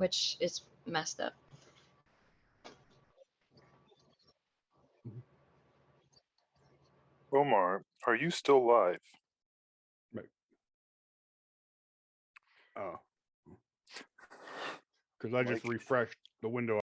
which is messed up. Omar, are you still live? Right. Oh. Because I just refreshed the window.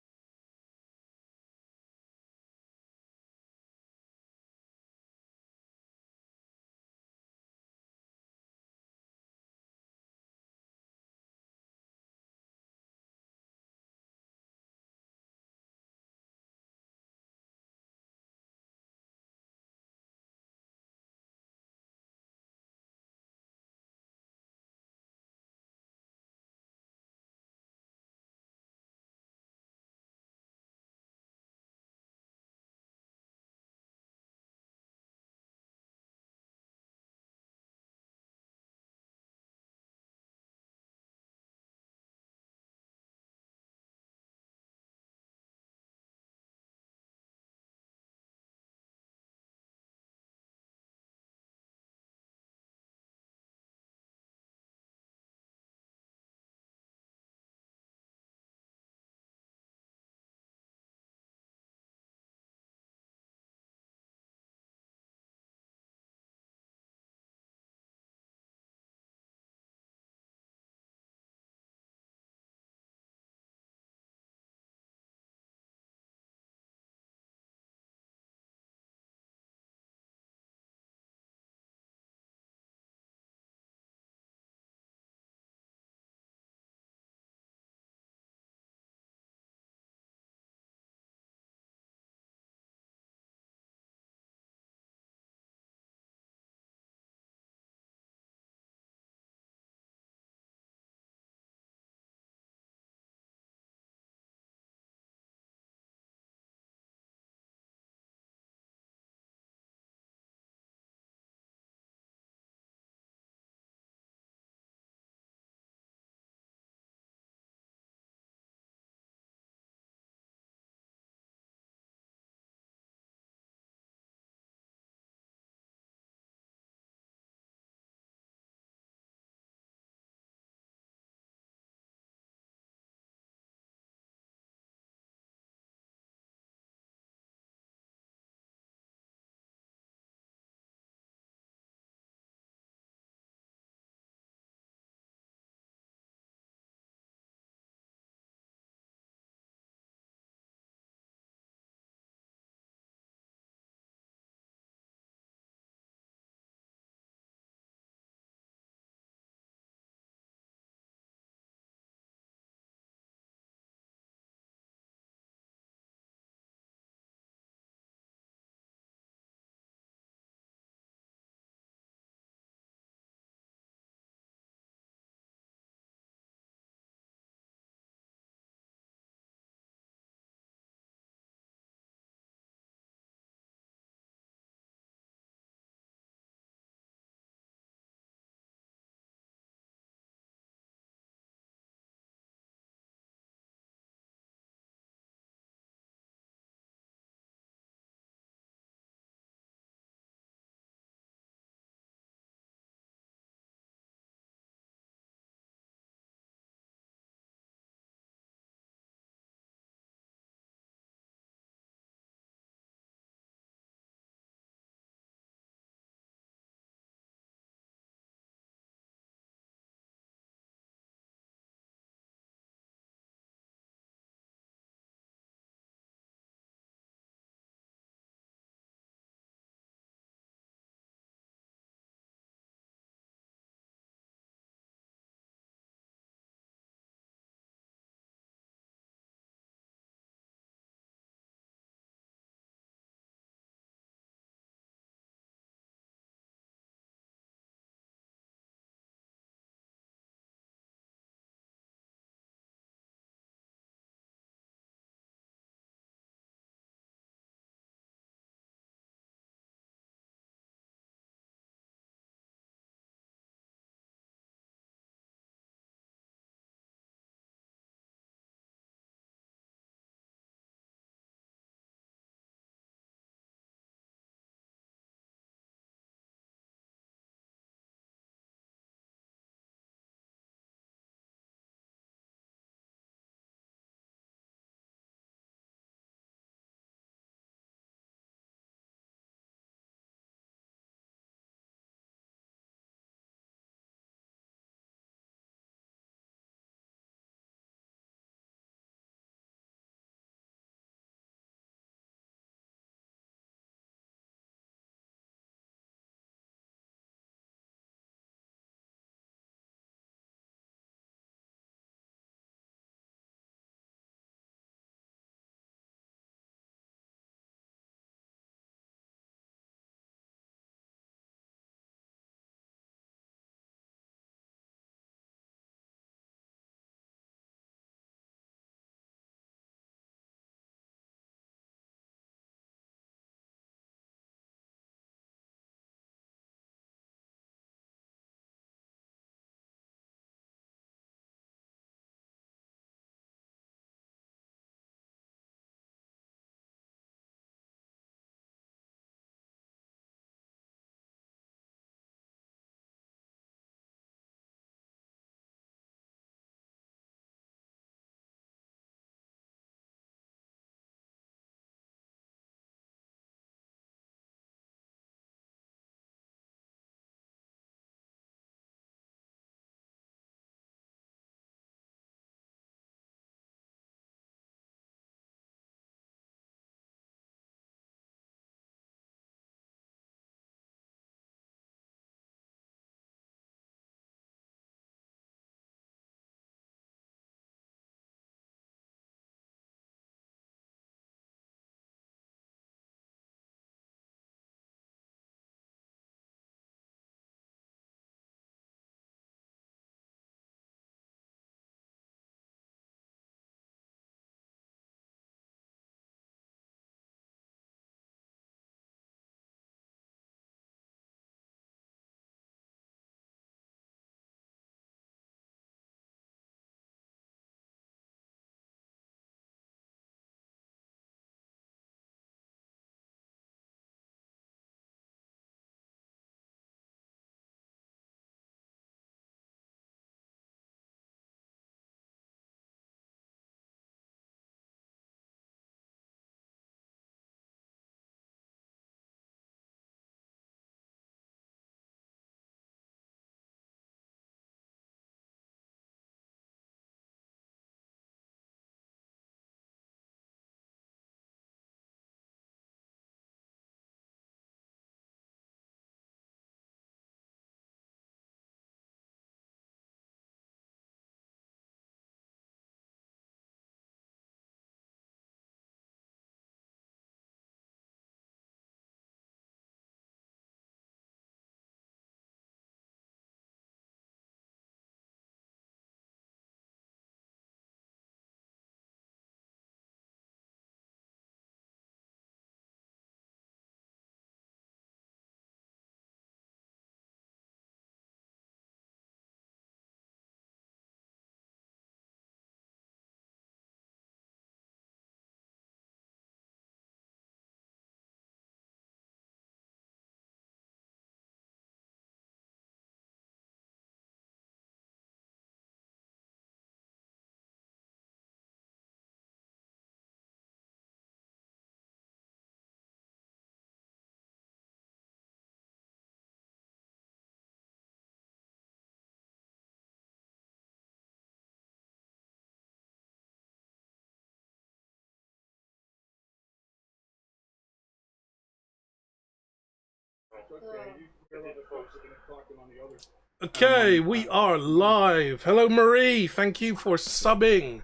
Okay, we are live. Hello, Marie. Thank you for subbing.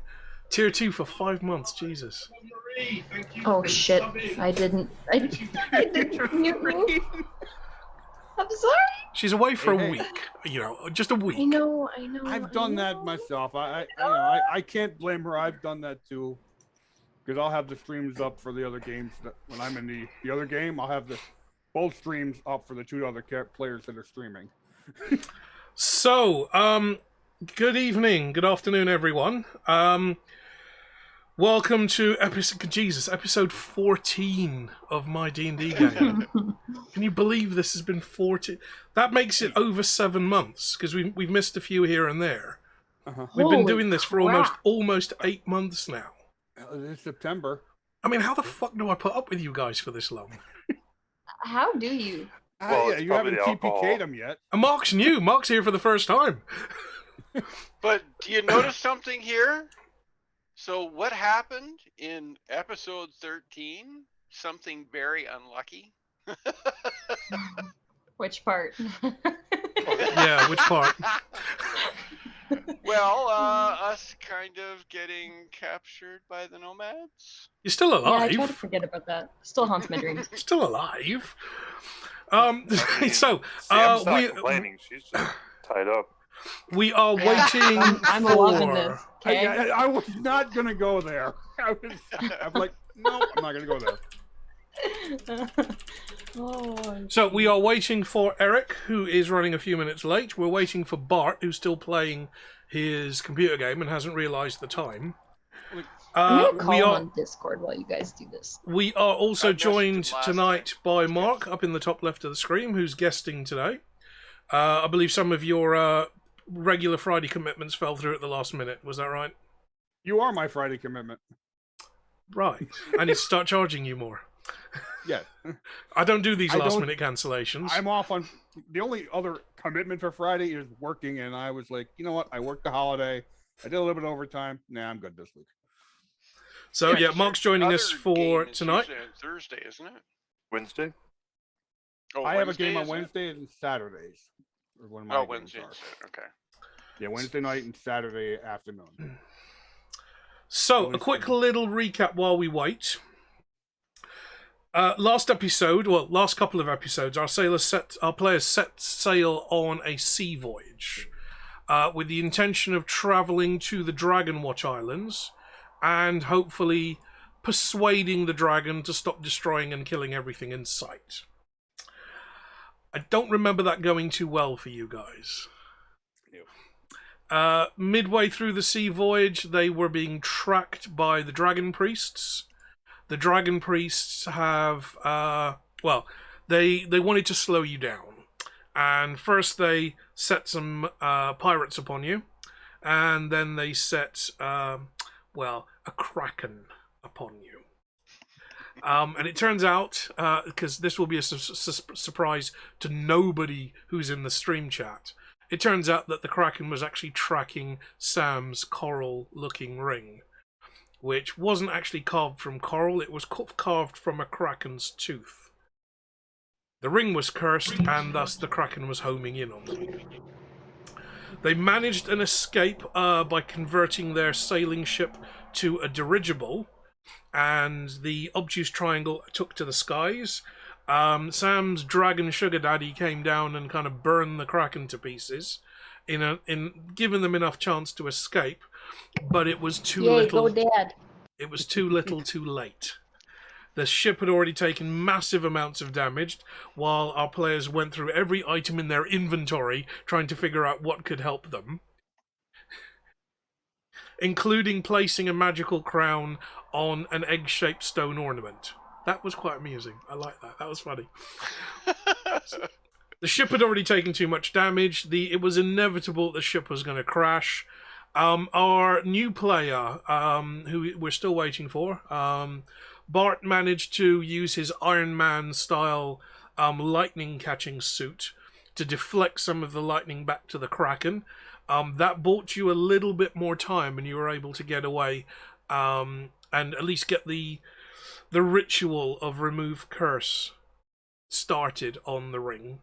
Tier 2 for 5 months. Jesus. Oh shit! I didn't mute me. I'm sorry. She's away for Hey, a week. You know, just a week. I know. I've done that myself. I can't blame her. I've done that too. Because I'll have the streams up for the other games. That when I'm in the other game, I'll have both streams up for the two other players that are streaming. So, good evening, good afternoon, everyone. Welcome to episode 14 of my D&D game. Can you believe this has been 14? That makes it over 7 months because we've missed a few here and there. We've been doing this for almost 8 months now. It's September. I mean, how the fuck do I put up with you guys for this long? How do you? Well, yeah, you haven't TPK'd them yet. And Mark's new. Mark's here for the first time. But do you notice something here? So what happened in episode 13? Something very unlucky. Which part? Yeah, which part? Well, us kind of getting captured by the nomads. You're still Yeah, I alive. try to forget about that. Still haunts my dreams. Still alive. Sam's not complaining. She's just tied up. We are waiting I'm for... loving this. Okay. I was not gonna go there. I'm like, no, I'm not gonna go there. Oh, So we are waiting for Eric, who is running a few minutes late. We're waiting for Bart, who's still playing his computer game and hasn't realised the time. I'm gonna call him on Discord while you guys do this. We are also I messaged him joined last tonight by Mark, up in the top left of the screen, who's guesting today. I believe some of your regular Friday commitments fell through at the last minute. Was that right? You are my Friday commitment. Right. I need to start charging you more. Yeah. I don't do these last-minute cancellations. I'm off on... The only other commitment for Friday is working, and I was like, you know what? I worked the holiday. I did a little bit of overtime. Nah, I'm good this week. So, yeah, Mark's joining us Other for game is tonight. usually on Thursday, isn't it? Wednesday? Oh, I have a Wednesday, game on is it? Wednesdays and Saturdays. Or when my Oh, games Wednesday. are. Okay. Yeah, Wednesday night and Saturday afternoon. So, a quick little recap while we wait. Last couple of episodes, our players set sail on a sea voyage with the intention of travelling to the Dragon Watch Islands and hopefully persuading the dragon to stop destroying and killing everything in sight. I don't remember that going too well for you guys. Midway through the sea voyage, they were being tracked by the dragon priests. The dragon priests have, they wanted to slow you down. And first they set some pirates upon you. And then they set, a kraken upon you. And it turns out, because this will be a surprise to nobody who's in the stream chat, it turns out that the kraken was actually tracking Sam's coral-looking ring, which wasn't actually carved from coral, it was carved from a kraken's tooth. The ring was cursed, and thus the kraken was homing in on them. They managed an escape by converting their sailing ship to a dirigible, and the obtuse triangle took to the skies. Sam's dragon sugar daddy came down and kind of burned the kraken to pieces, in giving them enough chance to escape, but it was too little. Go Dad. It was too little, too late. The ship had already taken massive amounts of damage, while our players went through every item in their inventory trying to figure out what could help them, including placing a magical crown on an egg-shaped stone ornament. That was quite amusing. I like that. That was funny. The ship had already taken too much damage. It was inevitable the ship was going to crash. Our new player, who we're still waiting for, Bart managed to use his Iron Man style lightning catching suit to deflect some of the lightning back to the Kraken. That bought you a little bit more time, and you were able to get away and at least get the ritual of remove curse started on the ring.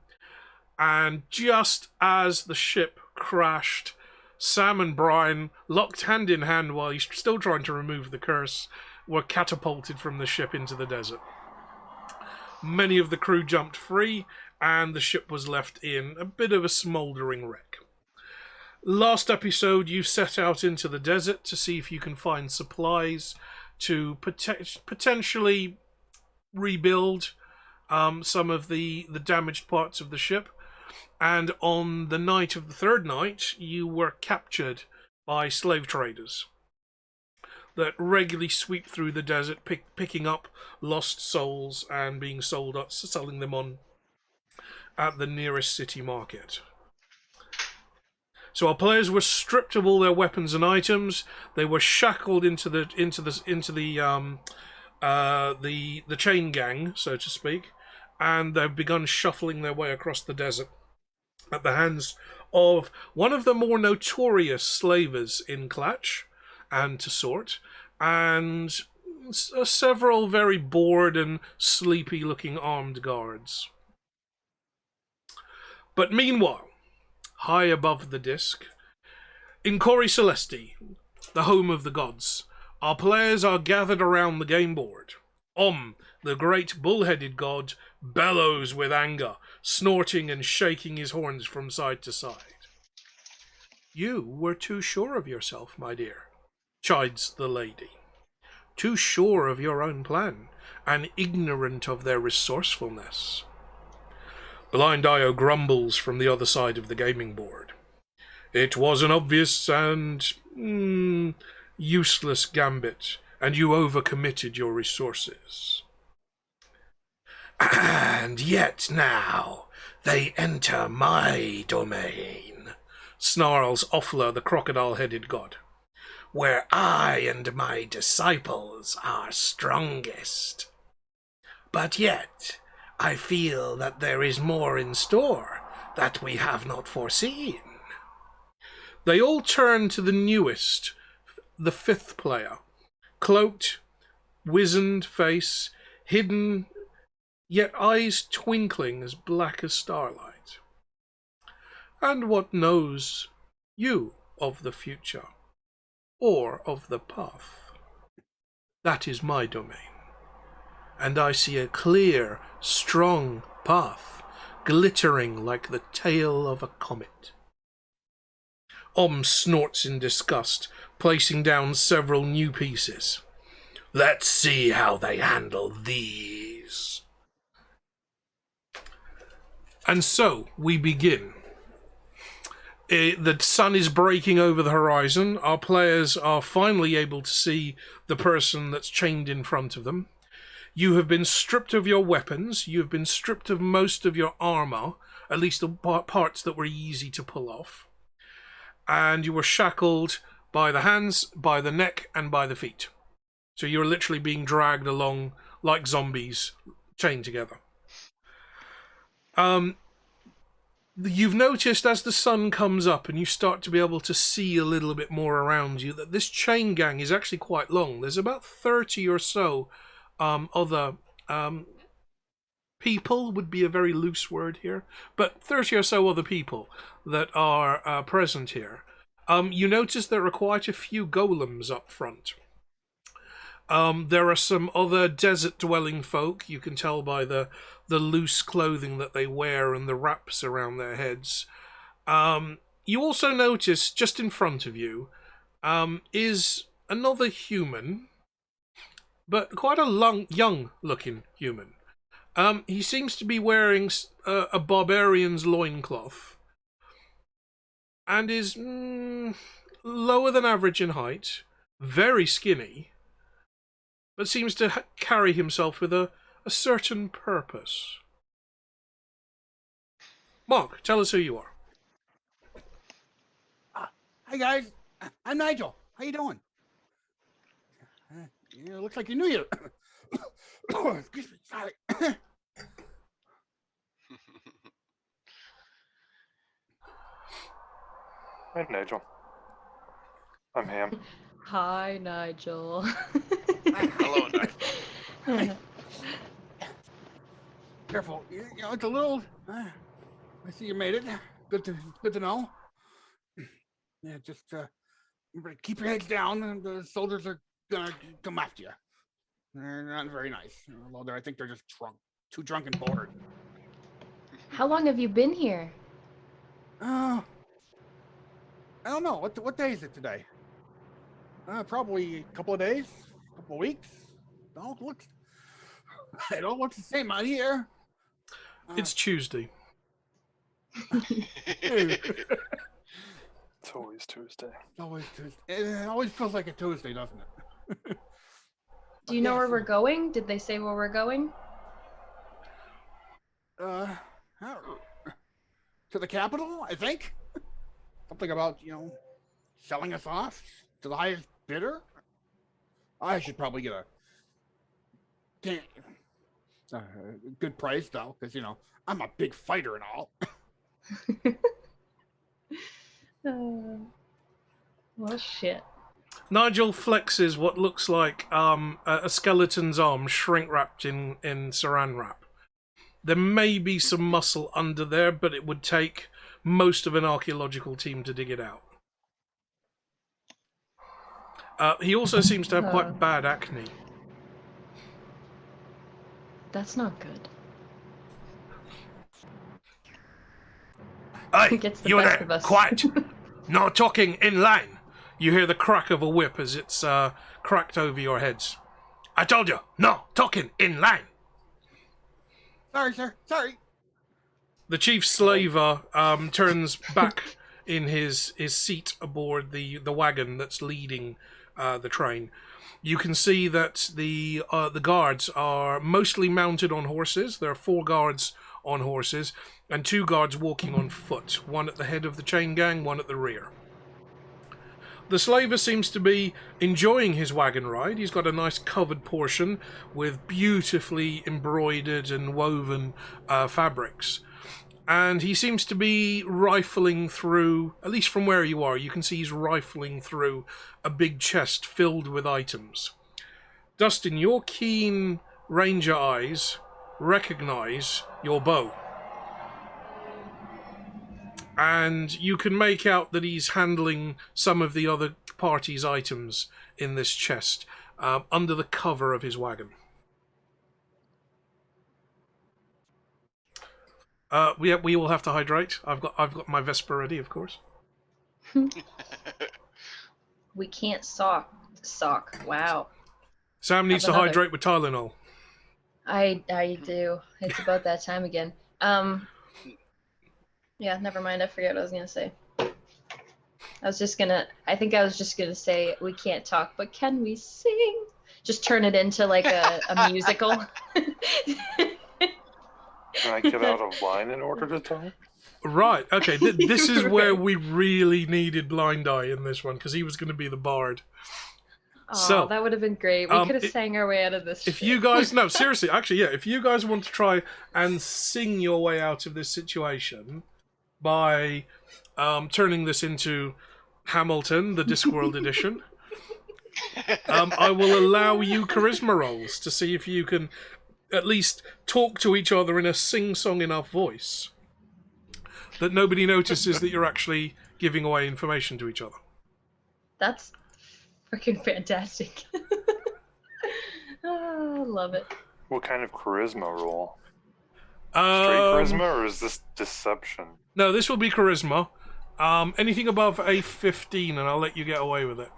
And just as the ship crashed, Sam and Brian, locked hand in hand while he's still trying to remove the curse, were catapulted from the ship into the desert. Many of the crew jumped free, and the ship was left in a bit of a smouldering wreck. Last episode, you set out into the desert to see if you can find supplies to potentially rebuild some of the damaged parts of the ship. And on the night of the third night, you were captured by slave traders that regularly sweep through the desert, picking up lost souls and being selling them on at the nearest city market. So our players were stripped of all their weapons and items. They were shackled into the chain gang, so to speak, and they've begun shuffling their way across the desert at the hands of one of the more notorious slavers in Clatch and Tesort, and several very bored and sleepy-looking armed guards. But meanwhile, high above the disc, in Cori Celesti, the home of the gods, our players are gathered around the game board. The great bull-headed god, bellows with anger, snorting and shaking his horns from side to side. "You were too sure of yourself, my dear," chides the lady. "Too sure of your own plan, and ignorant of their resourcefulness." Blind Io grumbles from the other side of the gaming board. "It was an obvious and useless gambit, and you overcommitted your resources." "And yet now they enter my domain," snarls Offler, the crocodile-headed god, "where I and my disciples are strongest. But yet I feel that there is more in store that we have not foreseen." They all turn to the newest, the fifth player, cloaked, wizened face, hidden, yet eyes twinkling as black as starlight. "And what knows you of the future, or of the path? That is my domain, and I see a clear, strong path, glittering like the tail of a comet." Snorts in disgust, placing down several new pieces. "Let's see how they handle these." And so we begin. The sun is breaking over the horizon. Our players are finally able to see the person that's chained in front of them. You have been stripped of your weapons. You have been stripped of most of your armor, at least the parts that were easy to pull off. And you were shackled by the hands, by the neck, and by the feet. So you're literally being dragged along like zombies, chained together. You've noticed as the sun comes up and you start to be able to see a little bit more around you that this chain gang is actually quite long. There's about 30 or so other people, would be a very loose word here, but 30 or so other people that are present here. You notice there are quite a few golems up front. There are some other desert-dwelling folk. You can tell by the loose clothing that they wear and the wraps around their heads. You also notice, just in front of you, is another human, but quite a young-looking human. He seems to be wearing a barbarian's loincloth, and is lower than average in height, very skinny, but seems to carry himself with a certain purpose. Mark, tell us who you are. Hi guys, I'm Nigel. How you doing? Yeah, looks like you knew you. Excuse me, sorry. Hey, Nigel. I'm Ham. Hi, Nigel. Hello, Nigel. Careful. You know, it's a little. I see you made it. Good to know. Yeah, just keep your heads down, and the soldiers are gonna come after you. They're not very nice. Although I think they're just too drunk and bored. How long have you been here? I don't know. What day is it today? Probably a couple of days, a couple of weeks. It all looks the same out here. It's Tuesday. It's always Tuesday. It always feels like a Tuesday, doesn't it? Do you know where we're going? Did they say where we're going? To the capital, I think. Something about, selling us off to the highest bidder. I should probably get a good price, though, because, I'm a big fighter and all. Well, shit. Nigel flexes what looks like a skeleton's arm shrink-wrapped in saran wrap. There may be some muscle under there, but it would take most of an archaeological team to dig it out. He also seems to have quite bad acne. That's not good. Hey, Gets the you best there, of us. quiet! No talking in line! You hear the crack of a whip as it's cracked over your heads. I told you, no talking in line! Sorry, sir. Sorry. The chief slaver turns back in his seat aboard the wagon that's leading the train. You can see that the guards are mostly mounted on horses. There are 4 guards on horses and 2 guards walking on foot. One at the head of the chain gang, one at the rear. The slaver seems to be enjoying his wagon ride. He's got a nice covered portion with beautifully embroidered and woven fabrics. And he seems to be rifling through, at least from where you are, you can see he's rifling through a big chest filled with items. Dustin, your keen ranger eyes recognize your bow. And you can make out that he's handling some of the other party's items in this chest under the cover of his wagon. We will have to hydrate. I've got my Vesper ready, of course. We can't sock. Wow. Sam needs to another. hydrate with Tylenol. I do. It's about that time again. Yeah, never mind. I forget what I was gonna say. I think I was just gonna say we can't talk, but can we sing? Just turn it into like a musical. Can I get out of line in order to talk? Right. Okay. This is where we really needed Blind Eye in this one because he was going to be the bard. Oh, So, that would have been great. We could have sang our way out of this. If shit. you guys, no, seriously, actually, yeah, if you guys want to try and sing your way out of this situation by turning this into Hamilton, the Discworld edition, I will allow you charisma rolls to see if you can at least talk to each other in a sing-song enough voice that nobody notices that you're actually giving away information to each other. That's freaking fantastic. Oh, love it. What kind of charisma roll? Straight Um, charisma, or is this deception? No, this will be charisma. Anything above a 15, and I'll let you get away with it.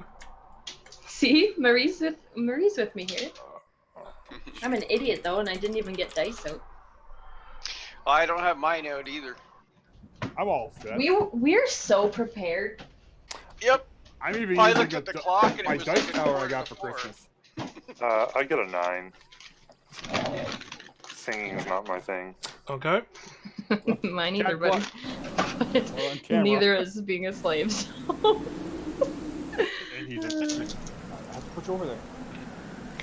See, Marie's with me here. I'm an idiot though, and I didn't even get dice out. I don't have mine out either. I'm all set. We're so prepared. Yep. I'm even I using looked at the clock and it my was dice like tower I 4 got to for 4. Christmas. I get a 9. Singing is not my thing. Okay. Mine either, Cat buddy. But Well, on camera. neither is being a slave. So. And he's I have to put you over there.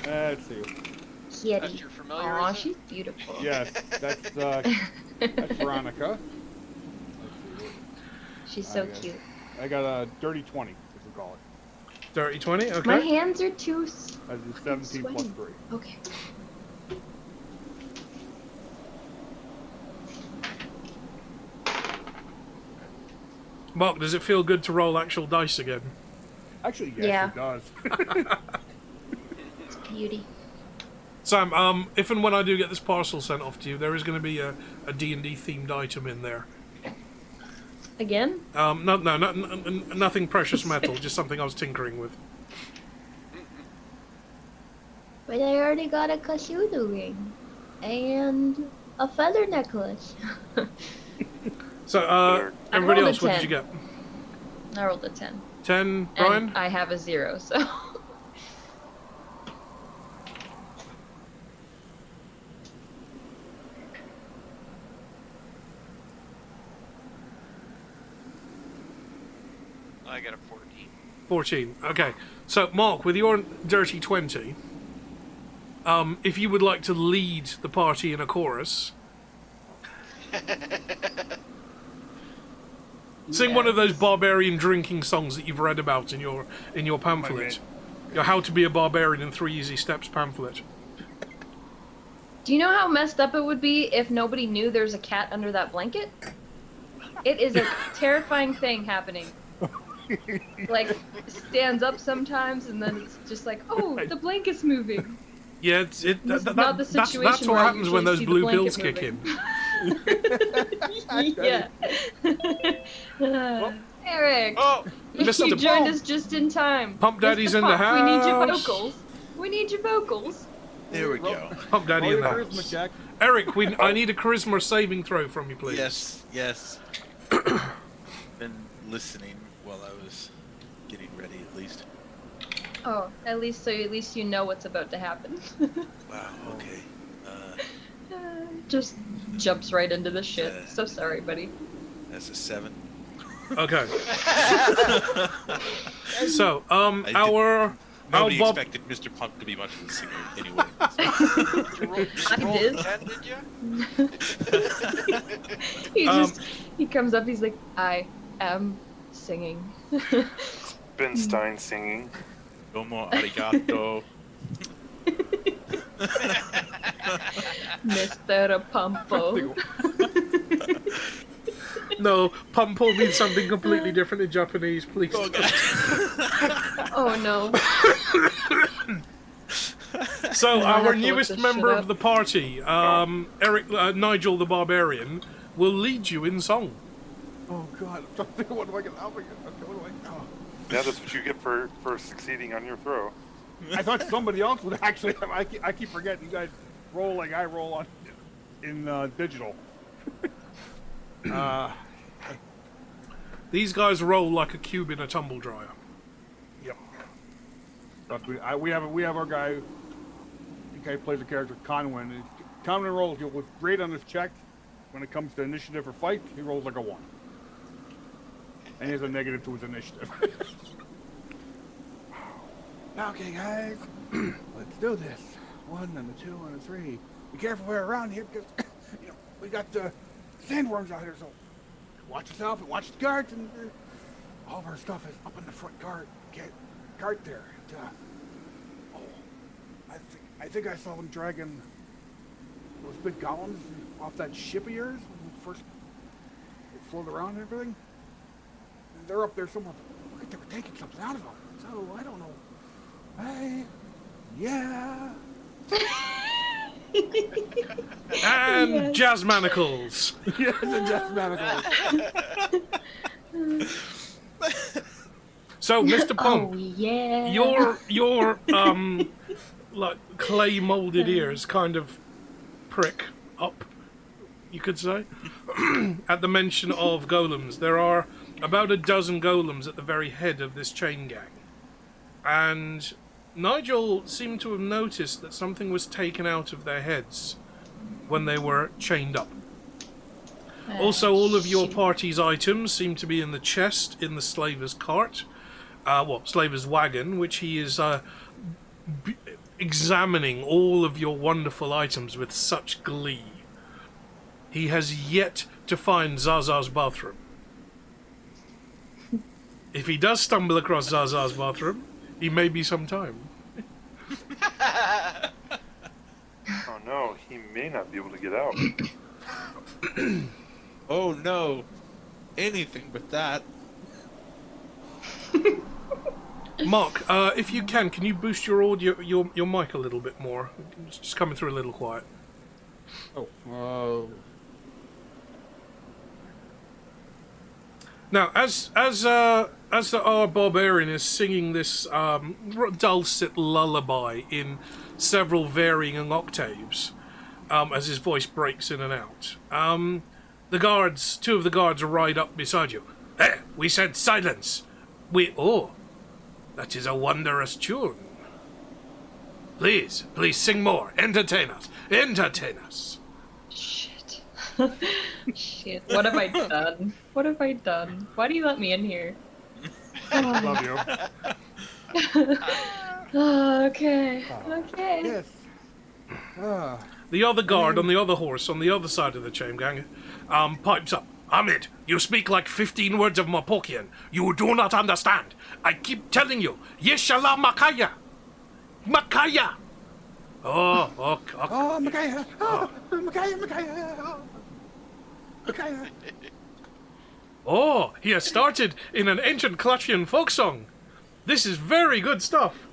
Let's see. Kitty. That's your familiar, Aw, is it? she's beautiful. Yes, that's Veronica. Let's see. She's so I guess. cute. I got a dirty 20, as we call it. Dirty 20, okay. My hands are too. That's a 17 plus sweaty. 3. Okay. Mark, does it feel good to roll actual dice again? Actually, yes, Yeah. it does. It's beauty. Sam, if and when I do get this parcel sent off to you, there is going to be a D&D themed item in there. Again? Nothing precious metal, just something I was tinkering with. But I already got a Cthulhu ring. And a feather necklace. So, I everybody rolled a else, what did 10. you get? I rolled a 10. 10, Brian? And I have a 0, so. I got a 14. 14. Okay. So, Mark, with your dirty 20, if you would like to lead the party in a chorus, sing one of those barbarian drinking songs that you've read about in your pamphlet. Your How to Be a Barbarian in 3 Easy Steps pamphlet. Do you know how messed up it would be if nobody knew there's a cat under that blanket? It is a terrifying thing happening. Like, stands up sometimes, and then it's just like, oh, the blanket's moving. Yeah, This is not the that's situation what where I happens when those usually see the blue pills blanket kick in. Yeah. Eric, Oh, Mr. you joined us just in time. Pump Daddy's Mr. in the Pump, we need your house. vocals. We need your vocals. There we go. Pump Daddy Roll in the your house. charisma check. Eric, I need a charisma saving throw from you, please. Yes. Been listening while I was getting ready, at least. Oh, at least you know what's about to happen. Wow. Okay. Just jumps right into the shit. So sorry, buddy. That's a 7. Okay. So, Nobody Bob- expected Mr. Pump to be much of a singer anyway. you rolled did. a 10, did you? He comes up, he's like, I am singing. Ben Stein singing. Domo arigato. Mr. Pumpo. No, Pumpo means something completely different in Japanese, please. Oh no. So, I have our to look newest this member shit of up. the party, Nigel the Barbarian, will lead you in song. Oh god, I'm trying to think, what do I get? Oh, Yeah, that's what you get for succeeding on your throw. I thought somebody else would actually have. I keep forgetting. You guys roll like I roll on in digital. These guys roll like a cube in a tumble dryer. Yep. But we have our guy. The guy plays the character Conwyn. And Conwyn rolls with great on his check. When it comes to initiative or fight, he rolls like a 1. And he has a negative to his initiative. Okay, guys, let's do this. 1 and a 2 and a 3. Be careful we're around here because we got sandworms out here. So watch yourself and watch the guards. And all of our stuff is up in the front cart there. And, I think I saw them dragging those big golems off that ship of yours when we first floated around and everything. And they're up there somewhere. Look like they were taking something out of them. So I don't know. Yeah. And Yes. Jazz Manacles. Yes, and just medical. So, Mr. Pump, Oh yeah. your like clay molded ears kind of prick up, you could say, at the mention of golems. There are about a dozen golems at the very head of this chain gang, and Nigel seemed to have noticed that something was taken out of their heads when they were chained up. Also, all of your party's items seem to be in the chest in the slaver's cart. Slaver's wagon, which he is examining all of your wonderful items with such glee. He has yet to find Zaza's bathroom. If he does stumble across Zaza's bathroom, he may be some time. Oh no, he may not be able to get out. Oh no. Anything but that. Mark, if you can you boost your audio, your mic a little bit more? It's just coming through a little quiet. Oh, Now, as our barbarian is singing this dulcet lullaby in several varying octaves, as his voice breaks in and out, two of the guards ride up beside you. Hey, we said silence. That is a wondrous tune. Please sing more. Entertain us. Shit. Shit. What have I done? What have I done? Why do you let me in here? love you. Okay. Okay. Yes. The other guard on the other horse on the other side of the chain gang pipes up. Ahmed, you speak like 15 words of Mapokian. You do not understand. I keep telling you. Yeshala Makaya. Makaya. Oh, Makaya. Oh, Makaya. Oh, Makaya. Oh, he has started in an ancient Klatchian folk song. This is very good stuff.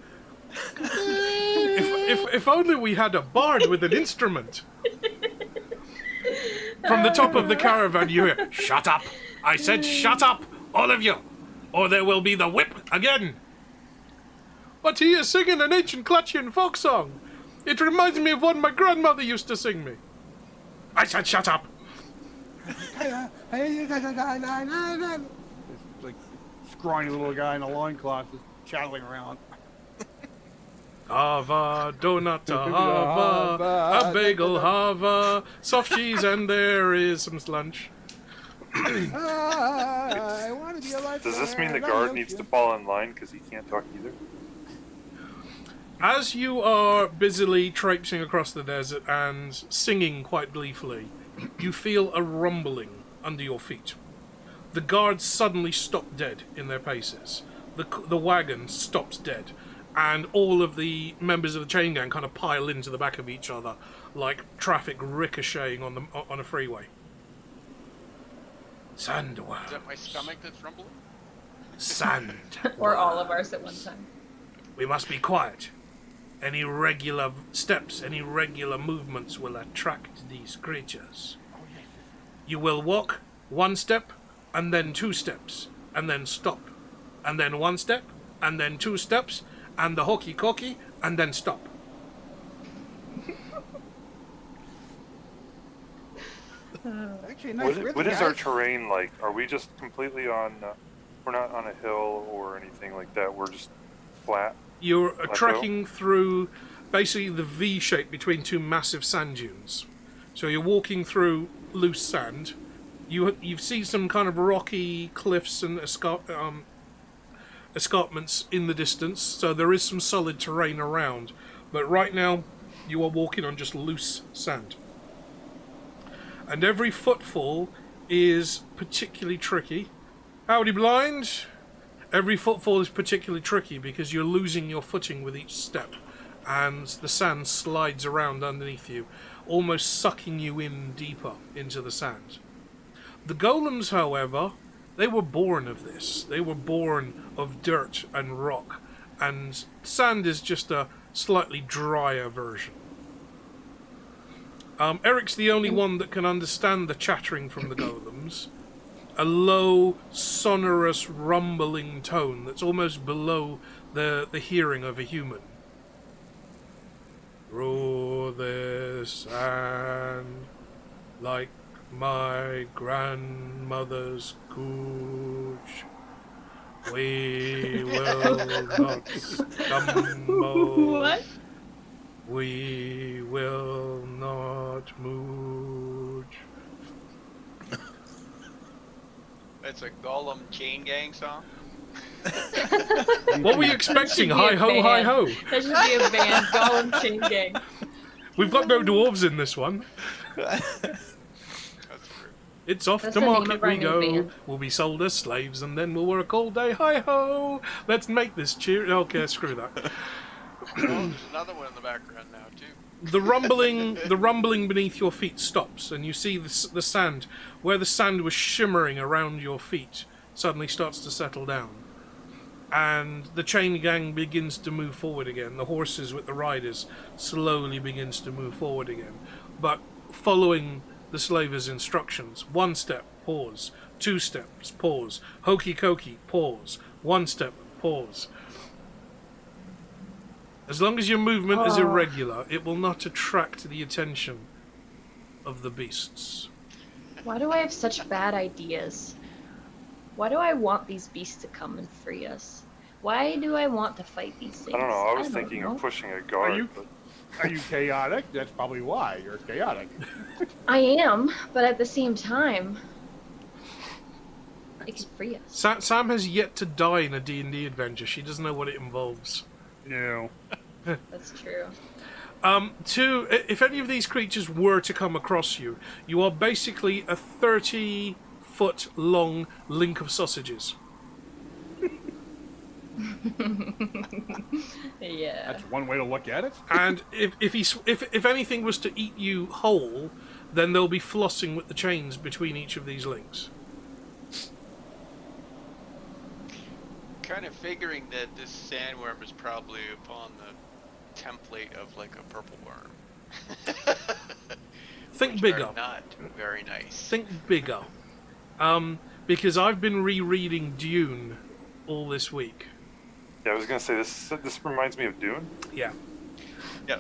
If only we had a bard with an instrument. From the top of the caravan you hear, "Shut up! I said shut up, all of you, or there will be the whip again." But he is singing an ancient Klatchian folk song. It reminds me of one my grandmother used to sing me. I said shut up. It's like scrawny little guy in a loincloth just chattering around. Hava, donut hava, a bagel hava, soft cheese, and there is some lunch. Does this mean the guard needs to fall in line because he can't talk either? As you are busily traipsing across the desert and singing quite gleefully, you feel a rumbling under your feet. The guards suddenly stop dead in their paces. The wagon stops dead. And all of the members of the chain gang kind of pile into the back of each other, like traffic ricocheting on a freeway. Sandworm. Is that my stomach that's rumbling? Sand. Or all of ours at one time. We must be quiet. Any regular steps, any regular movements will attract these creatures. You will walk 1 step, and then 2 steps, and then stop. And then 1 step, and then 2 steps, and the hokey cokey, and then stop. Actually, nice What is our terrain like? Are we just completely on? We're not on a hill or anything like that. We're just flat. You're Plateau? trekking through basically the V shape between 2 massive sand dunes. So you're walking through loose sand. You see some kind of rocky cliffs and escarpments in the distance, so there is some solid terrain around. But right now, you are walking on just loose sand. And every footfall is particularly tricky. Howdy, blind! Every footfall is particularly tricky because you're losing your footing with each step, and the sand slides around underneath you, almost sucking you in deeper into the sand. The golems, however, they were born of this. They were born of dirt and rock, and sand is just a slightly drier version. Eric's the only one that can understand the chattering from the golems. A low, sonorous, rumbling tone that's almost below the hearing of a human. Through this sand, like my grandmother's cooch, we will not stumble. What? We will not mooch. It's a Gollum chain gang song. What were you expecting? That should be Hi a ho, band. hi ho. That should be a band. Gollum Chain Gang. We've got no dwarves in this one. That's true. It's off That's to the name market of our we new go. band. We'll be sold as slaves and then we'll work all day. Hi ho! Let's make this cheer. Okay, screw that. Oh, there's another one in the background now too. The rumbling beneath your feet stops, and you see the sand, where the sand was shimmering around your feet, suddenly starts to settle down. and the chain gang begins to move forward again. The horses with the riders slowly begins to move forward again, but following the slaver's instructions. 1 step, pause. 2 steps, pause. Hokey cokey, pause. 1 step, pause. As long as your movement is irregular, it will not attract the attention of the beasts. Why do I have such bad ideas? Why do I want these beasts to come and free us? Why do I want to fight these things? I don't know. I was don't thinking know. of pushing a guard. you- But Are you chaotic? That's probably why you're chaotic. I am, but at the same time, it can free us. Sam has yet to die in a D&D adventure. She doesn't know what it involves. No. That's true. If any of these creatures were to come across you, you are basically a 30-foot long link of sausages. Yeah. That's one way to look at it. And if anything was to eat you whole, then they'll be flossing with the chains between each of these links. Kind of figuring that this sandworm is probably upon the template of like a purple worm. Think Which bigger. are not very nice. Think bigger. Because I've been rereading Dune all this week. yeah, I was gonna say this reminds me of Dune. Yeah. Yeah.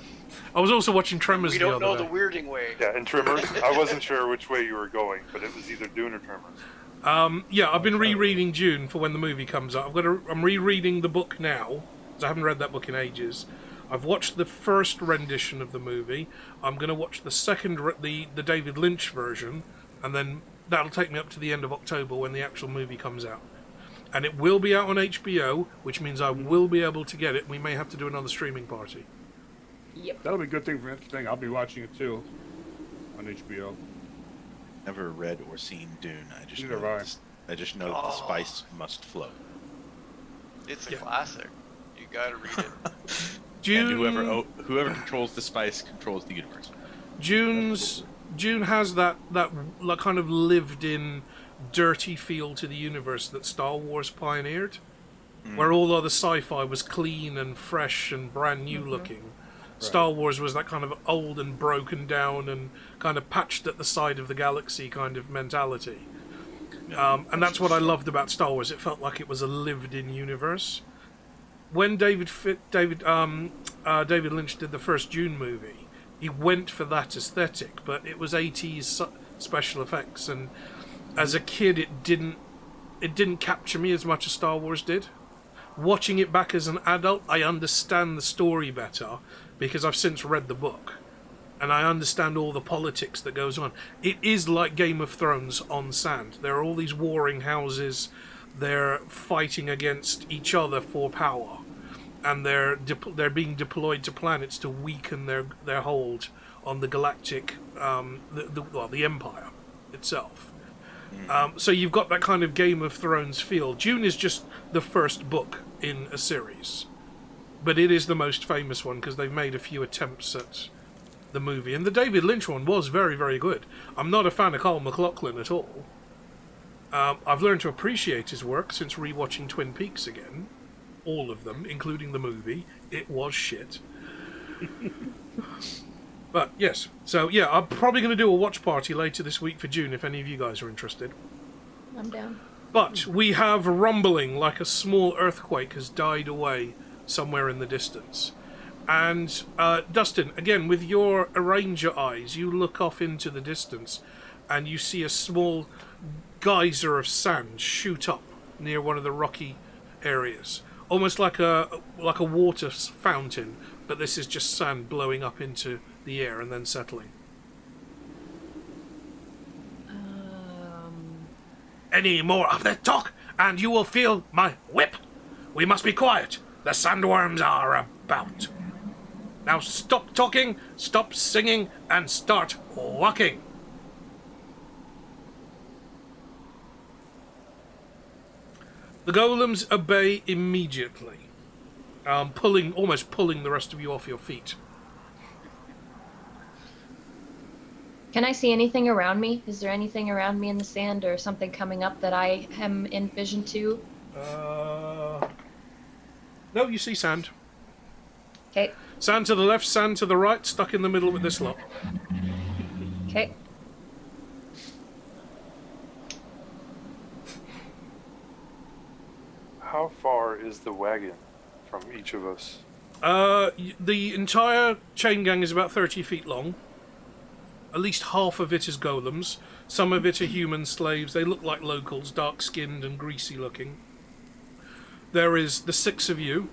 I was also watching Tremors We the don't other know day. the weirding way. Yeah, and Tremors. I wasn't sure which way you were going, but it was either Dune or Tremors. Yeah, I've been rereading Dune for when the movie comes out. I'm rereading the book now, because I haven't read that book in ages. I've watched the first rendition of the movie. I'm going to watch the second, the David Lynch version, and then that'll take me up to the end of October when the actual movie comes out. And it will be out on HBO, which means I will be able to get it. We may have to do another streaming party. Yep. That'll be a good thing for next thing. I'll be watching it too on HBO. Never read or seen Dune. I just Neither know have I. I just know that the spice must flow. It's a Yeah. classic. You gotta read it. Dune, And whoever controls the spice controls the universe. Dune has that like kind of lived-in, dirty feel to the universe that Star Wars pioneered, where all other sci-fi was clean and fresh and brand new looking. Star Wars was that kind of old and broken down and kind of patched at the side of the galaxy kind of mentality. And that's what I loved about Star Wars. It felt like it was a lived-in universe. When David Lynch did the first Dune movie, he went for that aesthetic, but it was 80s special effects, and as a kid, it didn't capture me as much as Star Wars did. Watching it back as an adult, I understand the story better because I've since read the book, and I understand all the politics that goes on. It is like Game of Thrones on sand. There are all these warring houses. They're fighting against each other for power, and they're being deployed to planets to weaken their hold on the galactic, the Empire itself. So you've got that kind of Game of Thrones feel. Dune is just the first book in a series, but it is the most famous one because they've made a few attempts at the movie, and the David Lynch one was very, very good. I'm not a fan of Carl MacLachlan at all. I've learned to appreciate his work since rewatching Twin Peaks again. All of them, including the movie. It was shit. But, yes. So, yeah, I'm probably going to do a watch party later this week for June if any of you guys are interested. I'm down. But we have rumbling like a small earthquake has died away somewhere in the distance. And, Dustin, again, with your arranger eyes, you look off into the distance and you see a small geyser of sand shoot up near one of the rocky areas. Almost like a water fountain, but this is just sand blowing up into the air and then settling. Any more of that talk, and you will feel my whip. We must be quiet. The sandworms are about. Now stop talking, stop singing, and start walking. The golems obey immediately, almost pulling the rest of you off your feet. Can I see anything around me? Is there anything around me in the sand or something coming up that I am in vision to? No, you see sand. Okay. Sand to the left, sand to the right, stuck in the middle with this lot. Okay. How far is the wagon from each of us? The entire chain gang is about 30 feet long. At least half of it is golems. Some of it are human slaves. They look like locals, dark-skinned and greasy looking. There is the 6 of you.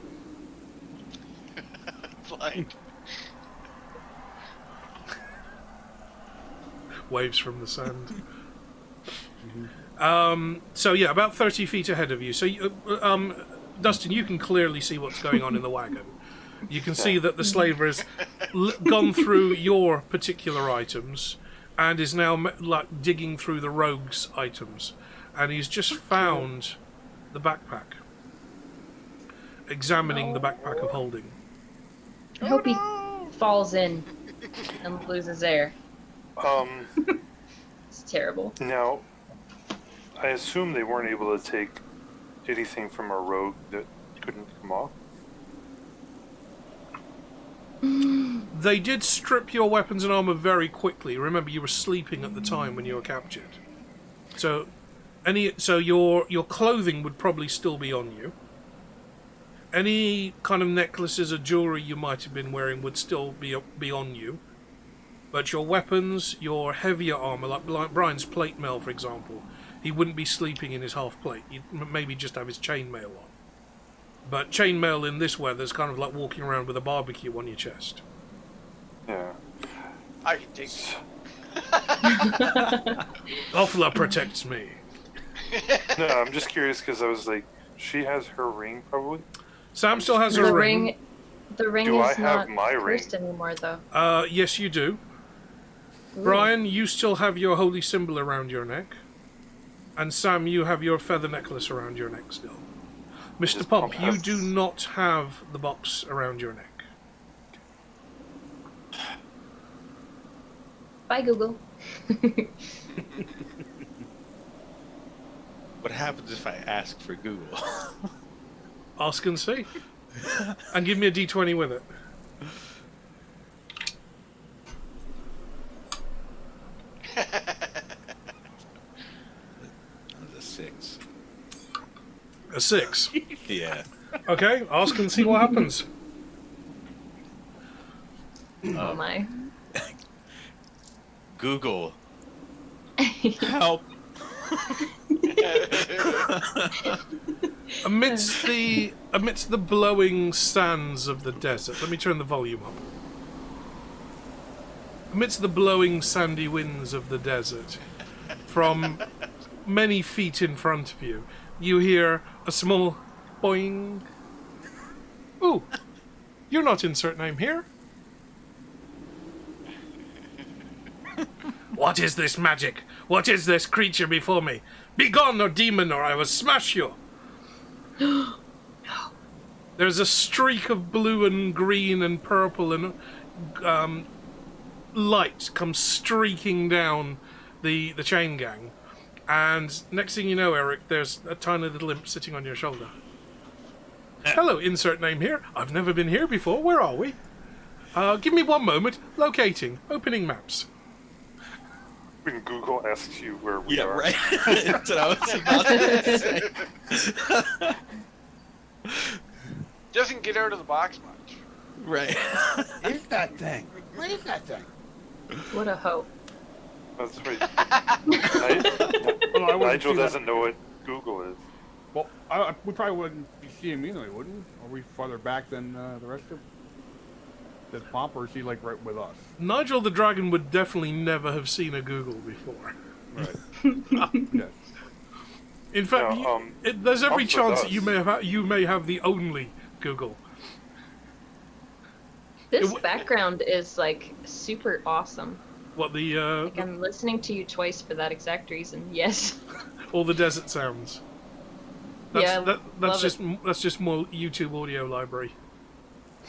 Blind. Waves from the sand. So yeah, about 30 feet ahead of you. So, Dustin, you can clearly see what's going on in the wagon. You can see that the slaver has gone through your particular items and is now like digging through the rogue's items, and he's just found the backpack, examining the backpack of holding. I hope he falls in and loses air. It's terrible. Now, I assume they weren't able to take anything from our rogue that couldn't come off. They did strip your weapons and armor very quickly. Remember, you were sleeping at the time when you were captured. So, your clothing would probably still be on you. Any kind of necklaces or jewelry you might have been wearing would still be on you. But your weapons, your heavier armor, like Brian's plate mail, for example, he wouldn't be sleeping in his half plate. He'd maybe just have his chainmail on. But chainmail in this weather is kind of like walking around with a barbecue on your chest. Yeah. I can take it. Offla protects me. No, I'm just curious because I was like, she has her ring probably. Sam still has her The ring. ring Do I is have not my ring? cursed anymore, though. Yes, you do. Ooh. Brian, you still have your holy symbol around your neck. And Sam, you have your feather necklace around your neck still. Mr. Pump, you do not have the box around your neck. Bye, Google. What happens if I ask for Google? Ask and see. And give me a d20 with it. That was a 6. A 6. Yeah. Okay, ask and see what happens. Oh my. Google. Help. Amidst the blowing sands of the desert, let me turn the volume up. Amidst the blowing sandy winds of the desert, from many feet in front of you, you hear a small boing. Ooh, you're not insert name here. What is this magic? What is this creature before me? Begone, or demon, or I will smash you! No. There's a streak of blue and green and purple and light comes streaking down the chain gang. And next thing you know, Eric, there's a tiny little imp sitting on your shoulder. Hello, insert name here. I've never been here before. Where are we? Give me one moment. Locating. Opening maps. When Google asks you where we Yeah, are. right. That's what I was about to say. Doesn't get out of the box much. Right. What is that thing? What is that thing? What a hope. That's right. Oh, I wouldn't Nigel see that. doesn't know what Google is. Well, we probably wouldn't be seeing me anyway, wouldn't we? Are we farther back than the rest of the Pomp, or is he like right with us? Nigel the Dragon would definitely never have seen a Google before. Right. Yes. In fact, No, there's every Pomp chance with that you may have the only Google. This background is like super awesome. What the Like I'm listening to you twice for that exact reason. Yes. all the desert sounds. That's, Yeah, that's love just just more YouTube audio library.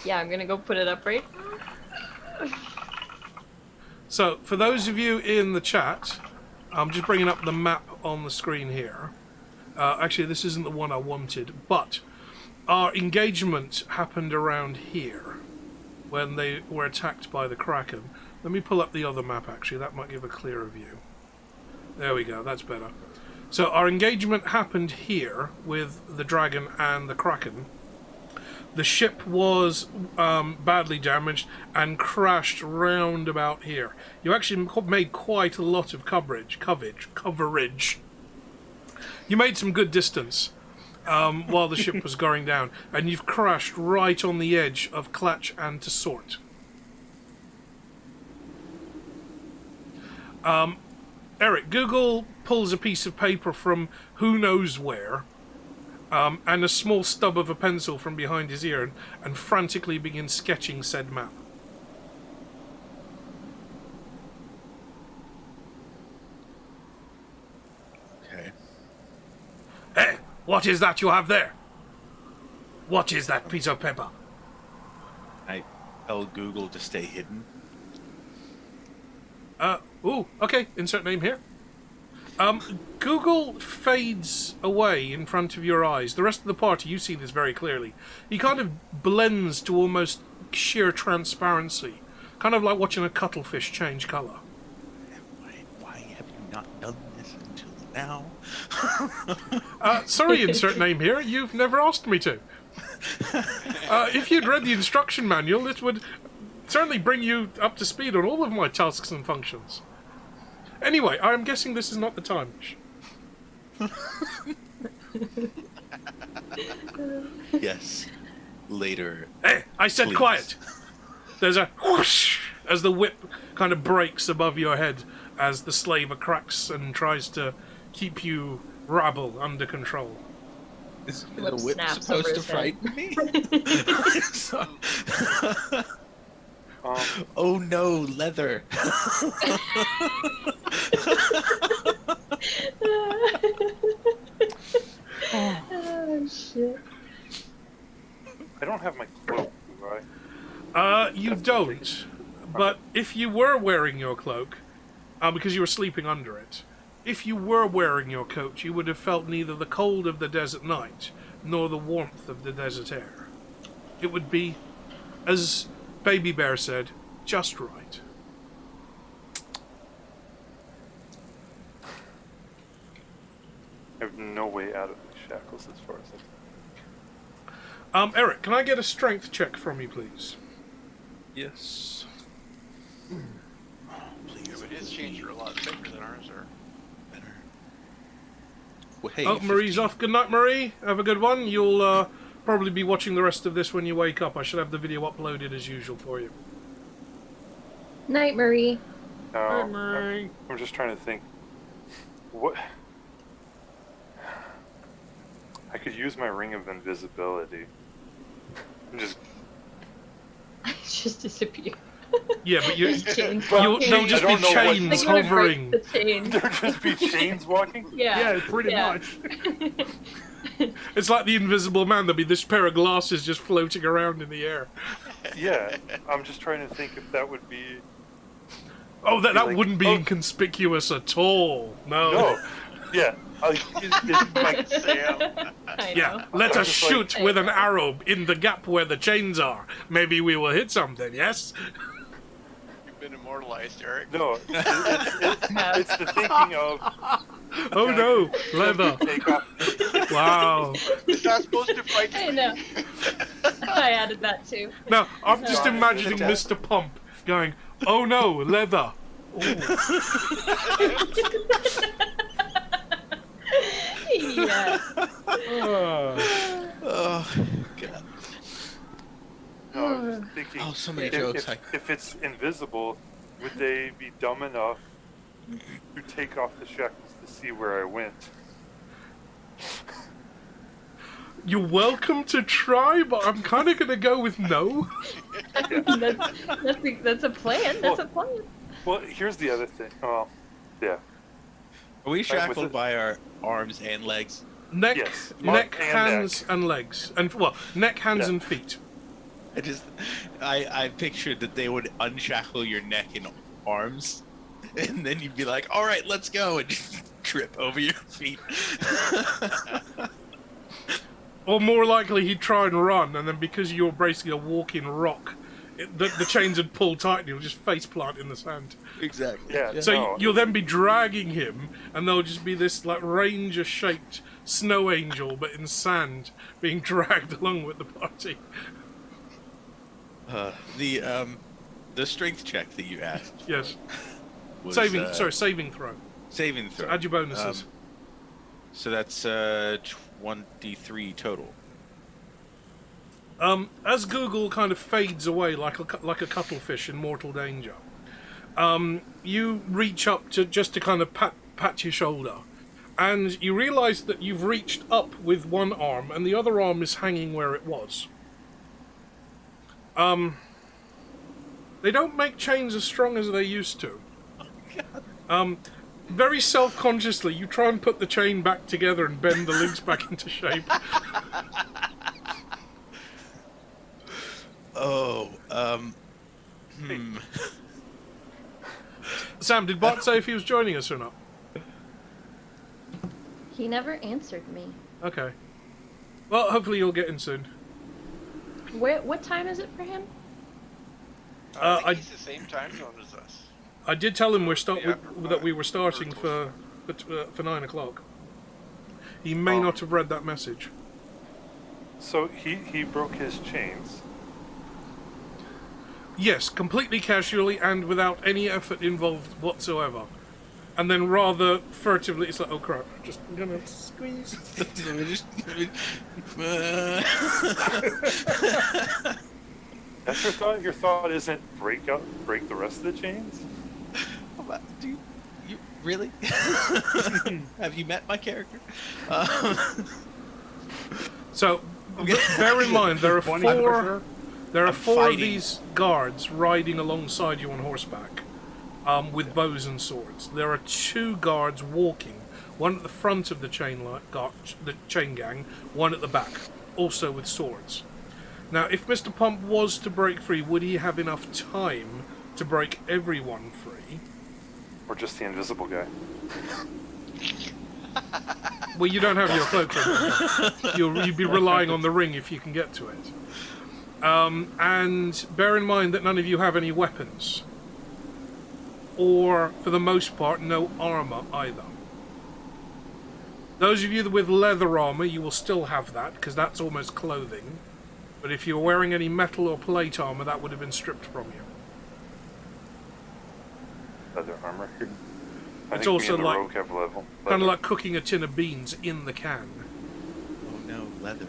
Yeah, I'm gonna go put it up right. So, for those of you in the chat, I'm just bringing up the map on the screen here. Actually, this isn't the one I wanted, but our engagement happened around here when they were attacked by the Kraken. Let me pull up the other map, actually. That might give a clearer view. There we go. That's better. So our engagement happened here with the dragon and the Kraken. The ship was badly damaged and crashed round about here. You actually made quite a lot of coverage. You made some good distance while the ship was going down, and you've crashed right on the edge of Clutch and Tessort. Eric, Google pulls a piece of paper from who knows where, and a small stub of a pencil from behind his ear, and frantically begins sketching said map. Okay. Hey, what is that you have there? What is that piece of paper? I tell Google to stay hidden. Ooh, okay, insert name here. Google fades away in front of your eyes. The rest of the party, you see this very clearly. He kind of blends to almost sheer transparency. Kind of like watching a cuttlefish change colour. Why have you not done this until now? Sorry, insert name here. You've never asked me to. If you'd read the instruction manual, it would certainly bring you up to speed on all of my tasks and functions. Anyway, I'm guessing this is not the time. Yes. Later. Hey, I said Please. quiet! There's a whoosh as the whip kind of breaks above your head as the slaver cracks and tries to keep you rabble under control. Is Whip the whip snaps supposed over to his head. frighten me? Oh no, leather. Oh shit. I don't have my cloak, do I? You don't. But if you were wearing your cloak, because you were sleeping under it, if you were wearing your coat, you would have felt neither the cold of the desert night nor the warmth of the desert air. It would be, as Baby Bear said, just right. I have no way out of these shackles as far as I Eric, can I get a strength check from you, please? Yes. Please. It is changing a lot thicker than ours are. Better. Well, hey, Oh, Marie's 15. off. Good night, Marie. Have a good one. You'll probably be watching the rest of this when you wake up. I should have the video uploaded as usual for you. Night, Marie. No, Marie. I'm just trying to think. What? I could use my ring of invisibility. And just Just disappear. Yeah, but you, Just chains there'll walking. just I be don't know what- chains They're gonna break hovering. the chain. there'd just be chains walking. Yeah. Yeah, pretty Yeah. much. It's like the Invisible Man. There'll be this pair of glasses just floating around in the air. Yeah, I'm just trying to think if that would be. Oh, that Like, wouldn't be oh. inconspicuous at all. No. No. Yeah. Like, Sam. I Yeah, know. let us just like- shoot with an arrow in the gap where the chains are. Maybe we will hit something, yes? You've been immortalized, Eric. no, it's the thinking of Oh no, leather. take off. Wow. It's not supposed to fight. I know. I added that too. Now, I'm just No. imagining Mr. Pump going, oh no, leather. Yeah. Oh, God. No, I'm just thinking. Oh, so many if, jokes. if it's invisible, would they be dumb enough to take off the shackles to see where I went? You're welcome to try, but I'm kind of going to go with no. That's a plan. That's a plan. Well, here's the other thing. Oh, yeah. Are we with shackled it. by our arms and legs? Neck, Yes, neck, and hands, neck. and legs. And, well, neck, hands, Yeah. and feet. I pictured that they would unshackle your neck and arms, and then you'd be like, all right, let's go, and just trip over your feet. Or more likely, he'd try and run, and then because you're basically a walking rock, the chains would pull tight, and he'll just face plant in the sand. Exactly. Yeah. So no, you'll then be dragging him, and there'll just be this like ranger-shaped snow angel, but in sand, being dragged along with the party. The strength check that you asked. Yes. Was, saving throw. Saving throw. So add your bonuses. So that's 1d3 total. As Google kind of fades away like a cuttlefish in mortal danger, you reach up to kind of pat your shoulder, and you realise that you've reached up with one arm, and the other arm is hanging where it was. They don't make chains as strong as they used to. Very self-consciously, you try and put the chain back together and bend the links back into shape. Sam, did Bart say if he was joining us or not? He never answered me. Okay. Well, hopefully you'll get in soon. What time is it for him? I think he's the same time zone as us. I did tell him that we were Five. starting for 9 o'clock. He may not have read that message. So he broke his chains. Yes, completely casually and without any effort involved whatsoever. And then rather furtively, it's like, oh crap, just I'm gonna squeeze. That's your thought? Your thought isn't break the rest of the chains? Do you really? Have you met my character? So, bear in mind, there are four of fighting. these guards riding alongside you on horseback, with bows and swords. There are 2 guards walking, one at the front of the chain gang, one at the back, also with swords. Now, if Mr. Pump was to break free, would he have enough time to break everyone free? Or just the invisible guy? Well, you don't have your cloak on. You'd be relying on the ring if you can get to it. And bear in mind that none of you have any weapons. Or, for the most part, no armour either. Those of you with leather armour, you will still have that, because that's almost clothing. But if you're wearing any metal or plate armour, that would have been stripped from you. Leather armor. It's also like kind of like cooking a tin of beans in the can. Oh no, leather.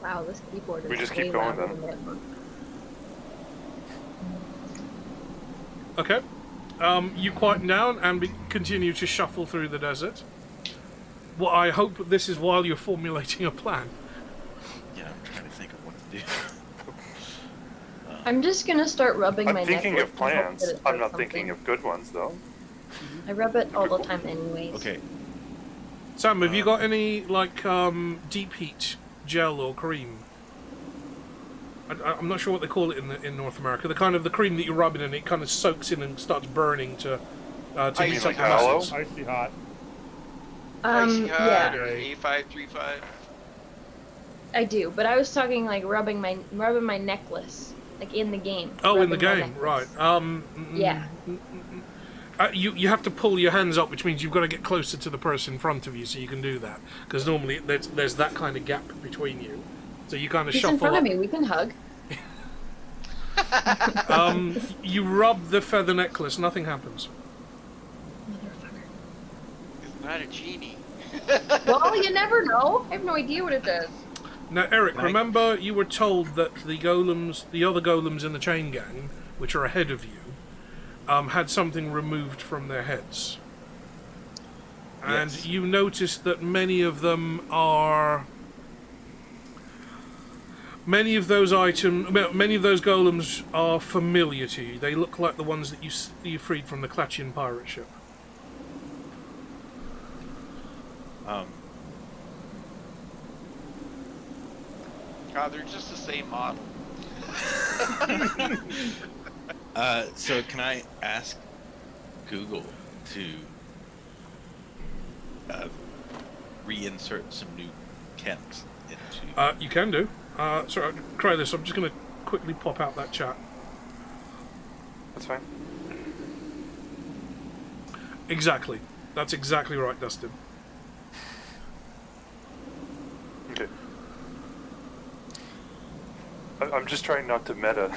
Wow, this keyboard is We just way keep going, louder then. than it looks. Okay. You quieten down and continue to shuffle through the desert. Well, I hope this is while you're formulating a plan. Yeah, I'm trying to think of what to do. I'm just gonna start rubbing my I'm neck. thinking of plans. That it I'm does not something. thinking of good ones, though. I rub it all the time anyways. Okay. Sam, have you got any, like, deep heat gel or cream? I'm not sure what they call it in North America. The kind of the cream that you rub in and it kind of soaks in and starts burning to heat up like the aloe? muscles. Icy hot. Icy hot Yeah, or A535. I do, but I was talking like rubbing my necklace, like in the game. Oh, in the rubbing my game, right. necklace. Yeah. You have to pull your hands up, which means you've got to get closer to the person in front of you so you can do that. Because normally there's that kind of gap between you. So you kind of He's shuffle in front up. of me. We can hug. You rub the feather necklace, nothing happens. It's not a genie. Well, you never know. I have no idea what it does. Now, Eric, Right. remember you were told that the other golems in the chain gang, which are ahead of you, had something removed from their heads. And Yes. you noticed that many of those golems are familiar to you. They look like the ones that you freed from the Klatchian pirate ship. God, they're just the same model. So can I ask Google to reinsert some new chems into? You can do. Sorry, try this. I'm just going to quickly pop out that chat. That's fine. Exactly. That's exactly right, Dustin. Okay. I'm just trying not to meta.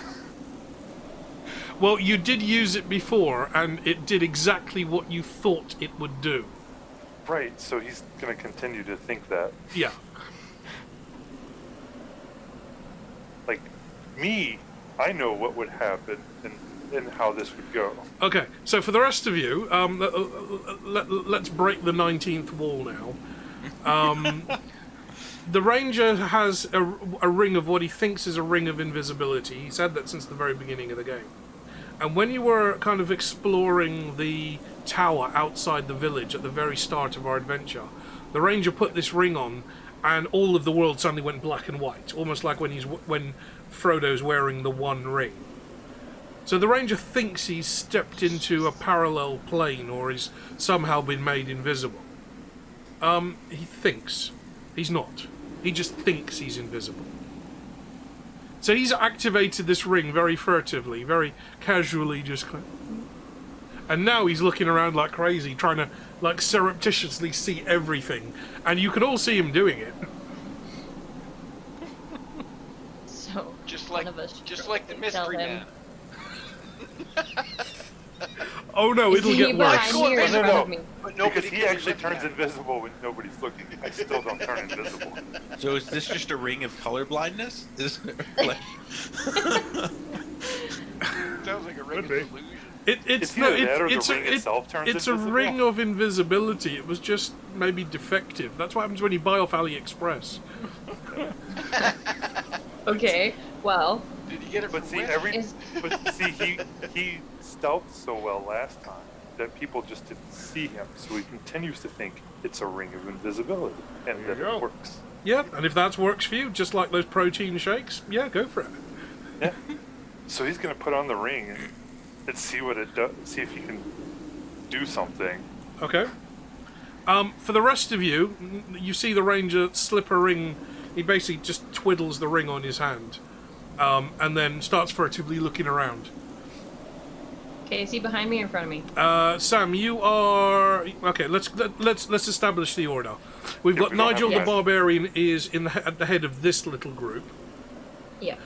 Well, you did use it before, and it did exactly what you thought it would do. Right, so he's going to continue to think that. Yeah. Like, me, I know what would happen and how this would go. Okay, so for the rest of you, let's break the 19th wall now. The ranger has a ring of what he thinks is a ring of invisibility. He's had that since the very beginning of the game. And when you were kind of exploring the tower outside the village at the very start of our adventure, the ranger put this ring on, and all of the world suddenly went black and white, almost like when Frodo's wearing the One Ring. So the ranger thinks he's stepped into a parallel plane, or he's somehow been made invisible. He thinks. He's not. He just thinks he's invisible. So he's activated this ring very furtively, very casually, just kind of... And now he's looking around like crazy, trying to, like, surreptitiously see everything. And you can all see him doing it. So, Just one like of us just should like the tell mystery him. man. Oh no, Is it'll he get worse. behind me or in No, front no. of me? But nobody Because he can be actually looking turns at it. invisible when nobody's looking. I still don't turn invisible. So is this just a ring of color blindness? Is like... Sounds like a ring of Could be. delusion. It's either that or the ring itself turns it's a invisible. ring of invisibility. It was just maybe defective. That's what happens when you buy off AliExpress. Okay, well, Did you get it But from see, Wish? he stealthed so well last time that people just didn't see him. So he continues to think it's a ring of invisibility, and There that you go. it works. Yeah, and if that works for you, just like those protein shakes, yeah, go for it. Yeah. So he's gonna put on the ring and see what it does. See if he can do something. Okay. For the rest of you, you see the ranger slip a ring. He basically just twiddles the ring on his hand, and then starts furtively looking around. okay, is he behind me or in front of me? Sam, you are okay. Let's establish the order. We've got we don't have Nigel the guys. Barbarian is at the head of this little group. Yeah.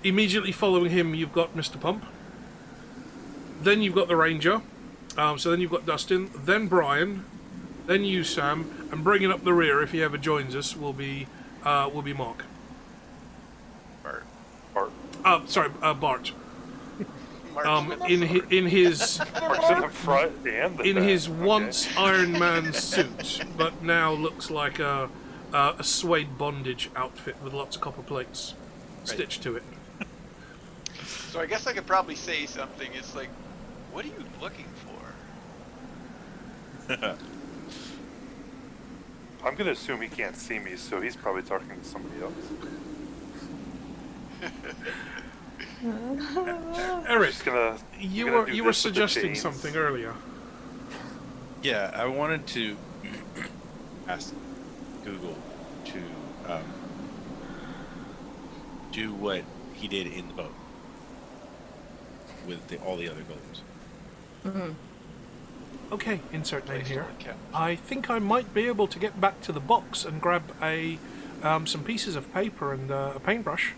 Immediately following him, you've got Mr. Pump. Then you've got the Ranger. So then you've got Dustin. Then Brian. Then you, Sam. And bringing up the rear, if he ever joins us, will be Mark. Bart. Bart. Mark Smith. In his Marks in the front and the in back. his Okay. once Iron Man suit, but now looks like a suede bondage outfit with lots of copper plates stitched to it. So I guess I could probably say something. It's like, what are you looking for? I'm gonna assume he can't see me, so he's probably talking to somebody else. Eric, Just gonna. you gonna were do you were this with the suggesting chains. something earlier. Yeah, I wanted to ask Google to do what he did in the boat with all the other golems. Okay, insert name Place here. all the caps. I think I might be able to get back to the box and grab some pieces of paper and a paintbrush.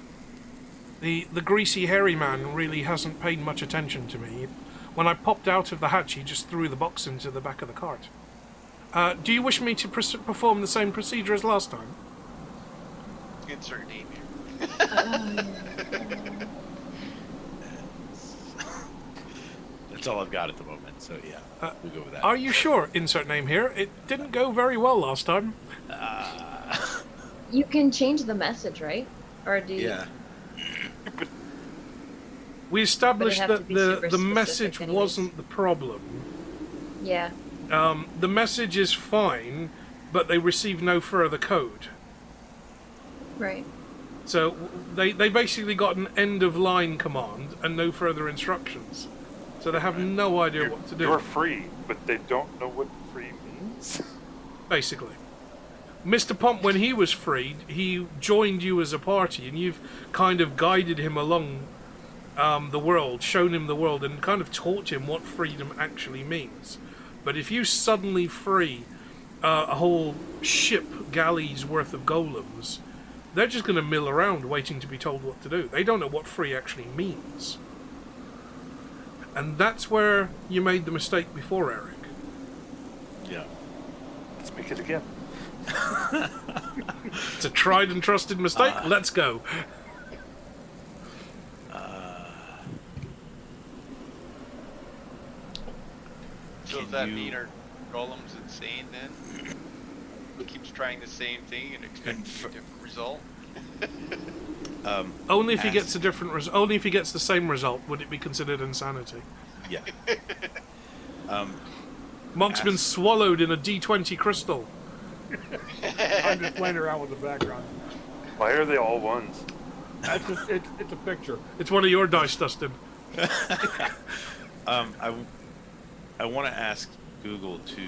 The greasy hairy man really hasn't paid much attention to me. When I popped out of the hatch, he just threw the box into the back of the cart. Do you wish me to perform the same procedure as last time? Insert name here. That's all I've got at the moment, so yeah, we'll go with that. Are you sure? Insert name here. It didn't go very well last time. You can change the message, right? Or do you? Yeah. We established have to that be super the specific message anyways. wasn't the problem. Yeah. The message is fine, but they receive no further code. Right. So they basically got an end of line command and no further instructions. So they have no idea what to do. You're free, but they don't know what free means. Basically. Mr. Pomp, when he was freed, he joined you as a party, and you've kind of guided him along the world, shown him the world, and kind of taught him what freedom actually means. But if you suddenly free a whole ship galley's worth of golems, they're just going to mill around waiting to be told what to do. They don't know what free actually means. And that's where you made the mistake before, Eric. Yeah. Let's make it again. It's a tried and trusted mistake. Let's go. So does that mean our golem's insane then? He keeps trying the same thing and expecting a different result? Only if he gets a different only if he gets the same result would it be considered insanity. Yeah. Monk's been swallowed in a D20 crystal. I'm just playing around with the background. Why are they all ones? That's just, it's a picture. It's one of your dice, Dustin. I want to ask Google to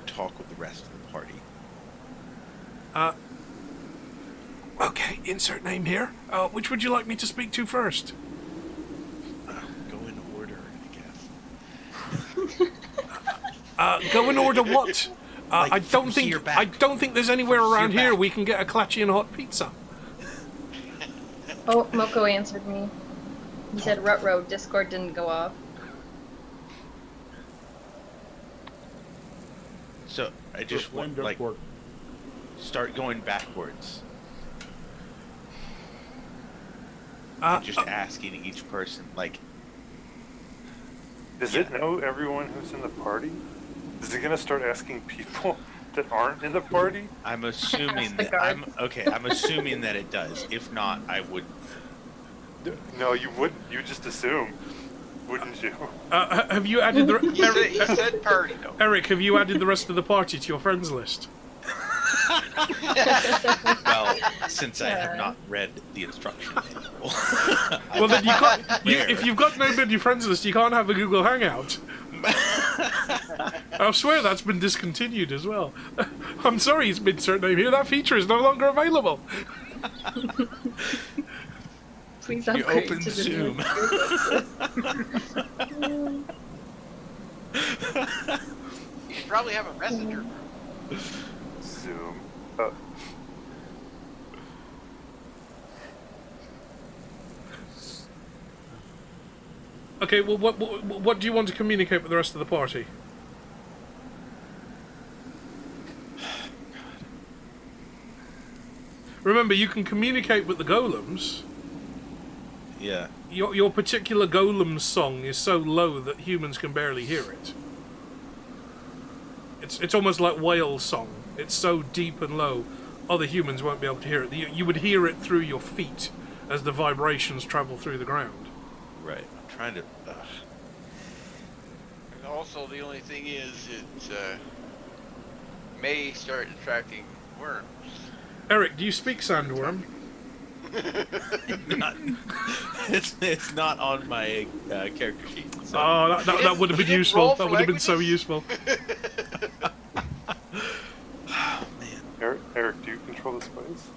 talk with the rest of the party. Okay, insert name here. Which would you like me to speak to first? Go in order, I guess. Go in order what? Like I don't from here think back. I don't think there's anywhere From around here here back. we can get a Clatchy and hot pizza. Oh, Moko answered me. He said, "Rutro, Discord didn't go off." So I just want like start going backwards. And just asking each person, like, Does it know everyone who's in the party? Is it gonna start asking people that aren't in the party? I'm assuming that I'm assuming that it does. If not, I would. No, you wouldn't. You just assume, wouldn't you? Have you added the He said party though. Eric? Have you added the rest of the party to your friends list? Well, since I have not read the instruction manual. Well, then you can't. If you've got nobody on your friends list, you can't have a Google Hangout. I swear that's been discontinued as well. I'm sorry, it's been certain name here. That feature is no longer available. Please You upgrade open to the Zoom. You probably have a messenger. Zoom. Okay, well, what do you want to communicate with the rest of the party? Remember, you can communicate with the golems. Yeah. Your particular golem's song is so low that humans can barely hear it. It's almost like whale's song. It's so deep and low, other humans won't be able to hear it. You would hear it through your feet as the vibrations travel through the ground. Right. I'm trying to. And also, the only thing is, it may start attracting worms. Eric, do you speak Sandworm? It's not on my character sheet. So. Oh, that would have been useful. That would have been so useful. Oh man. Eric, do you control the spice?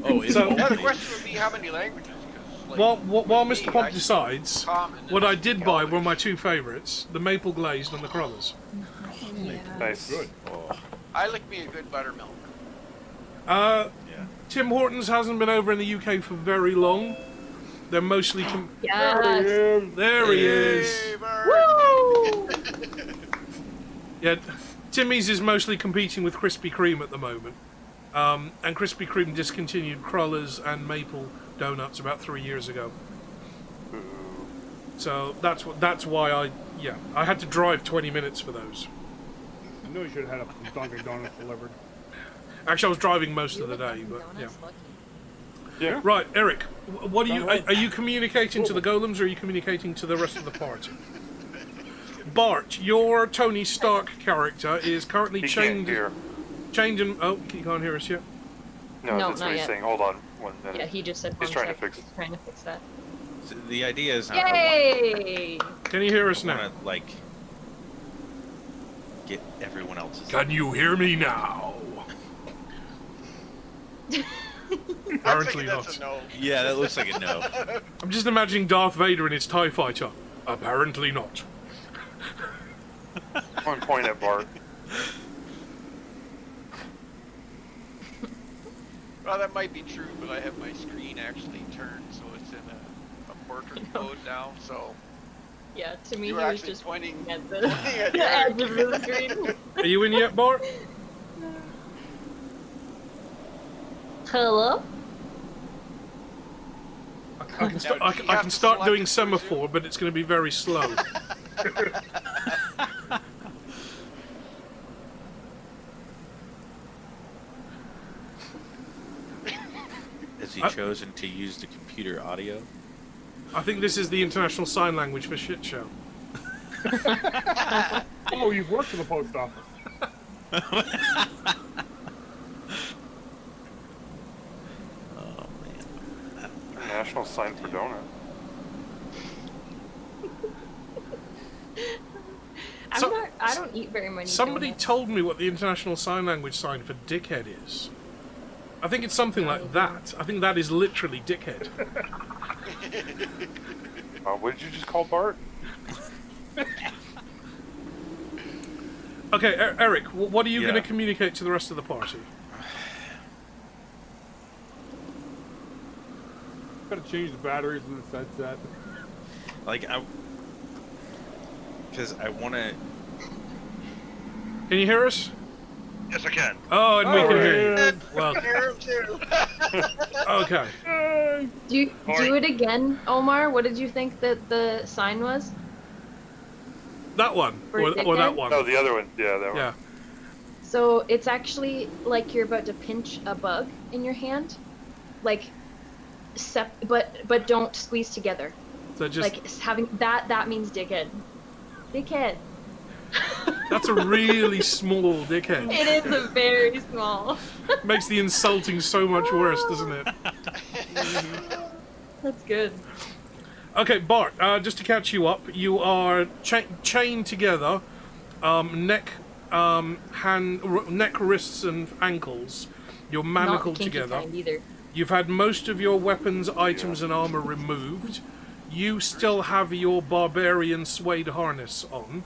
Oh, it's So- Now the question would be how many languages? 'cause, like, While with Mr. me, Pomp I speak decides, common and what I did speak buy Elvish. were my two favourites, the maple glazed and the crullers. Nice. Good. I like me a good buttermilk. Yeah. Tim Hortons hasn't been over in the UK for very long. They're mostly... Yes. There he is! Hey, Mark. Woo! Yeah, Timmy's is mostly competing with Krispy Kreme at the moment. And Krispy Kreme discontinued crullers and maple donuts about 3 years ago. So that's why I had to drive 20 minutes for those. I knew you should have had a Dunkin' Donuts delivered. Actually, I was driving most of the day, but yeah. Yeah. Right, Eric, what are you communicating to the golems or are you communicating to the rest of the party? Bart, your Tony Stark character is currently He chained can't hear. and... Oh, you can't hear us yet? No, No, that's not what he's yet. saying. Hold on 1 minute. Yeah, he just said He's one trying to sec. fix He's it. trying to fix that. So the idea is Yay! Can you hear I us now? want to like get everyone else's. Can you hear me now? I'm Apparently thinking that's not. a no. Yeah, that looks like a no. I'm just imagining Darth Vader in his TIE fighter. Apparently not. One point at Bart. Well, that might be true, but I have my screen actually turned, so it's in a portrait mode now. So Yeah, to me, you he were was actually just pointing at the, at the edge of the screen. Are you in yet, Bart? Hello? I can start doing semaphore, but it's going to be very slow. Has he chosen to use the computer audio? I think this is the international sign language for shit show. Oh, you've worked for the post office. Oh man. National sign for donut. I don't eat very many Somebody donuts. told me what the international sign language sign for dickhead is. I think it's something like that. I think that is literally dickhead. What did you just call Bart? Okay, Eric, what are you Yeah. going to communicate to the rest of the party? Gotta change the batteries in the set. Like because I want to. Can you hear us? Yes, I can. Oh, and we can hear you. yeah. Well, Hear him too. okay. Do it again, Omar. What did you think that the sign was? That one. For Or that dickhead? one. No, the other one. Yeah, that one. Yeah. So it's actually like you're about to pinch a bug in your hand, like, but don't squeeze together. So just Like having that means dickhead. Dickhead. that's a really small dickhead. It is a very small. Makes the insulting so much worse, doesn't it? That's good. Okay, Bart. Just to catch you up, you are chained together, neck, neck, wrists, and ankles. You're manacled Not the kinky together. kind either. You've had most of your weapons, items, and armor removed. You still have your barbarian suede harness on,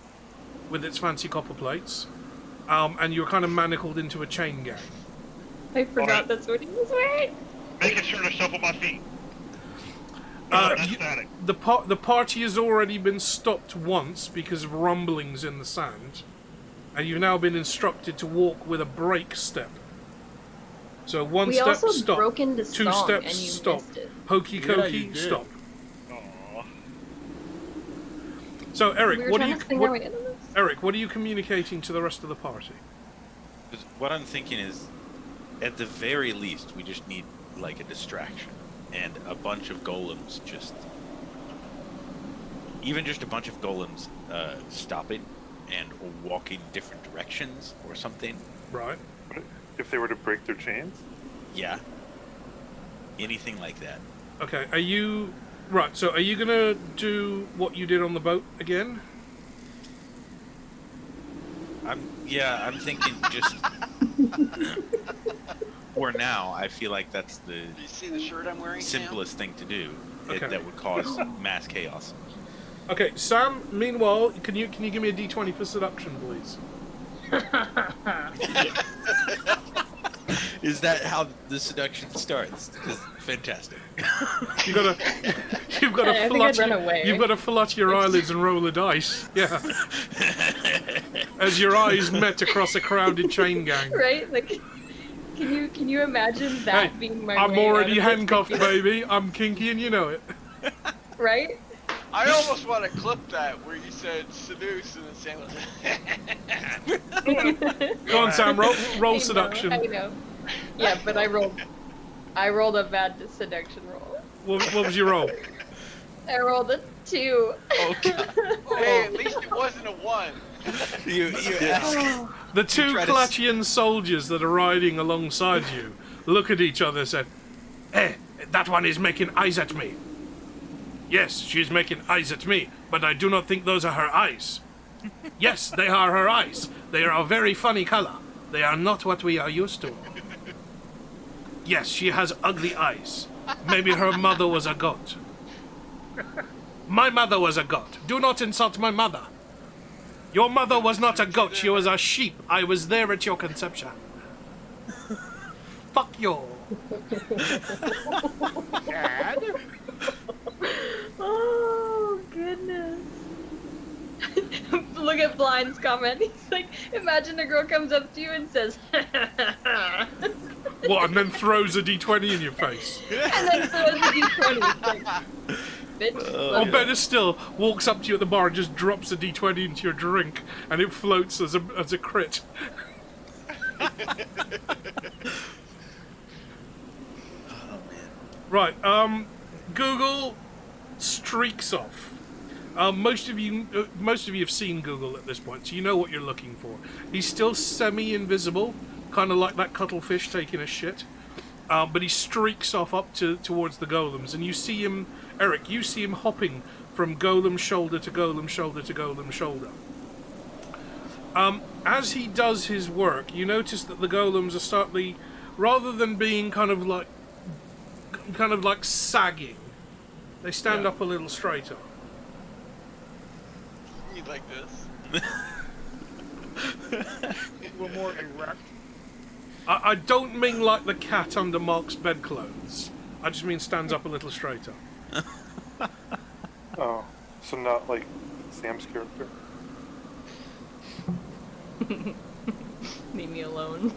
with its fancy copper plates, and you're kind of manacled into a chain gang. I forgot that's what he was wearing. Making sure to shuffle my feet. Static. The party has already been stopped once because of rumblings in the sand, and you've now been instructed to walk with a break step. So one We step, also stop. broke into Two song steps, and you stop. missed it. Hokey Yeah, cokey, you did. stop. Aw. So Eric, We were what trying to sing our way into this. Eric, what are you communicating to the rest of the party? 'Cause what I'm thinking is, at the very least, we just need like a distraction and a bunch of golems even just a bunch of golems stopping and walking different directions or something. Right. If they were to break their chains? Yeah. Anything like that. Okay. Are you right? So are you gonna do what you did on the boat again? I'm thinking just for now. I feel like that's the You see the shirt I'm wearing? simplest thing to do Okay. that would cause mass chaos. Okay, Sam. Meanwhile, can you give me a D20 for seduction, please? Is that how the seduction starts? 'Cause fantastic. You've got to I think I'd run away. You've got to flutter your eyelids and roll a dice. Yeah. As your eyes met across a crowded chain gang. Right? Like, can you imagine that Hey, being my I'm way out already of this handcuffed, ridiculous- baby. I'm kinky and you know it. Right? I almost want to clip that where you said seduce and then Sam was. Go on, Sam. Roll I seduction. know. Yeah, but I rolled a bad seduction roll. What was your roll? I rolled a 2. Oh god. Hey, at least it wasn't a 1. You ask. The two try to Klatchian soldiers that are riding alongside you look at each other and said, "Hey, that one is making eyes at me." "Yes, she's making eyes at me, but I do not think those are her eyes." "Yes, they are her eyes. They are a very funny color. They are not what we are used to." "Yes, she has ugly eyes. Maybe her mother was a goat." "My mother was a goat. Do not insult my mother." "Your mother was not a goat. She was a sheep. I was there at your conception." Fuck you. Dad? Oh, goodness. Look at Blind's comment. He's like, imagine a girl comes up to you and says, What, and then throws a D20 in your face? and then throws a D20. Like, bitch. Or better still, walks up to you at the bar and just drops a D20 into your drink, and it floats as a crit. Right, Google streaks off. Most of you have seen Google at this point, so you know what you're looking for. He's still semi-invisible, kind of like that cuttlefish taking a shit. But he streaks off up towards the golems, and you see him, Eric, you see him hopping from golem shoulder to golem shoulder to golem shoulder. As he does his work, you notice that the golems are slightly, rather than being kind of like sagging, they stand up a little straighter. You like this? A little more erect. I don't mean like the cat under Mark's bedclothes. I just mean stands up a little straighter. Oh, so not like Sam's character? Leave me alone.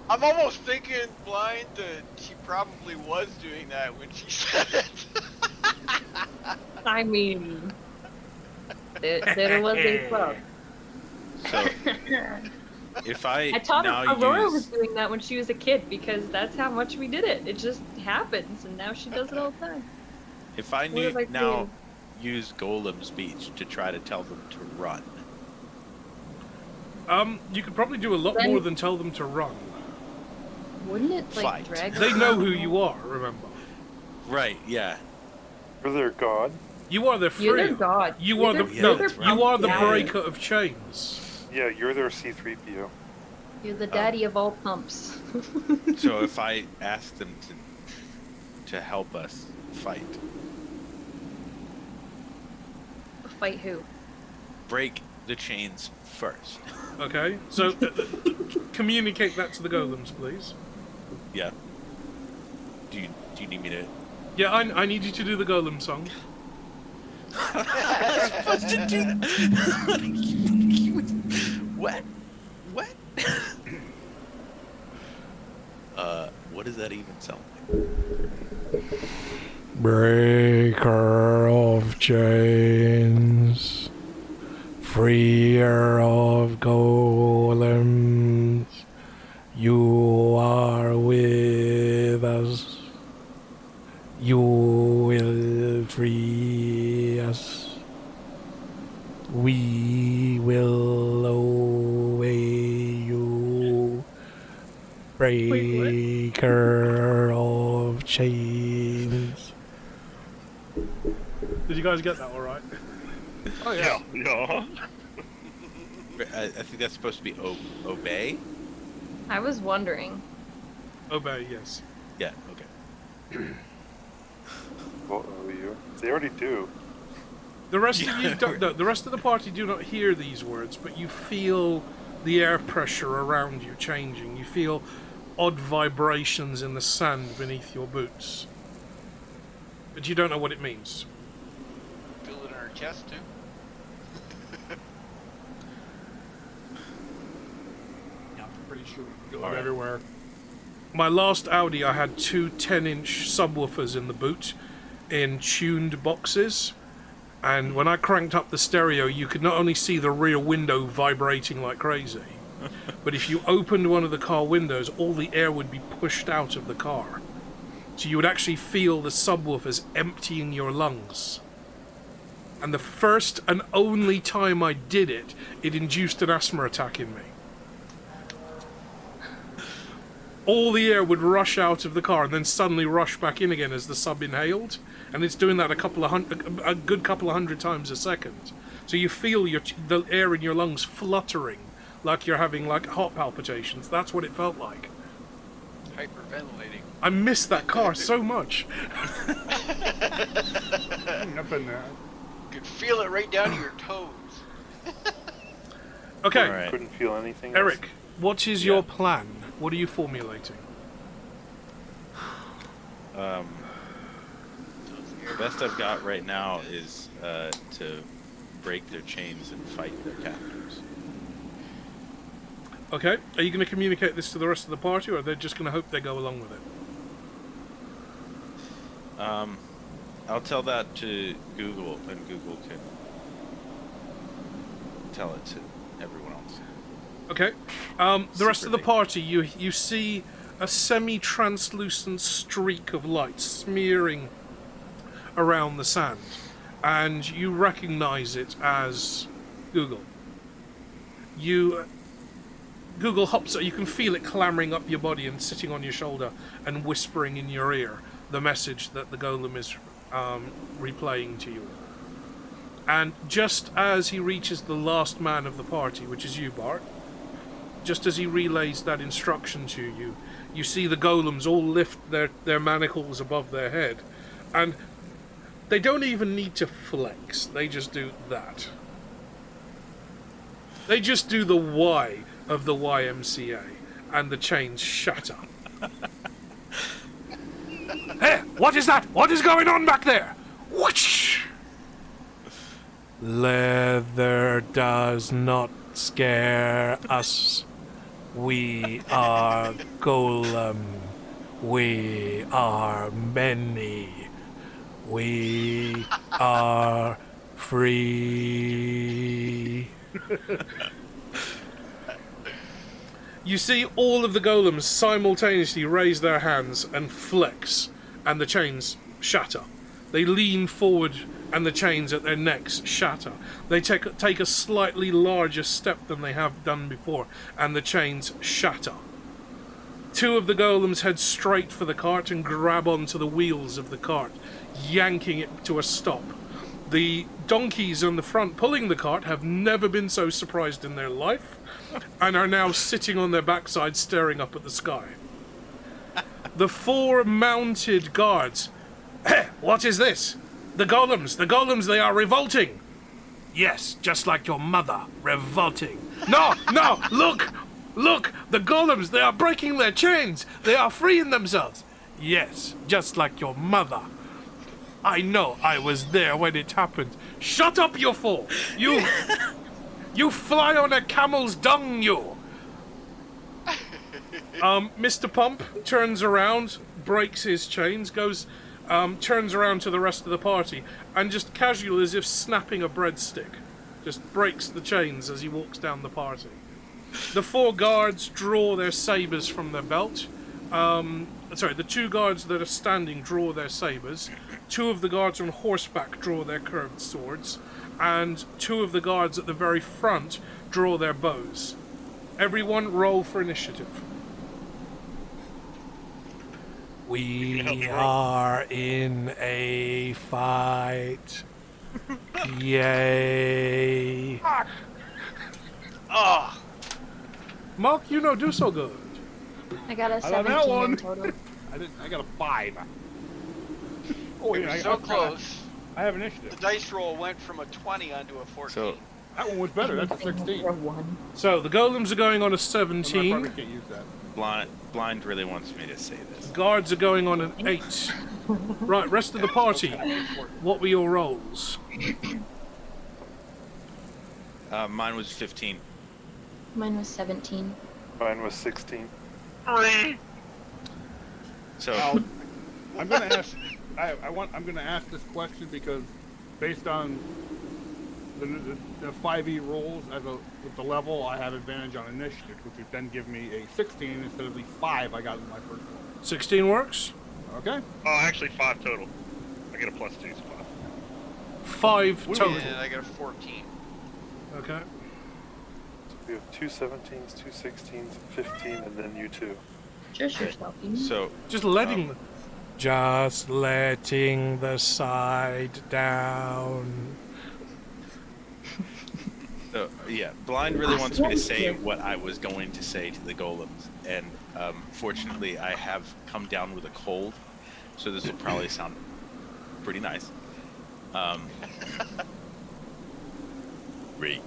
I'm almost thinking, Blind, that she probably was doing that when she said it. I mean, there was a club. So, if I taught now Aurora use... was doing that when she was a kid because that's how much we did it. It just happens, and now she does it all the time. If I What have I now use golem speech to try to tell them to run. You could probably do a lot more than tell them to run. Wouldn't it like Fight. drag? They them know down? who you are, remember. Right, yeah. You're their god? You are their friend. You're their god. You You're are the their- no. you're their You are the daddy. breaker of chains. Yeah, you're their C-3PO. You're the daddy of all pumps. So if I ask them to help us fight, Fight who? break the chains first. Okay, so communicate that to the golems, please. Yeah. Do you need me to? Yeah, I need you to do the golem song. Supposed to do that? What? What? What does that even sound like? Breaker of chains, freer of golems, you are with us. You will free us. We will obey you. Breaker of chains. Did you guys get that all right? Oh yeah. Yeah. I think that's supposed to be obey. I was wondering. Obey, yes. Yeah. Okay. Well, oh, you. They already do. The rest of you don't know. The rest of the party do not hear these words, but you feel the air pressure around you changing. You feel odd vibrations in the sand beneath your boots. But you don't know what it means. Feel it in her chest too. Yeah, I'm pretty sure we can go All right. everywhere. My last Audi, I had two 10-inch subwoofers in the boot in tuned boxes. And when I cranked up the stereo, you could not only see the rear window vibrating like crazy, but if you opened one of the car windows, all the air would be pushed out of the car. So you would actually feel the subwoofers emptying your lungs. And the first and only time I did it, it induced an asthma attack in me. All the air would rush out of the car and then suddenly rush back in again as the sub inhaled. And it's doing that a good couple of hundred times a second. So you feel the air in your lungs fluttering like you're having like heart palpitations. That's what it felt like. Hyperventilating. I miss that car so much. Up in there. You could feel it right down to your toes. Okay, All right. Couldn't feel anything. Eric, what is your plan? What are you formulating? The best I've got right now is to break their chains and fight their captors. Okay, are you going to communicate this to the rest of the party, or are they just going to hope they go along with it? I'll tell that to Google, and Google can tell it to everyone else. Okay, the rest of the party, you see a semi-translucent streak of light smearing around the sand, and you recognize it as Google. Google hops, you can feel it clambering up your body and sitting on your shoulder and whispering in your ear the message that the golem is replaying to you. And just as he reaches the last man of the party, which is you, Bart, just as he relays that instruction to you, you see the golems all lift their manacles above their head, and they don't even need to flex, they just do that. They just do the Y of the YMCA, and the chains shatter. Hey, what is that? What is going on back there? Whoosh! Leather does not scare us. We are golem. We are many. We are free. You see all of the golems simultaneously raise their hands and flex, and the chains shatter. They lean forward, and the chains at their necks shatter. They take a slightly larger step than they have done before, and the chains shatter. Two of the golems head straight for the cart and grab onto the wheels of the cart, yanking it to a stop. The donkeys on the front pulling the cart have never been so surprised in their life, and are now sitting on their backside staring up at the sky. The four mounted guards. Hey, what is this? The golems, they are revolting. Yes, just like your mother, revolting. No, look, the golems, they are breaking their chains. They are freeing themselves. Yes, just like your mother. I know, I was there when it happened. Shut up, you fool! You fly on a camel's dung, you! Mr. Pump turns around, breaks his chains, turns around to the rest of the party, and just casual as if snapping a breadstick, just breaks the chains as he walks down the party. The four guards draw their sabers from their belt. The two guards that are standing draw their sabers. Two of the guards on horseback draw their curved swords. And two of the guards at the very front draw their bows. Everyone roll for initiative. We are in a fight. Yay. Oh, Mark, you do so good. I got a I love that 17 one. in total. I got a 5. Oh, it yeah, was so close. I have The initiative. dice roll went from a 20 onto a 14. So That one was better. That's a For 16. one. So the golems are going on a I 17. probably can't use that. blind really wants me to say this. Guards are going on an 8. Right, rest of the party. What were your rolls? Mine was 15. Mine was 17. Mine was 16. So I'm gonna ask. I'm gonna ask this question because, based on the 5e rolls with the level, I have advantage on initiative, which would then give me a 16 instead of the 5 I got in my first roll. 16 works. Okay. Oh, actually 5 total. I get a +2 spot. 5 total. And I got a 14. Okay. We have 2 17s, 2 16s, 15, and then you two. Just yourself, you. So Just letting the side down. So, yeah, Blind really wants me to say what I was going to say to the golems, and fortunately I have come down with a cold, so this will probably sound pretty nice. Break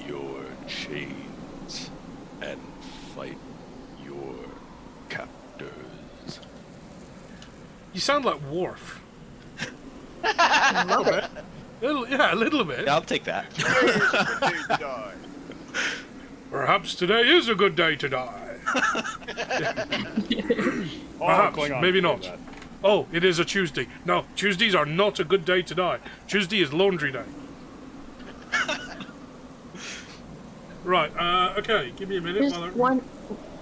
your chains and fight your captors. You sound like Worf. Love it. A little bit. Yeah, I'll take that. Perhaps today is a good day to die. Perhaps, Klingons maybe say not. that. Oh, it is a Tuesday. No, Tuesdays are not a good day to die. Tuesday is laundry day. Right, okay, give me a minute. Just one.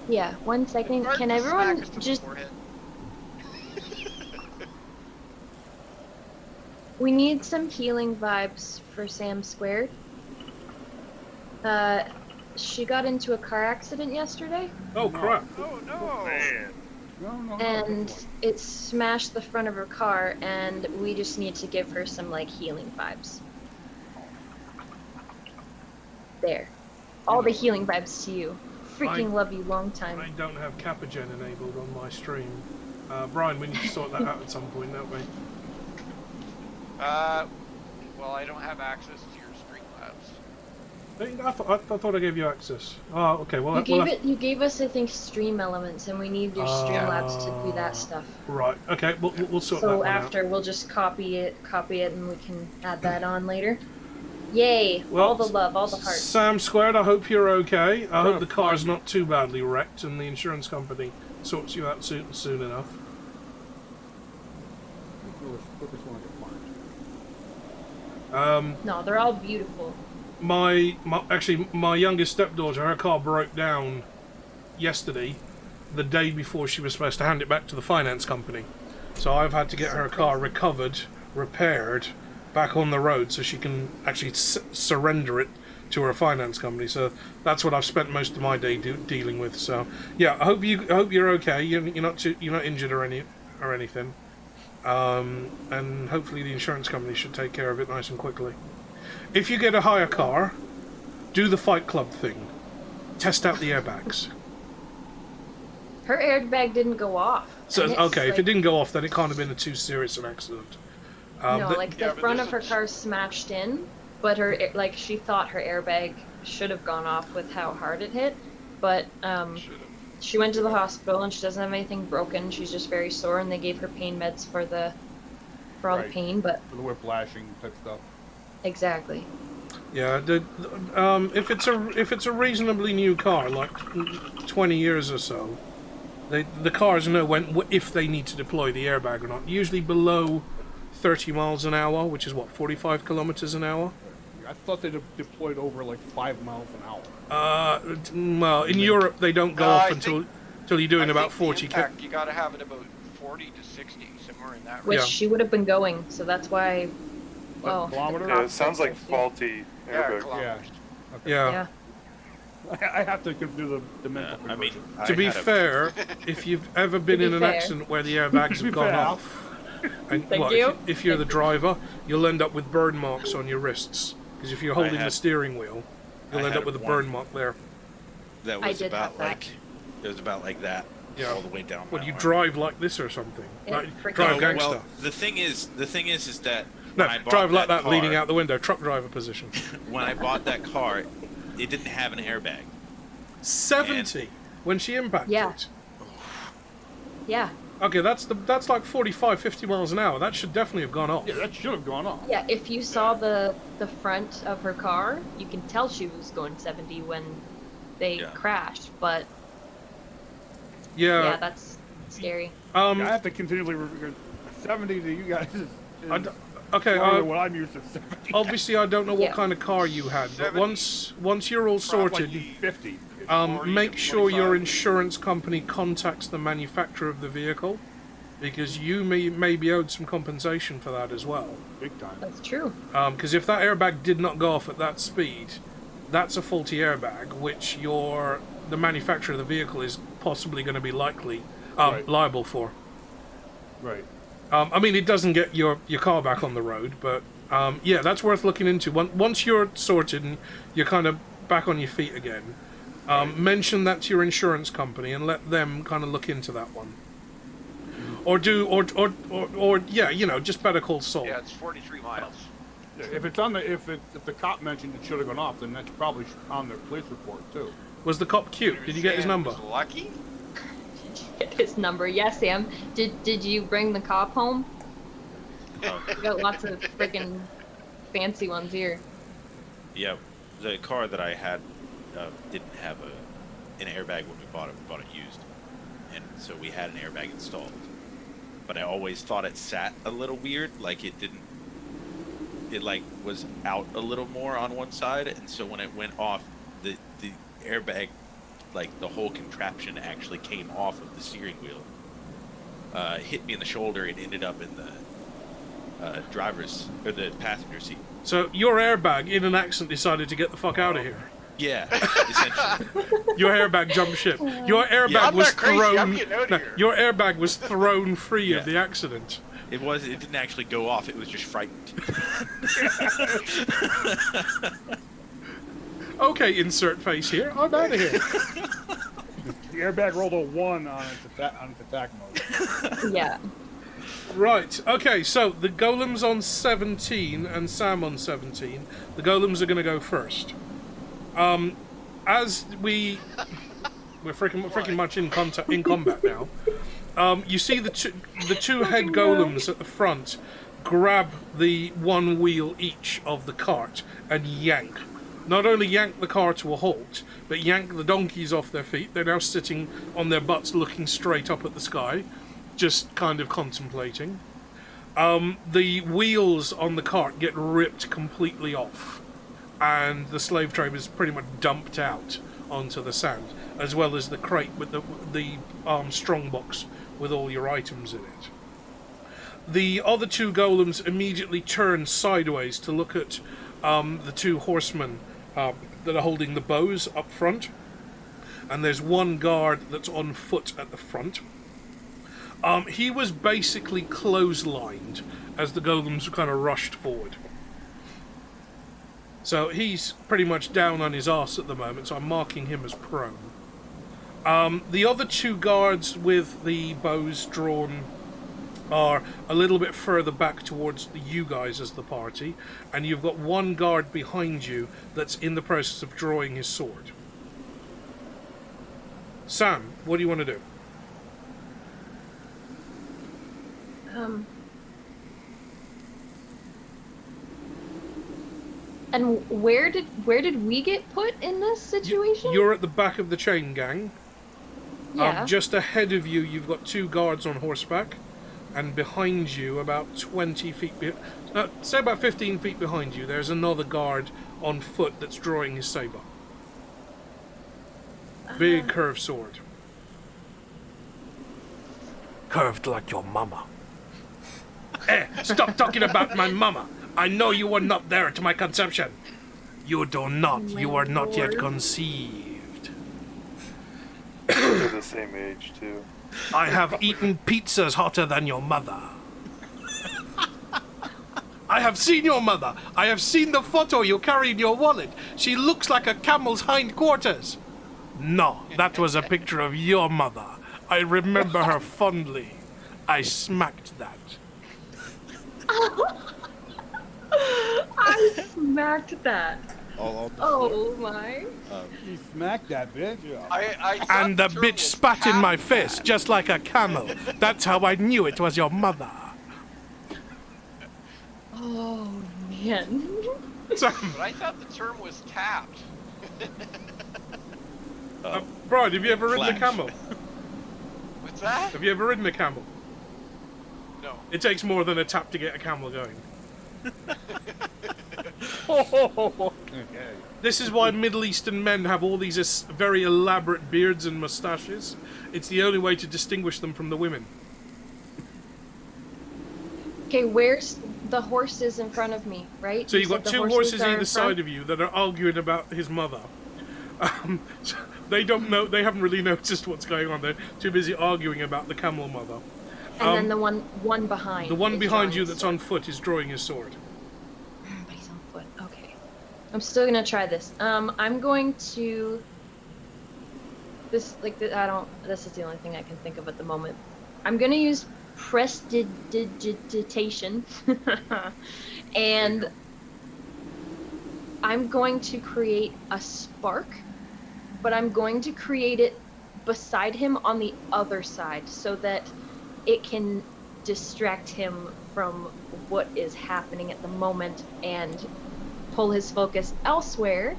Yeah, 1 second. Can everyone just? We need some healing vibes for Sam Squared. She got into a car accident yesterday, Oh, crap. Oh no! Man. No. and it smashed the front of her car, and we just need to give her some, like, healing vibes. There. All the healing vibes to you. Freaking love you, long time. I don't have Capagen enabled on my stream. Brian, we need to sort that out at some point, don't we? Well, I don't have access to your Streamlabs. I thought I gave you access. Oh, okay. Well, You gave us, I think, stream elements, and we need your Streamlabs to do that stuff. Right. Okay. We'll sort that So one after, we'll just copy it, and we can add that on later. Yay! Well, all the love, all the out. hearts. Sam Squared, I hope you're okay. I hope the car's not too badly wrecked, and the insurance company sorts you out soon enough. No, they're all beautiful. My youngest stepdaughter, her car broke down yesterday, the day before she was supposed to hand it back to the finance company. So I've had to get her car recovered, repaired, back on the road so she can actually surrender it to her finance company. So that's what I've spent most of my day dealing with. So yeah, I hope you're okay. You're not injured or anything. And hopefully the insurance company should take care of it nice and quickly. If you get a hire car, do the Fight Club thing. Test out the airbags. Her airbag didn't go off. So and it's, okay, if like, it didn't go off, then it can't have been too serious an accident. No, like the front of her car smashed in, but she thought her airbag should have gone off with how hard it hit. But she went to the hospital and she doesn't have anything broken. She's just very sore, and they gave her pain meds for all the pain. But For the whiplashing type stuff. exactly. Yeah, if it's a reasonably new car, like 20 years or so, the cars know if they need to deploy the airbag or not. Usually below 30 miles an hour, which is what, 45 kilometers an hour. I thought they deployed over like 5 miles an hour. Well, in Europe they don't go off until you're doing about 40 kilometers. You gotta have it about 40 to 60, somewhere in that range. Which she would have been going, so that's why. Oh, Kilometer? Yeah, it sounds like faulty airbag. kilometers. Yeah. I have to do the mental conversion. To be fair, if you've ever been in an accident where the airbags have gone off, and if you're the driver, you'll end up with burn marks on your wrists. Because if you're holding the steering wheel, you'll end up with a burn mark there. That was about like that. Yeah. All the way down. Would you drive like this or something? Like, freaking drive gangster. Well, the thing is that No, when I bought drive like that, car, leaning out the window, truck driver position. When I bought that car, it didn't have an airbag. 70 when she impacted. Yeah. Yeah. Okay, that's like 45, 50 miles an hour. That should definitely have gone off. Yeah, that should have gone off. Yeah, if you saw the front of her car, you can tell she was going 70 when they crashed, but yeah, that's scary. I have to continually 70 to you guys is okay, farther than what I'm used to. 70. Obviously, I don't know what kind of car you had, but once you're all sorted, like 50. make sure your insurance company contacts the manufacturer of the vehicle, because you may be owed some compensation for that as well. Big time. That's true. Because if that airbag did not go off at that speed, that's a faulty airbag, which the manufacturer of the vehicle is possibly going to be liable for. Right. I mean, it doesn't get your car back on the road, but yeah, that's worth looking into. Once you're sorted and you're kind of back on your feet again, mention that to your insurance company and let them kind of look into that one. Or yeah, just better call Saul. Yeah, it's 43 miles. If it's on the if the cop mentioned it should have gone off, then that's probably on their police report too. Was the cop cute? Did you get his number? Was lucky? Get his number. Yeah, Sam. Did you bring the cop home? We got lots of freaking fancy ones here. Yeah, the car that I had didn't have an airbag when we bought it. We bought it used, and so we had an airbag installed. But I always thought it sat a little weird, like it didn't. It like was out a little more on one side, and so when it went off, the airbag, like the whole contraption actually came off of the steering wheel, hit me in the shoulder, and ended up in the the passenger seat. So your airbag in an accident decided to get the fuck out of here. Yeah, essentially. Your airbag jumped ship. Your airbag was I'm not crazy. I'm thrown. getting out of No, here. your airbag was thrown free Yeah. of the accident. It didn't actually go off. It was just frightened. Okay, insert face here. I'm out of here. The airbag rolled a 1 on its attack mode. Yeah. Right. Okay. So the golem's on 17 and Sam on 17. The golems are going to go first. As we're freaking much in combat now. You see the two head golems at the front grab the one wheel each of the cart and yank. Not only yank the car to a halt, but yank the donkeys off their feet. They're now sitting on their butts looking straight up at the sky, just kind of contemplating. The wheels on the cart get ripped completely off, and the slave train is pretty much dumped out onto the sand, as well as the crate with the strong box with all your items in it. The other two golems immediately turn sideways to look at the two horsemen that are holding the bows up front, and there's one guard that's on foot at the front. He was basically clotheslined as the golems kind of rushed forward. So he's pretty much down on his arse at the moment, so I'm marking him as prone. The other two guards with the bows drawn are a little bit further back towards you guys as the party, and you've got one guard behind you that's in the process of drawing his sword. Sam, what do you want to do? And where did we get put in this situation? You're at the back of the chain gang. Yeah. Just ahead of you, you've got two guards on horseback, and behind you, about 20 feet, say about 15 feet behind you, there's another guard on foot that's drawing his saber. Big curved sword. Curved like your mama. Stop talking about my mama. I know you were not there at my conception. You do not. You are not yet conceived. They're the same age, too. I have eaten pizzas hotter than your mother. I have seen your mother. I have seen the photo you carry in your wallet. She looks like a camel's hindquarters. No, that was a picture of your mother. I remember her fondly. I smacked that. I smacked that. Oh my. You smacked that bitch. And the bitch spat in my face, just like a camel. That's how I knew it was your mother. Oh man. But I thought the term was tapped. Brian, have you ever ridden a camel? What's that? Have you ever ridden a camel? No. It takes more than a tap to get a camel going. This is why Middle Eastern men have all these very elaborate beards and moustaches. It's the only way to distinguish them from the women. Okay, where's the horses in front of me, right? So You you've got said the two horses are either in side front? of you that are arguing about his mother. So they don't know. They haven't really noticed what's going on. They're too busy arguing about the camel mother. And then the one behind. The one is behind drawing you his that's sword. on foot is drawing his sword. But he's on foot. Okay. I'm still gonna try this. I'm going to. This I don't. This is the only thing I can think of at the moment. I'm gonna use prestidigitation, and I'm going to create a spark, but I'm going to create it beside him on the other side so that it can distract him from what is happening at the moment and pull his focus elsewhere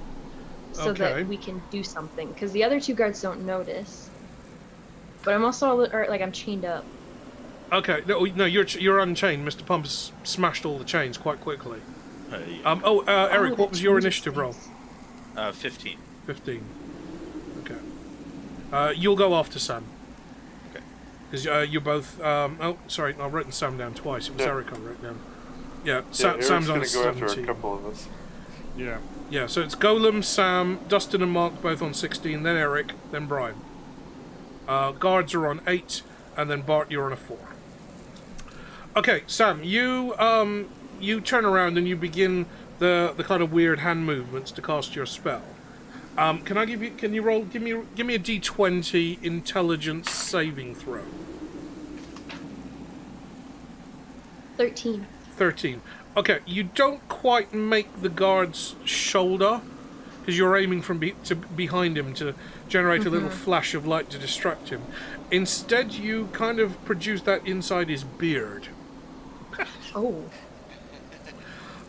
so that we can do something, because the other two guards don't notice. But I'm also I'm chained up. Okay, no, you're unchained. Mr. Pump has smashed all the chains quite quickly. Eric, what was your initiative roll? 15. 15. Okay. You'll go after Sam. Okay. Because you're both. Oh, sorry, I've written Sam down twice. It was Eric I wrote down. Yeah, Eric's Sam's on gonna go after 17. a couple of us. Yeah. Yeah, so it's Golem, Sam, Dustin, and Mark both on 16. Then Eric, then Brian. Guards are on 8, and then Bart, you're on a 4. Okay, Sam, you turn around and you begin the kind of weird hand movements to cast your spell. Can you roll? Give me a D20 intelligence saving throw. 13. 13. Okay, you don't quite make the guard's shoulder because you're aiming from behind him to generate a little flash of light to distract him. Instead, you kind of produce that inside his beard. Oh.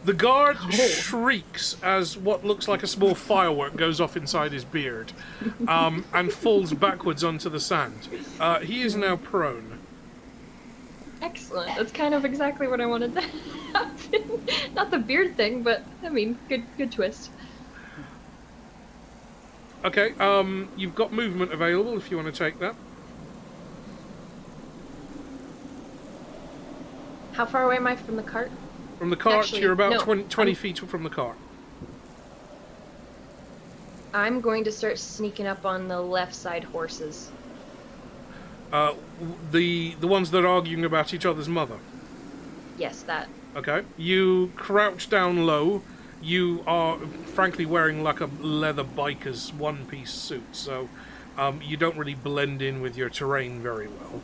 The guard shrieks as what looks like a small firework goes off inside his beard, and falls backwards onto the sand. He is now prone. Excellent. That's kind of exactly what I wanted to happen. Not the beard thing, but I mean, good twist. Okay, you've got movement available if you want to take that. How far away am I from the cart? From the cart, Actually, you're about no, 20 feet from the cart. I'm going to start sneaking up on the left side horses. The ones that are arguing about each other's mother. Yes, that. Okay. You crouch down low. You are, frankly, wearing like a leather biker's one-piece suit, so you don't really blend in with your terrain very well.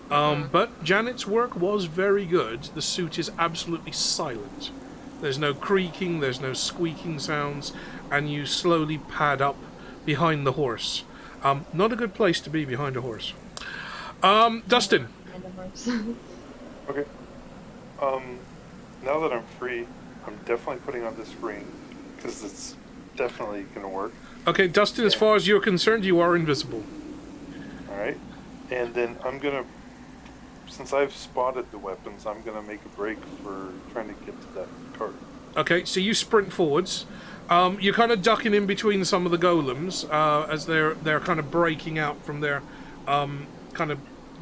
But Janet's work was very good. The suit is absolutely silent. There's no creaking, there's no squeaking sounds, and you slowly pad up behind the horse. Not a good place to be behind a horse. Dustin. Okay. Now that I'm free, I'm definitely putting on this ring because it's definitely gonna work. Okay, Dustin, as far as you're concerned, you are invisible. Alright. And then I'm gonna, since I've spotted the weapons, I'm gonna make a break for trying to get to that cart. Okay, so you sprint forwards. You're kind of ducking in between some of the golems as they're kind of breaking out from their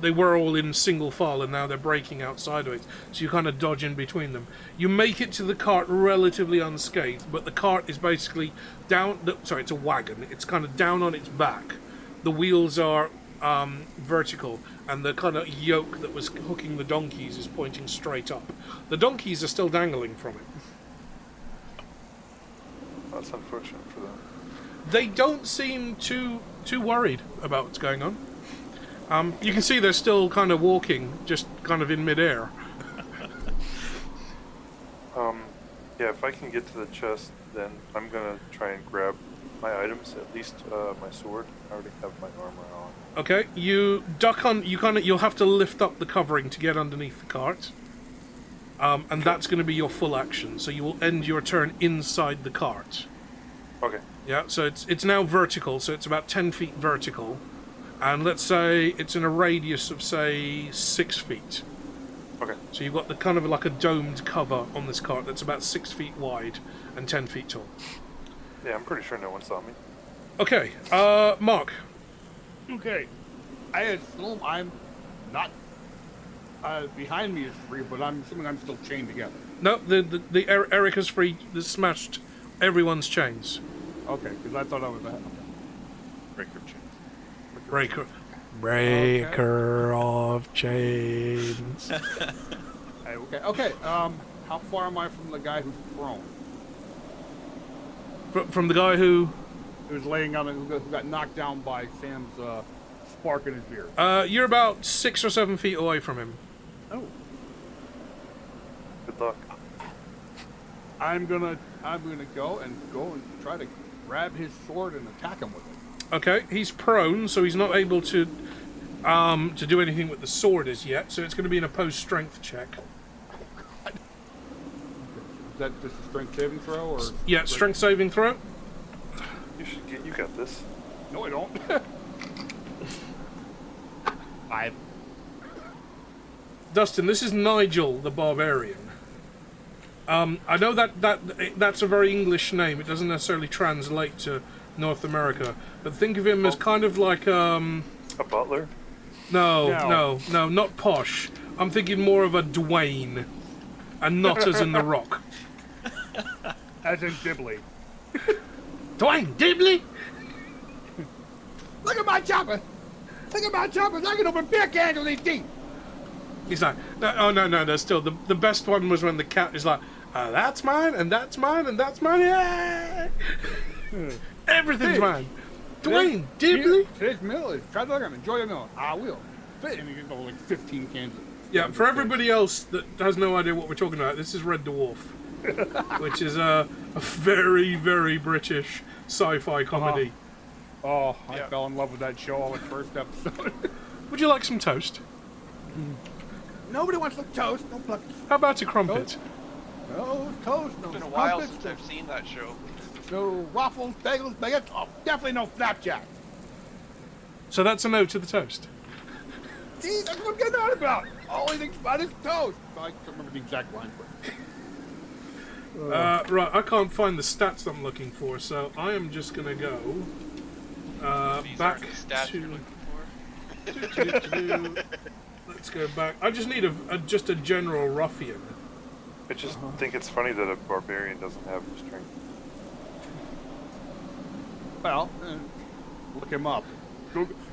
they were all in single file and now they're breaking outside of it. So you kind of dodge in between them. You make it to the cart relatively unscathed, but the cart is basically down. Sorry, it's a wagon. It's kind of down on its back. The wheels are vertical, and the kind of yoke that was hooking the donkeys is pointing straight up. The donkeys are still dangling from it. That's unfortunate for them. They don't seem too worried about what's going on. You can see they're still kind of walking, just kind of in midair. Yeah, if I can get to the chest, then I'm gonna try and grab my items, at least my sword. I already have my armor on. Okay, you duck on. You'll have to lift up the covering to get underneath the cart, and that's going to be your full action. So you will end your turn inside the cart. Okay. Yeah. So it's now vertical. So it's about 10 feet vertical, and let's say it's in a radius of say 6 feet. Okay. So you've got the kind of like a domed cover on this cart that's about 6 feet wide and 10 feet tall. Yeah, I'm pretty sure no one saw me. Okay, Mark. Okay. I assume I'm not behind me is free, but I'm assuming I'm still chained together. No, the Eric has free. Smashed everyone's chains. Okay, because I thought I was ahead. Breaker chain. Breaker of chains. Okay. How far am I from the guy who's prone? From the guy who was laying on, who got knocked down by Sam's spark in his beard. You're about 6 or 7 feet away from him. Oh. Good luck. I'm gonna go and try to grab his sword and attack him with it. Okay, he's prone, so he's not able to do anything with the sword as yet. So it's going to be an opposed strength check. Is that just a strength saving throw, or? Yeah, strength saving throw. You got this. No, I don't. 5. Dustin, this is Nigel the Barbarian. I know that's a very English name. It doesn't necessarily translate to North America, but think of him as kind of like a butler. No, not posh. I'm thinking more of a Dwayne, and not as in The Rock. As in Dibley. Dwayne Dibley. Look at my chopper. Look at my choppers. I can open beer cans with these teeth. He's like, no. Still, the best one was when the cat is like, that's mine, and that's mine, and that's mine. Yeah. Everything's mine. Dwayne Dibley. Today's meal is try to look at him. Enjoy your meal. I will. And you can go like 15 cans. Yeah, for everybody else that has no idea what we're talking about, this is Red Dwarf, which is a very, very British sci-fi comedy. Oh, I fell in love with that show on the first episode. Would you like some toast? Nobody wants some toast. No pluck. How about a crumpet? No toast. No. It's been a while since I've seen that show. No waffles, bagels, baguettes. Oh, definitely no flapjack. So that's a no to the toast. See, that's what I'm getting out about. All he thinks about is toast. I can't remember the exact line. But... right, I can't find the stats I'm looking for, so I am just going to go back to... Let's go back. I just need just a general ruffian. I just think it's funny that a barbarian doesn't have strength. Well, look him up.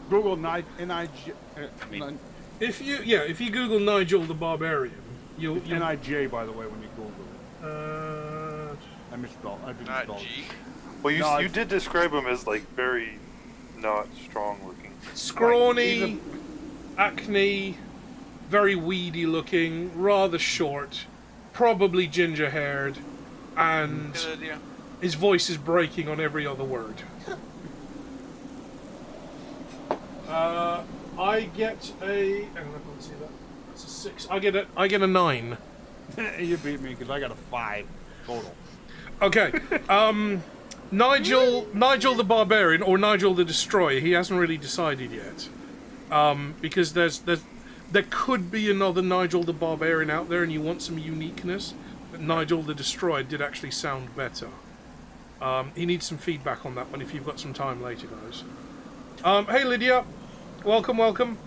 Google N-I-J... If you Google Nigel the Barbarian, you'll... N-I-J, by the way, when you Google it. I misspelled. I didn't spell it. Well, you did describe him as, like, very not strong looking. Scrawny, acne, very weedy looking, rather short, probably ginger haired, and his voice is breaking on every other word. I get a... Hang on, I can't see that. That's a 6. I get a 9. You beat me because I got a 5 total. Okay. Nigel the Barbarian, or Nigel the Destroyer, he hasn't really decided yet. Because there could be another Nigel the Barbarian out there and you want some uniqueness, but Nigel the Destroyer did actually sound better. He needs some feedback on that one if you've got some time later, guys. Hey Lydia, welcome.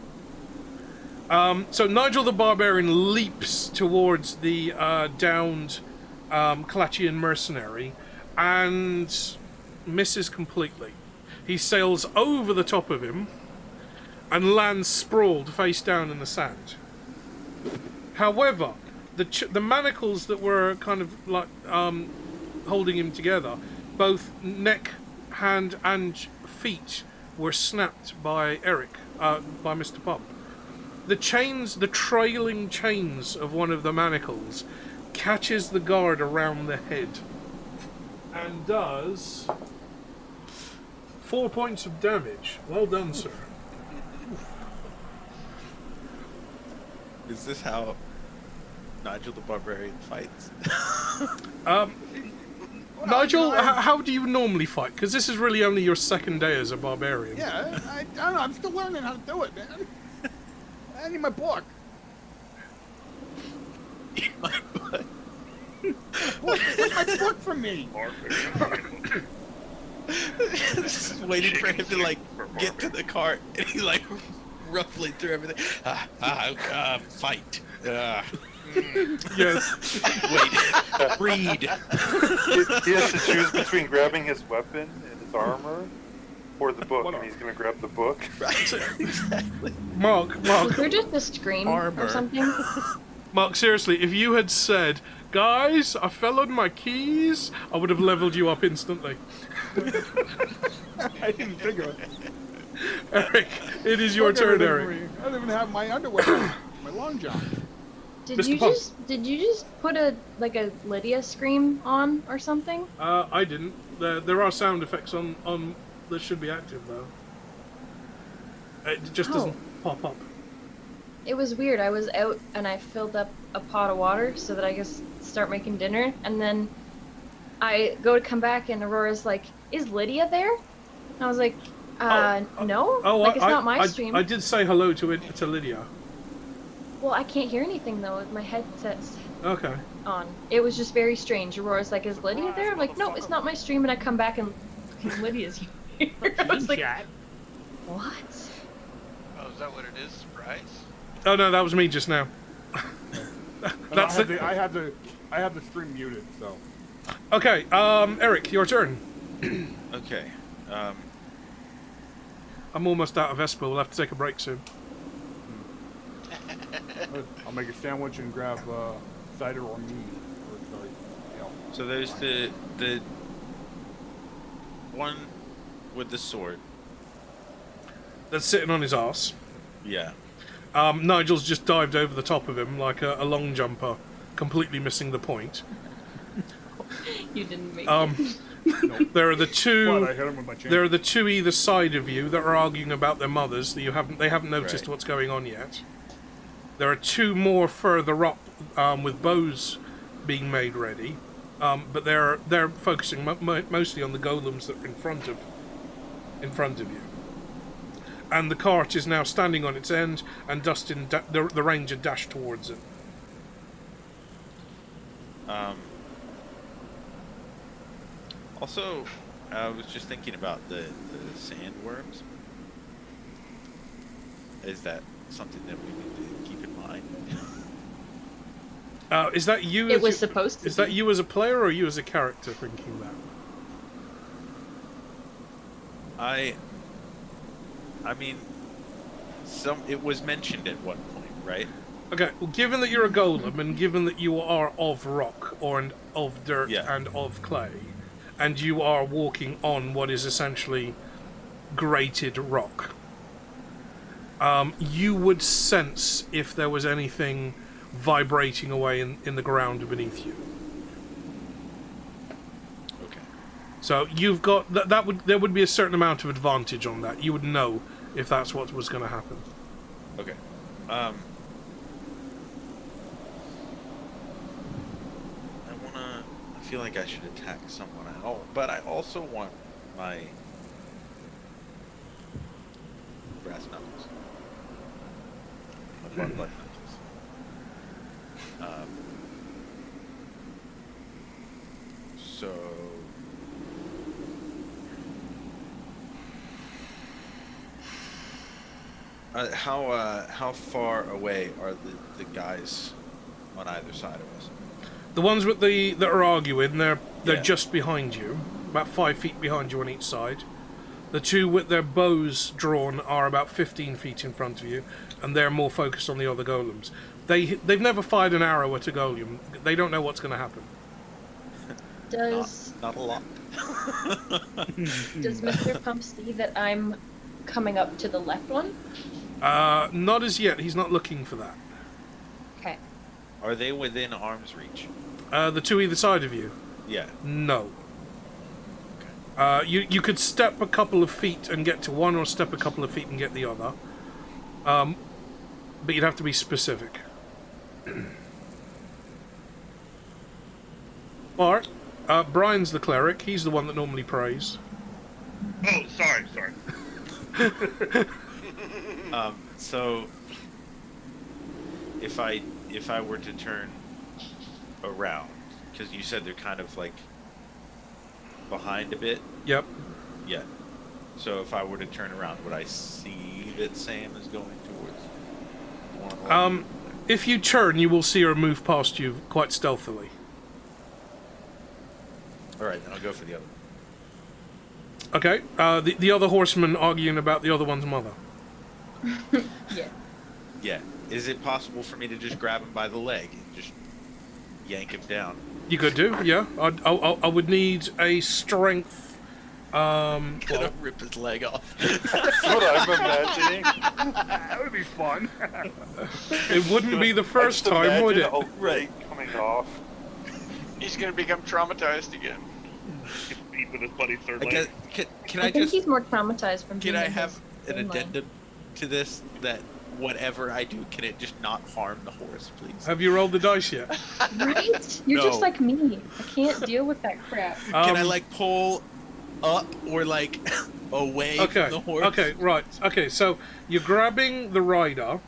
So Nigel the Barbarian leaps towards the downed Kalachian mercenary and misses completely. He sails over the top of him and lands sprawled face down in the sand. However, the manacles that were kind of like holding him together, both neck, hand and feet, were snapped by Eric, by Mr. Pop. The trailing chains of one of the manacles catches the guard around the head and does 4 points of damage. Well done, sir. Is this how Nigel the Barbarian fights? Nigel, how do you normally fight? Because this is really only your second day as a barbarian. Yeah, I don't know. I'm still learning how to do it, man. I need my book. My butt. Where's my book from me? Just waiting for him to like get to the cart, and he like ruffling through everything. Fight. Yes. Wait. Read. He has to choose between grabbing his weapon and his armor or the book, and he's going to grab the book. Right. Exactly. Mark. Was there just a scream Armor. or something? Mark, seriously, if you had said, guys, I fell on my keys, I would have leveled you up instantly. I didn't think of it. Eric, it is your Look turn, at Eric. everything. I don't even have my underwear on. My long john. Did Mr. you Pump. did you just put a Lydia scream on or something? I didn't. There are sound effects on that should be active, though. It just doesn't pop up. It was weird. I was out and I filled up a pot of water so that I could start making dinner, and then I go to come back and Aurora's like, "Is Lydia there?" And I was like, no. Like, it's not my stream. I did say hello to Lydia. Well, I can't hear anything though with my headsets Okay. on. It was just very strange. Aurora's like, "Is Lydia there?" I'm like, "No, it's not my stream." And I come back and Lydia's here. I was like, "What?" Oh, is that what it is? Surprise? Oh no, that was me just now. That's it. I have the stream muted, so. Okay, Eric, your turn. Okay. I'm almost out of Esper. We'll have to take a break soon. I'll make a sandwich and grab cider or mead. Or, sorry, ale. So there's the one with the sword. That's sitting on his arse. Yeah. Nigel's just dived over the top of him like a long jumper, completely missing the point. You didn't make it. There are the two. But I hit him with my chain. There are the two either side of you that are arguing about their mothers. That they haven't noticed Right. what's going on yet. There are two more further up with bows being made ready, but they're focusing mostly on the golems that are in front of you. And the cart is now standing on its end, and Dustin, the ranger, dashed towards it. Also, I was just thinking about the sandworms. Is that something that we need to keep in mind? Is that you? It was supposed to. Is that you as a player or you as a character thinking that? I mean, it was mentioned at one point, right? Okay, well, given that you're a golem, and given that you are of rock, and of dirt, and of clay, and you are walking on what is essentially grated rock, you would sense if there was anything vibrating away in the ground beneath you. Okay. So you've got there would be a certain amount of advantage on that. You would know if that's what was going to happen. Okay. I feel like I should attack someone else, but I also want my brass knuckles. My blood knuckles. So how far away are the guys on either side of us? The ones with that are arguing, they're just behind you, about 5 feet behind you on each side. The two with their bows drawn are about 15 feet in front of you, and they're more focused on the other golems. They've never fired an arrow at a golem. They don't know what's going to happen. Does not a lot. Does Mr. Pump see that I'm coming up to the left one? Not as yet. He's not looking for that. Okay. Are they within arm's reach? The two either side of you? Yeah. No. You could step a couple of feet and get to one, or step a couple of feet and get the other. But you'd have to be specific. Alright. Brian's the cleric. He's the one that normally prays. Oh, sorry. So if I were to turn around, because you said they're kind of like behind a bit. Yep. Yeah. So if I were to turn around, would I see leave it same as going towards one. If you turn, you will see her move past you quite stealthily. All right, then I'll go for the other. Okay. The other horseman arguing about the other one's mother. Yeah. Yeah. Is it possible for me to just grab him by the leg and just yank him down? You could do, yeah. I would need a strength. Gonna rip his leg off. That's what I'm imagining. That would be fun. It wouldn't be the I first just time, would it? imagine a leg coming off. He's gonna become traumatized again. Get beat with his buddy's third Okay, leg. can I I think just he's more traumatized from can being I in have his an own line. addendum to this that whatever I do, can it just not harm the horse, please? Have you rolled the dice yet? Right? You're No. just like me. I can't deal with that crap. Can I like pull up or like away Okay. from the horse? Okay. Right. Okay. So you're grabbing the rider,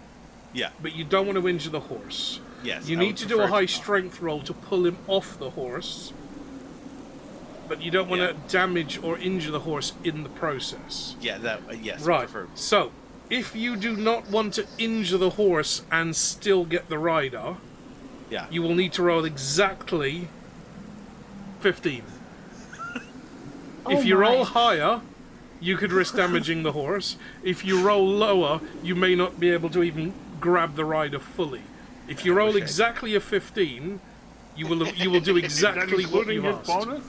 Yeah. but you don't want to injure the horse. Yes. You I need would to do a prefer high not. strength roll to pull him off the horse, but you don't want to Yeah. damage or injure the horse in the process. Yeah. That. Yes. Right. Prefer. So, if you do not want to injure the horse and still get the rider, Yeah. you will need to roll exactly 15. If you roll higher, you could risk damaging the horse. If you roll lower, you may not be able to even grab the rider fully. If you roll exactly a 15, you will do Is that exactly what including you his asked. bonus?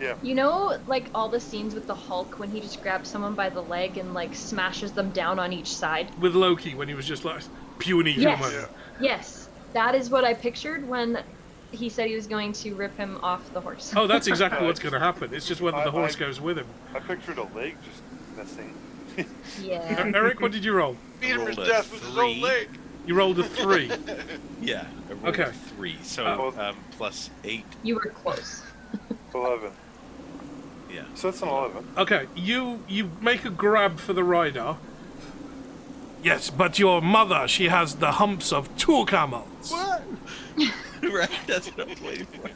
Yeah. You know, like all the scenes with the Hulk when he just grabs someone by the leg and like smashes them down on each side? With Loki, when he was just like puny Yes. human. Yes. That is what I pictured when he said he was going to rip him off the horse. Oh, that's exactly what's going to happen. It's just whether the horse goes with him. I pictured a leg just missing. Yeah. Eric, what did you roll? Beat him to Rolled a death with his own 3. leg. You rolled a 3. Yeah. I rolled Okay. a 3. So plus 8. You were close. 11. Yeah. So that's an 11. Okay, you make a grab for the rider. Yes, but your mother, she has the humps of 2 camels. What? Right. That's what I was waiting for.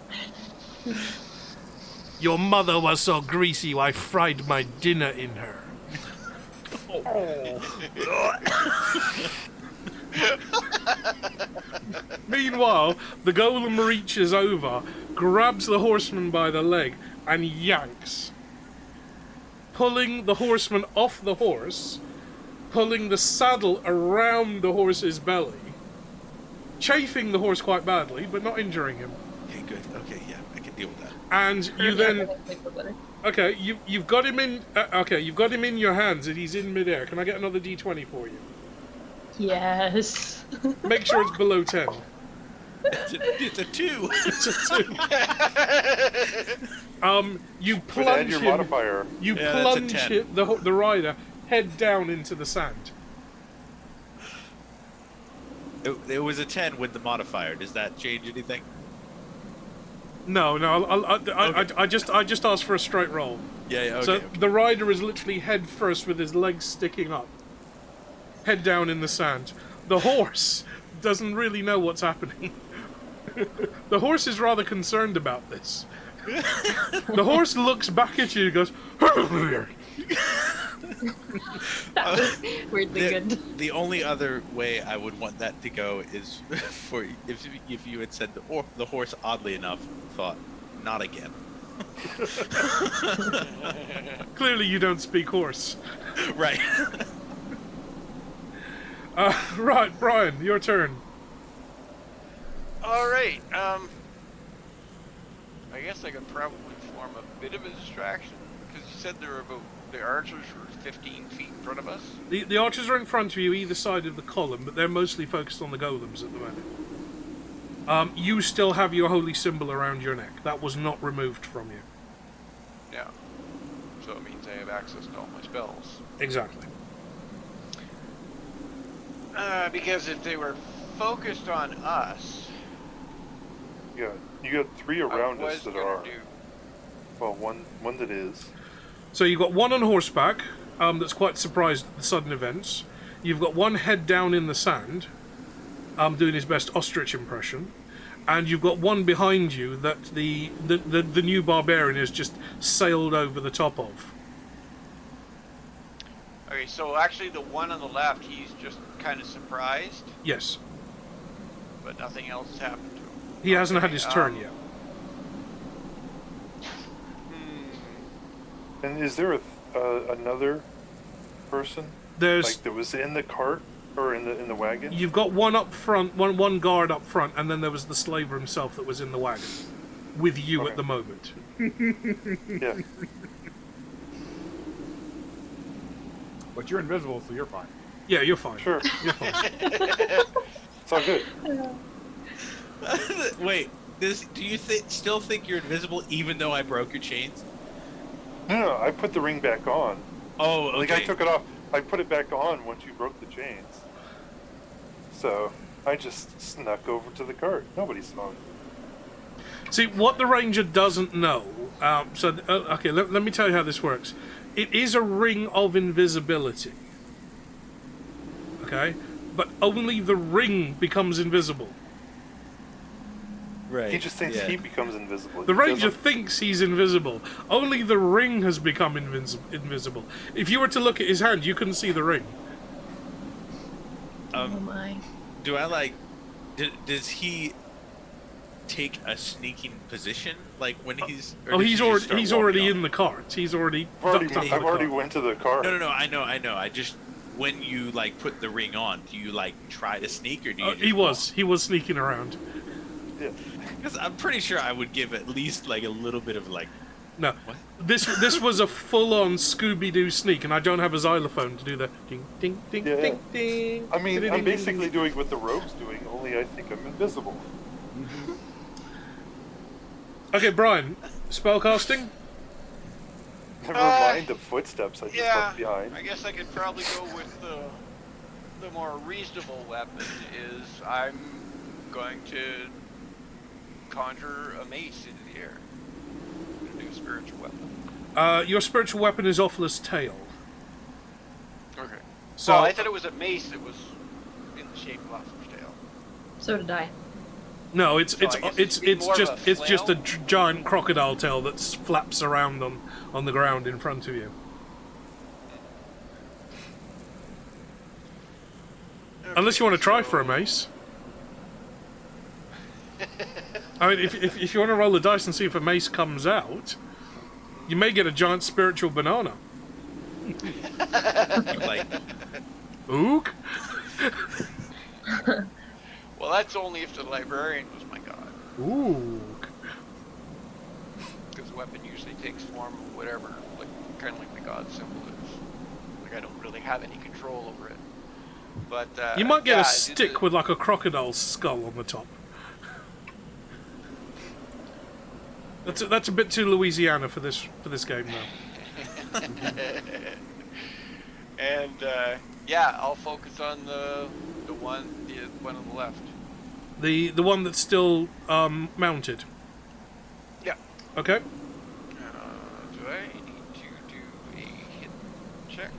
Your mother was so greasy, I fried my dinner in her. Meanwhile, the golem reaches over, grabs the horseman by the leg, and yanks, pulling the horseman off the horse, pulling the saddle around the horse's belly, chafing the horse quite badly, but not injuring him. Okay. Good. Okay. Yeah. I can deal with that. And you then, okay, you've got him in. Okay, you've got him in your hands, and he's in midair. Can I get another D20 for you? Yes. Make sure it's below 10. It's a 2. It's a 2. You But add plunge your him. modifier. You Yeah, that's a plunge 10. the rider head down into the sand. It was a 10 with the modifier. Does that change anything? No, I just asked for a straight roll. Yeah. Okay. So the rider is literally head first with his legs sticking up, head down in the sand. The horse doesn't really know what's happening. The horse is rather concerned about this. The horse looks back at you and goes, That was weirdly good. The only other way I would want that to go is for if you had said the horse, oddly enough, thought, not again. Clearly you don't speak horse. Right. Right, Brian, your turn. All right. I guess I could probably form a bit of a distraction because you said the archers were 15 feet in front of us. The archers are in front of you either side of the column, but they're mostly focused on the golems at the moment. You still have your holy symbol around your neck. That was not removed from you. Yeah. So it means I have access to all my spells. Exactly. Because if they were focused on us, Yeah, you got 3 around I was us that gonna are. do. Well, one that is. So you've got one on horseback that's quite surprised at the sudden events. You've got one head down in the sand, doing his best ostrich impression. And you've got one behind you that the new barbarian has just sailed over the top of. Okay, so actually the one on the left, he's just kind of surprised, Yes. but nothing else has happened to him. He hasn't had Okay, his turn yet. And is there another person There's like that was in the cart or in the wagon? You've got one up front, one guard up front, and then there was the slaver himself that was in the wagon with you Okay. at the moment. Yeah. But you're invisible, so you're fine. Yeah, you're fine. Sure. You're fine. It's all good. Wait, do you still think you're invisible even though I broke your chains? No, I put the ring back on. Oh, okay. Like I took it off. I put it back on once you broke the chains. So I just snuck over to the cart. Nobody saw me. See, what the ranger doesn't know... okay, let me tell you how this works. It is a ring of invisibility. Okay? But only the ring becomes invisible. Right. He just thinks he becomes invisible. The He ranger doesn't- thinks he's invisible. Only the ring has become invisible. If you were to look at his hand, you couldn't see the ring. Oh my. Do I does he take a sneaking position like when he's? Oh, he's already in the cart. He's already. I've already went to the car. No. I know. I just when you put the ring on, do you try to sneak or do you? He was sneaking around. Yeah. Because I'm pretty sure I would give at least a little bit of No, what? this was a full-on Scooby-Doo sneak, and I don't have a xylophone to do the ding ding ding Yeah. ding ding. I mean, ding, I'm ding, ding, basically ding. doing what the rogue's doing, only I think I'm invisible. Okay, Brian, spellcasting. Never mind the footsteps I just left behind. I guess I could probably go with the more reasonable weapon is I'm going to conjure a mace into the air. I'm gonna do a spiritual weapon. Your spiritual weapon is Offless Tail. Okay. So Well, I thought it was a mace that was in the shape of Officer's tail. So did I. no, it's So I guess it'd be more of a just a flail? giant crocodile tail that flaps around on the ground in front of you. Unless you want to try for a mace. I mean, if you want to roll the dice and see if a mace comes out, you may get a giant spiritual banana. Ook? Well, that's only if the librarian was my god. Ook. Because the weapon usually takes form of whatever, kind of like the god symbol is. I don't really have any control over it. But You might get yeah, a stick with a crocodile skull on the top. That's a bit too Louisiana for this game though. And yeah, I'll focus on the one on the left. The one that's still mounted. Yeah. Okay. Do I need to do a hit check?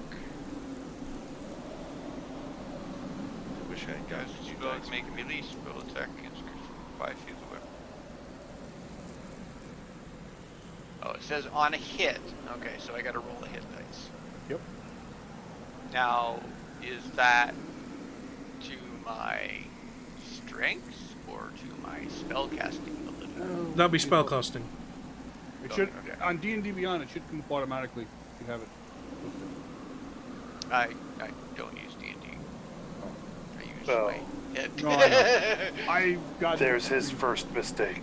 I wish I had Guys, gotten you you guys guys. make a melee spell attack against creatures from 5 feet away. Oh, it says on a hit. Okay, so I gotta roll a hit dice. Yep. Now, is that to my strength or to my spellcasting ability? That'd be spellcasting. It should Okay. on D&D Beyond. It should come up automatically if you have it. I don't use D&D. I use Well, my hit. No, I know. I got. There's his first mistake.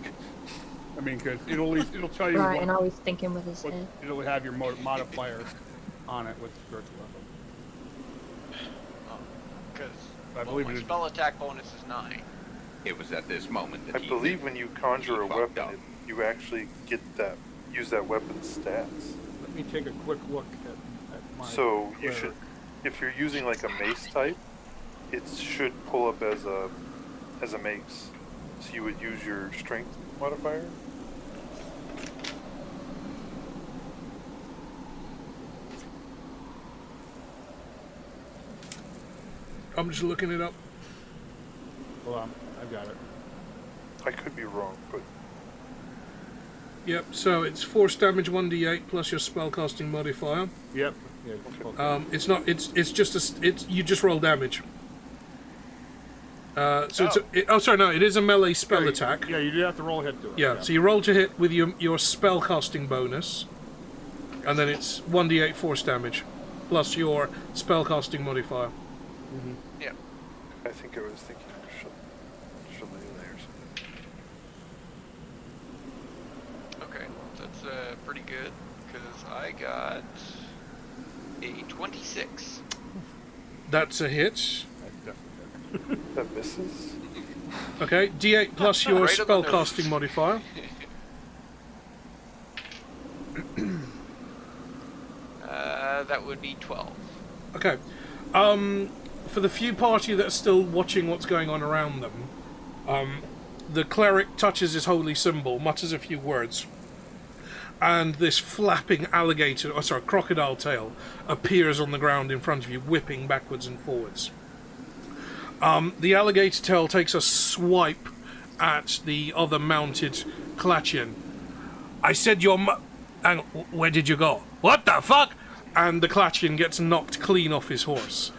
I mean, because it'll tell you Brian what, always thinking with his what head. it'll have your modifier on it with spiritual weapon. Because I believe my it is. spell attack bonus is 9. It was at this moment that I believe when you conjure a he fucked weapon, up. you actually use that weapon's stats. Let me take a quick look at my. So you cleric. should, if you're using like a mace type, it should pull up as a mace. So you would use your strength modifier. I'm just looking it up. Hold on, I've got it. I could be wrong, but Yep, so it's force damage 1d8 plus your spellcasting modifier. Yep. Yeah, It's not. It's just it's you just roll damage. Sorry, no, it is a melee spell attack. Yeah, you do have to roll a hit to it. Yeah, so you roll to hit with your spell casting bonus, and then it's 1d8 force damage, plus your spell casting modifier. Yeah. I think I was thinking shillelagh or something. Okay, that's pretty good because I got a 26. That's a hit. That misses. Okay, d8 plus your Right on the spell nose. casting modifier. That would be 12. Okay. For the few party that are still watching what's going on around them, the cleric touches his holy symbol, mutters a few words, and this flapping crocodile tail appears on the ground in front of you, whipping backwards and forwards. The alligator tail takes a swipe at the other mounted Clatchian. I said hang on, where did you go? What the fuck? And the Clatchian gets knocked clean off his horse.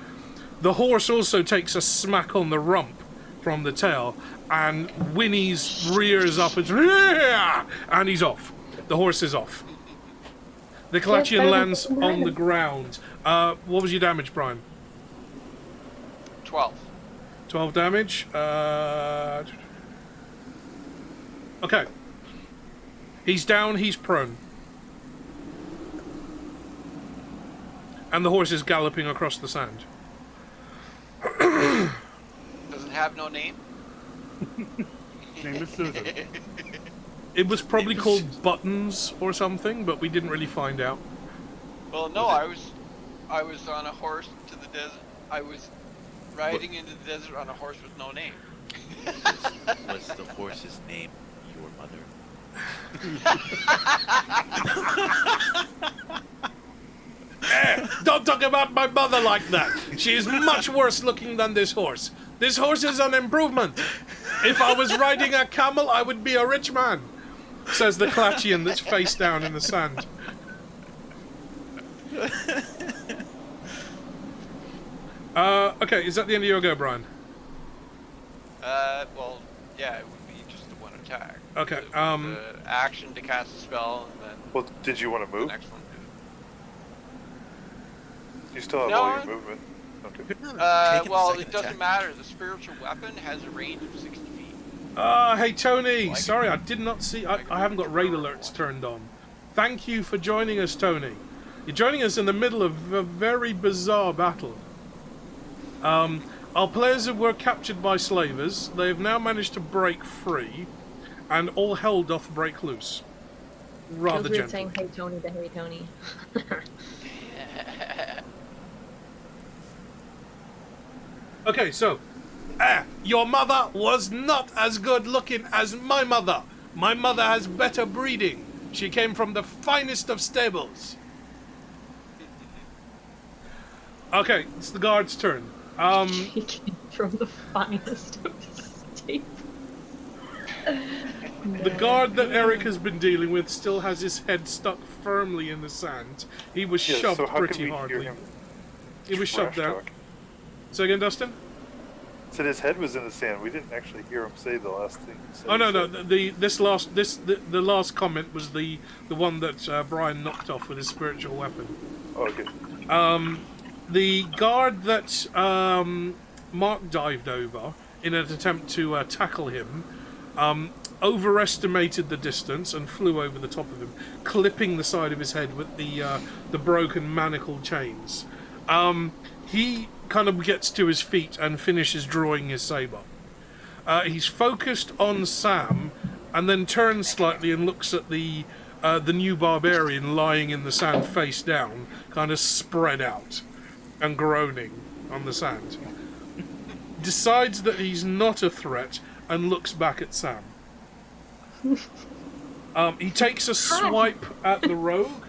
The horse also takes a smack on the rump from the tail and whinnies, rears up and he's off. The horse is off. The Clatchian lands on the ground. What was your damage, Brian? 12. 12 damage. Okay. He's down, he's prone. And the horse is galloping across the sand. Doesn't have no name? Name is Susan. It was probably called Buttons or something, but we didn't really find out. Well, no, I was on a horse to the desert. I was riding into the desert on a horse with no name. Was the horse's name your mother? Don't talk about my mother like that. She is much worse looking than this horse. This horse is an improvement. If I was riding a camel, I would be a rich man, says the Clatchian that's face down in the sand. Okay, is that the end of your go, Brian? Well, yeah, it would be just the one attack. Okay, The action to cast a spell, and then Well, did you want to the move? next one. You still have No, all your movement. Okay. Well, it doesn't matter. The spiritual weapon has a range of 60 feet. Hey Tony, sorry I did not see, I haven't got raid alerts turned on. Thank you for joining us, Tony. You're joining us in the middle of a very bizarre battle. Our players were captured by slavers. They have now managed to break free, and all hell doth break loose. Rather Feels weird gently. saying hey Tony to hey Tony. Okay, so, your mother was not as good looking as my mother. My mother has better breeding. She came from the finest of stables. Okay, it's the guard's turn. He came from the finest of states. The guard that Eric has been dealing with still has his head stuck firmly in the sand. He was shoved so how pretty can we hardly. hear him He was shoved trash out. talk? Say again, Dustin? Said his head was in the sand. We didn't actually hear him say the last thing. He said Oh no, he no. said. The last comment was the one that Brian knocked off with his spiritual weapon. Oh, okay. The guard that Mark dived over in an attempt to tackle him overestimated the distance and flew over the top of him, clipping the side of his head with the broken manacled chains. He kind of gets to his feet and finishes drawing his saber. He's focused on Sam, and then turns slightly and looks at the new barbarian lying in the sand face down, kind of spread out and groaning on the sand. Decides that he's not a threat and looks back at Sam. He takes a swipe at the rogue.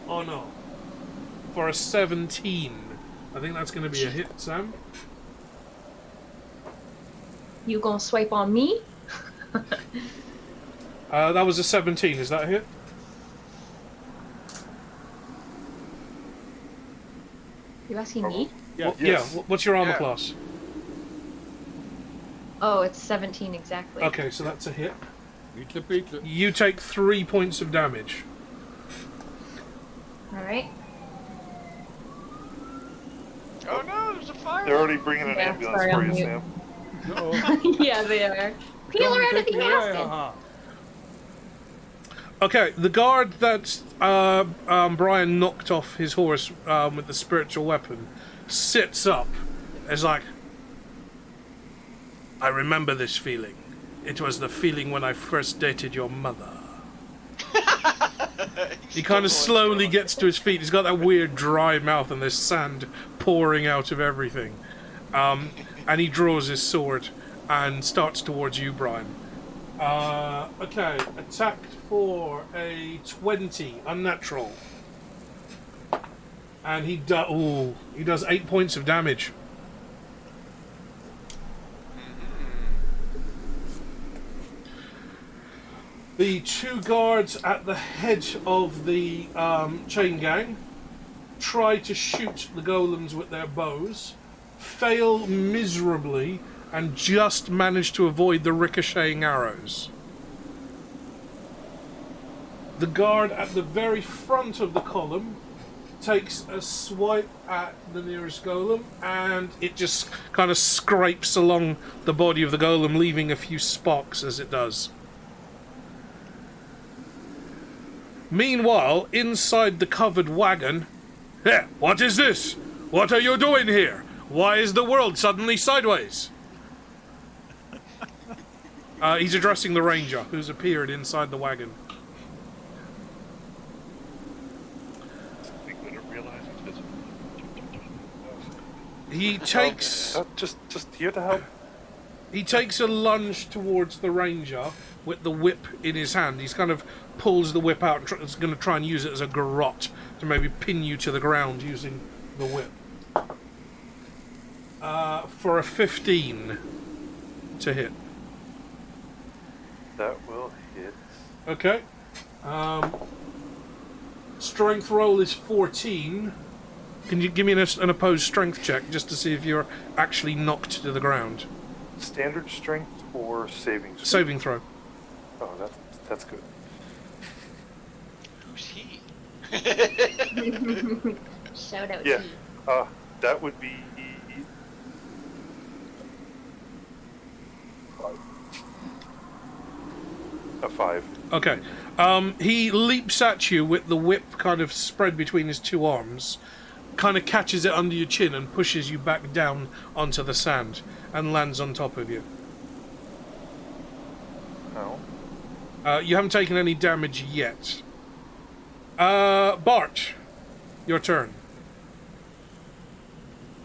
Oh no. For a 17. I think that's going to be a hit, Sam. You gonna swipe on me? That was a 17. Is that a hit? You asking me? Yeah. Yeah. What's your armor Yeah. class? Oh, it's 17 exactly. Okay, so that's a hit. Pizza, pizza. You take 3 points of damage. All right. Oh no, there's a fire. They're already bringing an Yeah, ambulance sorry, for I'm you, mute. Sam. No. Yeah, they are. Peel her out of the casket. Okay, the guard that Brian knocked off his horse with the spiritual weapon sits up. It's like, I remember this feeling. It was the feeling when I first dated your mother. He kind of slowly gets to his feet. He's got that weird dry mouth and there's sand pouring out of everything. And he draws his sword and starts towards you, Brian. Okay, attacked for a 20, unnatural. And he does 8 points of damage. The two guards at the head of the chain gang try to shoot the golems with their bows, fail miserably, and just manage to avoid the ricocheting arrows. The guard at the very front of the column takes a swipe at the nearest golem, and it just kind of scrapes along the body of the golem, leaving a few sparks as it does. Meanwhile, inside the covered wagon... Hey, what is this? What are you doing here? Why is the world suddenly sideways? He's addressing the ranger, who's appeared inside the wagon. He takes... Just here to help. He takes a lunge towards the ranger with the whip in his hand. He's kind of pulls the whip out and is going to try and use it as a garrote to maybe pin you to the ground using the whip. For a 15 to hit. That will hit. Okay. Strength roll is 14. Can you give me an opposed strength check just to see if you're actually knocked to the ground? Standard strength or saving strength? Saving throw. Oh, that's good. Who's he? Shout out Yeah. to you. That would be... a 5. Okay. He leaps at you with the whip kind of spread between his two arms, kind of catches it under your chin and pushes you back down onto the sand and lands on top of you. Oh. You haven't taken any damage yet. Bart, your turn.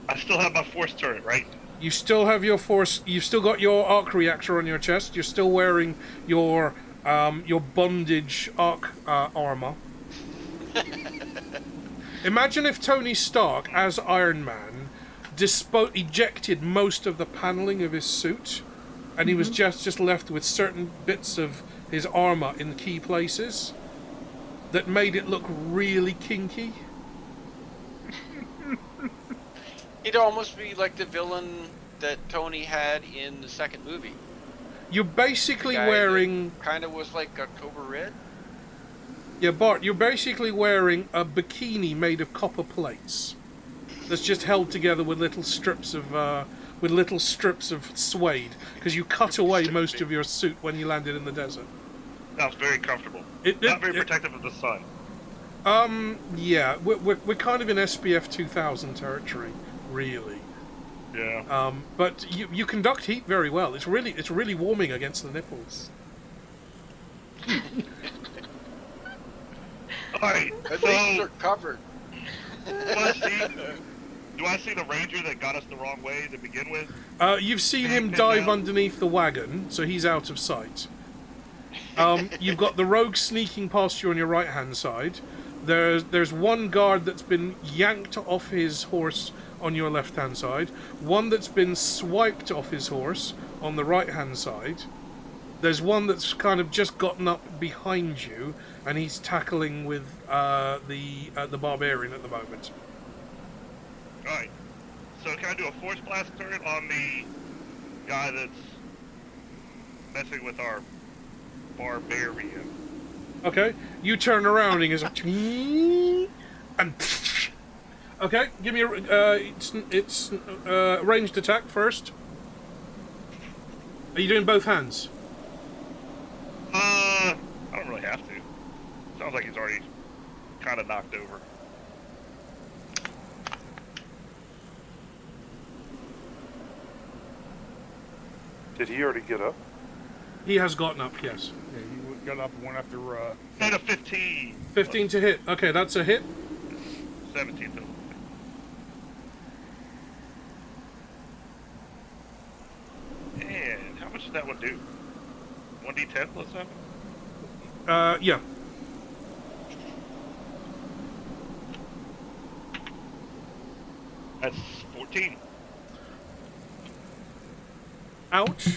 I still have my force turret, right? You still have your force. You've still got your arc reactor on your chest. You're still wearing your bondage arc armor. Imagine if Tony Stark, as Iron Man, ejected most of the paneling of his suit, and he was just left with certain bits of his armor in key places that made it look really kinky. It'd almost be like the villain that Tony had in the second movie. You're basically wearing... Kind of was like October Red. Yeah, Bart, you're basically wearing a bikini made of copper plates that's just held together with little strips of suede, because you cut away most of your suit when you landed in the desert. Sounds very comfortable. Not very protective of the sun. Yeah, we're kind of in SPF 2000 territory, really. Yeah. But you conduct heat very well. It's really warming against the nipples. Alright, At so least they're covered. do I see the ranger that got us the wrong way to begin with? You've seen him dive underneath the wagon, so he's out of sight. You've got the rogue sneaking past you on your right-hand side. There's one guard that's been yanked off his horse on your left-hand side. One that's been swiped off his horse on the right-hand side. There's one that's kind of just gotten up behind you, and he's tackling with the barbarian at the moment. Alright. So can I do a force blast turret on the guy that's messing with our barbarian? Okay, you turn around and he goes like, and okay, give me a it's ranged attack first. Are you doing both hands? I don't really have to. Sounds like he's already kind of knocked over. Did he already get up? He has gotten up, yes. Yeah, he got up one after. And a 15. 15 to hit. Okay, that's a hit. 17 total. And how much does that one do? 1d10 plus 7? Yeah. That's 14. Ouch.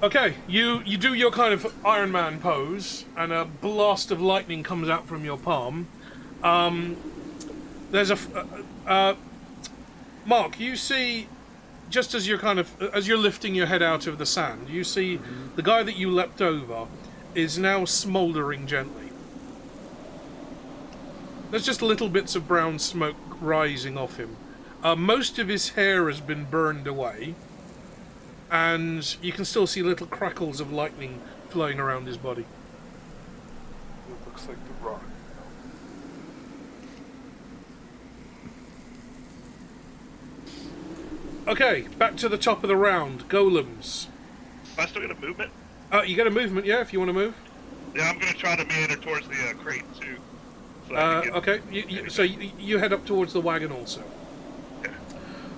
Okay, you do your kind of Iron Man pose, and a blast of lightning comes out from your palm. There's a Mark. You see, just as you're lifting your head out of the sand, you see the guy that you leapt over is now smouldering gently. There's just little bits of brown smoke rising off him. Most of his hair has been burned away, and you can still see little crackles of lightning flowing around his body. It looks like the Rock. Okay, back to the top of the round. Golems. Am I still get a movement? You get a movement, yeah, if you want to move. Yeah, I'm gonna try to meander towards the crate too. So I can get- Okay, so you head up towards the wagon also. Yeah.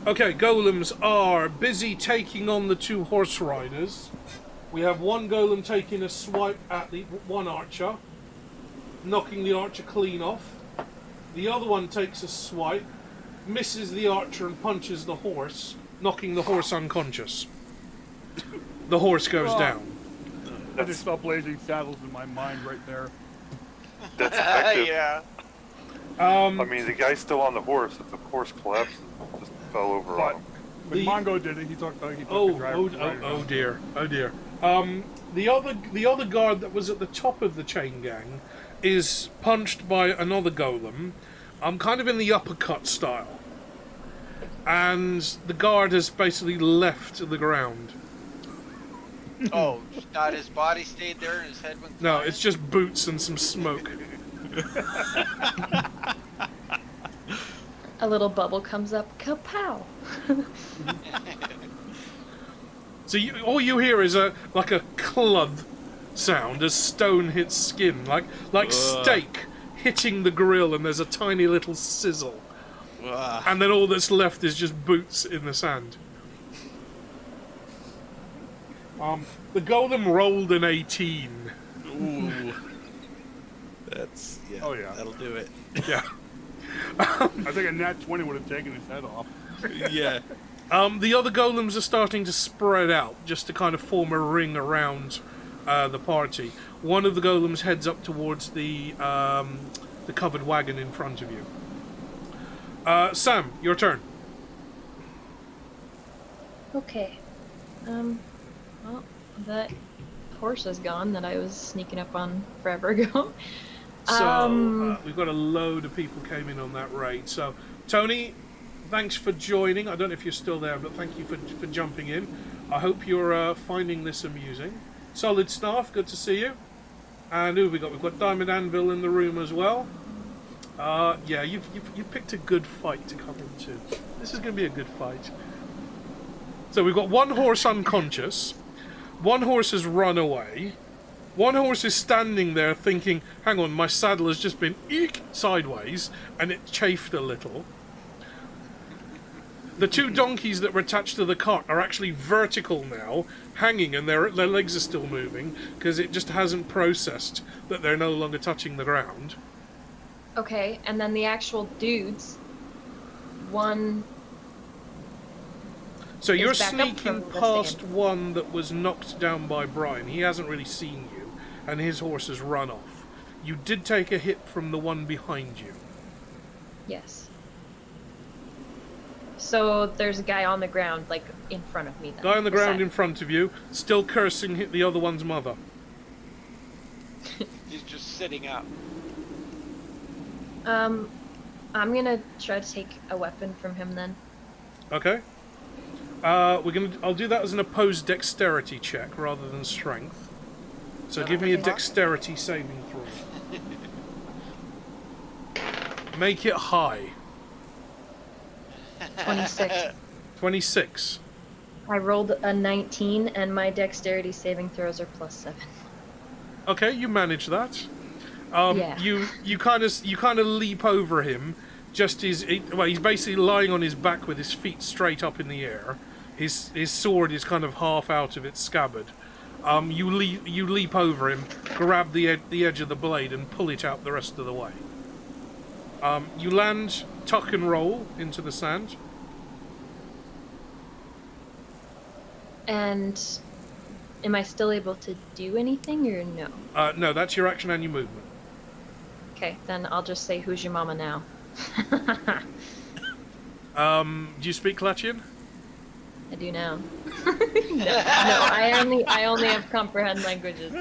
Okay, golems are busy taking on the two horse riders. We have one golem taking a swipe at the one archer, knocking the archer clean off. The other one takes a swipe, misses the archer and punches the horse, knocking the horse unconscious. The horse goes down. I just saw Blazing Saddles in my mind right there. That's effective. Yeah. I mean, the guy's still on the horse. If the horse collapses, just fell over on But him. when The- Mongo did it, he took the driver. Oh dear, oh dear. The other guard that was at the top of the chain gang is punched by another golem. Kind of in the uppercut style, and the guard has basically left the ground. Oh, not his body stayed there and his head went No, flying? it's just boots and some smoke. A little bubble comes up. Kapow! So all you hear is like a club sound as stone hits skin, like steak hitting the grill, and there's a tiny little sizzle. And then all that's left is just boots in the sand. The golem rolled an 18. Ooh. That's, yeah. Oh, yeah. That'll do it. Yeah. I think a nat 20 would have taken his head off. Yeah. The other golems are starting to spread out, just to kind of form a ring around the party. One of the golems heads up towards the covered wagon in front of you. Sam, your turn. Okay. Well, that horse is gone that I was sneaking up on forever ago. So we've got a load of people came in on that raid. So Tony, thanks for joining. I don't know if you're still there, but thank you for jumping in. I hope you're finding this amusing. Solid Staff, good to see you. And who have we got? We've got Diamond Anvil in the room as well. Yeah, you've picked a good fight to come into. This is going to be a good fight. So we've got one horse unconscious. One horse has run away. One horse is standing there thinking, hang on, my saddle has just been eek sideways, and it chafed a little. The two donkeys that were attached to the cart are actually vertical now, hanging, and their legs are still moving, because it just hasn't processed that they're no longer touching the ground. Okay, and then the actual dudes. One. So you're Is back up sneaking from the past stand. one that was knocked down by Brian. He hasn't really seen you, and his horse has run off. You did take a hit from the one behind you. Yes. So there's a guy on the ground, like, in front of me then. Guy on the ground in beside- front of you, still cursing hit the other one's mother. He's just sitting up. I'm gonna try to take a weapon from him then. Okay. I'll do that as an opposed dexterity check rather than strength. So give me a dexterity saving throw. Make it high. 26. 26. I rolled a 19, and my dexterity saving throws are +7. Okay, you manage that. Yeah. You kind of leap over him. Just he's basically lying on his back with his feet straight up in the air. His sword is kind of half out of its scabbard. You leap over him, grab the edge of the blade, and pull it out the rest of the way. You land, tuck and roll into the sand. And am I still able to do anything, or no? No, that's your action and your movement. Okay, then I'll just say, "Who's your mama now?" Do you speak Latchian? I do now. No, I only have comprehend languages.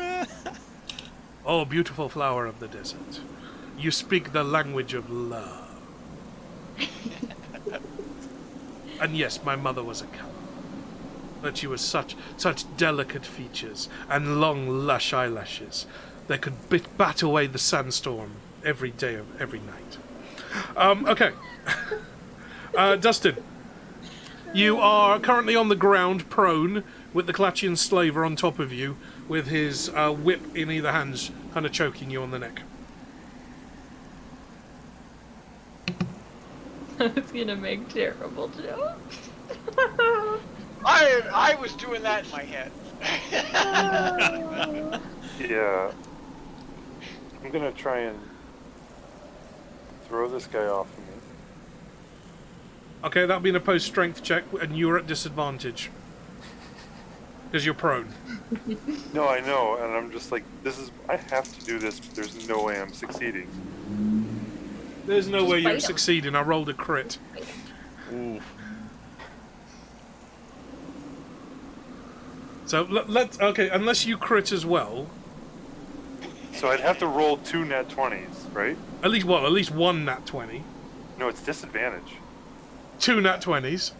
Oh, beautiful flower of the desert. You speak the language of love. And yes, my mother was a cow. But she was such delicate features and long, lush eyelashes. They could bat away the sandstorm every day of every night. Okay. Dustin. You are currently on the ground, prone, with the Clatchian slaver on top of you, with his whip in either hands, kind of choking you on the neck. I was gonna make terrible jokes. I was doing that in my head. Yeah. I'm gonna try and throw this guy off of me. Okay, that'll be an opposed strength check, and you're at disadvantage. Because you're prone. No, I know, and I'm just like, I have to do this, but there's no way I'm succeeding. There's no way you're bite him. succeeding. I rolled a crit. Ooh. So let's okay, unless you crit as well. So I'd have to roll 2 nat 20s, right? At least one nat 20. No, it's disadvantage. 2 nat 20s.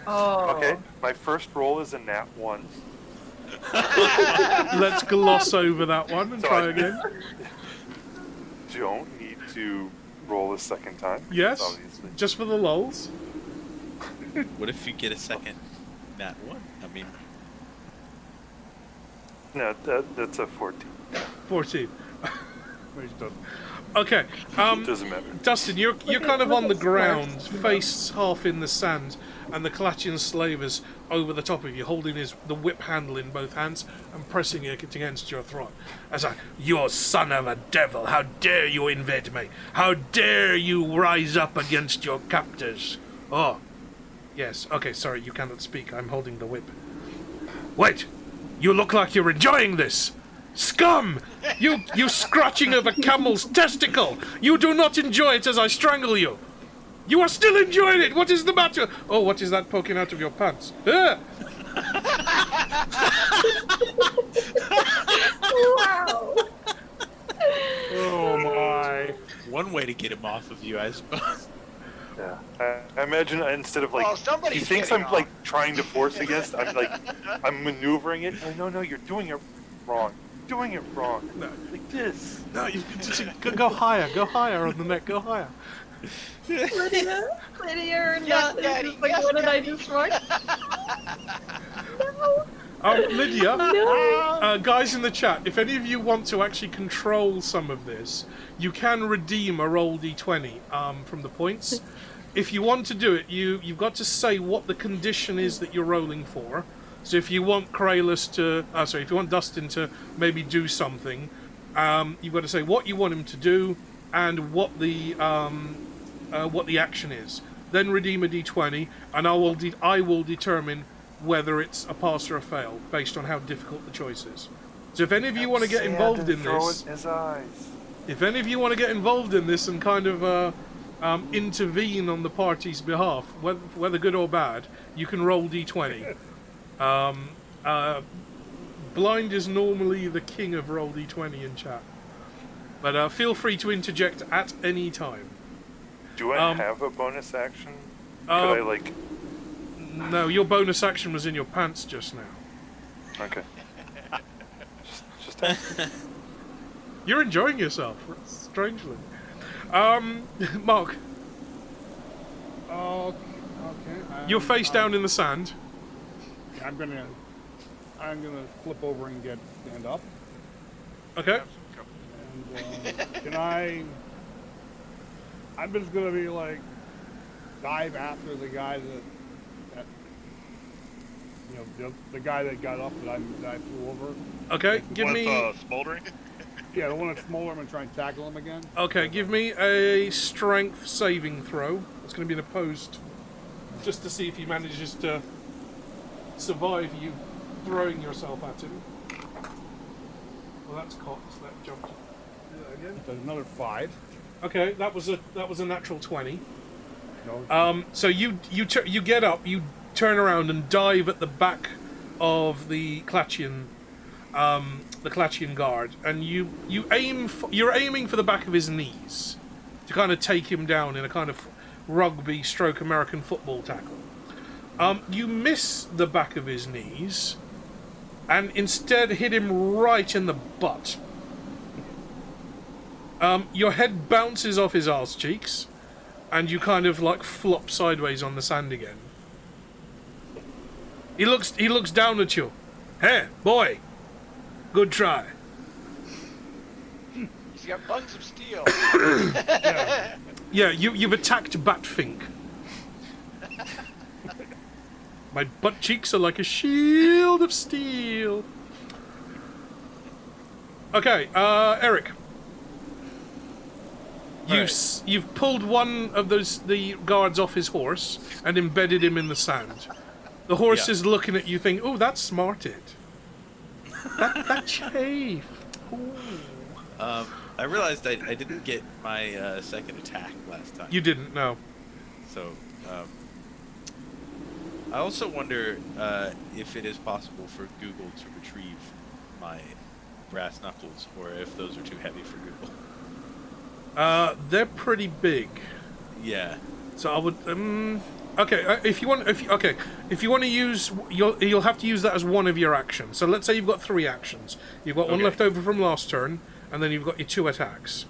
Oh. Okay, my first roll is a nat 1. Let's gloss over that one and So try I- again. Don't need to roll a second time. Yes, Obviously. just for the lulz. What if you get a second nat 1? I mean, No, that's a 14. 14. He's done. Okay. Doesn't matter. Dustin, you're kind of on the ground, face half in the sand, and the Clatchian slaver's over the top of you, holding the whip handle in both hands and pressing it against your throat. As you son of a devil, how dare you invade me? How dare you rise up against your captors? Oh, yes. Okay, sorry, you cannot speak. I'm holding the whip. Wait, you look like you're enjoying this. Scum! You scratching of a camel's testicle! You do not enjoy it as I strangle you! You are still enjoying it! What is the matter? Oh, what is that poking out of your pants? Ah! Wow. Oh my. one way to get him off of you, I suppose. Yeah. I imagine instead of like, Well, somebody's he thinks getting I'm like trying to force against, I'm maneuvering it. No, you're doing it wrong. Doing it wrong. No. Like this. No, you go higher on the neck, go higher. Lydia or Yes, not? Daddy, It's like, yes, what did I Daddy. just watch? Lydia, No. guys in the chat, if any of you want to actually control some of this, you can redeem a roll d20 from the points. If you want to do it, you've got to say what the condition is that you're rolling for. So if you want if you want Dustin to maybe do something, you've got to say what you want him to do and what the action is. Then redeem a d20, and I will determine whether it's a pass or a fail based on how difficult the choice is. So if any of you want to get involved in Throw this, it in his eyes. If any of you want to get involved in this and kind of intervene on the party's behalf, whether good or bad, you can roll d20. Blind is normally the king of roll d20 in chat. But feel free to interject at any time. Do I have a bonus action? Could I, like... No, your bonus action was in your pants just now. Okay. just You're enjoying yourself, strangely. Mark. Okay. You're face down in the sand. I'm gonna flip over and stand up. Okay. And can I'm just gonna be like dive after the guy that the guy that got up that I flew over. Okay, give me. Smoldering. Yeah, the one that's smaller. I'm gonna try and tackle him again. Okay, give me a strength saving throw. It's going to be an opposed, just to see if he manages to survive you throwing yourself at him. Well, that's cocked. So that jumped. Do that again. There's another 5. Okay, that was a natural 20. No. So you get up, you turn around and dive at the back of the Clatchian guard, and you're aiming for the back of his knees to kind of take him down in a kind of rugby stroke American football tackle. You miss the back of his knees and instead hit him right in the butt. Your head bounces off his arse cheeks and you kind of like flop sideways on the sand again. He looks down at you. Hey, boy. Good try. He's got buns of steel. Yeah, you've attacked Batfink. My butt cheeks are like a shield of steel. Okay, Eric. You've pulled one of the guards off his horse and embedded him in the sand. The horse is looking at you, thinking, "Oh, that smarted. That chafed." I realized I didn't get my second attack last time. You didn't, no. So, I also wonder if it is possible for Google to retrieve my brass knuckles, or if those are too heavy for Google. They're pretty big. Yeah. So I would. Okay. If you want to use, you'll have to use that as one of your actions. So let's say you've got 3 actions. You've got one left over from last turn, and then you've got your 2 attacks.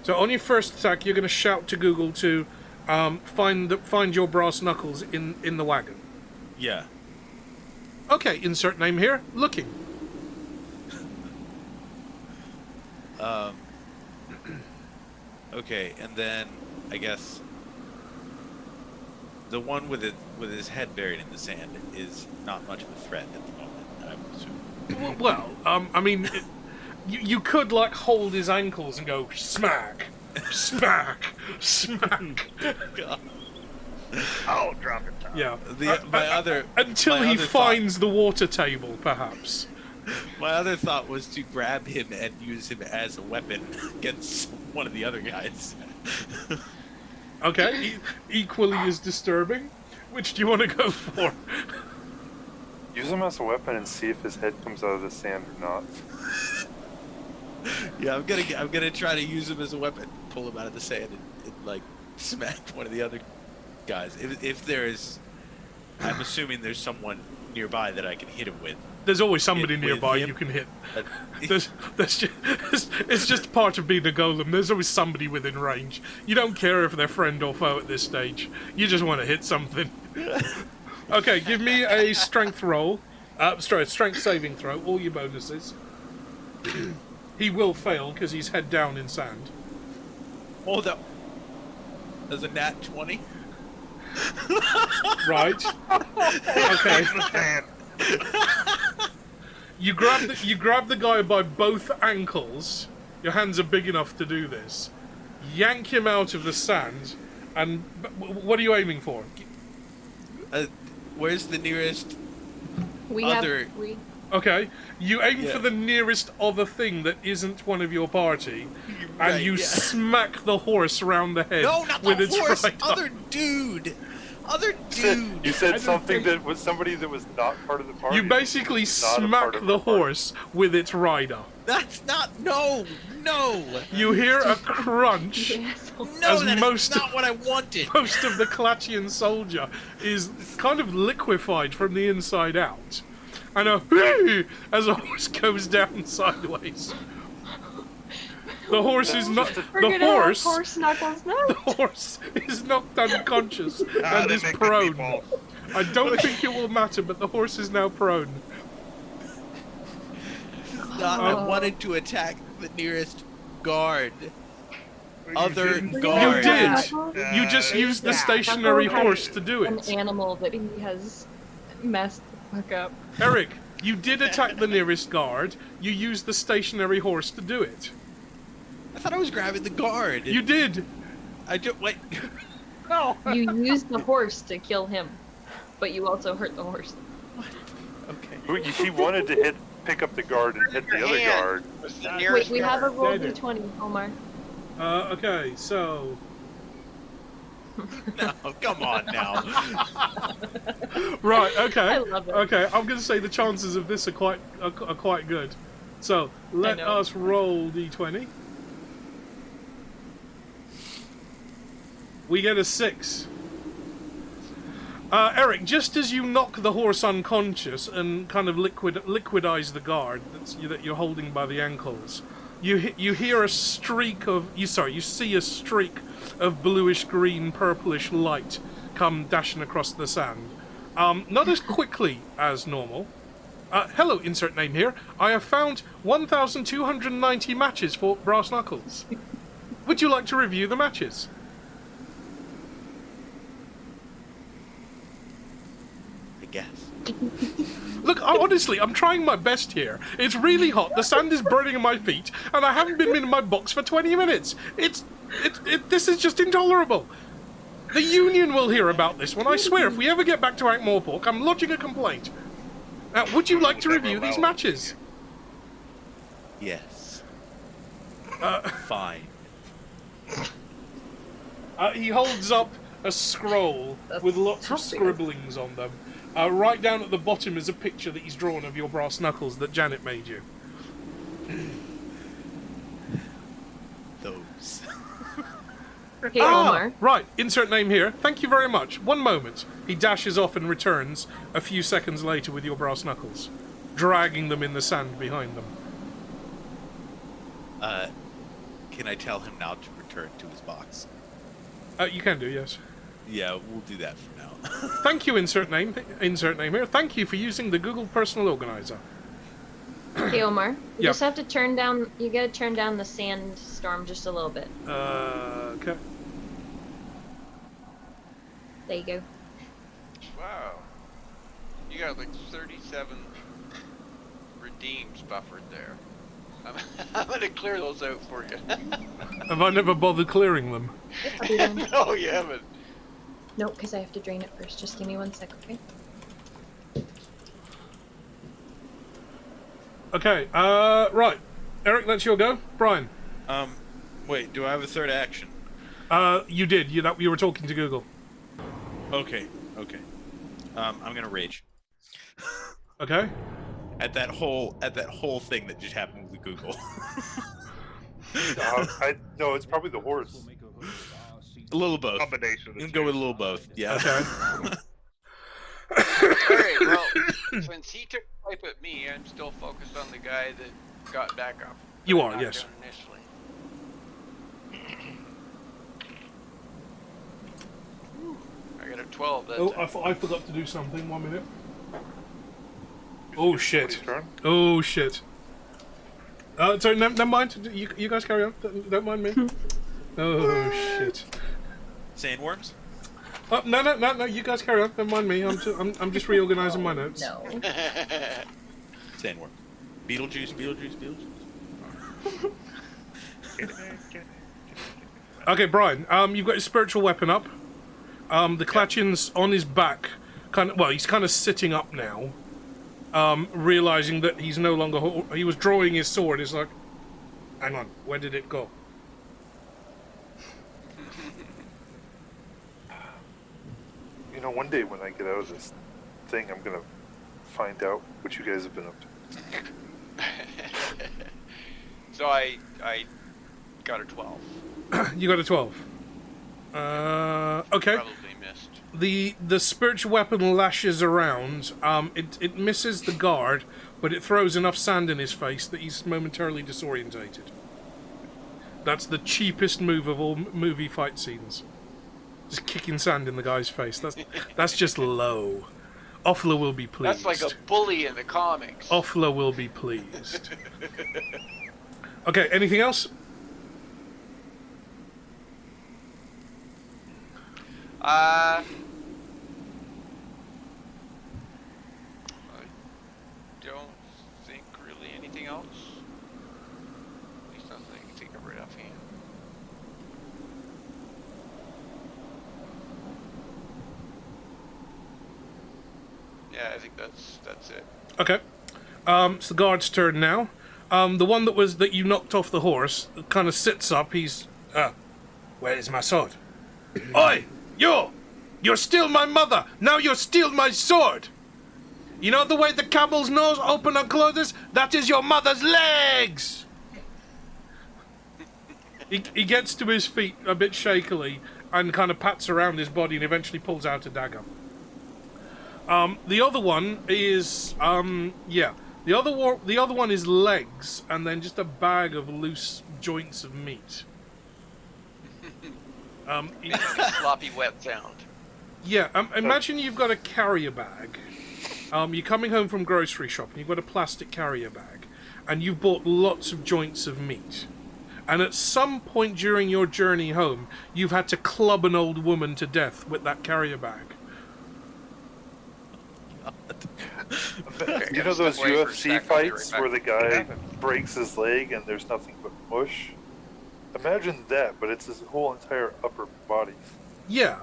So on your first attack, you're going to shout to Google to find your brass knuckles in the wagon. Yeah. Okay. Insert name here. Looking. Okay, and then I guess the one with his head buried in the sand is not much of a threat at the moment, I would assume. Well, I mean, you could like hold his ankles and go smack, smack, smack. God. Oh, drop it down. Yeah. Until he finds the water table, perhaps. My other thought was to grab him and use him as a weapon against one of the other guys. Okay, equally as disturbing. Which do you want to go for? Use him as a weapon and see if his head comes out of the sand or not. Yeah, I'm gonna try to use him as a weapon, pull him out of the sand, and like smack one of the other guys. If there is, I'm assuming there's someone nearby that I can hit him with. There's always somebody nearby you can hit. It's just part of being a golem. There's always somebody within range. You don't care if they're friend or foe at this stage. You just want to hit something. Okay, give me a strength roll. Strength saving throw. All your bonuses. He will fail because he's head down in sand. Hold up. There's a nat 20. Right. Okay. You grab the guy by both ankles. Your hands are big enough to do this. Yank him out of the sand, and what are you aiming for? Where's the nearest Okay, you aim for the nearest other thing that isn't one of your party, and you smack the horse around the head with its horse, rider. Other dude. You said something that was somebody that was not part of the party. You basically smack the horse with its rider. That's not no. You hear a crunch. No, that is not what I wanted. Most of the Klatchian soldier is kind of liquefied from the inside out. And as a horse goes down sideways. The horse is not. The horse knuckles now. The horse is knocked unconscious and is prone. I don't think it will matter, but the horse is now prone. I wanted to attack the nearest guard. Other guard. You did. You just used the stationary horse to do it. An animal that he has messed the fuck up. Eric, you did attack the nearest guard. You used the stationary horse to do it. I thought I was grabbing the guard. You did. I just wait. No. You used the horse to kill him, but you also hurt the horse. Okay. He wanted to pick up the guard and hit the other guard. Wait, we have a roll d20, Omar. Okay, so. No, come on now. Right. Okay. I love it. Okay, I'm going to say the chances of this are quite good. So let us roll d20. We get a 6. Eric, just as you knock the horse unconscious and kind of liquidize the guard that you're holding by the ankles, you hear a streak of you see a streak of bluish green, purplish light come dashing across the sand. Not as quickly as normal. Hello, insert name here. I have found 1,290 matches for brass knuckles. Would you like to review the matches? Guess. Look, honestly, I'm trying my best here. It's really hot, the sand is burning in my feet, and I haven't been in my box for 20 minutes. This is just intolerable. The Union will hear about this one, I swear. If we ever get back to Ankh-Morpork, I'm lodging a complaint. Would you like to review these matches? Yes. Fine. He holds up a scroll with lots of scribblings on them. Right down at the bottom is a picture that he's drawn of your brass knuckles that Janet made you. Those. Okay, Omar. Right, insert name here. Thank you very much. One moment. He dashes off and returns a few seconds later with your brass knuckles, dragging them in the sand behind them. Can I tell him now to return to his box? You can do, yes. Yeah, we'll do that for now. Thank you, insert name here. Thank you for using the Google Personal Organizer. Okay, Omar. You Yep. just have to turn down. You gotta turn down the sandstorm just a little bit. Okay. There you go. Wow. You got like 37 redeems buffered there. I'm gonna clear those out for you. Have I never bothered clearing them? No, you haven't. No, because I have to drain it first. Just give me 1 sec, okay? Okay, right. Eric, that's your go. Brian. Wait, do I have a third action? You did. You were talking to Google. Okay. I'm gonna rage. Okay. At that whole thing that just happened with Google. No, it's probably the horse. A little both. Combination. You can go with a little both. Yeah. Okay. Alright, well, since he took a pipe at me, I'm still focused on the guy that got back up. You are, Knocked yes. down initially. I got a 12 that time. I forgot to do something. 1 minute. Oh shit. Oh shit. Sorry, never mind. You guys carry on. Don't mind me. Oh shit. Sandworms? Oh, no. You guys carry on. Don't mind me. I'm just reorganizing my notes. No. Sandworm. Beetlejuice. Okay, Brian. You've got your spiritual weapon up. The Klatchian's on his back. He's kind of sitting up now. realizing that he's no longer... He was drawing his sword. He's like, hang on, where did it go? You know, one day when I get out of this thing, I'm gonna find out what you guys have been up to. So I got a 12. You got a 12. Okay. Probably missed. The spiritual weapon lashes around. It misses the guard, but it throws enough sand in his face that he's momentarily disorientated. That's the cheapest move of all movie fight scenes. Just kicking sand in the guy's face. That's just low. Offler will be pleased. That's like a bully in the comics. Offler will be pleased. Okay, anything else? I don't think really anything else. At least nothing I can think of right offhand. Yeah, I think that's it. Okay. It's the guard's turn now. The one that you knocked off the horse kind of sits up. He's, where is my sword? Oi! You're still my mother! Now you're still my sword! You know the way the camel's nose open and closes? That is your mother's legs! He gets to his feet a bit shakily and kind of pats around his body and eventually pulls out a dagger. The other one is, the other one is legs and then just a bag of loose joints of meat. Sloppy wet sound. Yeah, imagine you've got a carrier bag. You're coming home from grocery shopping, you've got a plastic carrier bag, and you've bought lots of joints of meat. And at some point during your journey home, you've had to club an old woman to death with that carrier bag. You know those UFC fights where the guy breaks his leg and there's nothing but mush? Imagine that, but it's his whole entire upper body. Yeah.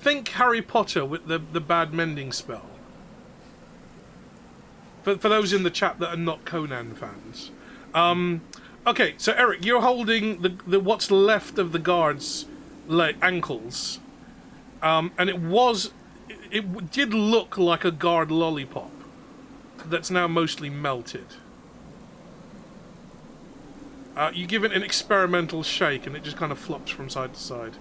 Think Harry Potter with the bad mending spell. For those in the chat that are not Conan fans. Okay, so Eric, you're holding the what's left of the guard's ankles. And it did look like a guard lollipop that's now mostly melted. You give it an experimental shake and it just kind of flops from side to side.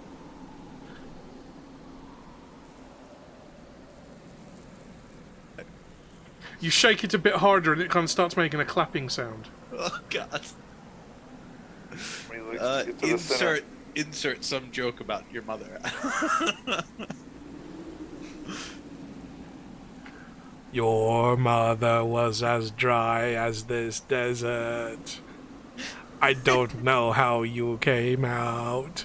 You shake it a bit harder and it kind of starts making a clapping sound. Oh god. Insert some joke about your mother. Your mother was as dry as this desert. I don't know how you came out.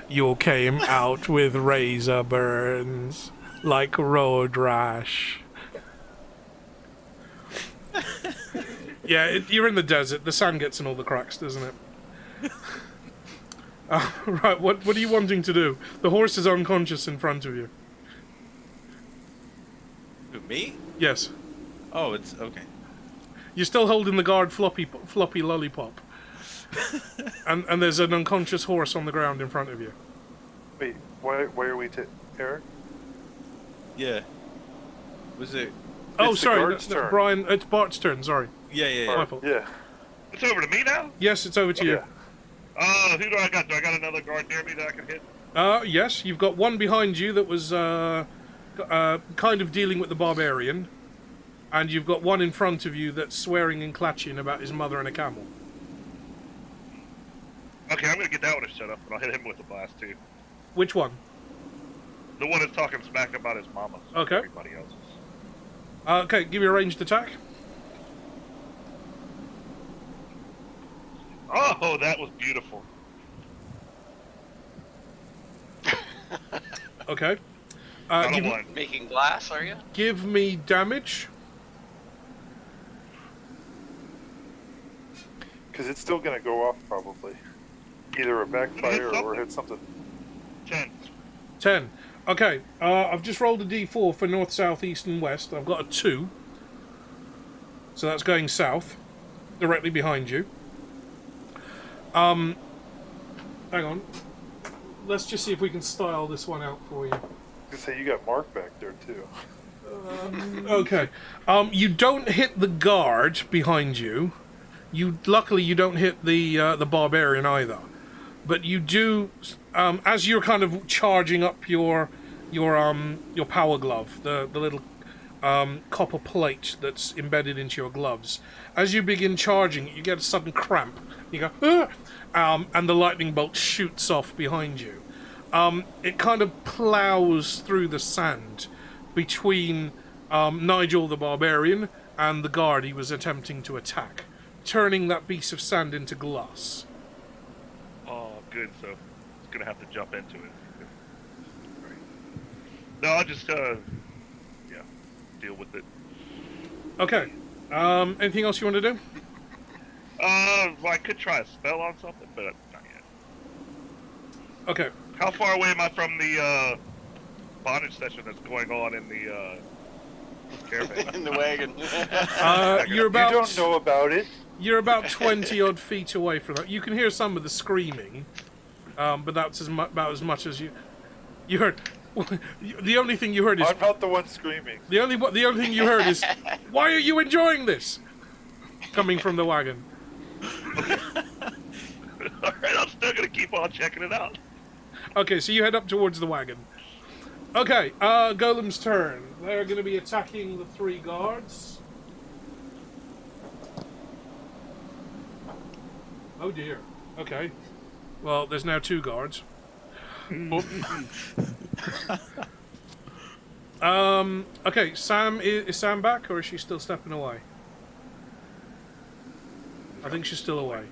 You came out with razor burns, like road rash. Yeah, you're in the desert. The sand gets in all the cracks, doesn't it? Right, what are you wanting to do? The horse is unconscious in front of you. Who, me? Yes. Oh, it's okay. You're still holding the guard floppy lollipop. and there's an unconscious horse on the ground in front of you. Wait, why are we Eric? Yeah. Was it... Oh, It's sorry, the guard's turn. Brian, it's Bart's turn, sorry. Yeah. My fault. Yeah. It's over to me now? Yes, it's over to you. Who do I got? Do I got another guard near me that I can hit? Yes, you've got one behind you that was kind of dealing with the barbarian, and you've got one in front of you that's swearing and clutching about his mother and a camel. Okay, I'm gonna get that one to shut up, and I'll hit him with the blast too. Which one? The one that's talking smack about his mama. Okay. Everybody else's. Okay, give me a ranged attack. Oh, that was beautiful. Okay. Making glass, are you? Give me damage. Because it's still going to go off, probably. Either a backfire or hit something. 10. 10. Okay, I've just rolled a d4 for north, south, east, and west. I've got a 2. So that's going south, directly behind you. Hang on. Let's just see if we can style this one out for you. You say you got Mark back there too. Okay. You don't hit the guard behind you. Luckily you don't hit the barbarian either. But you do, as you're kind of charging up your power glove, the little copper plate that's embedded into your gloves. As you begin charging, you get a sudden cramp. You go, ah! And the lightning bolt shoots off behind you. It kind of plows through the sand between Nigel the barbarian and the guard he was attempting to attack, turning that piece of sand into glass. Oh, good. So it's gonna have to jump into it. Right. No, I'll just deal with it. Okay. Anything else you want to do? Well, I could try a spell on something, but not yet. Okay. How far away am I from the bondage session that's going on in the caravan? In the wagon. You're about. You don't know about it. You're about 20 odd feet away from that. You can hear some of the screaming, but that's about as much as you heard. The only thing you heard is. I'm not the one screaming. The only thing you heard is, "Why are you enjoying this?" Coming from the wagon. Alright, I'm still gonna keep on checking it out. Okay, so you head up towards the wagon. Okay, Golem's turn. They're going to be attacking the 3 guards. Oh dear. Okay. Well, there's now 2 guards. Okay, Sam, is Sam back, or is she still stepping away? I think she's still away.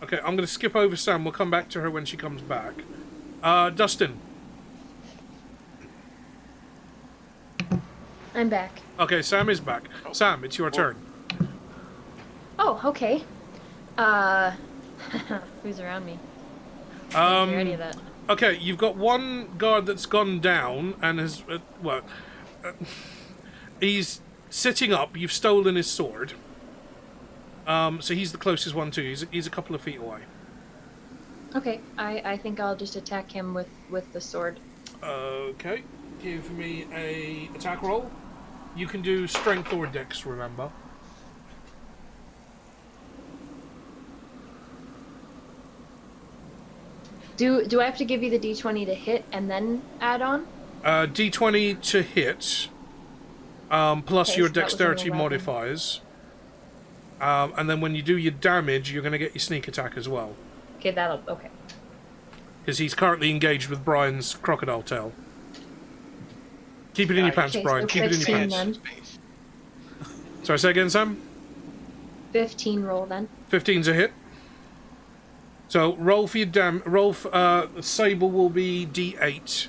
Okay, I'm going to skip over Sam. We'll come back to her when she comes back. Dustin. I'm back. Okay, Sam is back. Sam, it's your turn. Oh, okay. Who's around me? I didn't hear any of that. Okay, you've got one guard that's gone down and has, he's sitting up. You've stolen his sword. So he's the closest one to you. He's a couple of feet away. Okay, I think I'll just attack him with the sword. Okay, give me a attack roll. You can do strength or dex, remember. Do I have to give you the d20 to hit and then add on? D20 to hit, plus Okay, your so that was dexterity an 11. modifiers. And then when you do your damage, you're going to get your sneak attack as well. Okay, okay. Because he's currently engaged with Brian's crocodile tail. Keep it in your pants, Okay, Brian. so Keep it in your 15 pants. then. Sorry, say again, Sam? 15 roll then. 15's a hit. So roll for your Sable will be D8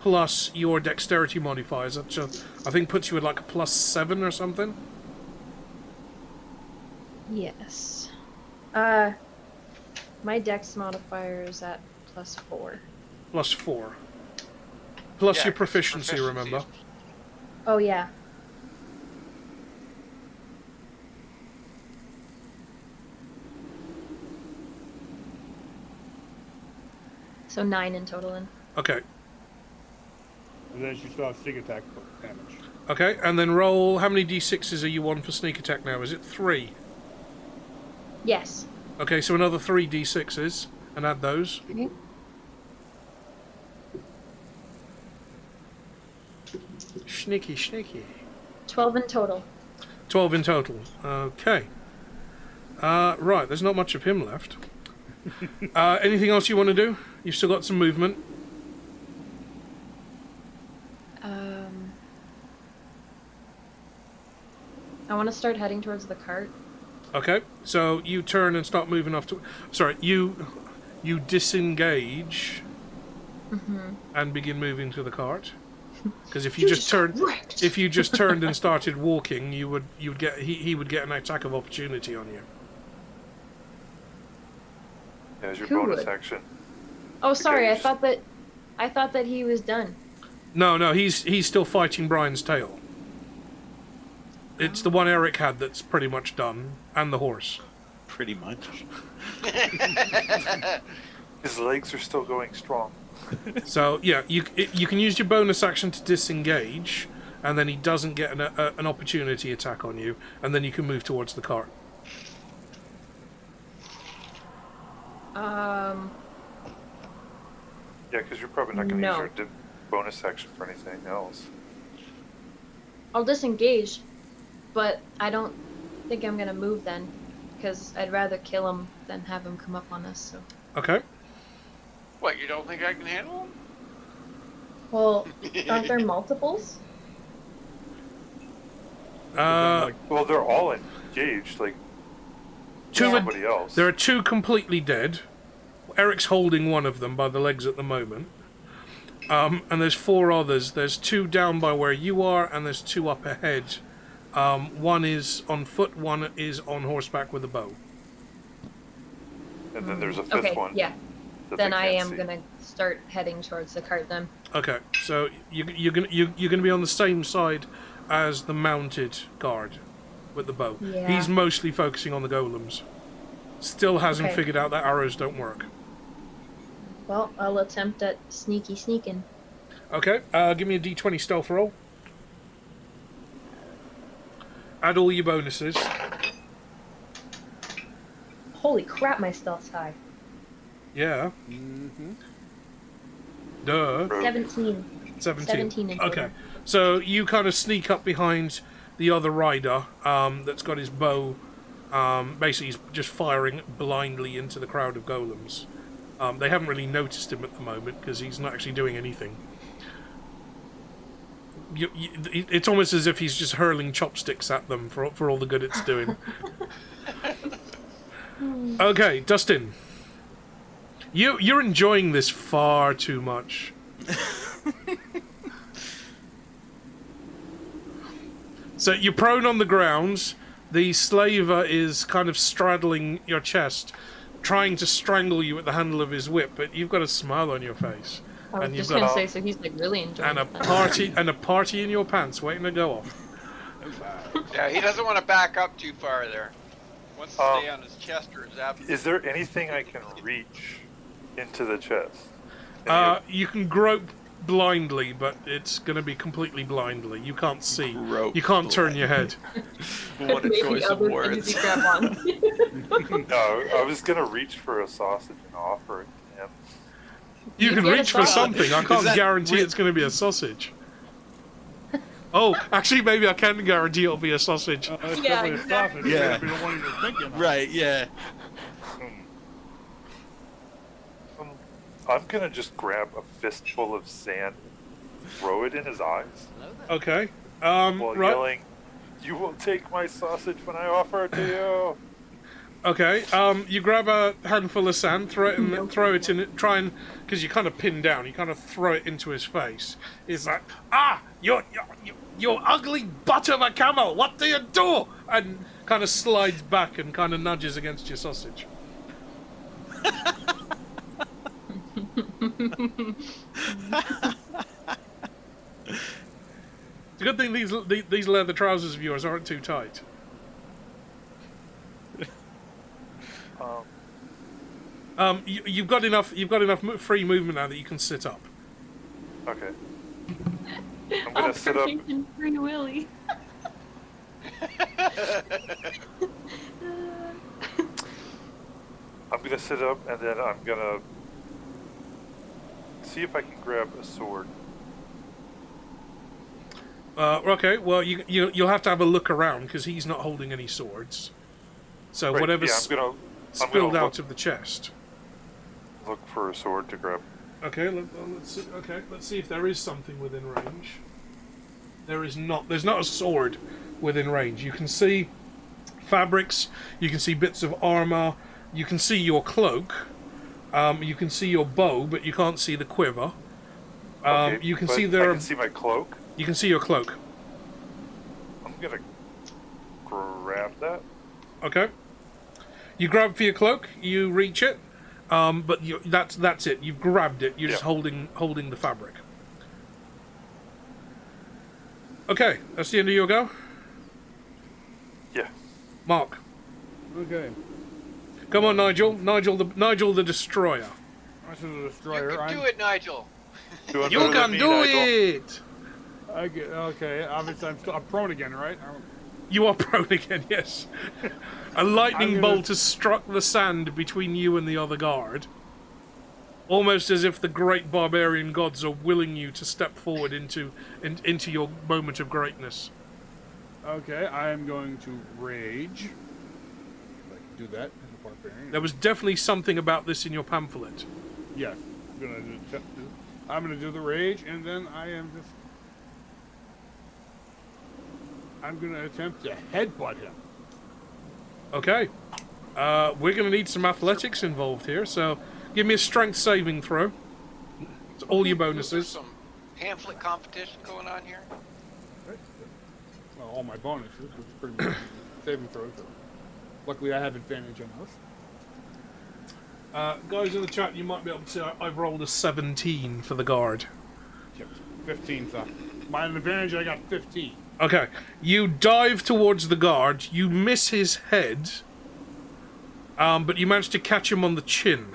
plus your dexterity modifiers. Which I think puts you at like a +7 or something. Yes. My dex modifier is at +4. +4. Plus Yeah, your 'cause proficiency, remember? Oh yeah. So 9 in total then. Okay. And then she saw sneak attack damage. Okay, and then roll. How many d6s are you on for sneak attack now? Is it 3? Yes. Okay, so another 3 d6s, and add those. Okay. Sneaky, sneaky. 12 in total. 12 in total. Okay. Right, there's not much of him left. Anything else you want to do? You've still got some movement. I want to start heading towards the cart. Okay, so you turn and start moving off to... Sorry, you disengage and begin moving to the cart. Because if you just turned and started walking, he would get an attack of opportunity on you. As your Who bonus would? action. Oh, sorry. I Okay. thought that I thought that he was done. No, he's still fighting Brian's tail. It's the one Eric had that's pretty much done, and the horse. Pretty much. His legs are still going strong. So yeah, you can use your bonus action to disengage, and then he doesn't get an opportunity attack on you, and then you can move towards the cart. Yeah, because you're probably not going to No. use your bonus action for anything else. I'll disengage, but I don't think I'm gonna move then, because I'd rather kill him than have him come up on us. So. Okay. What, you don't think I can handle him? Well, aren't there multiples? Well, they're all engaged, like somebody else. There are two completely dead. Eric's holding one of them by the legs at the moment. And there's 4 others. There's 2 down by where you are, and there's 2 up ahead. One is on foot, one is on horseback with a bow. And then there's a 5th one. Yeah. that Then they I can't am see. gonna start heading towards the cart then. Okay, so you're gonna be on the same side as the mounted guard with the bow. Yeah. He's mostly focusing on the golems. Still hasn't Okay. figured out that arrows don't work. Well, I'll attempt at sneaking. Okay, give me a d20 stealth roll. Add all your bonuses. Holy crap, my stealth's high. Yeah. Duh. 17. 17. in Okay, total. so you kind of sneak up behind the other rider that's got his bow. Basically, he's just firing blindly into the crowd of golems. They haven't really noticed him at the moment because he's not actually doing anything. It's almost as if he's just hurling chopsticks at them for all the good it's doing. Okay, Dustin. You're enjoying this far too much. So you're prone on the ground. The slaver is kind of straddling your chest, trying to strangle you at the handle of his whip, but you've got a smile on your face. I was And you've just got gonna say, so he's like really enjoying and a it then. party in your pants waiting to go off. Yeah, he doesn't want to back up too far there. Wants to stay on his chest or his abdomen. Is there anything I can reach into the chest? You can grope blindly, but it's going to be completely blindly. You can't see. Grope You can't turn your head. What a Maybe choice of other words. things you grab on. No, I was gonna reach for a sausage and offer it to him. You can get a reach for sausage. something. I can't that guarantee re- it's going to be a sausage. Oh, actually, maybe I can guarantee it'll be a sausage. It's Yeah, definitely a sausage. exactly. It may Yeah. not be the one you're thinking of. Right, yeah. I'm gonna just grab a fistful of sand, throw it in his eyes, Okay. while Right. yelling, "You will take my sausage when I offer it to you." Okay. You grab a handful of sand, throw it in, try and, because you're kind of pinned down. You kind of throw it into his face. He's like, you ugly butt of a camel! What do you do? And kind of slides back and kind of nudges against your sausage. It's a good thing these leather trousers of yours aren't too tight. You've got enough free movement now that you can sit up. Okay. I'm gonna sit up. Operation Free Willy. I'm gonna sit up, and then I'm gonna see if I can grab a sword. Okay, well you'll have to have a look around because he's not holding any swords. So Right, whatever's yeah, I'm spilled gonna out of the chest. look for a sword to grab. Okay, let's see. Okay, let's see if there is something within range. There is not. There's not a sword within range. You can see fabrics. You can see bits of armor. You can see your cloak. You can see your bow, but you can't see the quiver. Okay, You can but see I there. can see my cloak. You can see your cloak. I'm gonna grab that. Okay. You grab for your cloak. You reach it. But that's it. You've grabbed it. You're just Yeah. holding the fabric. Okay, that's the end of your go. Yeah. Mark, Okay. come on, Nigel. Nigel the Destroyer. This is a You destroyer. can do it, Nigel. Doing You better than can me, do Nigel. it. Okay. Obviously, I'm prone again, right? You are prone again. Yes. A lightning I'm gonna- bolt has struck the sand between you and the other guard. Almost as if the great barbarian gods are willing you to step forward into your moment of greatness. Okay, I am going to rage. If I can do that as a barbarian. There was definitely something about this in your pamphlet. Yes. I'm gonna do the rage, and then I'm gonna attempt to headbutt him. Okay. We're going to need some athletics involved here, so give me a strength saving throw. It's all your There's bonuses. some pamphlet competition going on here. Well, all my bonuses, which is pretty much saving throws. So luckily, I have advantage on those. Guys in the chat, you might be able to see I've rolled a 17 for the guard. 15, so my advantage, I got 15. Okay, you dive towards the guard, you miss his head, but you manage to catch him on the chin.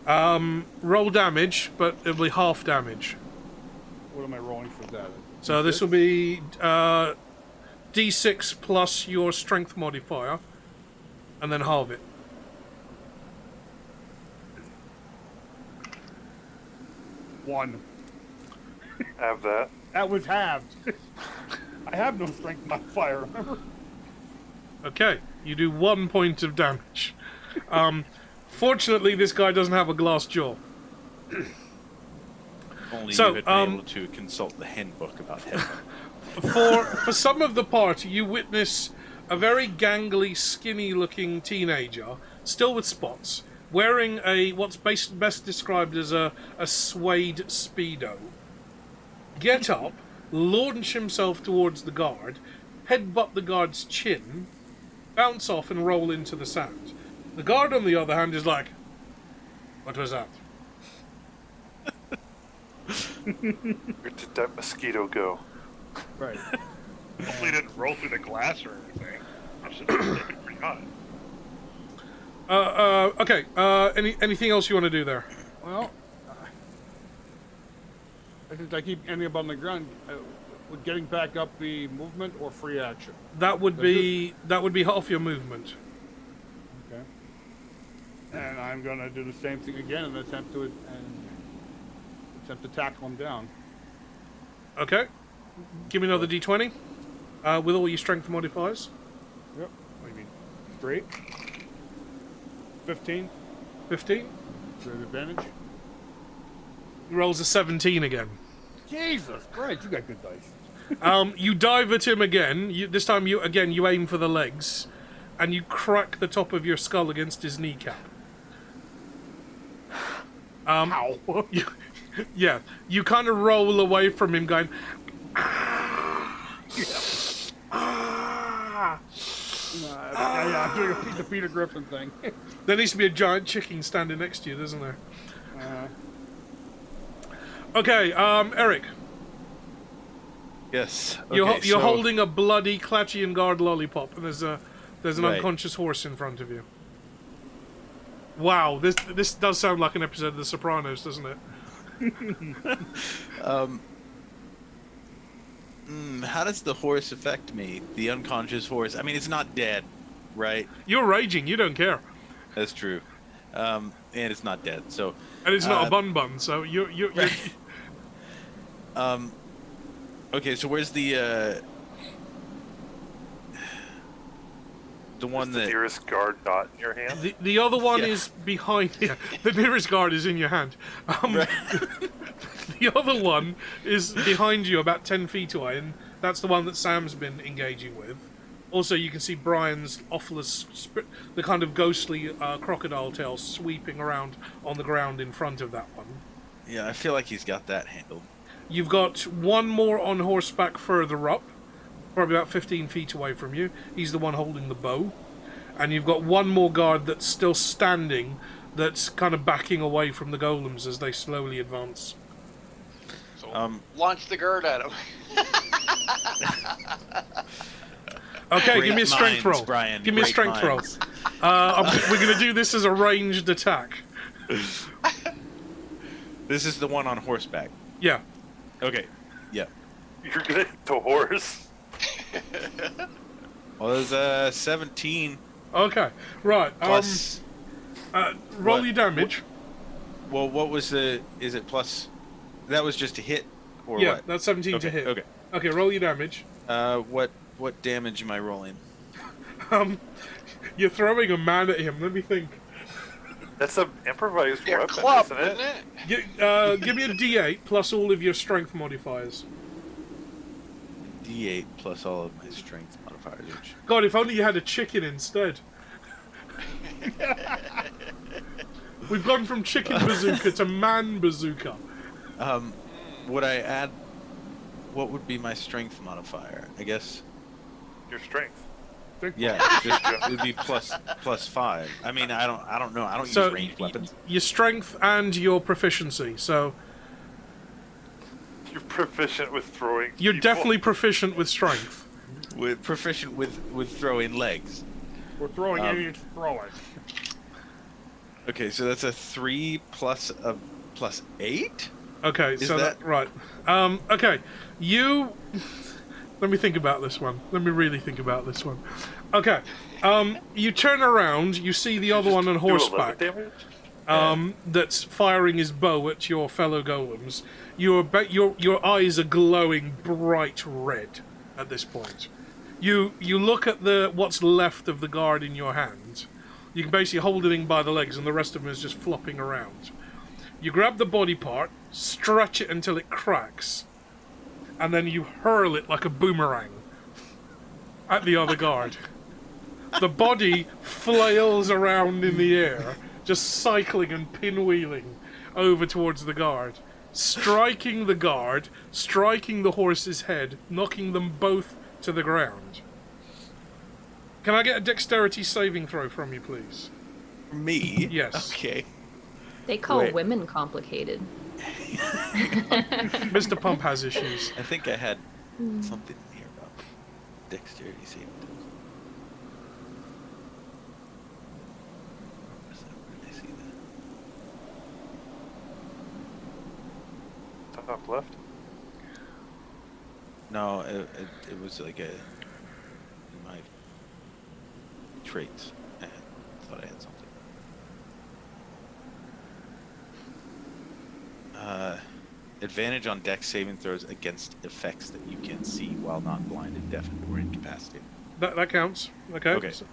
Roll damage, but it'll be half damage. What am I rolling for that? So this will be D6 plus your strength modifier, and then halve it. One. Have that. That was halved. I have no strength modifier, remember? Okay, you do 1 point of damage. Fortunately, this guy doesn't have a glass jaw. Only So, you had been able to consult the handbook about him. For some of the party, you witness a very gangly, skinny-looking teenager, still with spots, wearing what's best described as a suede Speedo. Get up, launch himself towards the guard, headbutt the guard's chin, bounce off and roll into the sand. The guard, on the other hand, is like, "What was that?" Where did that mosquito go? Right. Hopefully it didn't roll through the glass or anything. It's just pretty hot. Okay, anything else you want to do there? Well, since I keep ending up on the ground, would getting back up be movement or free action? That would be half your movement. Okay. And I'm gonna do the same thing again and attempt to tackle him down. Okay. Give me another d20 with all your strength modifiers. Yep. What do you mean? Straight. 15. 15. So advantage. He rolls a 17 again. Jesus Christ, you got good dice. You dive at him again. This time you aim for the legs, and you crack the top of your skull against his kneecap. Ow. You kind of roll away from him, going. Yeah, I'm doing the Peter Griffin thing. There needs to be a giant chicken standing next to you, doesn't there? Okay, Eric. Yes. You're holding a bloody Clatchian guard lollipop, and there's an Right. unconscious horse in front of you. Wow, this does sound like an episode of The Sopranos, doesn't it? How does the horse affect me? The unconscious horse. I mean, it's not dead, right? You're raging. You don't care, That's true. And it's not dead. So. and it's not a bun. So you're Okay, so where's the one Is the that nearest guard not in your hand? the other one Yeah. is behind. Yeah, the nearest guard is in your hand. The other one is behind you, about 10 feet away, and that's the one that Sam's been engaging with. Also, you can see Brian's offless, the kind of ghostly crocodile tail sweeping around on the ground in front of that one. Yeah, I feel like he's got that handled. You've got one more on horseback further up, probably about 15 feet away from you. He's the one holding the bow. and you've got one more guard that's still standing, that's kind of backing away from the golems as they slowly advance. So launch the guard at him. Okay, Great give me a strength minds, roll. Brian. Give me a Great strength minds. roll. We're going to do this as a ranged attack. This is the one on horseback. Yeah. Okay. Yeah. You're gonna hit the horse. Well, it was 17 Okay. Right. plus. Roll what- your damage. Well, what was the? Is it plus? That was just a hit, or Yeah, what? that's 17 Okay. to hit. Okay. Okay, roll your damage. What damage am I rolling? You're throwing a man at him. Let me think. That's an improvised Your weapon, club, isn't isn't it? it? Give me a D8 plus all of your strength modifiers. D8 plus all of my strength modifiers. Which... God, if only you had a chicken instead. We've gone from chicken bazooka to man bazooka. Would I add? What would be my strength modifier? I guess. Your strength. Yeah, just, it would be plus 5. I mean, I don't know. I don't So use ranged weapons. your strength and your proficiency. So You're proficient with throwing. you're people. definitely proficient with strength. With proficient with throwing legs. We're throwing idiots throwing. Okay, so that's a 3 plus 8. Okay, Is so that- right. Okay, you. Let me think about this one. Let me really think about this one. Okay, you turn around. You see the other one on Do 11 horseback. damage? That's firing his bow at your fellow golems. Your eyes are glowing bright red at this point. You look at what's left of the guard in your hand. You can basically hold it in by the legs, and the rest of them is just flopping around. You grab the body part, stretch it until it cracks, and then you hurl it like a boomerang at the other guard. The body flails around in the air, just cycling and pinwheeling over towards the guard, striking the guard, striking the horse's head, knocking them both to the ground. Can I get a dexterity saving throw from you, please? Me? Yes. Okay. They call Wait. women complicated. Mr. Pump has issues. I think I had something here about dexterity saving throws. Where did I see that? Top left. No, it was like in my traits. I thought I had something. Advantage on dex saving throws against effects that you can see while not blinded, deafened, or incapacitated. That counts. Okay. Okay. 10.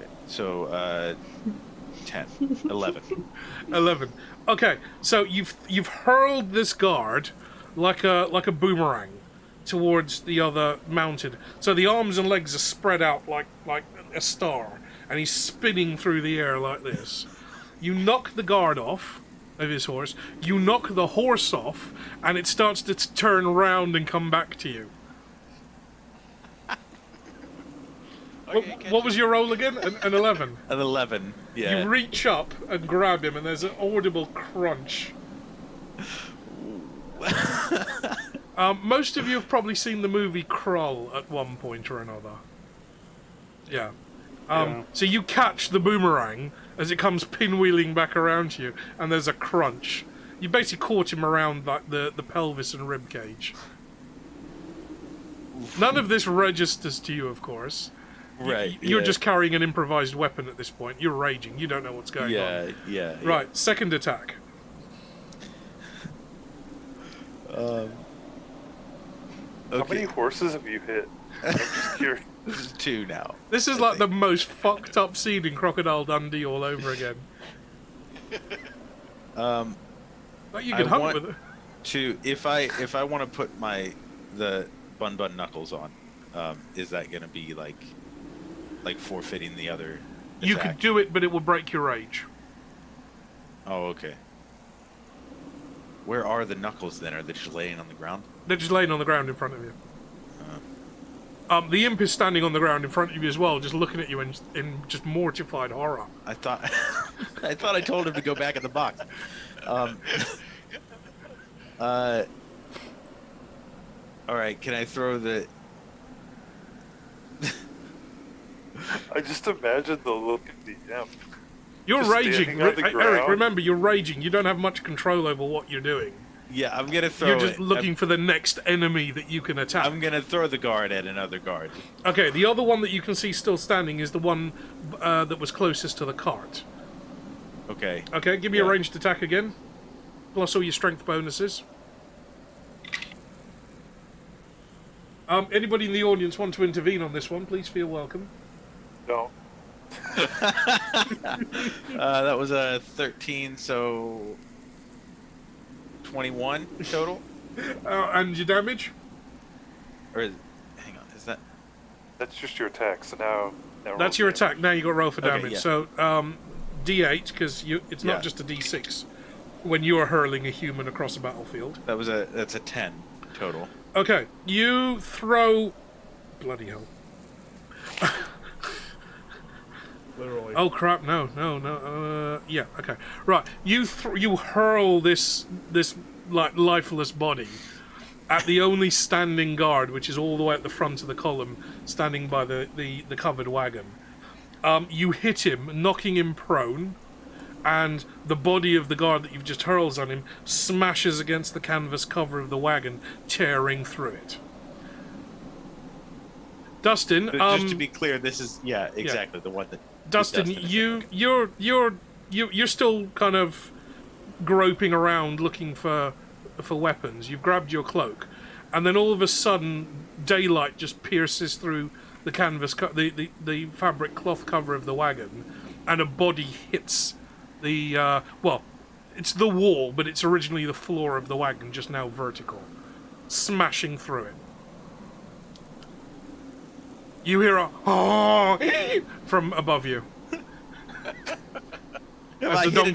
Okay, so 10, 11. 11. Okay, so you've hurled this guard like a boomerang towards the other mounted. So the arms and legs are spread out like a star, and he's spinning through the air like this. You knock the guard off of his horse. You knock the horse off, and it starts to turn around and come back to you. What was your roll again? An 11. An 11, yeah. You reach up and grab him, and there's an audible crunch. Most of you have probably seen the movie Krull at one point or another. Yeah. So you catch the boomerang as it comes pinwheeling back around to you, and there's a crunch. You basically caught him around like the pelvis and rib cage. None of this registers to you, of course. Right. You're yeah. just carrying an improvised weapon at this point. You're raging. You don't know what's going on. Yeah. Right, second attack. How many horses have you hit? I'm just curious. This is 2 now. This is like the most fucked up scene in Crocodile Dundee all over again. Like you can I hunt want with it. to if I want to put the bun knuckles on, is that gonna be like forfeiting the other You attack? could do it, but it will break your rage. Oh, okay. Where are the knuckles then? Are they just laying on the ground? They're just laying on the ground in front of you. The imp is standing on the ground in front of you as well, just looking at you in just mortified horror. I thought I thought I told him to go back in the box. All right, can I throw the? I just imagine the look of the imp. You're Just raging, standing on the Eric. ground. Remember, you're raging. You don't have much control over what you're doing. Yeah, I'm gonna throw. You're just it. looking for the next enemy that you can attack. I'm gonna throw the guard at another guard. Okay, the other one that you can see still standing is the one that was closest to the cart. Okay. Okay, give me a ranged attack again, plus all your strength bonuses. Anybody in the audience want to intervene on this one? Please feel welcome. No. That was a 13, so 21 total. And your damage? Or hang on, is that? That's just your attack. So now That's your attack. Now you got to roll for Okay, damage. yeah. So D8 because it's not just a D6 when you are hurling a human across a battlefield. That's a 10 total. Okay, you throw. Bloody hell. Literally. Oh crap! No. Yeah. Okay. Right. You hurl this like lifeless body at the only standing guard, which is all the way at the front of the column, standing by the covered wagon. You hit him, knocking him prone, and the body of the guard that you've just hurled on him smashes against the canvas cover of the wagon, tearing through it. Dustin, Just to be clear, this is exactly the one that. Dustin, you're still kind of groping around looking for weapons. You've grabbed your cloak, and then all of a sudden, daylight just pierces through the canvas, the fabric cloth cover of the wagon, and a body hits the it's the wall, but it's originally the floor of the wagon, just now vertical, smashing through it. You hear a "oh" from above you. As the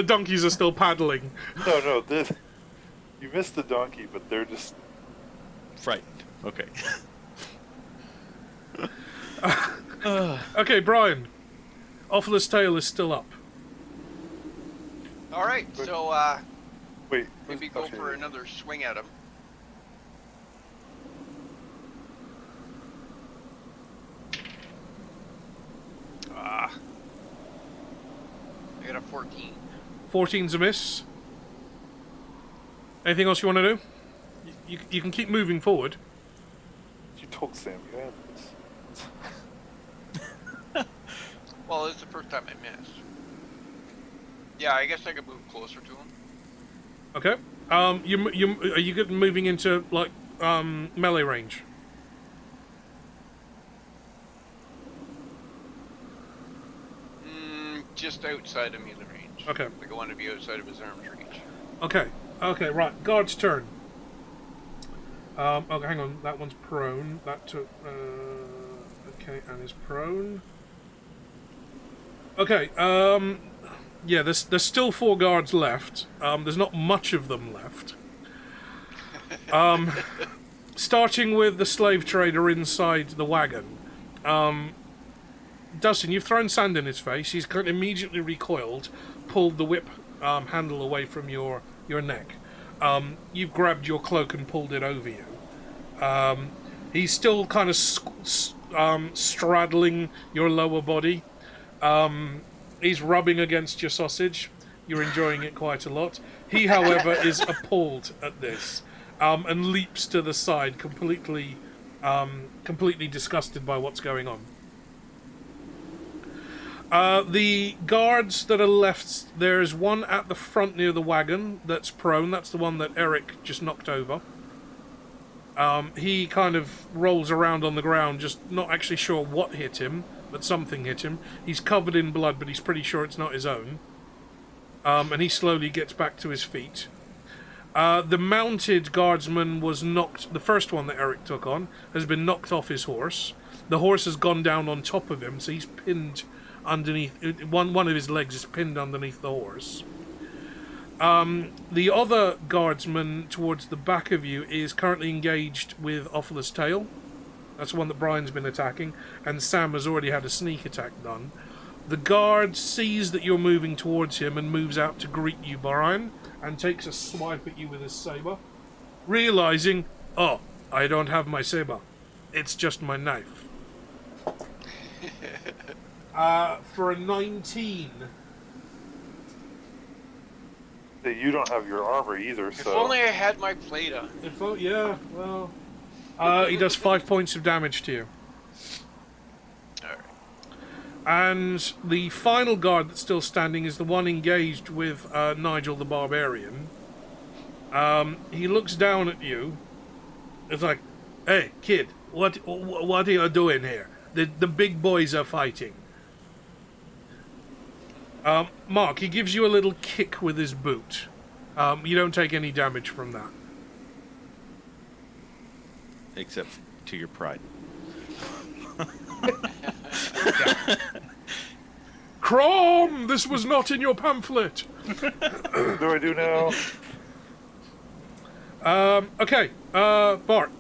donkeys are still paddling. No, you missed the donkey, but they're just frightened. Okay. Okay, Brian. Offless Tale is still up. All right, so wait. maybe go for another swing at him. I got a 14. 14's a miss. Anything else you want to do? You can keep moving forward. You told Sam you had this. Well, it's the first time I missed. Yeah, I guess I could move closer to him. Okay. Are you good moving into like melee range? Just outside of melee range. Okay. Like I want to be outside of his arm's reach. Okay, right. Guard's turn. Okay, hang on. That one's prone. That took... okay, and is prone. Okay, yeah, there's still 4 guards left. There's not much of them left. Starting with the slave trader inside the wagon. Dustin, you've thrown sand in his face. He's kind of immediately recoiled, pulled the whip handle away from your neck. You've grabbed your cloak and pulled it over you. He's still kind of straddling your lower body. He's rubbing against your sausage. You're enjoying it quite a lot. He, however, is appalled at this and leaps to the side, completely disgusted by what's going on. The guards that are left, there's one at the front near the wagon that's prone. That's the one that Eric just knocked over. He kind of rolls around on the ground, just not actually sure what hit him, but something hit him. He's covered in blood, but he's pretty sure it's not his own. And he slowly gets back to his feet. The mounted guardsman was knocked, the first one that Eric took on, has been knocked off his horse. The horse has gone down on top of him, so he's pinned underneath, one of his legs is pinned underneath the horse. The other guardsman towards the back of you is currently engaged with Offal's Tail. That's the one that Brian's been attacking, and Sam has already had a sneak attack done. The guard sees that you're moving towards him and moves out to greet you, Brian, and takes a swipe at you with his saber, realizing, oh, I don't have my saber. It's just my knife. For a 19. You don't have your armor either, If so... only I had my Plata. Yeah, well... he does 5 points of damage to you. Alright. And the final guard that's still standing is the one engaged with Nigel the Barbarian. He looks down at you. It's like, hey, kid, what are you doing here? The big boys are fighting. Mark, he gives you a little kick with his boot. You don't take any damage from that. Except to your pride. Crom! This was not in your pamphlet! What do I do now? Okay, Bart.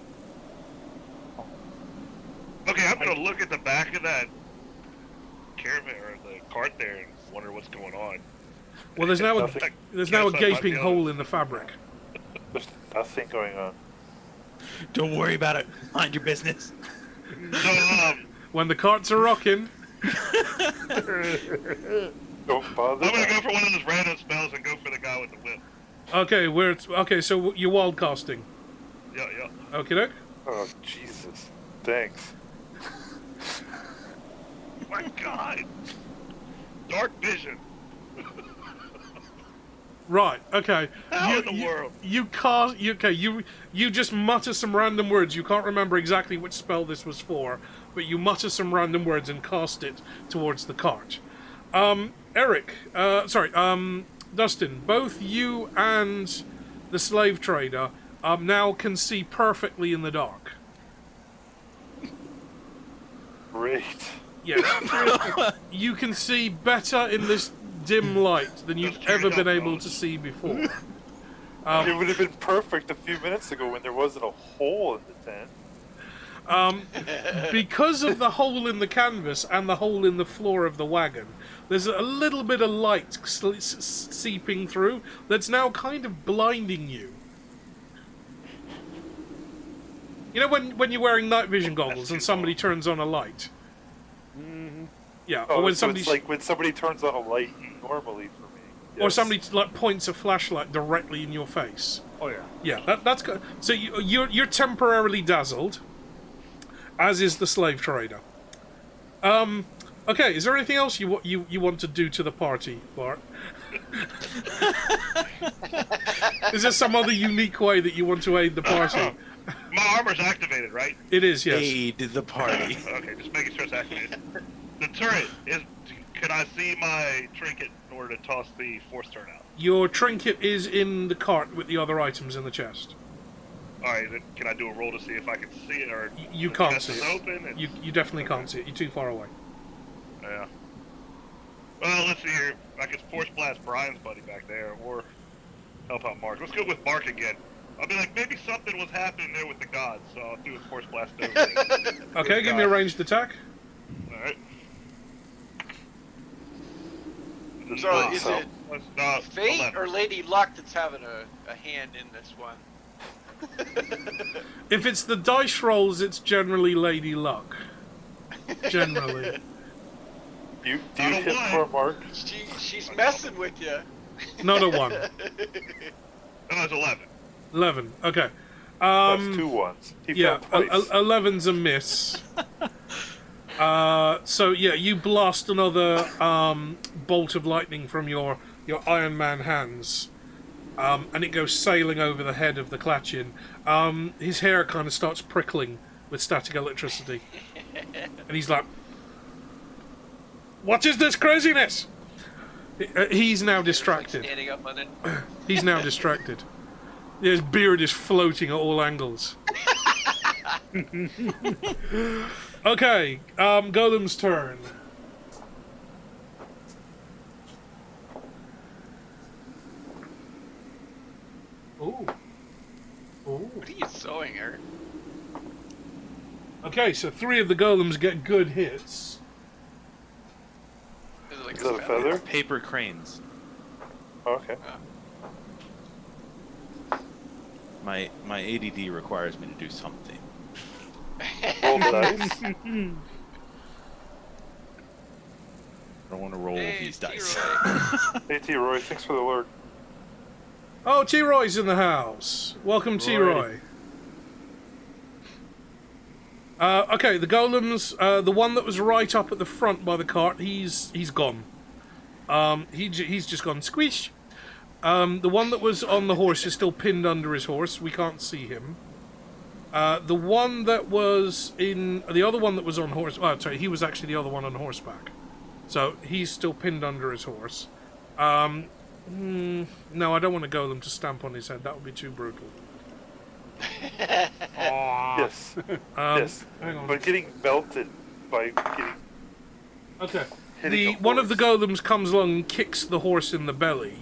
Okay, I'm gonna look at the back of that caravan or the cart there and wonder what's going on. Well, there's now a Guess I gaping might be hole in the fabric. There's nothing going on. Don't worry about it. Mind your business. So, When the carts are rocking... Don't bother. I'm gonna go for one of those random spells and go for the guy with the whip. Okay, so you're wild casting. Yeah. Okay, doke. Oh, Jesus. Thanks. My God. Dark vision. Right. Okay. How in the world? You just mutter some random words. You can't remember exactly which spell this was for, but you mutter some random words and cast it towards the cart. Dustin, both you and the slave trader now can see perfectly in the dark. Great. Yes. You can see better in this dim light than you've ever been able to see before. It would have been perfect a few minutes ago when there wasn't a hole in the tent. Because of the hole in the canvas and the hole in the floor of the wagon, there's a little bit of light seeping through that's now kind of blinding you. You know when you're wearing night vision goggles and somebody turns on a light? Mm-hmm. Yeah, Oh, or when so somebody... it's like when somebody turns on a light normally for me. Or Yes. somebody points a flashlight directly in your face. Oh, yeah. Yeah, that's good. So you're temporarily dazzled, as is the slave trader. Okay, is there anything else you want to do to the party, Bart? Is there some other unique way that you want to aid the party? My armor's activated, right? It is, yes. Aid the party. Okay, just making sure it's activated. The turret is. Can I see my trinket in order to toss the force turret out? Your trinket is in the cart with the other items in the chest. All right, then can I do a roll to see if I can see it, or You the can't chest see is it. Open and... You definitely can't see it. You're too far away. Yeah. Well, let's see here. I could force blast Brian's buddy back there, or help out Mark. Let's go with Mark again. I'll be like, maybe something was happening there with the gods, so I'll do a force blast over it. Okay, give me a ranged attack. All right. So is it No, Fate 11. or Lady Luck that's having a hand in this one? If it's the dice rolls, it's generally Lady Luck. Generally. Do you Not a hit one. for Mark? She's messing with you. Not a 1. No, it's 11. 11. Okay. That's 2 ones. He Yeah, fell twice. 11's a miss. So yeah, you blast another bolt of lightning from your Iron Man hands, and it goes sailing over the head of the Clatchin. His hair kind of starts prickling with static electricity, and he's like, "What is this craziness?" He's now distracted. Standing up on it. He's now distracted. His beard is floating at all angles. Okay, Golem's turn. Ooh. Ooh. What are you sewing, Eric? Okay, so 3 of the golems get good hits. Is it like Is that a feather? Paper cranes. Oh, okay. My ADD requires me to do something. Roll the dice. I don't want to roll Hey, these dice. T-Roy. Hey, T. Roy, thanks for the alert. Oh, T-Roy's in the house. Welcome, T-Roy. Okay, the golems, the one that was right up at the front by the cart, he's gone. He's just gone squish. The one that was on the horse is still pinned under his horse. We can't see him. The one that was the other one that was on horse. Oh, sorry, he was actually the other one on horseback. So he's still pinned under his horse. No, I don't want a golem to stamp on his head. That would be too brutal. Yes. Yes. Hang on. But getting melted by getting. Okay. Hitting a One of the horse. golems comes along and kicks the horse in the belly.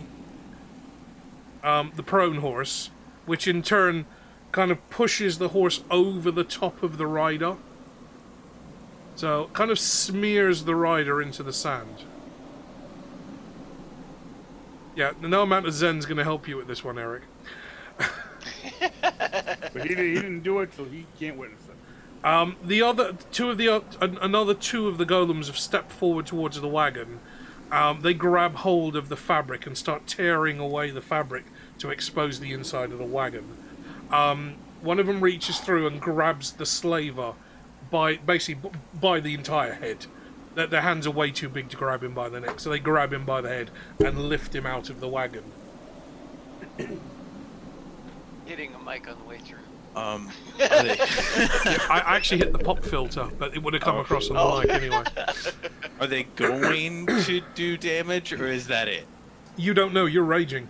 The prone horse, which in turn kind of pushes the horse over the top of the rider. So, kind of smears the rider into the sand. Yeah, no amount of Zen's going to help you with this one, Eric. But he didn't do it, so he can't witness it. Another two of the golems have stepped forward towards the wagon. They grab hold of the fabric and start tearing away the fabric to expose the inside of the wagon. One of them reaches through and grabs the slaver by the entire head. Their hands are way too big to grab him by the neck, so they grab him by the head and lift him out of the wagon. Hitting a mic on the way through. I actually hit the pop filter, but it would have come across on the mic anyway. Are they going to do damage, or is that it? You don't know, you're raging.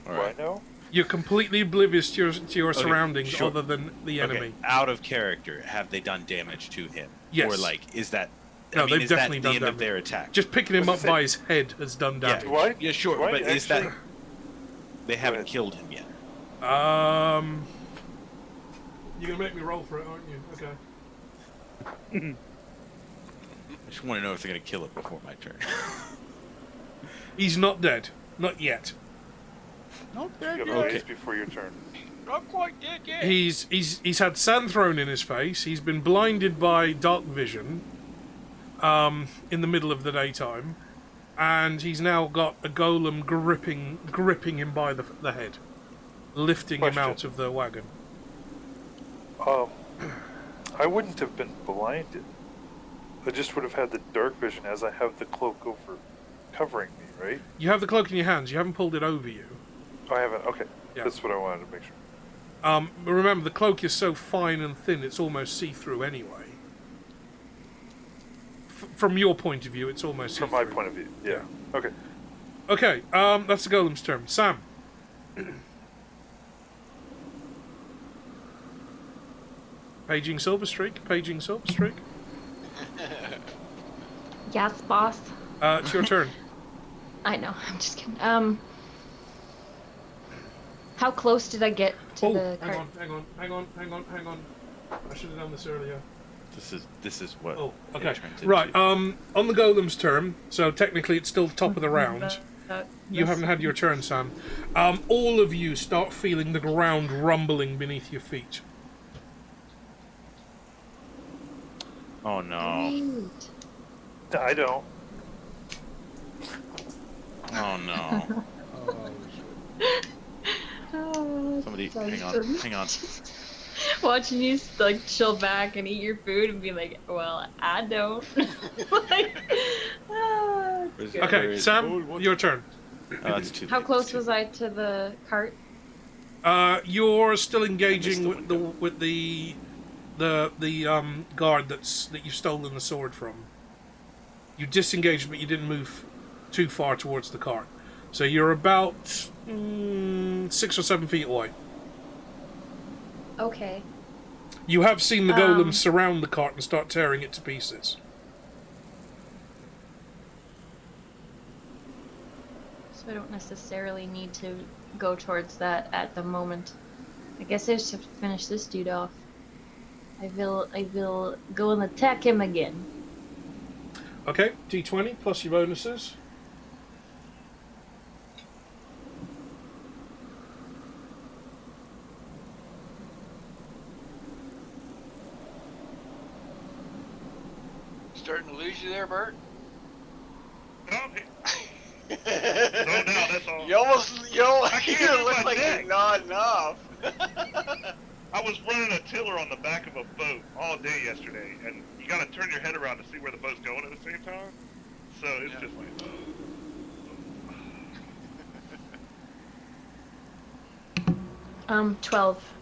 All right. Rhino? You're completely oblivious to your surroundings, sure. other than the enemy. Okay, out of character, have they done damage to him? Yes. Or like, is that? No, I mean, they've is definitely that done the end damage. of their attack? Just picking him What's up it by say? his head has done damage. Do I? Yeah, sure, do I but is that? actually- They haven't ahead. killed him yet. You're gonna make me roll for it, aren't you? Okay. I just want to know if they're gonna kill it before my turn. He's not dead. Not yet. No, You got Okay. days before your turn. Not quite dead yet. He's had sand thrown in his face. He's been blinded by dark vision in the middle of the daytime, and he's now got a golem gripping him by the head, lifting him Question. out of the wagon. I wouldn't have been blinded. I just would have had the dark vision as I have the cloak over covering me, right? You have the cloak in your hands. You haven't pulled it over you. I haven't. Okay. Yeah. That's what I wanted to make sure. But remember, the cloak is so fine and thin, it's almost see-through anyway. From your point of view, it's almost From see-through. my point of view, yeah. Okay. Okay, that's the golem's turn. Sam. Paging Silver Streak. Paging Silver Streak. Yes, boss. It's your turn. I know. I'm just kidding. How close did I get to the cart? hang on. I should have done this earlier. This is what. Oh, they're okay. trying to Right, do. on the golem's turn, so technically it's still top of the round. You haven't had your turn, Sam. All of you start feeling the ground rumbling beneath your feet. Oh no! I don't. Oh no! Oh, Somebody, sorry. hang on. Watching you like chill back and eat your food and be like, well, I don't. Like, ah, Where's- good. where Okay, is- Sam, your turn. That's too How late, close it's too was I to the cart? You're still engaging I missed the with the guard that you've stolen the sword from. You disengaged, but you didn't move too far towards the cart. So you're about 6 or 7 feet away. Okay. You have seen the golems surround the cart and start tearing it to pieces. So I don't necessarily need to go towards that at the moment. I guess I just have to finish this dude off. I will go and attack him again. Okay, D20 plus your bonuses. Starting to lose you there, Bert? No, no, that's all. You almost, you can't look move my like neck. you're nodding off. I was running a tiller on the back of a boat all day yesterday, and you gotta turn your head around to see where the boat's going at the same time. So it's just like, 12.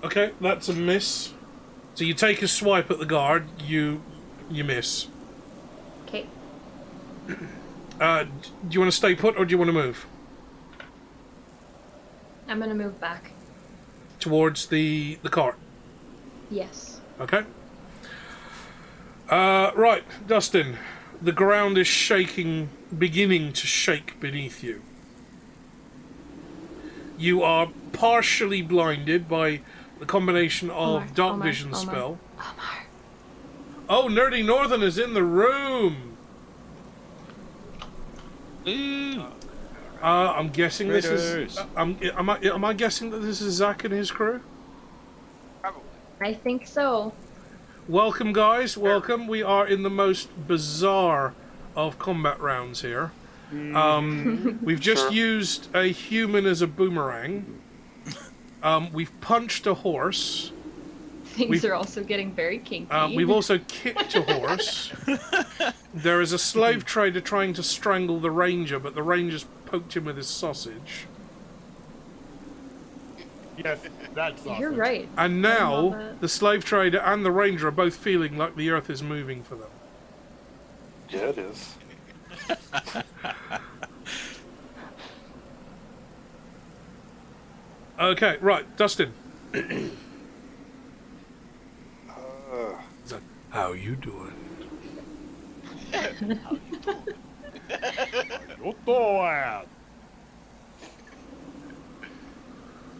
Okay, that's a miss. So you take a swipe at the guard, you miss. Okay. Do you want to stay put or do you want to move? I'm gonna move back. Towards the cart. Yes. Okay. Right, Dustin. The ground is shaking, beginning to shake beneath you. You are partially blinded by the combination of dark vision spell. Omar. Oh, Nerdy Northern is in the room. I'm guessing this is. Am I guessing that this is Zach and his crew? Probably. I think so. Welcome, guys. Welcome. We are in the most bizarre of combat rounds here. We've just used a human as a boomerang. We've punched a horse. Things are also getting very kinky. We've also kicked a horse. There is a slave trader trying to strangle the ranger, but the ranger's poked him with his sausage. Yes, that's sausage. You're right. And love now, it. the slave trader and the ranger are both feeling like the earth is moving for them. Yeah, it is. Okay, right, Dustin. How you doing?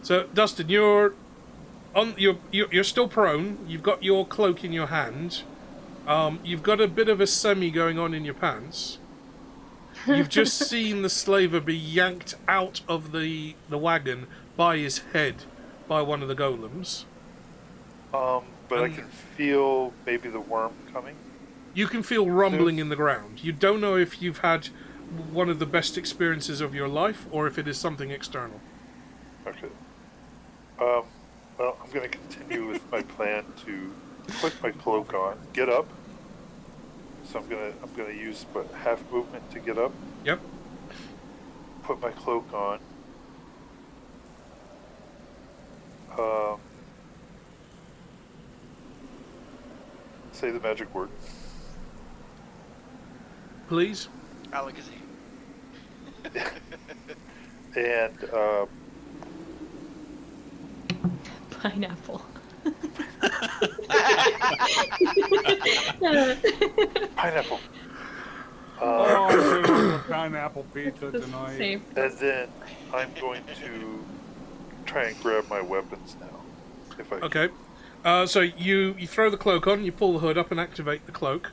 So, Dustin, you're still prone. You've got your cloak in your hand. You've got a bit of a semi going on in your pants. You've just seen the slaver be yanked out of the wagon by his head by one of the golems. But I can feel maybe the worm coming. You can feel rumbling in the ground. You don't know if you've had one of the best experiences of your life or if it is something external. Okay. Well, I'm going to continue with my plan to put my cloak on, get up. So I'm gonna use but half movement to get up. Yep. Put my cloak on. Say the magic word. Please. Alakazam. And Pineapple. pineapple. Pineapple pizza tonight. Same. And then I'm going to try and grab my weapons now. If I can. Okay. So you throw the cloak on, you pull the hood up and activate the cloak.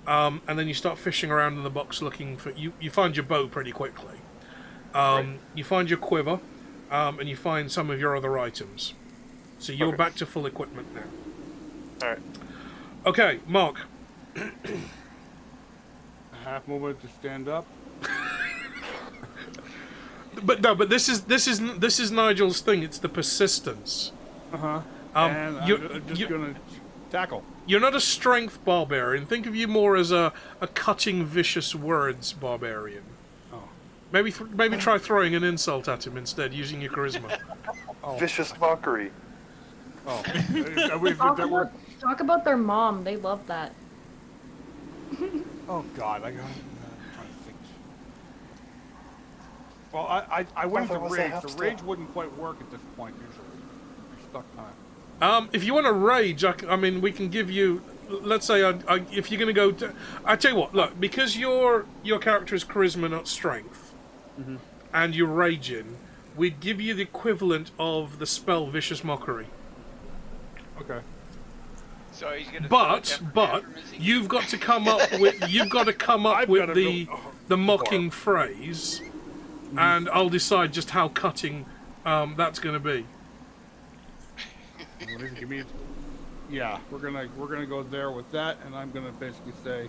And then you start fishing around in the box looking for... You find your bow pretty quickly. Right. You find your quiver, and you find some of your other items. So you're Okay. back to full equipment now. Alright. Okay, Mark. Half movement to stand up. But this is Nigel's thing. It's the persistence. And I'm just gonna tackle. You're not a strength barbarian. Think of you more as a cutting vicious words barbarian. Oh. Maybe try throwing an insult at him instead, using your charisma. Oh. Vicious mockery. Oh. Talk about their mom. They love that. Oh God, I'm trying to think. Well, I went to was a rage. half The step. rage wouldn't quite work at this point usually. You're stuck time. If you want to rage, I mean, we can give you. Let's say, if you're going to go, I tell you what. Look, because your character is charisma, not strength. and you're raging, we'd give you the equivalent of the spell Vicious Mockery. Okay. So he's gonna. But you've got to come up with the mocking phrase, and I'll decide just how cutting that's going to be. Give me. Yeah, we're gonna go there with that, and I'm gonna basically say,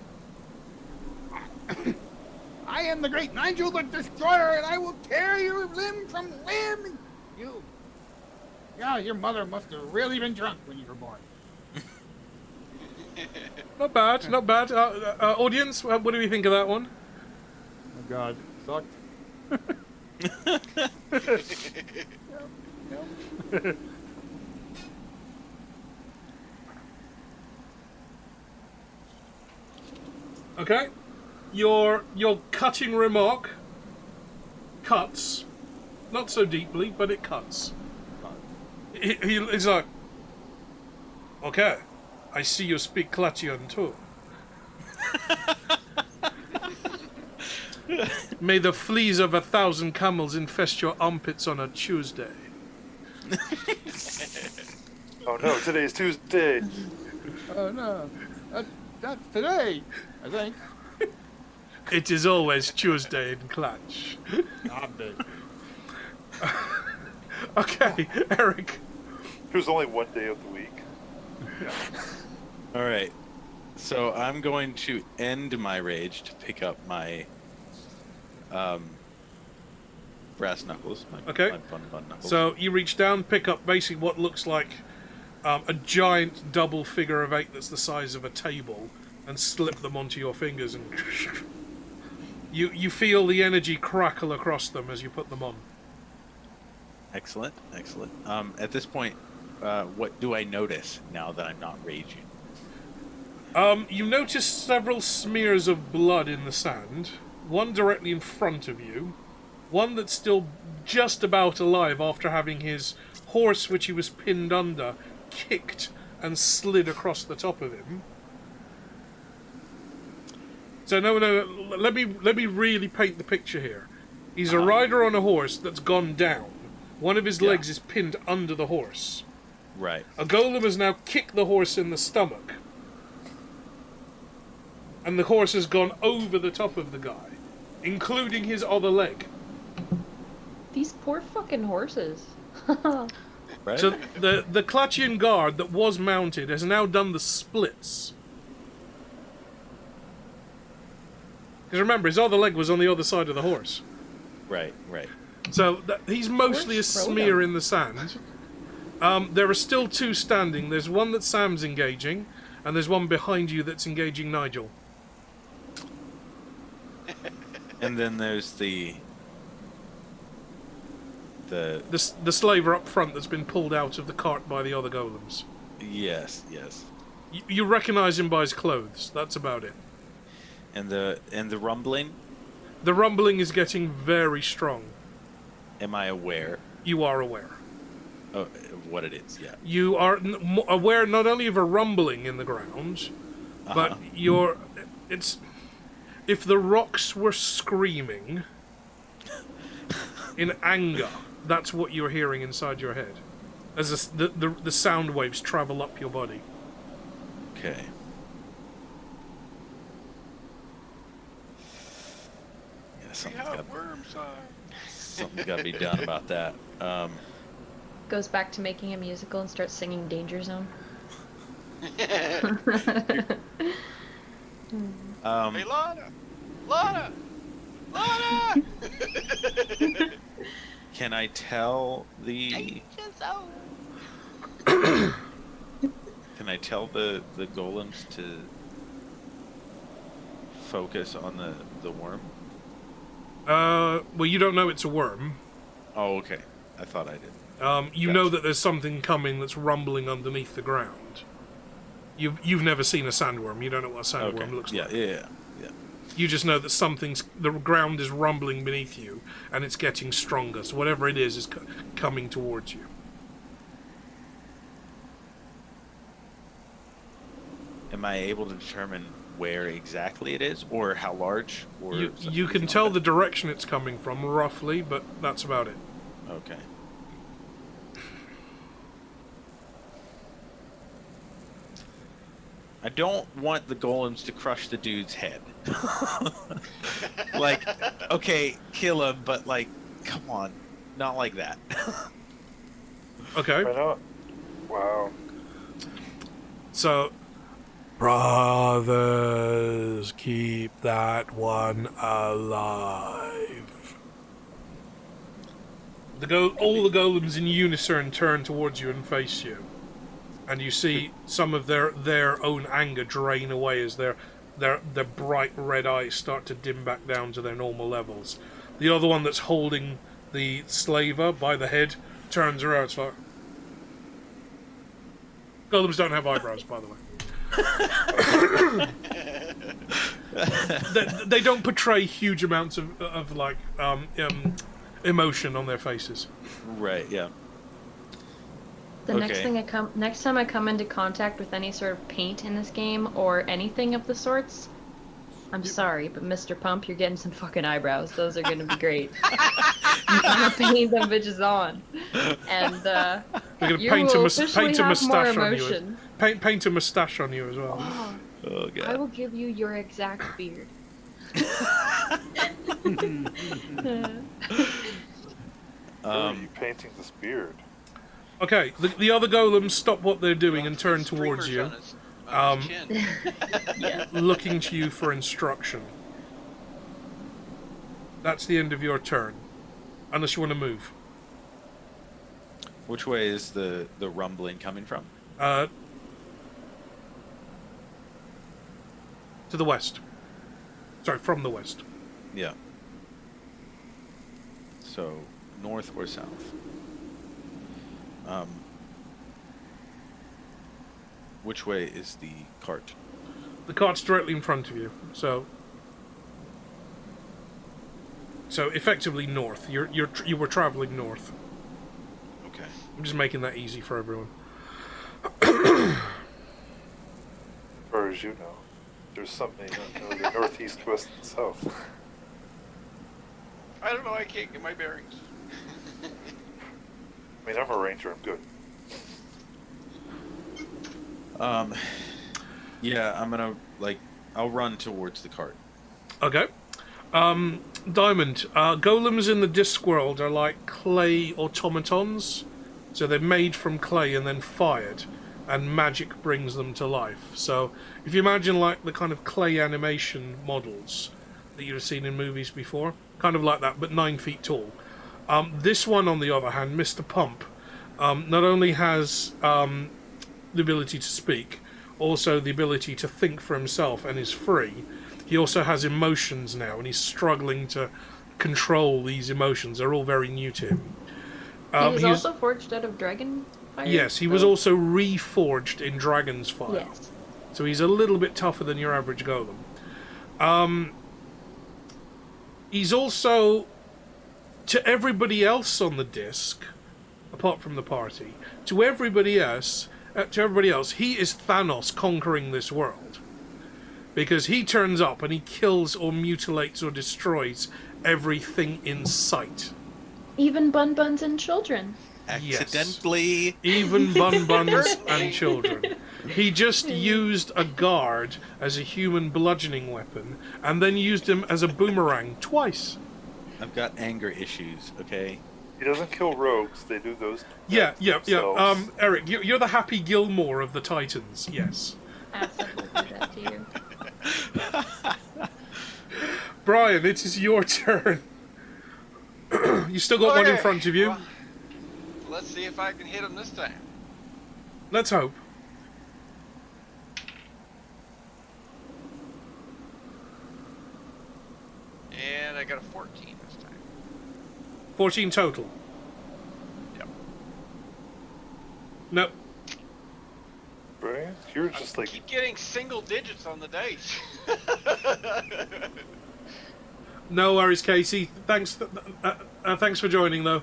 I am the great Nigel the Destroyer, and I will tear you limb from limb. Your mother must have really been drunk when you were born. Not bad, not bad. Audience, what do we think of that one? Oh God, sucked. Yep. Okay, your cutting remark cuts, not so deeply, but it cuts. He's like, okay, I see you speak Clatchian too. May the fleas of 1,000 camels infest your armpits on a Tuesday. Oh no, today's Tuesday. Oh no, that's today, I think. It is always Tuesday in Clutch. Okay, Eric. There's only one day of the week. All right. So I'm going to end my rage to pick up my brass knuckles. My fun knuckles. So you reach down, pick up basically what looks like a giant double figure of 8 that's the size of a table, and slip them onto your fingers, and you feel the energy crackle across them as you put them on. Excellent, excellent. At this point, what do I notice now that I'm not raging? You notice several smears of blood in the sand, one directly in front of you, one that's still just about alive after having his horse, which he was pinned under, kicked and slid across the top of him. So no, let me really paint the picture here. He's a rider on a horse that's gone down. One of his legs is pinned under the horse. Right. A golem has now kicked the horse in the stomach. And the horse has gone over the top of the guy, including his other leg. These poor fucking horses. Right. So the Clatchian guard that was mounted has now done the splits. Because remember, his other leg was on the other side of the horse. Right, right. So he's mostly a smear in the sand. There are still 2 standing. There's one that Sam's engaging, and there's one behind you that's engaging Nigel. And then there's the slaver up front that's been pulled out of the cart by the other golems. Yes, yes. You recognize him by his clothes. That's about it. And the rumbling? The rumbling is getting very strong. Am I aware? You are aware. Of what it is, yeah. You are aware not only of a rumbling in the ground, but if the rocks were screaming in anger, that's what you're hearing inside your head, as the sound waves travel up your body. Okay. Yeah, something's got to be done about that. Goes back to making a musical and starts singing Danger Zone. Hey, Lana! Lana! Lana! Can I tell the... Can I tell the golems to focus on the worm? Well, you don't know it's a worm. Oh, okay. I thought I did. You know that there's something coming that's rumbling underneath the ground. You've never seen a sandworm. You don't know what a sandworm looks like. Yeah. You just know that the ground is rumbling beneath you, and it's getting stronger. So whatever it is coming towards you. Am I able to determine where exactly it is, or how large, or You can tell the direction it's coming from, roughly, but that's about it. Okay. I don't want the golems to crush the dude's head. Like, okay, kill him, but like, come on, not like that. Okay. Why not? Wow. So, brothers, keep that one alive. All the golems in unison turn towards you and face you, and you see some of their own anger drain away as their bright red eyes start to dim back down to their normal levels. The other one that's holding the slaver by the head turns around. It's like, golems don't have eyebrows, by the way. They don't portray huge amounts of like emotion on their faces. Right. Yeah. The next time I come into contact with any sort of paint in this game or anything of the sorts, I'm sorry, but Mr. Pump, you're getting some fucking eyebrows. Those are gonna be great. I'm gonna paint them bitches on, and We're gonna you paint will a officially paint a have more mustache on you. emotion. Paint a mustache on you as well. Oh, Oh god. I will give you your exact beard. Are you painting this beard? Okay, the other golems stop what they're doing and turn towards you, On his chin. looking to you for instruction. That's the end of your turn, unless you want to move. Which way is the rumbling coming from? To the west. Sorry, from the west. Yeah. So, north or south? Which way is the cart? The cart's directly in front of you, so effectively north. You were traveling north. Okay. I'm just making that easy for everyone. As far as you know, there's something you don't know, the northeast, west, and south. I don't know. I can't get my bearings. I mean, I'm a ranger. I'm good. Yeah, I'm gonna I'll run towards the cart. Okay. Diamond, golems in the Discworld are like clay automatons. So they're made from clay and then fired, and magic brings them to life. So if you imagine like the kind of clay animation models that you've seen in movies before, kind of like that, but 9 feet tall. This one, on the other hand, Mr. Pump, not only has the ability to speak, also the ability to think for himself and is free. He also has emotions now, and he's struggling to control these emotions. They're all very new to him. He was also forged out of dragon fire? Yes, he was also reforged in Dragon's Fire. Yes. So he's a little bit tougher than your average golem. He's also, to everybody else on the disc, apart from the party, to everybody else, he is Thanos conquering this world. Because he turns up and he kills or mutilates or destroys everything in sight. Even bun-buns and children. Accidentally. Yes. Even bun-buns and children. He just used a guard as a human bludgeoning weapon and then used him as a boomerang twice. I've got anger issues, okay? He doesn't kill rogues. They do those. Yeah. themselves. Eric, you're the Happy Gilmore of the Titans. Yes. Absolutely that to you. Brian, it is your turn. You still got one in front of you. Well, let's see if I can hit him this time. Let's hope. And I got a 14 this time. 14 total. Yep. Nope. Brian, you're just like. Keep getting single digits on the dice. No worries, Casey. Thanks for joining, though.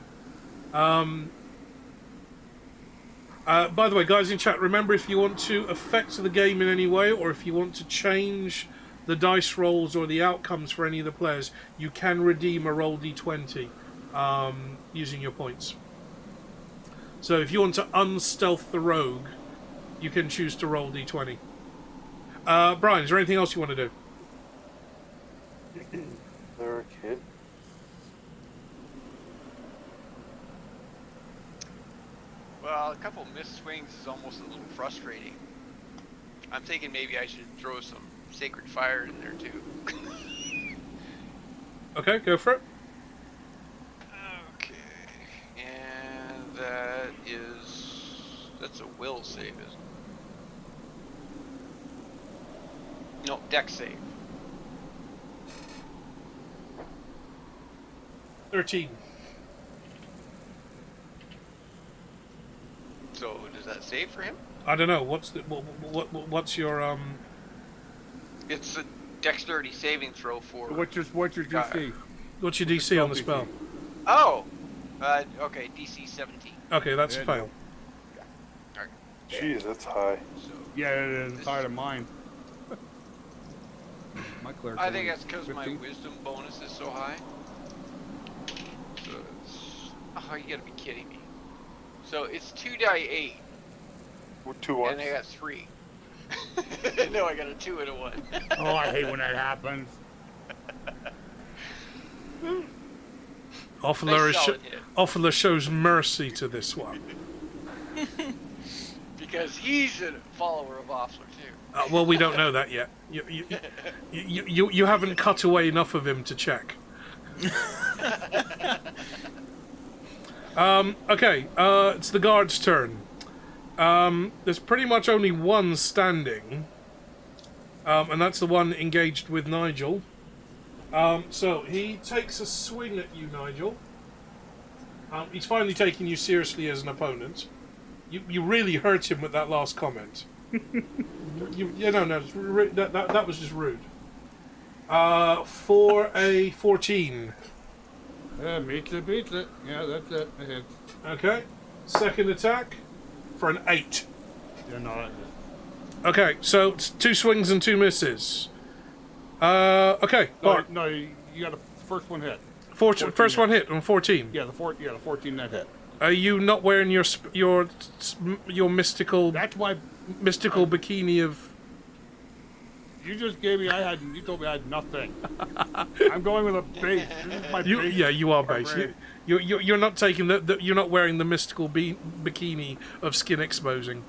By the way, guys in chat, remember if you want to affect the game in any way, or if you want to change the dice rolls or the outcomes for any of the players, you can redeem a roll d20 using your points. So if you want to unstealth the rogue, you can choose to roll d20. Brian, is there anything else you want to do? They're a kid. Well, a couple missed swings is almost a little frustrating. I'm thinking maybe I should throw some sacred fire in there too. Okay, go for it. Okay, and that's a will save, isn't it? No, dex save. 13. So does that save for him? I don't know. What's your It's a dexterity saving throw for. What's your DC? What's your DC on the spell? Oh, okay, DC 17. Okay, that's a fail. Jeez, that's high. So Yeah, it is. It's higher than mine. My cleric. I think that's because my wisdom bonus is so high. So it's, oh, you gotta be kidding me. So it's 2d8. With 2 ones. And I got 3. No, I got a 2 and a 1. Oh, I hate when that happens. Offler shows mercy to this one. Because he's a follower of Offler too. Well, we don't know that yet. You haven't cut away enough of him to check. Okay, it's the guard's turn. There's pretty much only one standing, and that's the one engaged with Nigel. So he takes a swing at you, Nigel. He's finally taking you seriously as an opponent. You really hurt him with that last comment. That was just rude. For a 14. Yeah, beats it. Yeah, that's it. It hits. Okay. Second attack for an 8. Yeah, no. Okay, so it's 2 swings and 2 misses. Okay, Bart. No, you got a first one hit. First one hit on 14. Yeah, the 14 that hit. Are you not wearing your mystical? That's my mystical bikini of. You just gave me. You told me I had nothing. I'm going with a base. This is my base. Yeah, you are base. You're not taking you're not wearing the mystical bikini of skin exposing.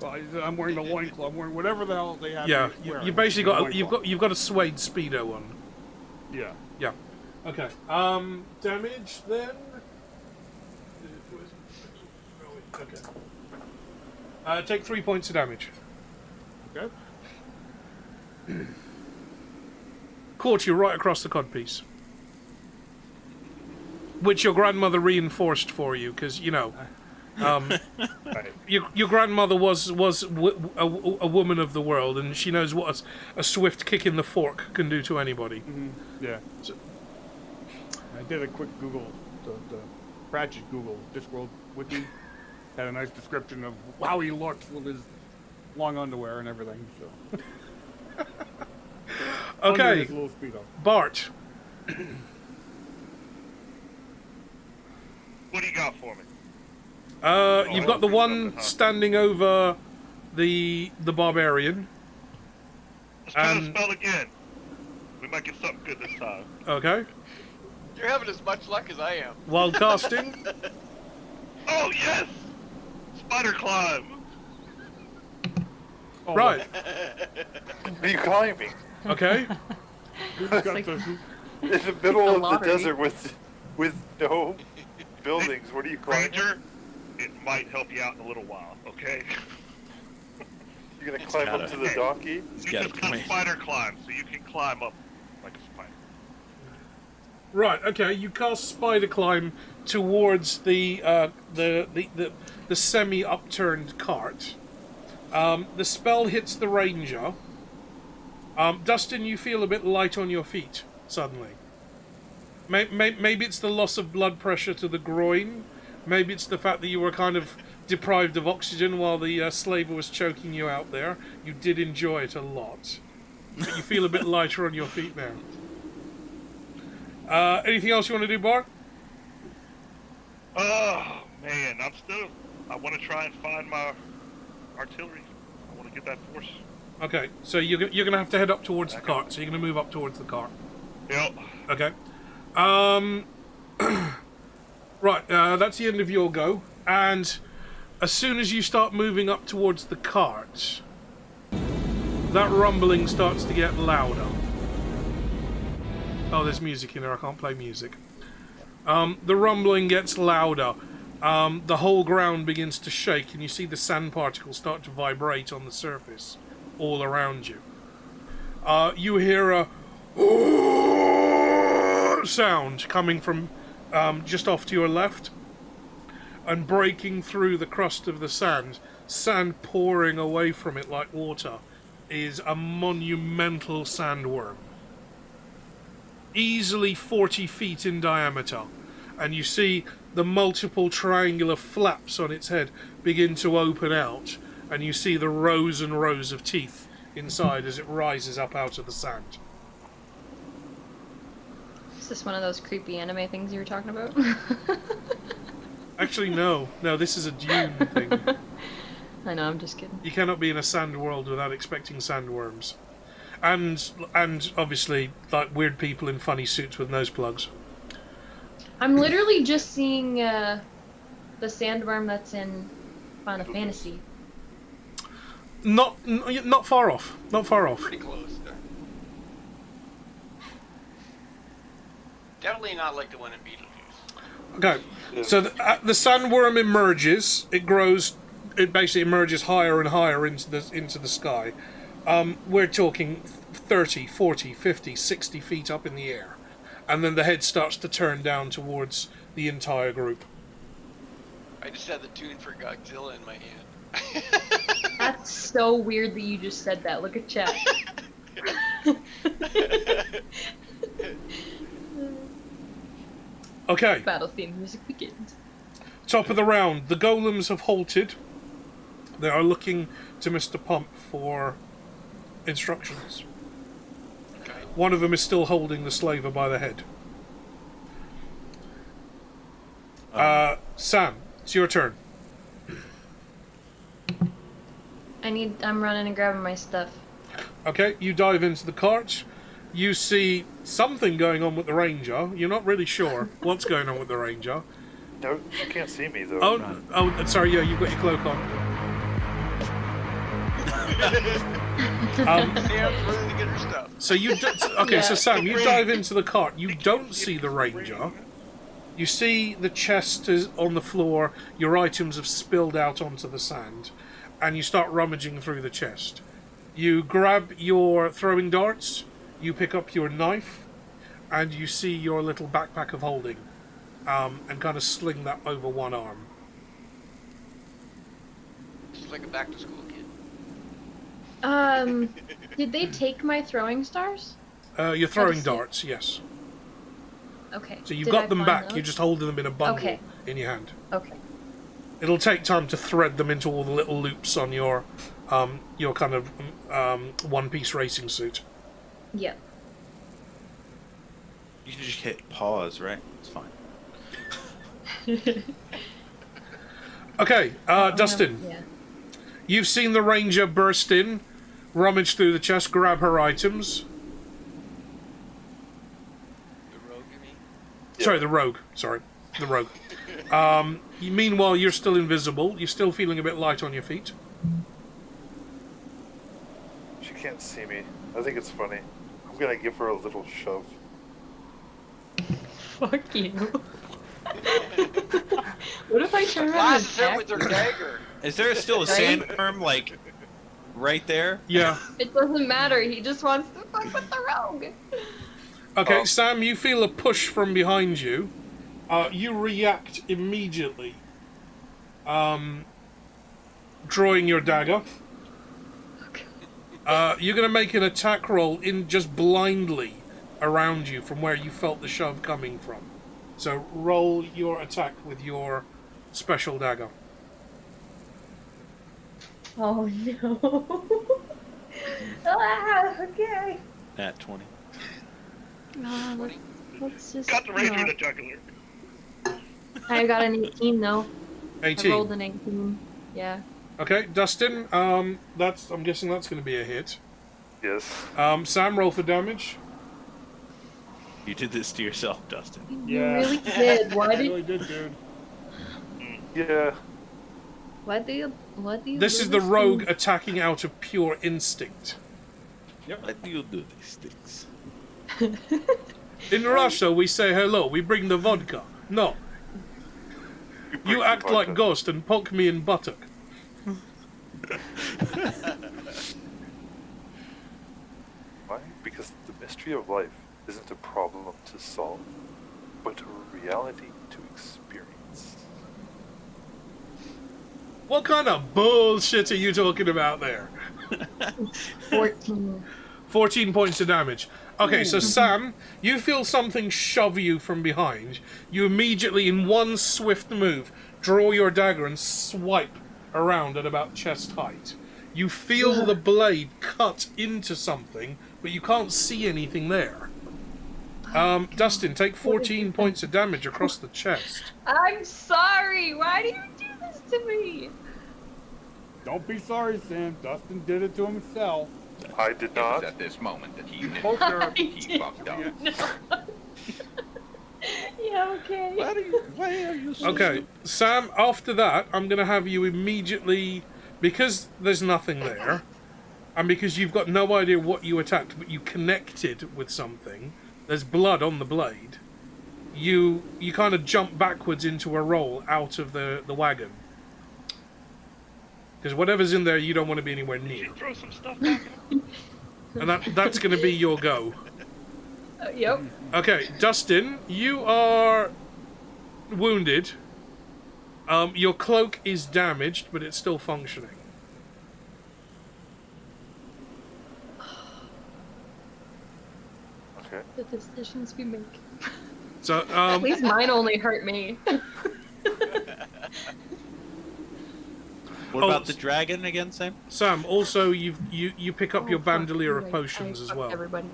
Well, I'm wearing the loincloth. I'm wearing whatever the hell they have. Yeah, you basically you've got a suede speedo on. Yeah. Yeah. Okay. Damage then. Okay. Take 3 points of damage. Okay. Caught you right across the codpiece, which your grandmother reinforced for you because your grandmother was a woman of the world, and she knows what a swift kick in the fork can do to anybody. Mm-hmm. Yeah. So, I did a quick Google, the Pratchett Google Discworld wiki had a nice description of how he looks with his long underwear and everything. So. Okay, Bart. What do you got for me? You've got the one standing over the barbarian. Let's try to spell again. We might get something good this time. Okay. You're having as much luck as I am. Wild casting. Oh yes! Spider climb. Oh, right. Are you climbing? Okay. In the middle of the desert with no buildings. What are you climbing? Ranger, it might help you out in a little while, okay? You're gonna climb up to the donkey? You just got spider climb, so you can climb up like a spider. Right. Okay. You cast spider climb towards the semi upturned cart. The spell hits the ranger. Dustin, you feel a bit light on your feet suddenly. Maybe it's the loss of blood pressure to the groin. Maybe it's the fact that you were kind of deprived of oxygen while the slaver was choking you out there. You did enjoy it a lot. But you feel a bit lighter on your feet now. Anything else you want to do, Bart? Oh man, I want to try and find my artillery. I want to get that force. Okay, so you're going to have to head up towards the cart. So you're going to move up towards the cart. Yep. Okay. Right, that's the end of your go. And as soon as you start moving up towards the cart, that rumbling starts to get louder. Oh, there's music in there. I can't play music. The rumbling gets louder. The whole ground begins to shake, and you see the sand particles start to vibrate on the surface all around you. You hear a sound coming from just off to your left, and breaking through the crust of the sand pouring away from it like water, is a monumental sandworm. Easily 40 feet in diameter, and you see the multiple triangular flaps on its head begin to open out, and you see the rows and rows of teeth inside as it rises up out of the sand. Is this one of those creepy anime things you were talking about? Actually, no, this is a Dune thing. I know, I'm just kidding. You cannot be in a sand world without expecting sandworms. And obviously, like, weird people in funny suits with nose plugs. I'm literally just seeing the sandworm that's in Final Fantasy. Not far off. Not far off. Pretty close there. Definitely not like the one in Beetlejuice. Okay, so the sandworm emerges. It grows. It basically emerges higher and higher into the sky. We're talking 30, 40, 50, 60 feet up in the air. And then the head starts to turn down towards the entire group. I just had the tune for Godzilla in my hand. That's so weird that you just said that. Look at chat. Okay. Battle theme music begins. Top of the round. The golems have halted. They are looking to Mr. Pump for instructions. Okay. One of them is still holding the slaver by the head. Sam, it's your turn. I'm running and grabbing my stuff. Okay, you dive into the cart. You see something going on with the ranger. You're not really sure what's going on with the ranger. No, she can't see me though. Oh, sorry. Yeah, you've got your cloak on. Sam's running to get her stuff. So you okay? Yeah. So Sam, you dive into the cart. You don't see the ranger. You see the chest is on the floor. Your items have spilled out onto the sand, and you start rummaging through the chest. You grab your throwing darts. You pick up your knife, and you see your little backpack of holding, and kind of sling that over one arm. Just like a back-to-school kid. Did they take my throwing stars? You're throwing darts, yes. Okay. So you've Did got I them find back. those? You're just holding them in a bundle Okay. in your hand. Okay. It'll take time to thread them into all the little loops on your kind of one-piece racing suit. Yep. You can just hit pause, right? It's fine. Okay, Dustin. Yeah. You've seen the ranger burst in, rummage through the chest, grab her items. The rogue, you mean? Sorry, the rogue. Sorry, the rogue. Meanwhile, you're still invisible. You're still feeling a bit light on your feet. She can't see me. I think it's funny. I'm gonna give her a little shove. Fuck you. What if I turn around and Blast her attack with her you? dagger. Is there still a sandworm, like, right there? Yeah. It doesn't matter. He just wants to fuck with the rogue. Okay, Sam, you feel a push from behind you. You react immediately, drawing your dagger. You're going to make an attack roll in just blindly around you from where you felt the shove coming from. So roll your attack with your special dagger. Oh no. Okay. At 20. Let's just. Got the razor in the jugular. I got an 18 though. I 18. rolled an 18. Yeah. Okay, Dustin. I'm guessing that's going to be a hit. Yes. Sam, roll for damage. You did this to yourself, Dustin. You Yeah. really did. Why I did? really did, dude. Yeah. What do you? This is the rogue attacking out of pure instinct. Why do you do these things? In Russia, we say hello. We bring the vodka. No, you act like Ghost and poke me in buttock. Why? Because the mystery of life isn't a problem to solve, but a reality to experience. What kind of bullshit are you talking about there? 14. 14 points of damage. Okay, so Sam, you feel something shove you from behind. You immediately, in one swift move, draw your dagger and swipe around at about chest height. You feel the blade cut into something, but you can't see anything there. Dustin, take 14 points of damage across the chest. I'm sorry. Why do you do this to me? Don't be sorry, Sam. Dustin did it to himself. I did It was not. at this moment that he knew Both are. he fucked up. Yeah. Okay. Why are you so Okay, Sam, after that, I'm going to have you immediately, because there's nothing there, and because you've got no idea what you attacked, but you connected with something, there's blood on the blade, you kind of jump backwards into a roll out of the wagon. Because whatever's in there, you don't want to be anywhere near. Throw some stuff back at him. And that's going to be your go. Yep. Okay, Dustin, you are wounded. Your cloak is damaged, but it's still functioning. Okay. The decisions we make. So, At least mine only hurt me. What about the dragon again, Sam? Sam, also you pick up your fuck, bandolier you're of right. potions I as fucked well. Everybody.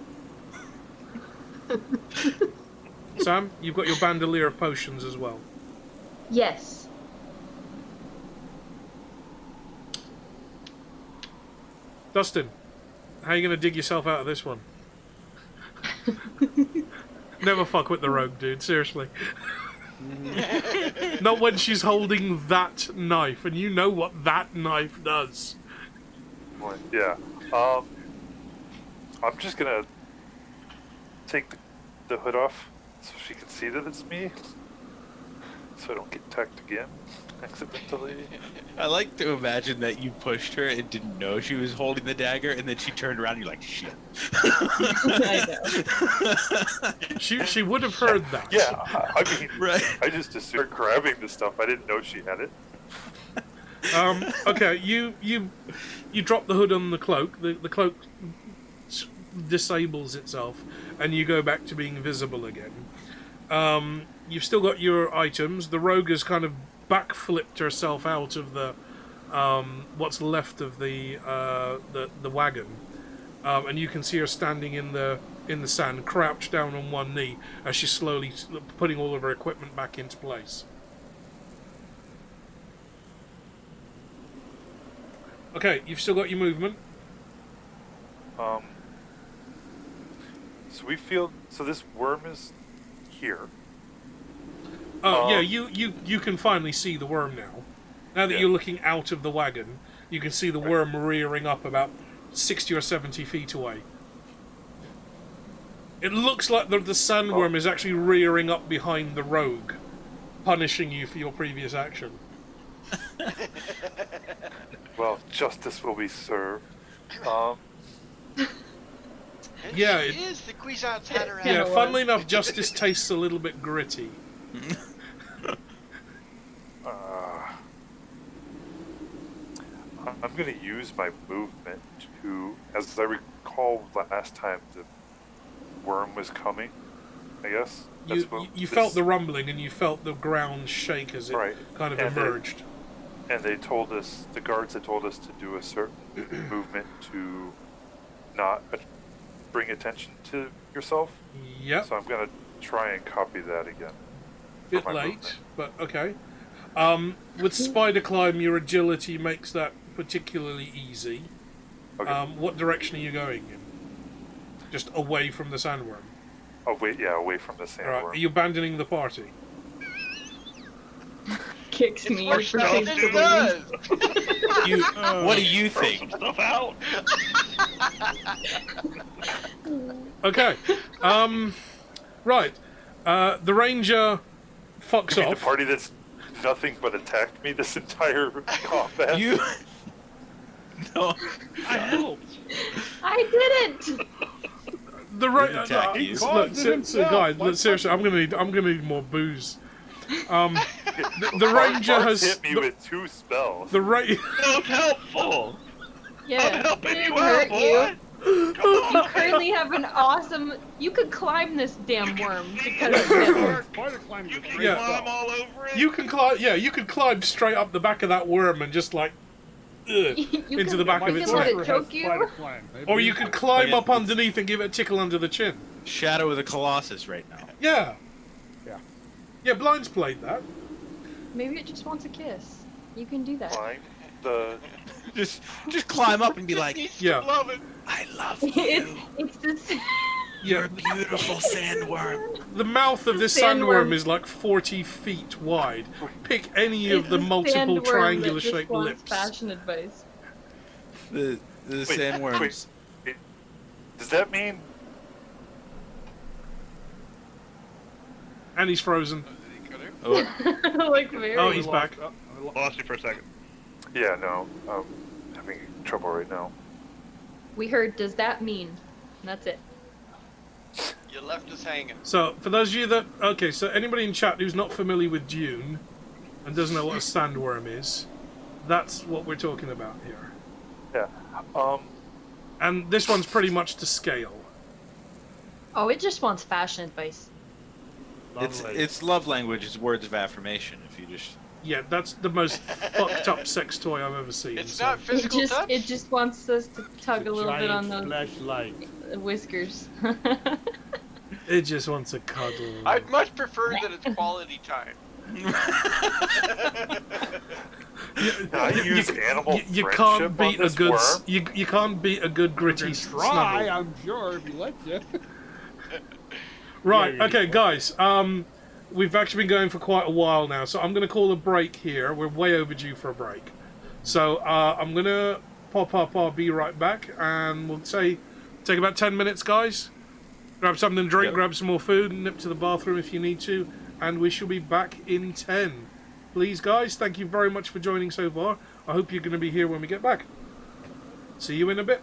Sam, you've got your bandolier of potions as well. Yes. Dustin, how are you going to dig yourself out of this one? Never fuck with the rogue, dude. Seriously. Not when she's holding that knife, and you know what that knife does. Yeah. I'm just gonna take the hood off so she can see that it's me, so I don't get attacked again accidentally. I like to imagine that you pushed her and didn't know she was holding the dagger, and then she turned around and you're like, shit. I know. She would have heard that. Yeah, I mean, Right. I just assumed grabbing the stuff. I didn't know she had it. Okay, you drop the hood on the cloak. The cloak disables itself, and you go back to being visible again. You've still got your items. The rogue has kind of backflipped herself out of the what's left of the wagon, and you can see her standing in the sand, crouched down on one knee as she's slowly putting all of her equipment back into place. Okay, you've still got your movement. So we feel. So this worm is here. Oh, yeah, you can finally see the worm now. Now that Yeah. you're looking out of the wagon, you can see the worm rearing up about 60 or 70 feet away. It looks like the sandworm is actually rearing up behind the rogue, punishing you for your previous action. Well, justice will be served. And Yeah, she is the Kwisatz Haderach. Yeah, funnily enough, justice tastes a little bit gritty. I'm going to use my movement to, as I recall last time, the worm was coming. I guess You felt the rumbling and you felt the ground shake as it Right. kind of And emerged. and they told us, the guards had told us to do a certain movement to not bring attention to yourself. Yep. So I'm gonna try and copy that again. Bit my late, movement. but okay. With spider climb, your agility makes that particularly easy. Okay. What direction are you going in? Just away from the sandworm. Oh wait, yeah, away from the Right. sandworm. Are you abandoning the party? Kicks It's me what unpredictably. Sheldon does. What do you Throw think? some stuff out. Okay. Right. The ranger fucks You mean the off. party that's nothing but attacked me this entire combat? You. No. I helped. I didn't. The Didn't attack you. look, caused it himself. guys, Why look, seriously, I'm gonna need more booze. The ranger Bart has hit me with 2 spells. the Most helpful. Yeah, I'm helping it you didn't out, hurt you. boy. Come You on. currently have an awesome. You could climb this damn worm because of Yeah, this. spider climbing You is can great Yeah. climb stuff. all over it. You can climb. Yeah, you could climb straight up the back of that worm and just like You into can- the back My of you its can let head. sorcerer it has choke you. spider climb. Maybe Or you could climb yeah, up underneath and give it a tickle under the chin. Shadow of the Colossus right now. Yeah. Yeah. Yeah, Blind's played that. Maybe it just wants a kiss. You can do that. Fine. The Just climb up and be like, Needs Yeah. to love it. I love It's just. You're Yeah. a beautiful sandworm. The mouth of this Sandworm. sandworm is like 40 feet wide. Pick any of It's the a multiple sandworm triangular that just shaped wants lips. fashion advice. The sandworms. wait, does that mean And he's frozen. Oh, Like very. Oh, he's back. Lost you for a second. Yeah, no. I'm having trouble right now. We heard. Does that mean? And that's it. You left us hanging. So, for those of you that... Okay, so anybody in chat who's not familiar with Dune and doesn't know what a sandworm is, that's what we're talking about here. Yeah. And this one's pretty much to scale. Oh, it just wants fashion advice. it's love language. It's words of affirmation. If you just Yeah, that's the most fucked up sex toy I've ever seen. It's so. not physical touch. It just wants us to tug a little bit on those flashlight. whiskers. It just wants a cuddle. I'd much prefer that it's quality time. I use animal You friendship can't beat on a this good worm. you can't beat a good gritty Try, snuggle. I'm sure, if he lets you. Right, Yeah, okay, guys. We've actually been going for quite a while now, so I'm going to call a break here. We're way overdue for a break. So I'm going to pop up. I'll be right back, and we'll take about 10 minutes, guys. Grab something to drink, Yep. grab some more food, and nip to the bathroom if you need to, and we shall be back in 10. Please, guys, thank you very much for joining so far. I hope you're going to be here when we get back. See you in a bit.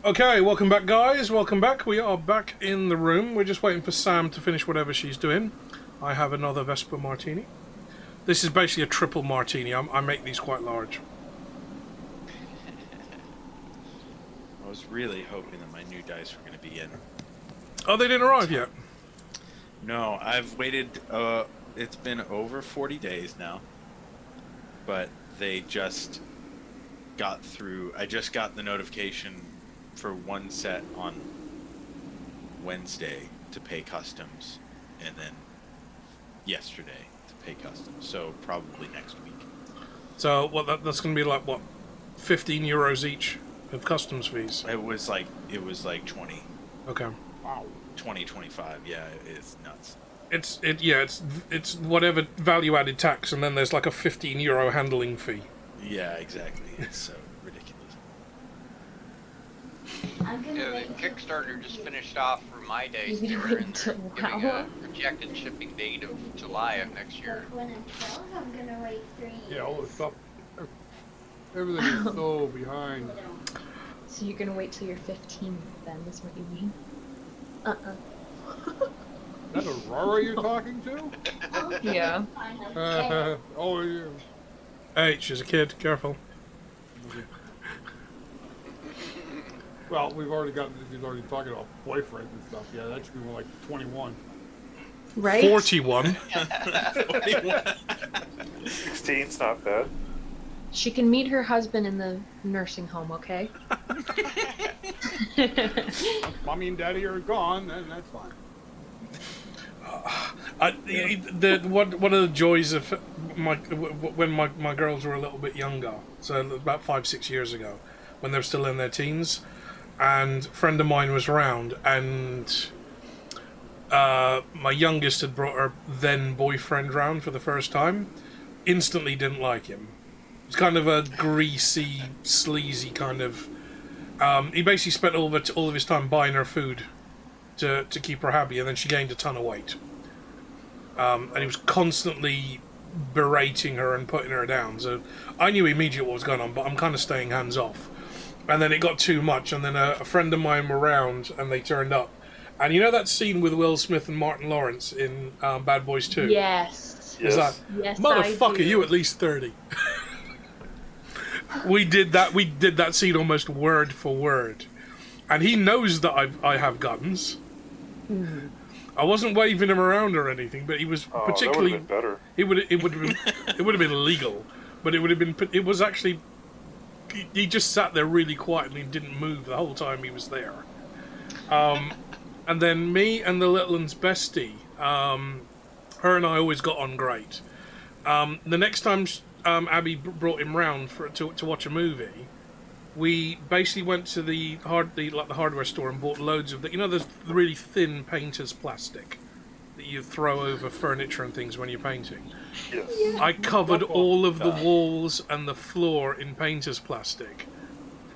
Okay, welcome back, guys. Welcome back. We are back in the room. We're just waiting for Sam to finish whatever she's doing. I have another Vesper martini. This is basically a triple martini. I make these quite large. I was really hoping that my new dice were going to be in. Oh, they didn't arrive yet? No, I've waited, it's been over 40 days now. But they just got through. I just got the notification for one set on Wednesday to pay customs, and then yesterday to pay customs. So probably next week. So what? That's going to be like what? 15 euros each of customs fees. It was like 20. Okay. Wow. 20, 25. Yeah, it's nuts. It's whatever value added tax, and then there's like a 15 euro handling fee. Yeah, exactly. It's so ridiculous. Yeah, the Kickstarter just finished off for my days You're there, gonna and they're wait giving until a projected shipping date of July of next year. When it sells, I'm gonna wait 3 years. Yeah, all this stuff. Everything is so behind. So you're gonna wait till you're 15 then, is what you mean? Is that Aurora you're talking to? Yeah. Oh, yeah. Hey, she's a kid. Careful. Well, we've already got. He's already talking about boyfriends and stuff. Yeah, that should be more like 21. Right? 41. 16's not bad. She can meet her husband in the nursing home, okay? Once mommy and daddy are gone, then that's fine. One of the joys of when my girls were a little bit younger, so about 5-6 years ago, when they were still in their teens, and a friend of mine was around, and my youngest had brought her then boyfriend round for the first time. Instantly didn't like him. He's kind of a greasy, sleazy kind of. He basically spent all of his time buying her food to keep her happy, and then she gained a ton of weight. And he was constantly berating her and putting her down. So I knew immediately what was going on, but I'm kind of staying hands off. And then it got too much, and then a friend of mine were around, and they turned up. And you know that scene with Will Smith and Martin Lawrence in Bad Boys 2? Yes. It's like, Yes, motherfucker, I do. you at least 30. We did that scene almost word for word. And he knows that I have guns. Mm-hmm. I wasn't waving him around or anything, but he was particularly. That would have been better. It would have been it would have been illegal, but it would have been. It was actually. He just sat there really quietly and didn't move the whole time he was there. And then me and the little one's bestie, her and I always got on great. The next time Abby brought him round to watch a movie, we basically went to the hardware store and bought loads of the really thin painter's plastic that you throw over furniture and things when you're painting. Yes. I covered all of the walls and the floor in painter's plastic,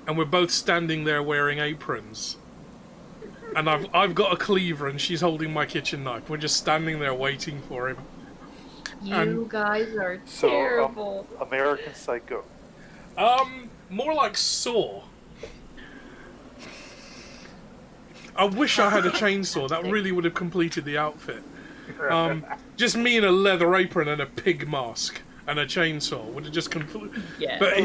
and we're both standing there wearing aprons. And I've got a cleaver and she's holding my kitchen knife. We're just standing there waiting for him. You guys are So, terrible. American Psycho. More like Saw. I wish I had a chainsaw. That really would have completed the outfit. Just me in a leather apron and a pig mask and a chainsaw would have just completely. Yeah. But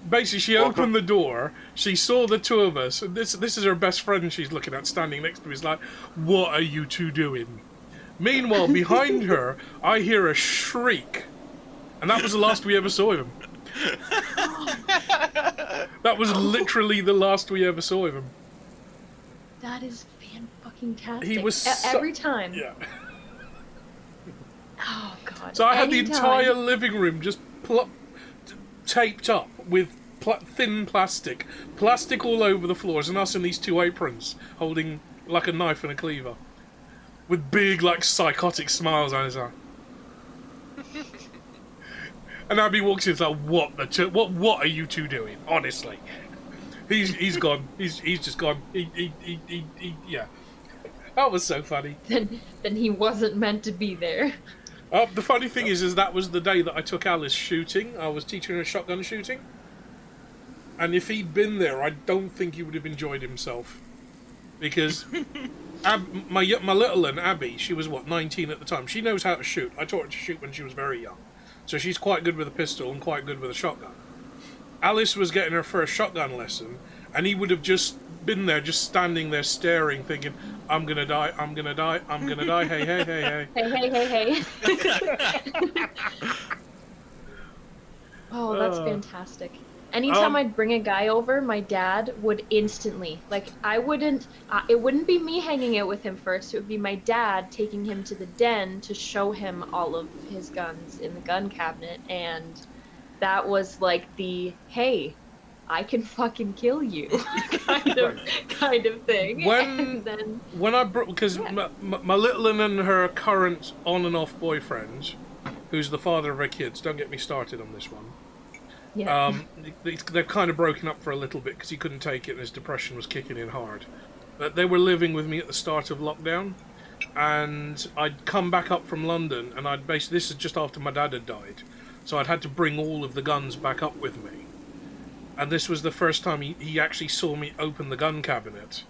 basically, she opened the door. She saw the two of us. And this is her best friend. She's looking at, standing next to me. He's like, "What are you two doing?" Meanwhile, behind her, I hear a shriek, and that was the last we ever saw of him. That was literally the last we ever saw of him. That is fan-fucking-tastic. He was every time. Yeah. Oh god. So I had the Anytime. entire living room just taped up with thin plastic all over the floors, and us in these two aprons holding like a knife and a cleaver, with big psychotic smiles on his eye. And Abby walks in and like, what are you two doing? Honestly, he's gone. He's just gone. He yeah. That was so funny. Then he wasn't meant to be there. The funny thing is that was the day that I took Alice shooting. I was teaching her shotgun shooting. And if he'd been there, I don't think he would have enjoyed himself. Because my little one, Abby, she was, 19 at the time. She knows how to shoot. I taught her to shoot when she was very young. So she's quite good with a pistol and quite good with a shotgun. Alice was getting her first shotgun lesson, and he would have just been there, just standing there staring, thinking, I'm gonna die, I'm gonna die, I'm gonna die, hey, hey, hey, hey. Hey. Oh, that's fantastic. Anytime I'd bring a guy over, my dad would instantly, like, it wouldn't be me hanging out with him first, it would be my dad taking him to the den to show him all of his guns in the gun cabinet, and that was like the, hey, I can fucking kill you kind of thing. When I brought, because my little one and her current on and off boyfriend, who's the father of her kids, don't get me started on this one. Yeah. They've kind of broken up for a little bit because he couldn't take it and his depression was kicking in hard. But they were living with me at the start of lockdown, and I'd come back up from London, and this is just after my dad had died, so I'd had to bring all of the guns back up with me. And this was the first time he actually saw me open the gun cabinet.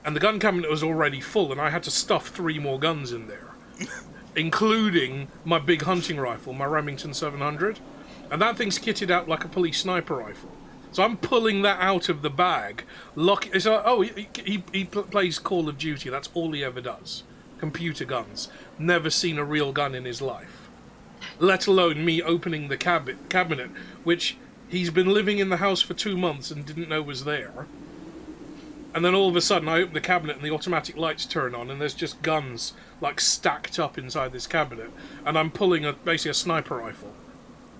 And the gun cabinet was already full, and I had to stuff 3 more guns in there, including my big hunting rifle, my Remington 700. And that thing's kitted out like a police sniper rifle. So I'm pulling that out of the bag. It's like, he plays Call of Duty. That's all he ever does. Computer guns. Never seen a real gun in his life. Let alone me opening the cabinet, which he's been living in the house for 2 months and didn't know was there. And then all of a sudden I open the cabinet and the automatic lights turn on and there's just guns like stacked up inside this cabinet. And I'm pulling basically a sniper rifle.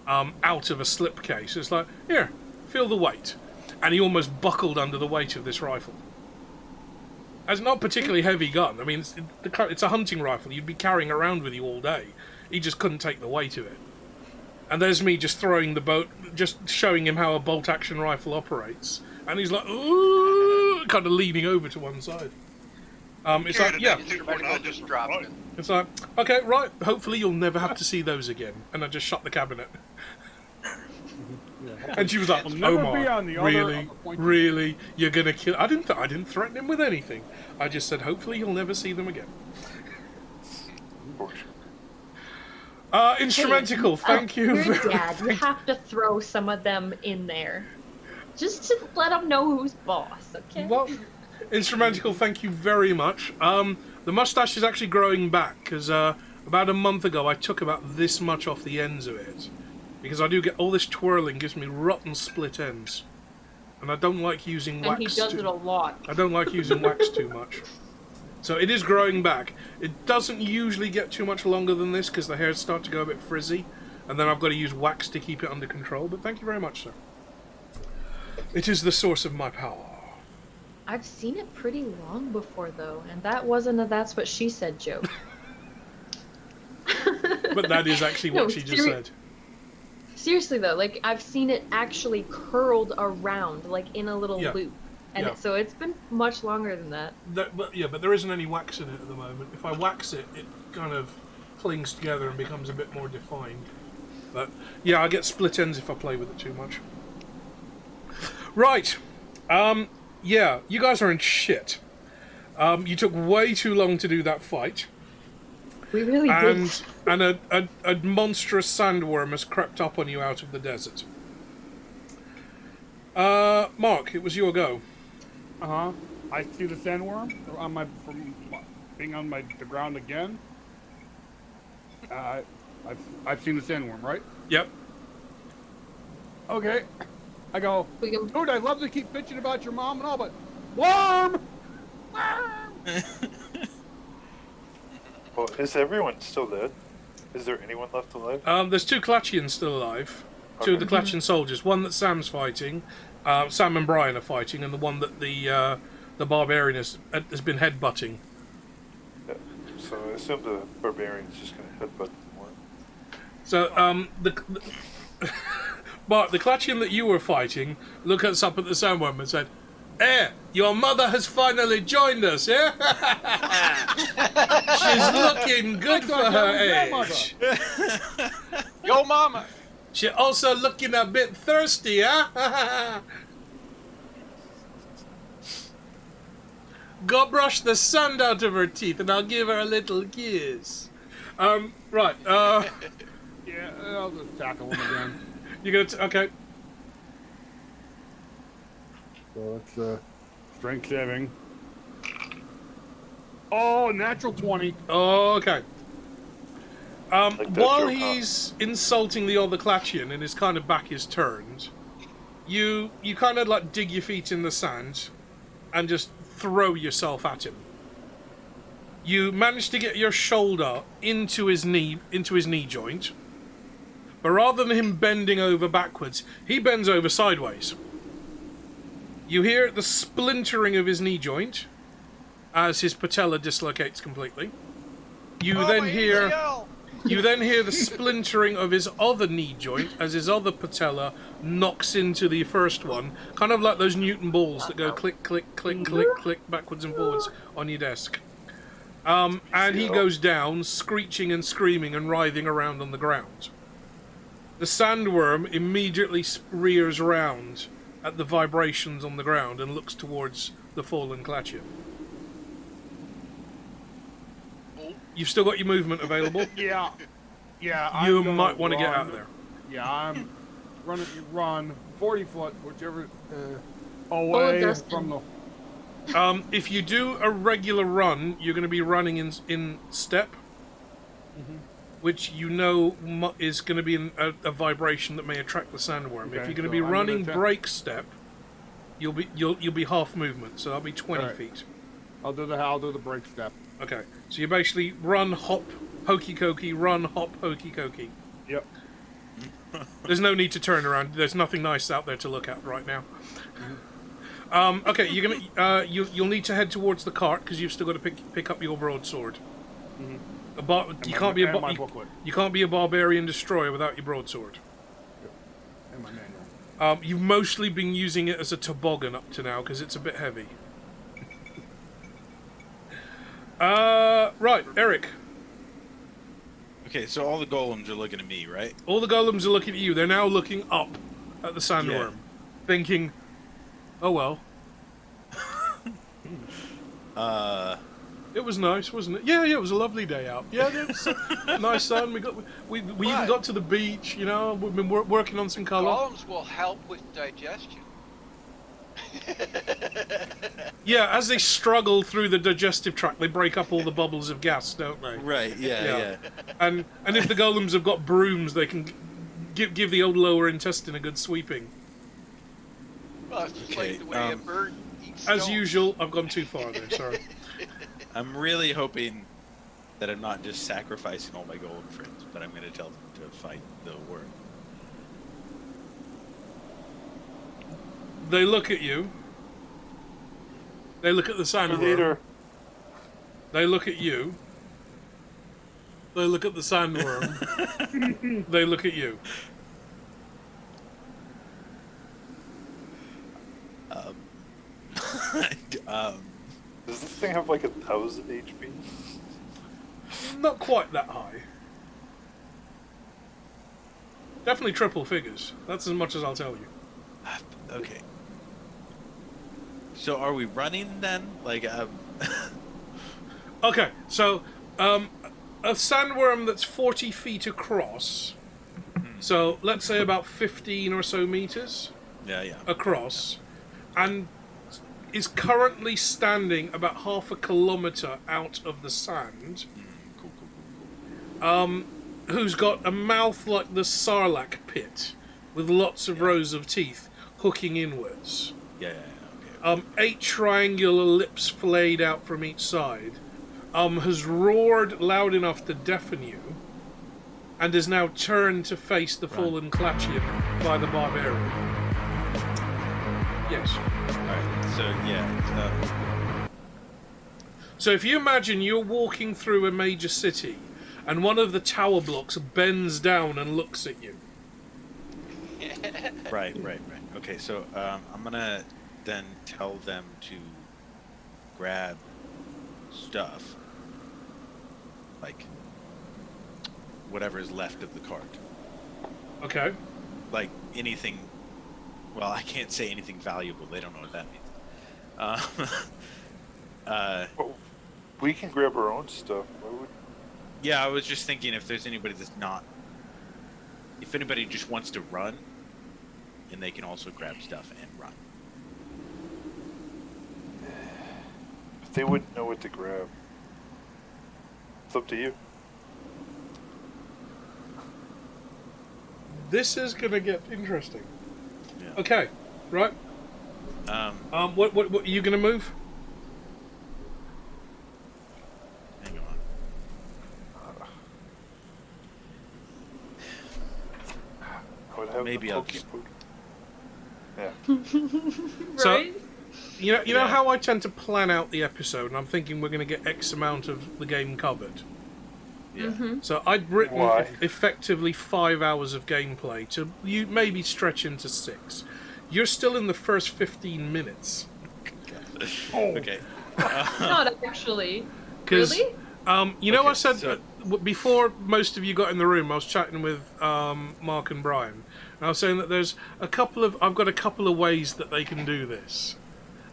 Out of a slipcase. It's like, here, feel the weight. And he almost buckled under the weight of this rifle. It's not a particularly heavy gun. I mean, it's a hunting rifle you'd be carrying around with you all day. He just couldn't take the weight of it. And there's me just throwing the bolt, just showing him how a bolt-action rifle operates. And he's like, ooh, kind of leaning over to one side. It's like, yeah. Just drop it. It's like, okay, right, hopefully you'll never have to see those again. And I just shut the cabinet. And she was like, Omar, really, you're gonna kill... I didn't threaten him with anything. I just said, hopefully you'll never see them again. Instrumental, thank you. Your dad, you have to throw some of them in there. Just to let them know who's boss, okay? Well, Instrumental, thank you very much. The mustache is actually growing back, because about a month ago I took about this much off the ends of it. Because I do get all this twirling, gives me rotten split ends. And I don't like using wax. And he does it a lot. I don't like using wax too much. So it is growing back. It doesn't usually get too much longer than this, because the hairs start to go a bit frizzy. And then I've got to use wax to keep it under control. But thank you very much, sir. It is the source of my power. I've seen it pretty long before, though, and that wasn't a "that's what she said" joke. But that is actually what she just said. Seriously, though, like, I've seen it actually curled around, like, in a little loop. And so it's been much longer than that. But there isn't any wax in it at the moment. If I wax it, it kind of clings together and becomes a bit more defined. But, yeah, I get split ends if I play with it too much. Right. Yeah, you guys are in shit. You took way too long to do that fight. We really did. And a monstrous sandworm has crept up on you out of the desert. Mark, it was your go. I see the sandworm from being on the ground again. I've seen the sandworm, right? Yep. Okay. I go, dude, I'd love to keep bitching about your mom and all, but worm! Well, is everyone still dead? Is there anyone left alive? There's 2 Clatchians still alive. 2 of the Clatchian soldiers. One that Sam's fighting, Sam and Brian are fighting, and the one that the barbarian has been headbutting. Yeah. So I assume the barbarian's just going to headbutt more. So but the Clatchian that you were fighting looked us up at the Sandworm and said, your mother has finally joined us, eh? She's looking good for her age. Yo, mama! She also looking a bit thirsty, huh? Go brush the sand out of her teeth and I'll give her a little kiss. Right, Yeah, I'll just tackle him again. you're gonna, okay. So it's strength saving. Oh, natural 20. Okay. Like that While joke, huh? he's insulting the other Clatchian and his kind of back is turned, you kind of like dig your feet in the sand and just throw yourself at him. You manage to get your shoulder into his knee joint, but rather than him bending over backwards, he bends over sideways. You hear the splintering of his knee joint as his patella dislocates completely. You then hear the splintering of his other knee joint as his other patella knocks into the first one, kind of like those Newton balls that go click, click, click, click, click, backwards and forwards on your desk. And he goes down, screeching and screaming and writhing around on the ground. The sandworm immediately rears round at the vibrations on the ground and looks towards the fallen Clatchian. You've still got your movement available. Yeah. Yeah. You I'm gonna might want to get run. out of there. Yeah, I'm run 40 foot, whichever away from the. If you do a regular run, you're going to be running in step, which you know is going to be a vibration that may attract the sandworm. Okay, if you're going to so be I'm gonna running attack. break step, you'll be half movement, so that'll be 20 Alright. feet. I'll do the break step. Okay, so you basically run, hop, hokey cokey, run, hop, hokey cokey. Yep. There's no need to turn around. There's nothing nice out there to look at right now. Okay, you're gonna you'll need to head towards the cart because you've still got to pick up your broadsword. You can't be you can't be a barbarian destroyer without your broadsword. And my manual. You've mostly been using it as a toboggan up to now because it's a bit heavy. Right, Eric. Okay, so all the golems are looking at me, right? All the golems are looking at you. They're now looking up at the sandworm, thinking, "Oh well." It was nice, wasn't it? Yeah, it was a lovely day out. Yeah, it was nice sun. We even got to the beach. You know, we've been working on some colour. Golems will help with digestion. Yeah, as they struggle through the digestive tract, they break up all the bubbles of gas, don't they? Right. Yeah. And if the golems have got brooms, they can give the old lower intestine a good sweeping. Well, it's just like the way a bird eats As stones. usual, I've gone too far there. Sorry. I'm really hoping that I'm not just sacrificing all my golem friends, but I'm going to tell them to fight the worm. They look at you. They look at the sandworm. Leader. They look at you. They look at the sandworm. They look at you. Does this thing have like 1,000 HP? Not quite that high. Definitely triple figures. That's as much as I'll tell you. Okay. So are we running then? Like, Okay, so a sandworm that's 40 feet across, so let's say about 15 or so meters yeah. across, and is currently standing about half a kilometer out of the sand, Cool. who's got a mouth like the Sarlacc pit, with lots of rows of teeth hooking inwards. Yeah. Okay. 8 triangular lips flayed out from each side, has roared loud enough to deafen you, and is now turned to face the fallen Clatchian by the barbarian. Yes. Alright, so yeah. So if you imagine you're walking through a major city, and one of the tower blocks bends down and looks at you. Right. Okay, so I'm gonna then tell them to grab stuff, like whatever is left of the cart. Okay. Like anything. Well, I can't say anything valuable. They don't know what that means. Well, we can grab our own stuff. Why would... Yeah, I was just thinking if there's anybody that's not. If anybody just wants to run, and they can also grab stuff and run. They wouldn't know what to grab. It's up to you. This is gonna get interesting. Yeah. Okay, right. What are you gonna move? Hang on. I would have Maybe the I'll pokey just- spook. Yeah. So, Right? you know Yeah. how I tend to plan out the episode, and I'm thinking we're gonna get X amount of the game covered. Yeah. So I'd written Why? effectively 5 hours of gameplay to you maybe stretch into 6. You're still in the first 15 minutes. Okay. Not actually. Because, Really? you know, Okay, I said so- before most of you got in the room, I was chatting with Mark and Brian, and I was saying that I've got a couple of ways that they can do this,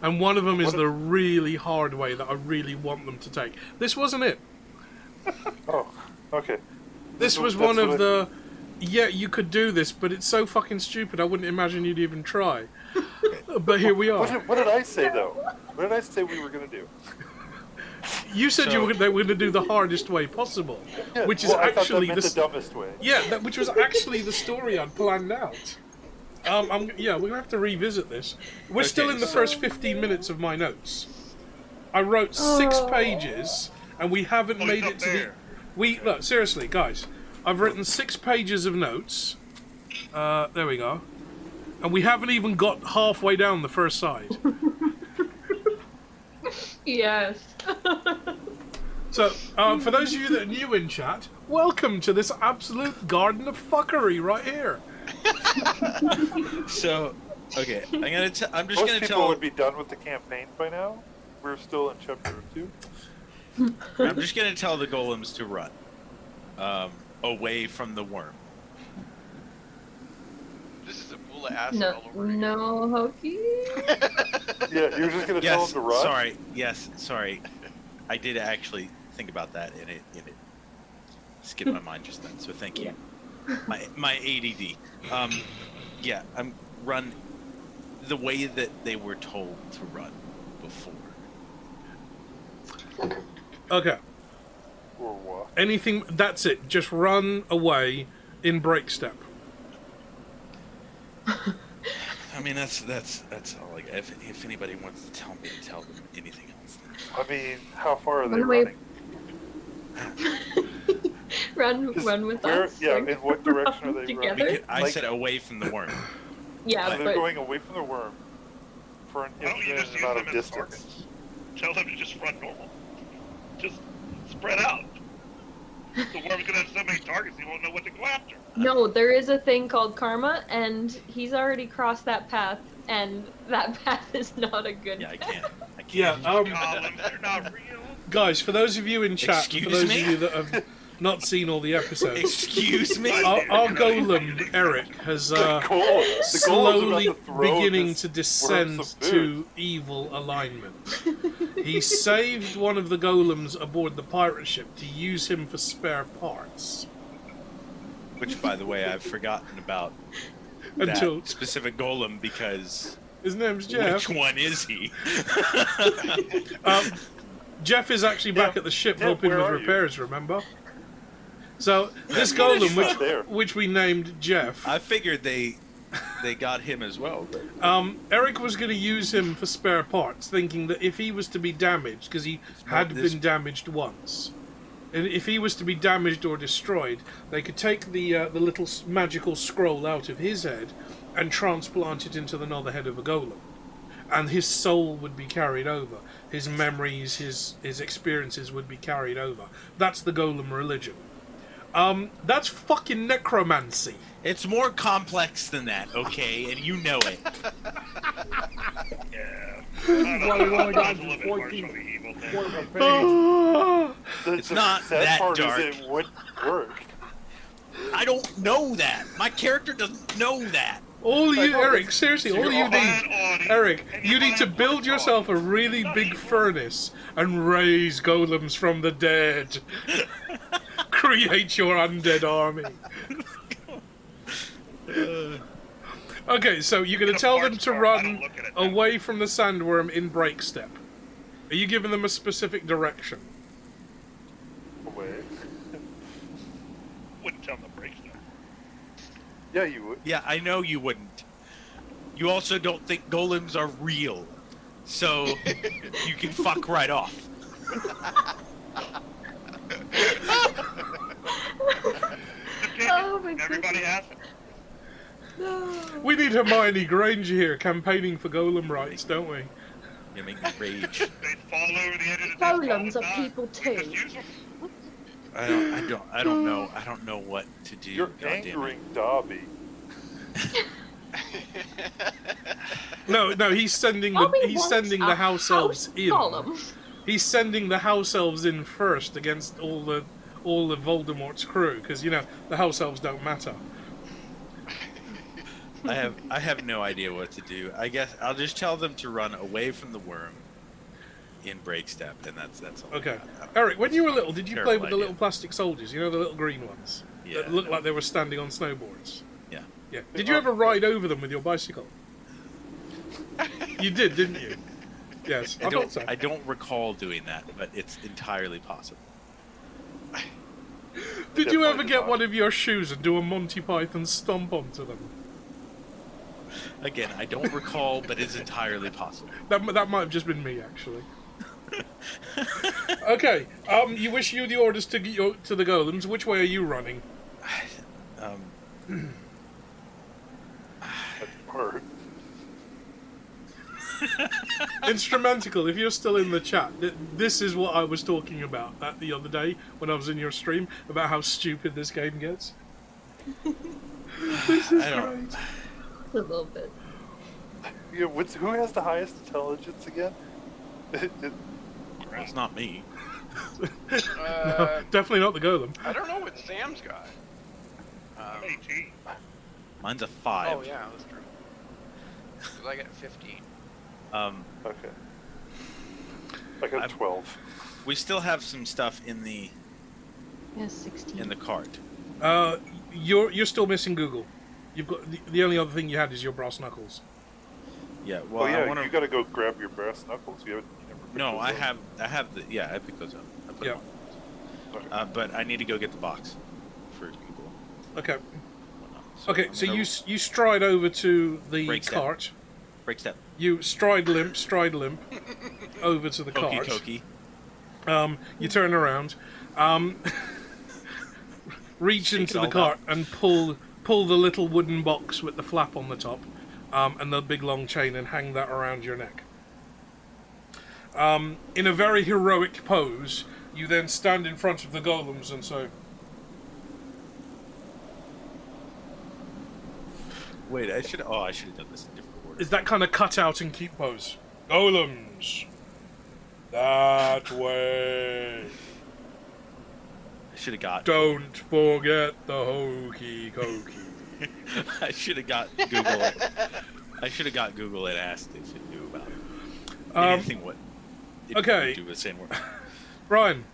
and one of them is the really hard way that I really want them to take. This wasn't it. Oh, okay. This was That's one of what- the, yeah, you could do this, but it's so fucking stupid. I wouldn't imagine you'd even try. But here we are. What did I say though? What did I say we were gonna do? You said they were going to do the hardest way possible, Yeah, which is well, I thought that actually meant the dumbest way. yeah, which was actually the story I'd planned out. We're gonna have to revisit this. We're still in the first 15 minutes of my notes. I wrote 6 pages, and we haven't made it to the. Look, seriously, guys. I've written 6 pages of notes. There we go, and we haven't even got halfway down the first side. Yes. So, for those of you that are new in chat, welcome to this absolute garden of fuckery right here. So, okay, I'm just Most gonna people tell. would be done with the campaign by now. We're still in chapter 2. I'm just gonna tell the golems to run away from the worm. This is a pool of acid No, all over again. no hokey. Yeah, you're just gonna tell Yes, them to run. sorry. Yes, sorry. I did actually think about that, and it skipped my mind just then. So thank you. My ADD. Yeah, I'm run the way that they were told to run before. Okay. Or what? Anything, that's it. Just run away in break step. I mean, that's all. Like, if anybody wants to tell me to tell them anything else, then I mean, how far are they Run away. running? Run with Where? us. Yeah, like, in what direction are they together? running? I Like- said away from the worm. Yeah, So they're but going away from the worm for an Why don't you infinite just use amount them of as distance. targets? Tell them to just run normal. Just spread out. The worm's gonna have so many targets he won't know what to go after. no, there is a thing called karma, and he's already crossed that path, and that path is not a good Yeah, I path. can't. Yeah, Golems, they're not real. guys, for those of you in chat, Excuse for those me? of you that have not seen all the episodes, Excuse me. our golem, Eric, has The golem's slowly about to throw beginning this to worm descend some to food. evil alignment. He saved one of the golems aboard the pirate ship to use him for spare parts. Which, by the way, I've forgotten about Until that specific golem because his name's Jeff. which one is he? Jeff is actually back at the ship Jeff, helping where with are you? repairs, remember? So this He's golem, not there. which we named Jeff, I figured they got him as well. But Eric was going to use him for spare parts, thinking that if he was to be damaged, because he had been damaged once, and if he was to be damaged or destroyed, they could take the little magical scroll out of his head and transplant it into another head of a golem. And his soul would be carried over. His memories, his experiences would be carried over. That's the golem religion. That's fucking necromancy. it's more complex than that, okay? And you know it. Yeah. Why we only got a little bit 14 harsh on the evil thing. Quarter of a page. The It's not sad that part dark. is it would work. I don't know that. My character doesn't know that. All you, know, Eric, seriously, all you need, Eric, and you need to find build a yourself a really Not big evil. furnace and raise golems from the dead. Create your undead army. Okay, so you're going to tell them to run away from the sandworm in break step. Are you giving them a specific direction? Away. Wouldn't tell them to break stuff. Yeah, you would. Yeah, I know you wouldn't. You also don't think golems are real. So you can fuck right off. Oh my Everybody has it. We need Hermione Granger here campaigning for golem rights, don't we? You make me rage. They fall over the edge of the Golems are people too. Just use them. I don't know what to do. You're goddammit. angering Dobby. No, he's sending the house elves in. Golems. He's sending the house elves in first against all the Voldemort's crew, because you know the house elves don't matter. I have no idea what to do. I guess I'll just tell them to run away from the worm in break step, and that's all. Okay, Eric, when you were little, did you play Terrible with the idea. little plastic soldiers? You know, the little green ones Yeah. that looked like they were standing on snowboards. Yeah. Yeah. Did you ever ride over them with your bicycle? You did, didn't you? Yes, I thought so. I don't recall doing that, but it's entirely possible. Did you ever Definitely get not. one of your shoes and do a Monty Python stomp onto them? Again, I don't recall, but it's entirely possible. That might have just been me, actually. Okay, you issue the orders to the golems. Which way are you running? That's hard. Instrumental, if you're still in the chat, this is what I was talking about the other day when I was in your stream, about how stupid this game gets. This is I don't- great. A little bit. Yeah, who has the highest intelligence again? Well, it's not me. No, definitely not the golem. I don't know what Sam's got. 18. Mine's a 5. Oh yeah, that's true. 'Cause I got 15. Okay. I got 12. We still have some stuff in the Yeah, 16. cart. You're still missing Google. You've got the only other thing you had is your brass knuckles. Yeah. Well, Oh yeah, I want you to. gotta go grab your brass knuckles. You never picked No, those I up. have the. Yeah, I picked those up. I put Yeah. them on. Okay. But I need to go get the box for Google. Okay. Whatnot. Okay, I'm so gonna you stride over to the Break step. cart. break step. You stride limp over to the cart. Pokey. You turn around, reach Shake into it the all cart and pull the little wooden box with the flap on the top, and the big long chain, and hang that around your neck. In a very heroic pose, you then stand in front of the golems and say, Wait, I should have done this in different order. is that kind of cut out and keep pose. Golems, that way. I should have got. Don't forget the hokey cokey. I should have got Google. I should have got Google and asked if it knew about it. Anything what? It okay. Do with Sandworm. Brian,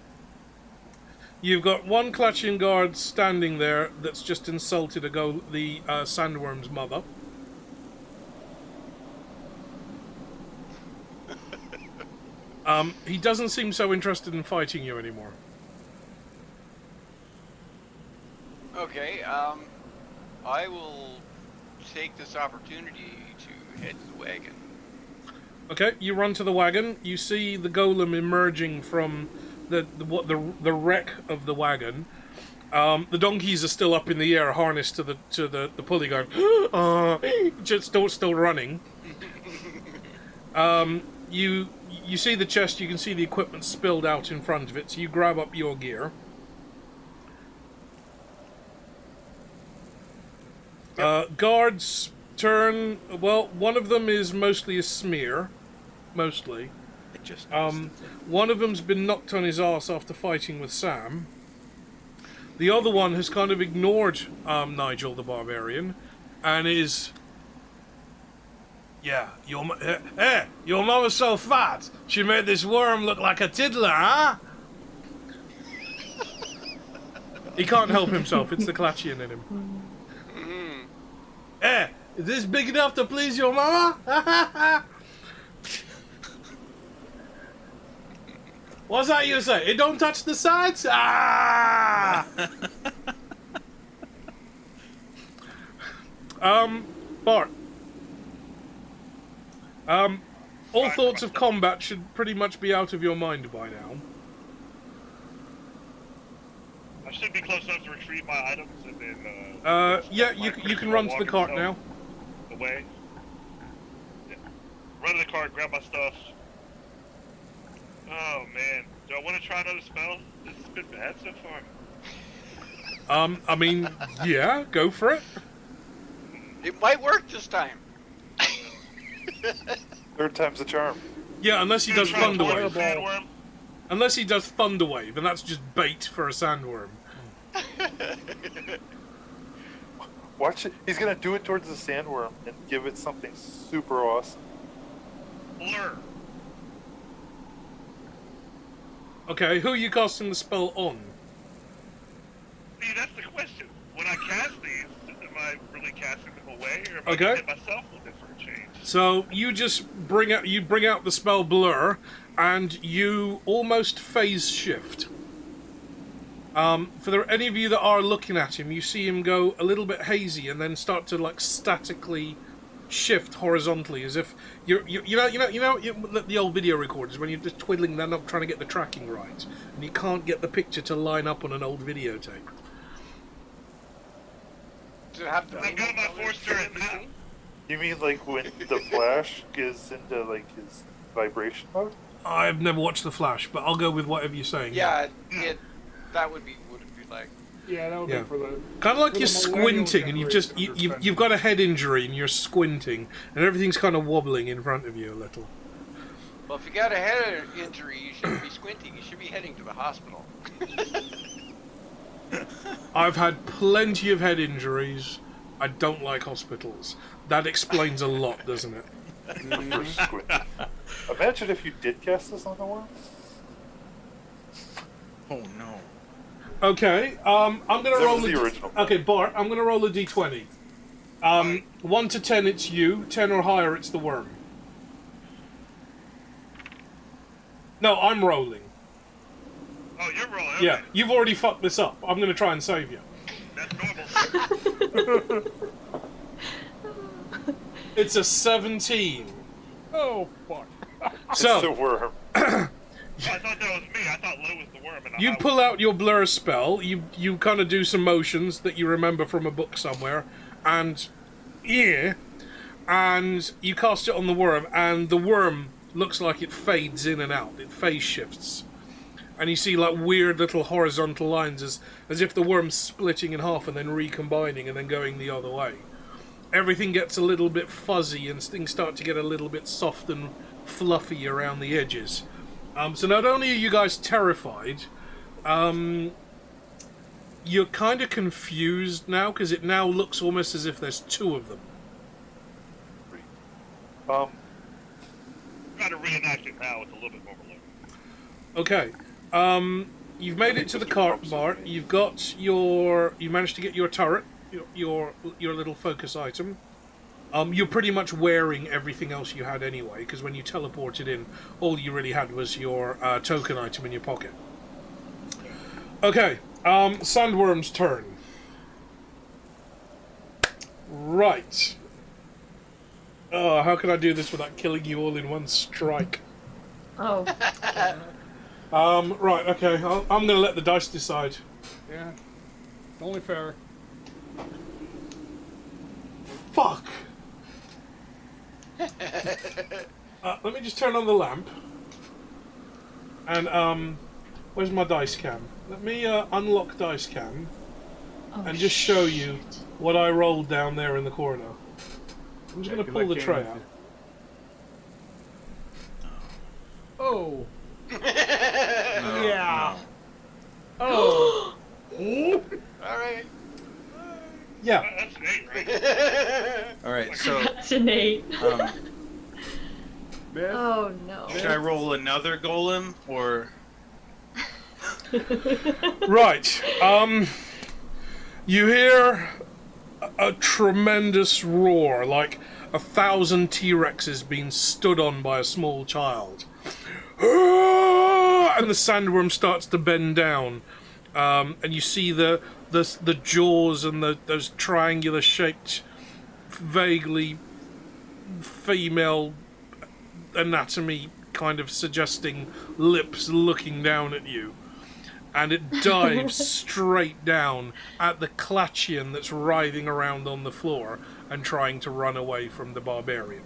you've got one clutching guard standing there that's just insulted the sandworm's mother. He doesn't seem so interested in fighting you anymore. Okay, I will take this opportunity to head to the wagon. Okay, you run to the wagon. You see the golem emerging from the wreck of the wagon. The donkeys are still up in the air, harnessed to the pulley, going, just still running. You see the chest. You can see the equipment spilled out in front of it. So you grab up your gear. Guards turn. Well, one of them is mostly a smear. Mostly. I just. One of them's been knocked on his arse after fighting with Sam. The other one has kind of ignored Nigel the Barbarian, and is, yeah, your mama's so fat, she made this worm look like a tiddler, huh? He can't help himself, it's the Clatchian in him. Is this big enough to please your mama? What's that you say? It don't touch the sides? Ah! Bart. All thoughts of combat should pretty much be out of your mind by now. I should be close enough to retrieve my items and then. Yeah, you can run to the cart now. Away. Yeah. Run to the cart, grab my stuff. Oh man, do I want to try another spell? This has been bad so far. I mean, yeah, go for it. It might work this time. Third time's the charm. Yeah, unless he does Thunderwave. Sandworm. Unless he does Thunderwave, and that's just bait for a Sandworm. Watch it. He's gonna do it towards the sandworm and give it something super awesome. Blur. Okay, who are you casting the spell on? See, that's the question. When I cast these, am I really casting them away, or am I Okay. doing it myself with it for a change? So you just bring out the spell Blur, and you almost phase shift. For any of you that are looking at him, you see him go a little bit hazy and then start to like statically shift horizontally, as if you know the old video recorders when you're just twiddling them up trying to get the tracking right, and you can't get the picture to line up on an old videotape. Does it have to I be got my colors force turret to now. see? You mean like when the Flash gets into like his vibration mode? I've never watched The Flash, but I'll go with whatever you're saying. Yeah, that would be like. Yeah, that would Yeah. be for the. Kind of like for you're the millennial squinting, and you've got a head injury, and you're squinting, and everything's kind of wobbling in front of you a little. Well, if you got a head injury, you shouldn't be squinting. You should be heading to the hospital. I've had plenty of head injuries. I don't like hospitals. That explains a lot, doesn't it? For squint. Imagine if you did cast this on the worm. Oh no. Okay, I'm gonna That roll was the original. Okay, Bart, I'm gonna roll a d20. 1 to 10, it's you. 10 or higher, it's the worm. No, I'm rolling. Oh, you're rolling. Yeah, Okay. you've already fucked this up. I'm gonna try and save you. That's normal. It's a 17. Oh fuck! So It's the worm. I thought that was me. I thought Lou was the worm. And you pull out your blur spell. You kind of do some motions that you remember from a book somewhere, and and you cast it on the worm, and the worm looks like it fades in and out. It phase shifts, and you see like weird little horizontal lines as if the worm's splitting in half and then recombining and then going the other way. Everything gets a little bit fuzzy and things start to get a little bit soft and fluffy around the edges. So not only are you guys terrified, you're kind of confused now because it now looks almost as if there's two of them. Try to reenact it now with a little bit more balloon. Okay. You've made it to the cart, Bart. You've got you managed to get your turret, your little focus item. You're pretty much wearing everything else you had anyway, because when you teleported in, all you really had was your token item in your pocket. Okay, Sandworm's turn. Right. Oh, how can I do this without killing you all in one strike? Oh. Right, okay, I'm gonna let the dice decide. Yeah, only fair. Fuck! Let me just turn on the lamp. And, where's my dice cam? Let me, unlock dice cam. And just show you what I rolled down there in the corner. I'm just gonna pull the tray out. Oh. No, Yeah. no. Oh. Oh. All right. Yeah. That's an 8, right? All right, so That's an 8. Miss. Oh no. should I roll another golem or? Right. You hear a tremendous roar, like 1,000 T-Rexes being stood on by a small child. And the sandworm starts to bend down, and you see the jaws and those triangular shaped, vaguely female anatomy kind of suggesting lips looking down at you, and it dives straight down at the Clatchian that's writhing around on the floor and trying to run away from the barbarian.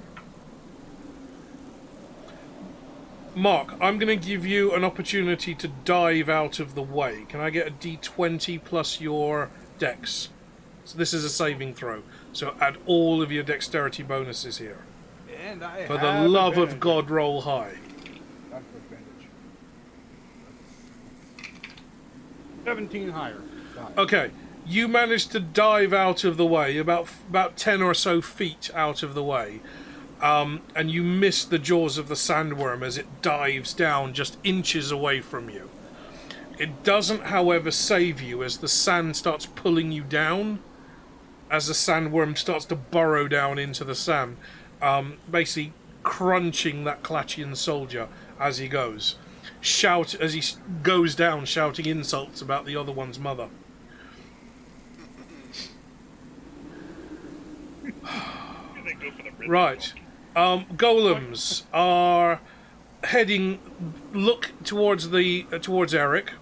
Mark, I'm going to give you an opportunity to dive out of the way. Can I get a d20 plus your dex? So this is a saving throw. So add all of your dexterity bonuses here. And I For the have love of advantage. God, roll high. That's advantage. 17 higher. Got it. Okay, you managed to dive out of the way, about 10 or so feet out of the way, and you miss the jaws of the sandworm as it dives down just inches away from you. It doesn't, however, save you as the sand starts pulling you down, as the sandworm starts to burrow down into the sand, basically crunching that Clatchian soldier as he goes. As he goes down, shouting insults about the other one's mother. They go for the rhythm. Right. Golems are look towards Eric.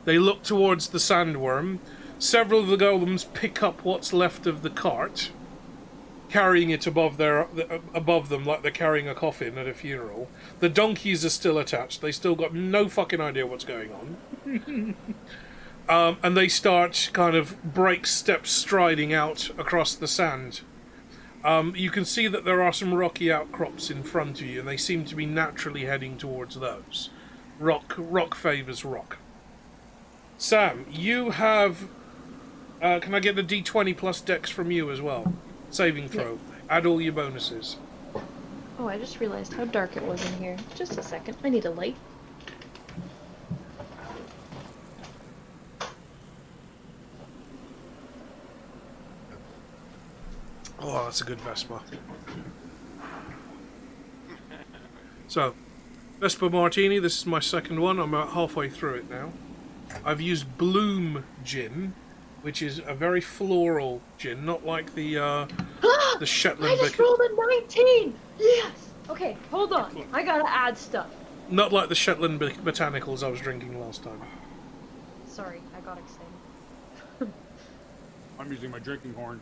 They look towards the sandworm. Several of the golems pick up what's left of the cart, carrying it above them like they're carrying a coffin at a funeral. The donkeys are still attached. They still got no fucking idea what's going on. And they start kind of break steps striding out across the sand. You can see that there are some rocky outcrops in front of you, and they seem to be naturally heading towards those. Rock favours rock. Sam, you have... can I get the d20 plus dex from you as well? Saving throw. Yeah. Add all your bonuses. Oh, I just realized how dark it was in here. Just a second. I need a light. Oh, that's a good Vespa. So, Vespa Martini, this is my second one. I'm about halfway through it now. I've used Bloom Gin, which is a very floral gin, not like the Shetland... I just rolled a 19! Yes! Okay, hold on. I gotta add stuff. Not like the Shetland botanicals I was drinking last time. Sorry, I got excited. I'm using my drinking horn.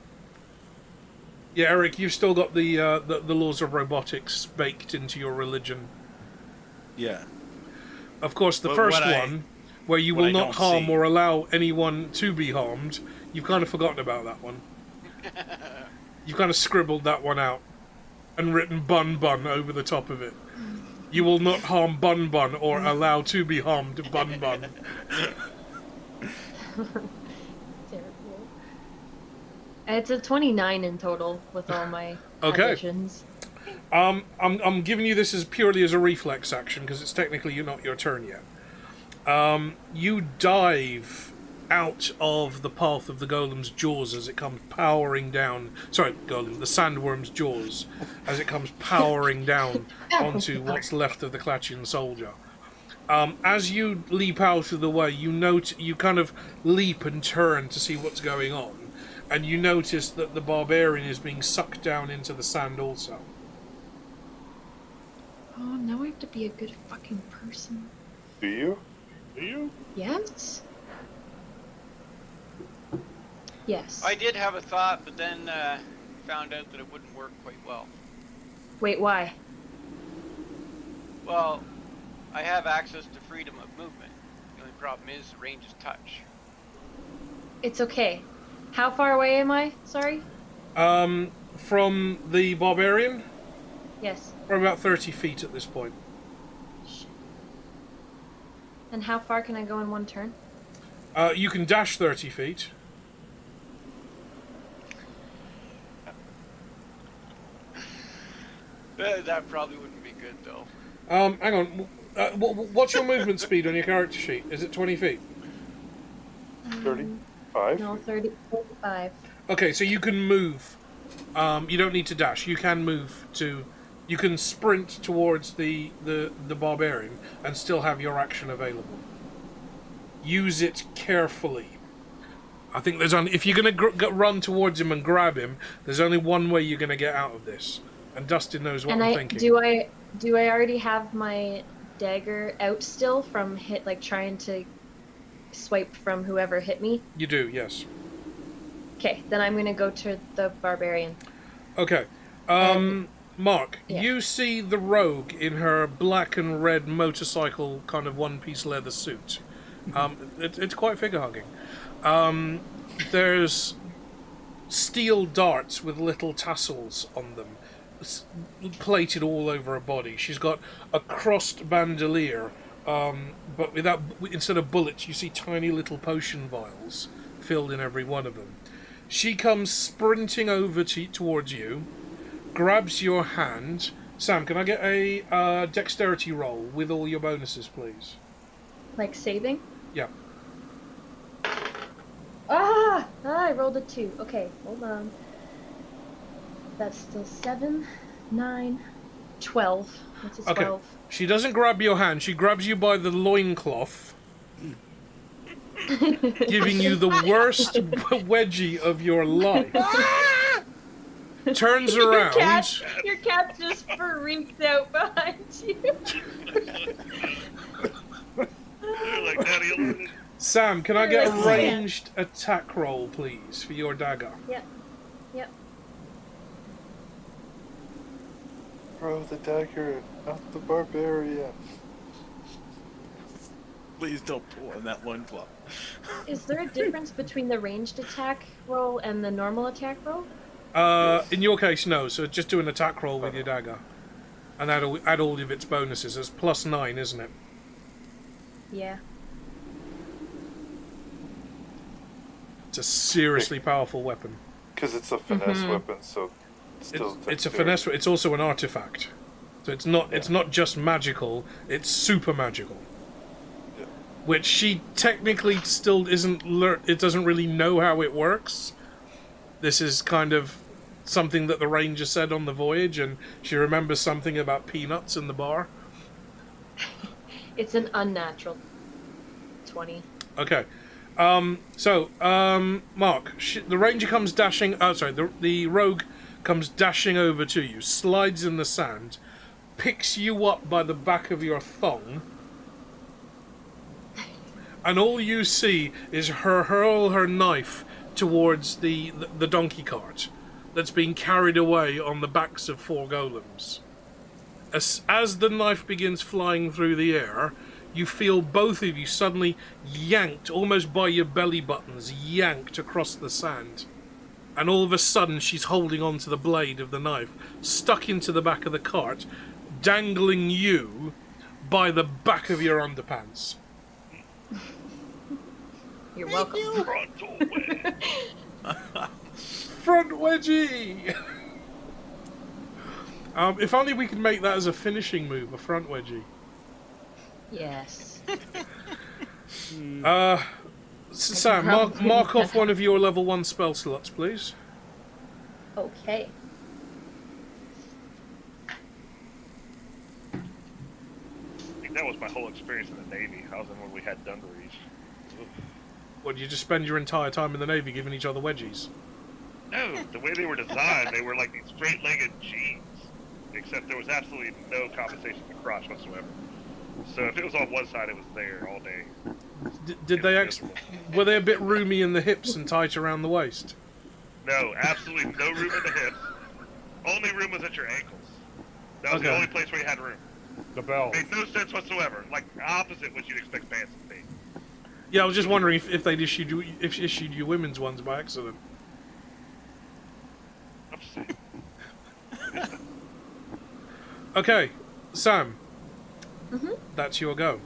Yeah, Eric, you've still got the laws of robotics baked into your religion. Yeah. Of course, the first one, where you will not harm or allow anyone to be harmed, you've kind of forgotten about that one. You've kind of scribbled that one out and written Bun Bun over the top of it. You will not harm Bun Bun or allow to be harmed Bun Bun. It's a 29 in total with all my additions. I'm giving you this as purely as a reflex action because it's technically not your turn yet. You dive out of the path of the golem's jaws as it comes powering down. Sorry, golem, the sandworm's jaws as it comes powering down onto what's left of the Clatchian soldier. As you leap out of the way, you kind of leap and turn to see what's going on. And you notice that the barbarian is being sucked down into the sand also. Oh, now I have to be a good fucking person. Do you? Do you? Yes. Yes. I did have a thought, but then found out that it wouldn't work quite well. Wait, why? Well, I have access to freedom of movement. The only problem is the range is touch. It's okay. How far away am I? Sorry? From the barbarian? Yes. We're about 30 feet at this point. Shit. And how far can I go in one turn? You can dash 30 feet. That probably wouldn't be good though. Hang on. What's your movement speed on your character sheet? Is it 20 feet? 35? No, 35. Okay, so you can move. You don't need to dash. You can move to... You can sprint towards the barbarian and still have your action available. Use it carefully. I think there's only... If you're going to run towards him and grab him, there's only one way you're going to get out of this. And Dustin knows what I'm thinking. Do I already have my dagger out still from trying to swipe from whoever hit me? You do, yes. Okay, then I'm gonna go to the barbarian. Okay. Mark, yeah. You see the rogue in her black and red motorcycle kind of one-piece leather suit. It's quite figure-hugging. There's steel darts with little tassels on them, plated all over her body. She's got a crossed bandolier, but instead of bullets, you see tiny little potion vials filled in every one of them. She comes sprinting over towards you, grabs your hand. Sam, can I get a dexterity roll with all your bonuses, please? Like saving? Yeah. I rolled a 2. Okay, hold on. That's still 7, 9, 12. That's a 12. Okay. She doesn't grab your hand. She grabs you by the loincloth, giving you the worst wedgie of your life. Turns around. Your cat just freaked out behind you. Like, Daddy, Sam, can I get a ranged attack roll, please, for your dagger? Yep. Throw the dagger, not the barbarian. Please don't pull on that loincloth. Is there a difference between the ranged attack roll and the normal attack roll? In your case, no. So just do an attack roll with your dagger. And add all of its bonuses. It's +9, isn't it? Yeah. It's a seriously powerful weapon. Because it's a finesse weapon, so it's a finesse. It's also an artifact, so it's not. It's not just magical. It's super magical, which she technically still isn't. It doesn't really know how it works. This is kind of something that the ranger said on the voyage, and she remembers something about peanuts in the bar. It's an unnatural 20. Okay. Mark, the ranger comes dashing. The rogue comes dashing over to you, slides in the sand, picks you up by the back of your thong, and all you see is her hurl her knife towards the donkey cart that's being carried away on the backs of 4 golems. As the knife begins flying through the air, you feel both of you suddenly yanked, almost by your belly buttons, yanked across the sand. And all of a sudden, she's holding onto the blade of the knife, stuck into the back of the cart, dangling you by the back of your underpants. You're welcome. Front wedgie! If only we could make that as a finishing move, a front wedgie. Yes. Sam, mark off one of your level 1 spell slots, please. Okay. I think that was my whole experience in the Navy. I was in when we had dungarees. What, you just spend your entire time in the Navy giving each other wedgies? No, the way they were designed, they were like these straight-legged jeans. Except there was absolutely no compensation for crotch whatsoever. So if it was on one side, it was there all day. Did they were they a bit roomy in the hips and tight around the waist? No, absolutely no room in the hips. Only room was at your ankles. That was the only place where you had room. The bell. Made no sense whatsoever. Like opposite what you'd expect pants to be. Yeah, I was just wondering if they'd issued you women's ones by accident. I'm just saying. Okay, Sam. Mm-hmm. That's your go.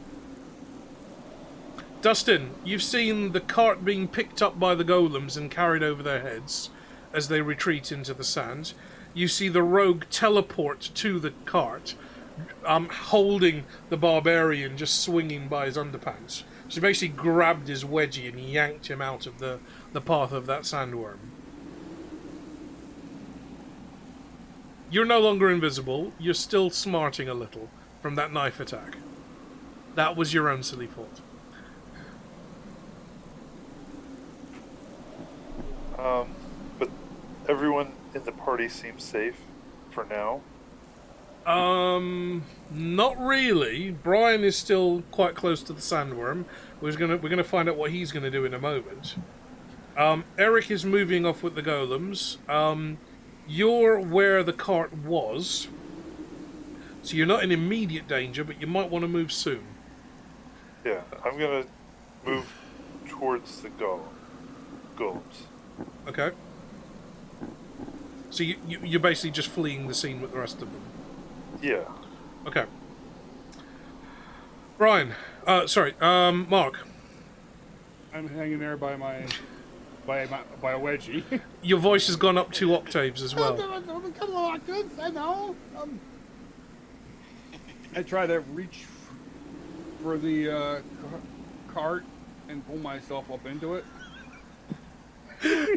Dustin, you've seen the cart being picked up by the golems and carried over their heads as they retreat into the sand. You see the rogue teleport to the cart, holding the barbarian just swinging by his underpants. So he basically grabbed his wedgie and yanked him out of the path of that sandworm. You're no longer invisible. You're still smarting a little from that knife attack. That was your own silly fault. But everyone in the party seems safe for now. Not really. Brian is still quite close to the sandworm. We're gonna find out what he's gonna do in a moment. Eric is moving off with the golems. You're where the cart was, so you're not in immediate danger, but you might want to move soon. Yeah, I'm gonna move towards the golems. Okay. So you're basically just fleeing the scene with the rest of them. Yeah. Okay. Brian, Mark. I'm hanging there by a wedgie. Your voice has gone up 2 octaves as well. Come on, good. I know. I try to reach for the cart and pull myself up into it.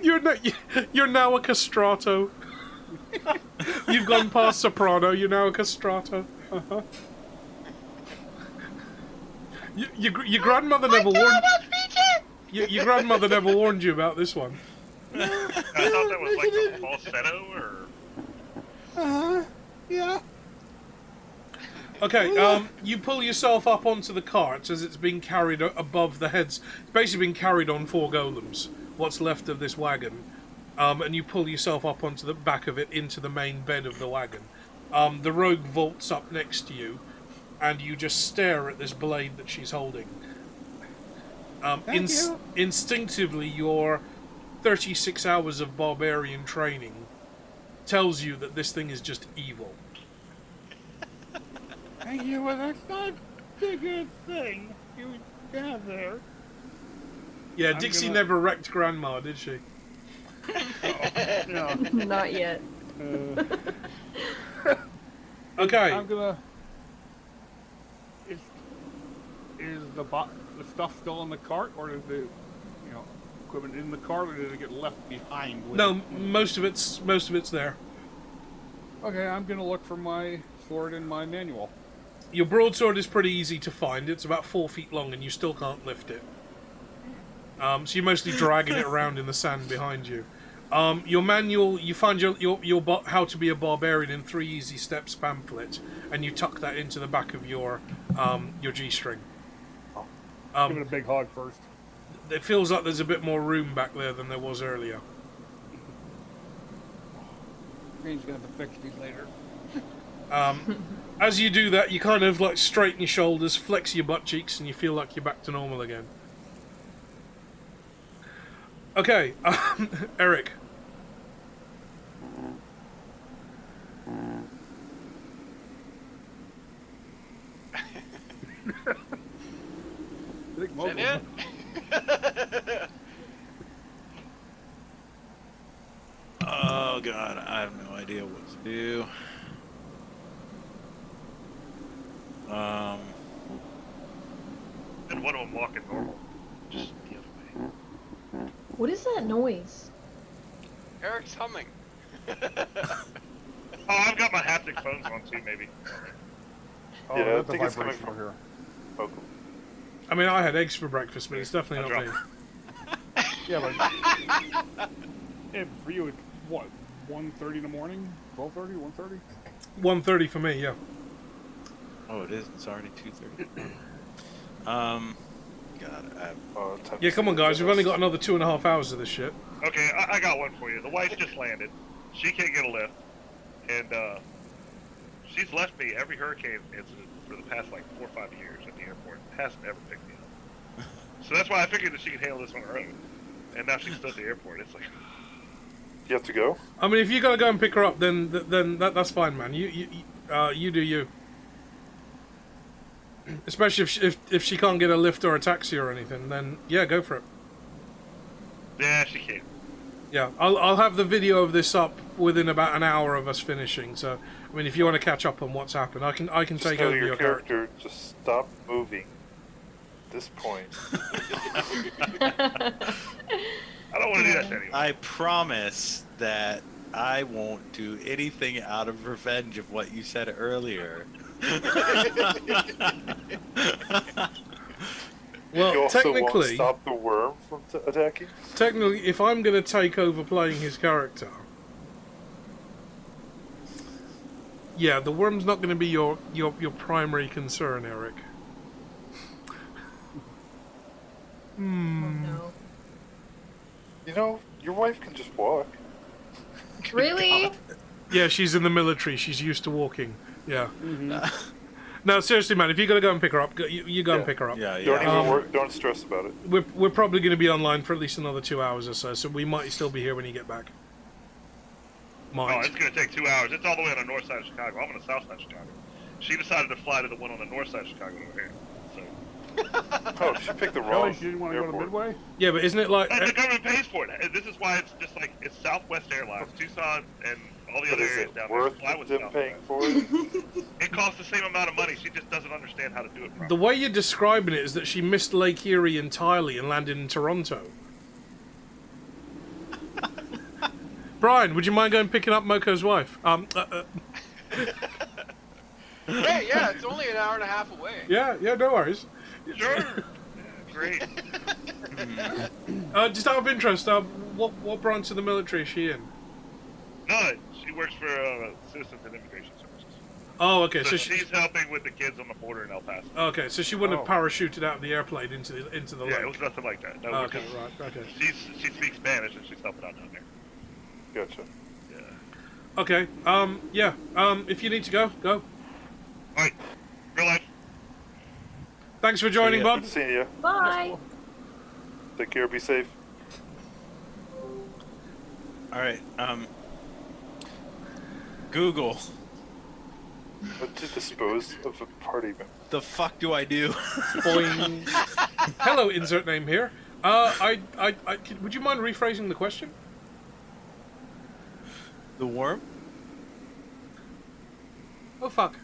You're now a castrato. You've gone past soprano. You're now a castrato. Uh-huh. Your grandmother never warned. Your grandmother never warned you about this one. I thought that was like a falsetto, or... Yeah. Okay, you pull yourself up onto the cart as it's being carried above the heads. It's basically been carried on 4 golems, what's left of this wagon. And you pull yourself up onto the back of it into the main bed of the wagon. The rogue vaults up next to you, and you just stare at this blade that she's holding. Instinctively, your 36 hours of barbarian training tells you that this thing is just evil. Thank you, well, that's not a good thing you have there. Yeah, Dixie never wrecked Grandma, did she? No. Not yet. Okay. I'm gonna... Is the stuff still in the cart, or is the equipment in the cart, or did it get left behind? No, most of it's there. Okay, I'm gonna look for my sword and my manual. Your broadsword is pretty easy to find. It's about 4 feet long, and you still can't lift it. So you're mostly dragging it around in the sand behind you. Your manual, you find your How to Be a Barbarian in 3 Easy Steps pamphlet, and you tuck that into the back of your G-string. Give it a big hug first. It feels like there's a bit more room back there than there was earlier. Green's gonna have to fix these later. As you do that, you kind of like straighten your shoulders, flex your butt cheeks, and you feel like you're back to normal again. Okay, Eric. Is that it? Oh god, I have no idea what to do. And one of them walking normal. Just the other way. What is that noise? Eric's humming. Oh, I've got my haptic phones on too, maybe. Oh, Yeah, I that's think a it's coming vibration from here. Oh, I mean, I had eggs for breakfast, but it's definitely not me. Yeah, but for you, it's what, 1:30 in the morning? 12:30, 1:30? 1:30 for me, yeah. Oh, it is. It's already 2:30. God, Yeah, come on, guys. We've only got another 2.5 hours of this shit. Okay, I got one for you. The wife just landed. She can't get a lift. And, she's left me every hurricane incident for the past, 4 or 5 years at the airport. Hasn't ever picked me up. So that's why I figured that she could handle this on her own. And now she's still at the airport. It's like... You have to go? I mean, if you gotta go and pick her up, then that's fine, man. You do you. Especially if she can't get a lift or a taxi or anything, then yeah, go for it. Yeah, she can. Yeah, I'll have the video of this up within about an hour of us finishing. So, I mean, if you want to catch up on what's happened, I can Just take know over your your character. Just stop moving. At this point. I don't want to do that anyway. I promise that I won't do anything out of revenge of what you said earlier. Well, You also technically, won't stop the worm from attacking? technically, if I'm going to take over playing his character, yeah, the worm's not going to be your primary concern, Eric. Oh no. You know, your wife can just walk. Really? Yeah, she's in the military. She's used to walking. Yeah. No, seriously, man. If you got to go and pick her up, you go and pick her up. Yeah, Don't yeah. even work. Don't stress about it. We're probably going to be online for at least another 2 hours or so, so we might still be here when you get back. Oh, Might. it's going to take 2 hours. It's all the way on the north side of Chicago. I'm on the south side of Chicago. She decided to fly to the one on the north side of Chicago over here. So. Oh, she picked the Kelly, wrong she didn't want to go to airport. Midway? Yeah, but isn't it like... The government pays for it. This is why it's just like, it's Southwest Airlines, Tucson, and all the But other is areas it down worth there. Fly with them paying Southwest. for it? It costs the same amount of money. She just doesn't understand how to do it properly. The way you're describing it is that she missed Lake Erie entirely and landed in Toronto. Brian, would you mind going picking up Moko's wife? Hey, yeah, it's only an hour and a half away. Yeah, no worries. Sure. Yeah, great. Just out of interest, what branch of the military is she in? No, she works for Citizens and Immigration Services. Oh, okay. So So she's helping with the kids on the border in El Paso. okay, so she wouldn't have Oh. parachuted out of the airplane into the Yeah, lake. it was nothing like that. No, Okay, because right. Okay. she speaks Spanish and she's helping out down there. Gotcha. Yeah. Okay. Yeah. If you need to go, go. All right. Real life. Thanks for joining, ya. bud. Good seeing you. Bye. Take care. Be safe. All right. Google. But to dispose of a party member. The fuck do I do? Boing. Hello, insert name here. Would you mind rephrasing the question? The worm? Oh fuck.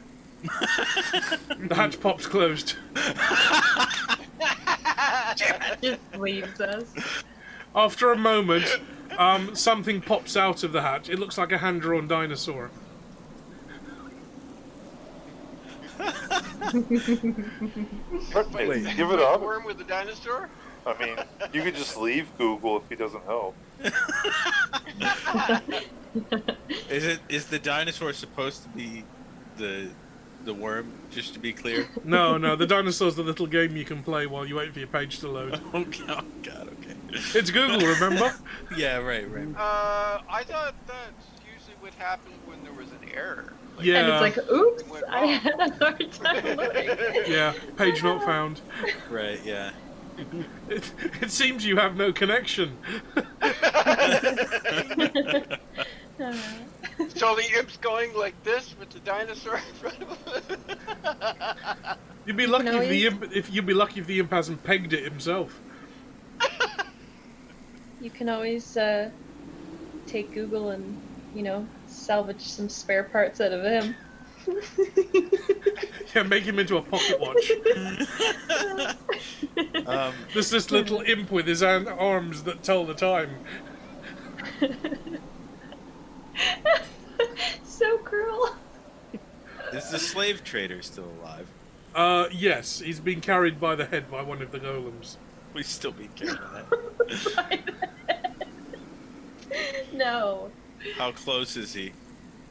The hatch pops closed. Just leaves us. After a moment, something pops out of the hatch. It looks like a hand-drawn dinosaur. Wait, give it The up. worm with the dinosaur? I mean, you could just leave Google if he doesn't help. Is the dinosaur supposed to be the worm? Just to be clear. No, the dinosaur's the little game you can play while you wait for your page to load. Oh god. Okay. It's Google, remember? Yeah. Right. I thought that's usually what happened when there was an error. Like, Yeah. And it's like, oops, Went I wrong. had a hard time loading. Yeah, page not found. Right. Yeah. It seems you have no connection. So the imp's going like this with the dinosaur in front of him? You'd be lucky No, if the imp hasn't pegged it himself. You can always take Google and, salvage some spare parts out of him. Yeah, make him into a pocket watch. There's this little imp with his arms that tell the time. So cruel. Is the slave trader still alive? Yes, he's been carried by the head by one of the golems. We still be carrying that. No. How close is he?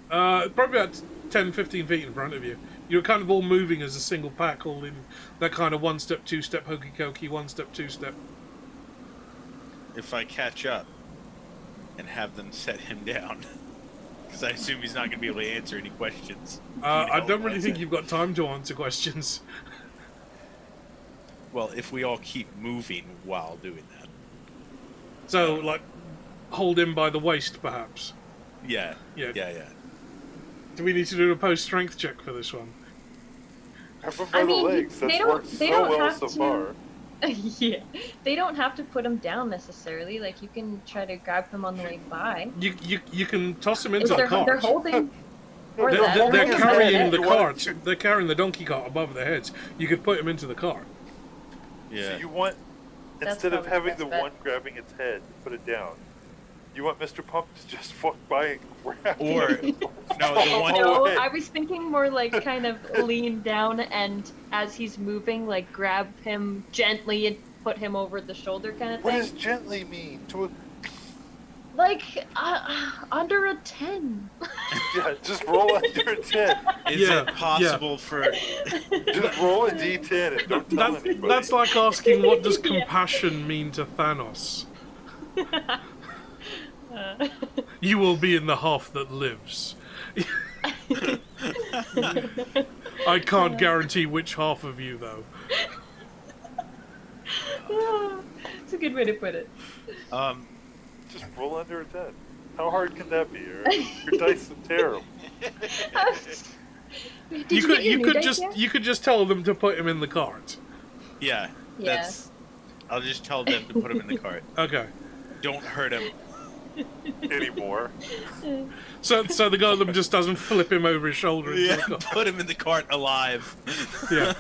Probably about 10, 15 feet in front of you. You're kind of all moving as a single pack, all in that kind of one-step, two-step, hokey-cokey, one-step, two-step. If I catch up and have them set him down, because I assume he's not going to be able to answer any questions. I don't really think you've got time to answer questions. Well, if we all keep moving while doing that. So, like, hold him by the waist, perhaps. Yeah. Yeah. Yeah. Do we need to do a post-strength check for this one? Grab him by I mean, the legs. they That's don't- worked they so don't well have so to- far. Yeah, they don't have to put him down necessarily. Like you can try to grab him on the way by. You can toss him into the They're cart. holding. Or They're that. holding They're his carrying head. the You want cart. to- They're carrying the donkey cart above their heads. You could put him into the cart. Yeah. So you want, That's instead of probably having the the best bet. one grabbing its head, put it down. You want Mr. Pump to just walk by and grab Or him. no, the one. No, away. I was thinking more like kind of lean down and as he's moving, like grab him gently and put him over the shoulder kind of What thing. does gently mean? To a, Like under a 10. yeah, just roll under a 10. Is Yeah, it possible for? Just roll a d10 and don't tell anybody. That's like asking what does compassion mean to Thanos. You will be in the half that lives. I can't guarantee which half of you, though. It's a good way to put it. Just roll under a 10. How hard can that be? Your dice are terrible. Did You get could your new dice just yet? you could just tell them to put him in the cart. Yeah. Yeah. That's. I'll just tell them to put him in the cart. Okay. Don't hurt him. Anymore. So the golem just doesn't flip him over his shoulder into Yeah. the cart. Put him in the cart alive. Yeah.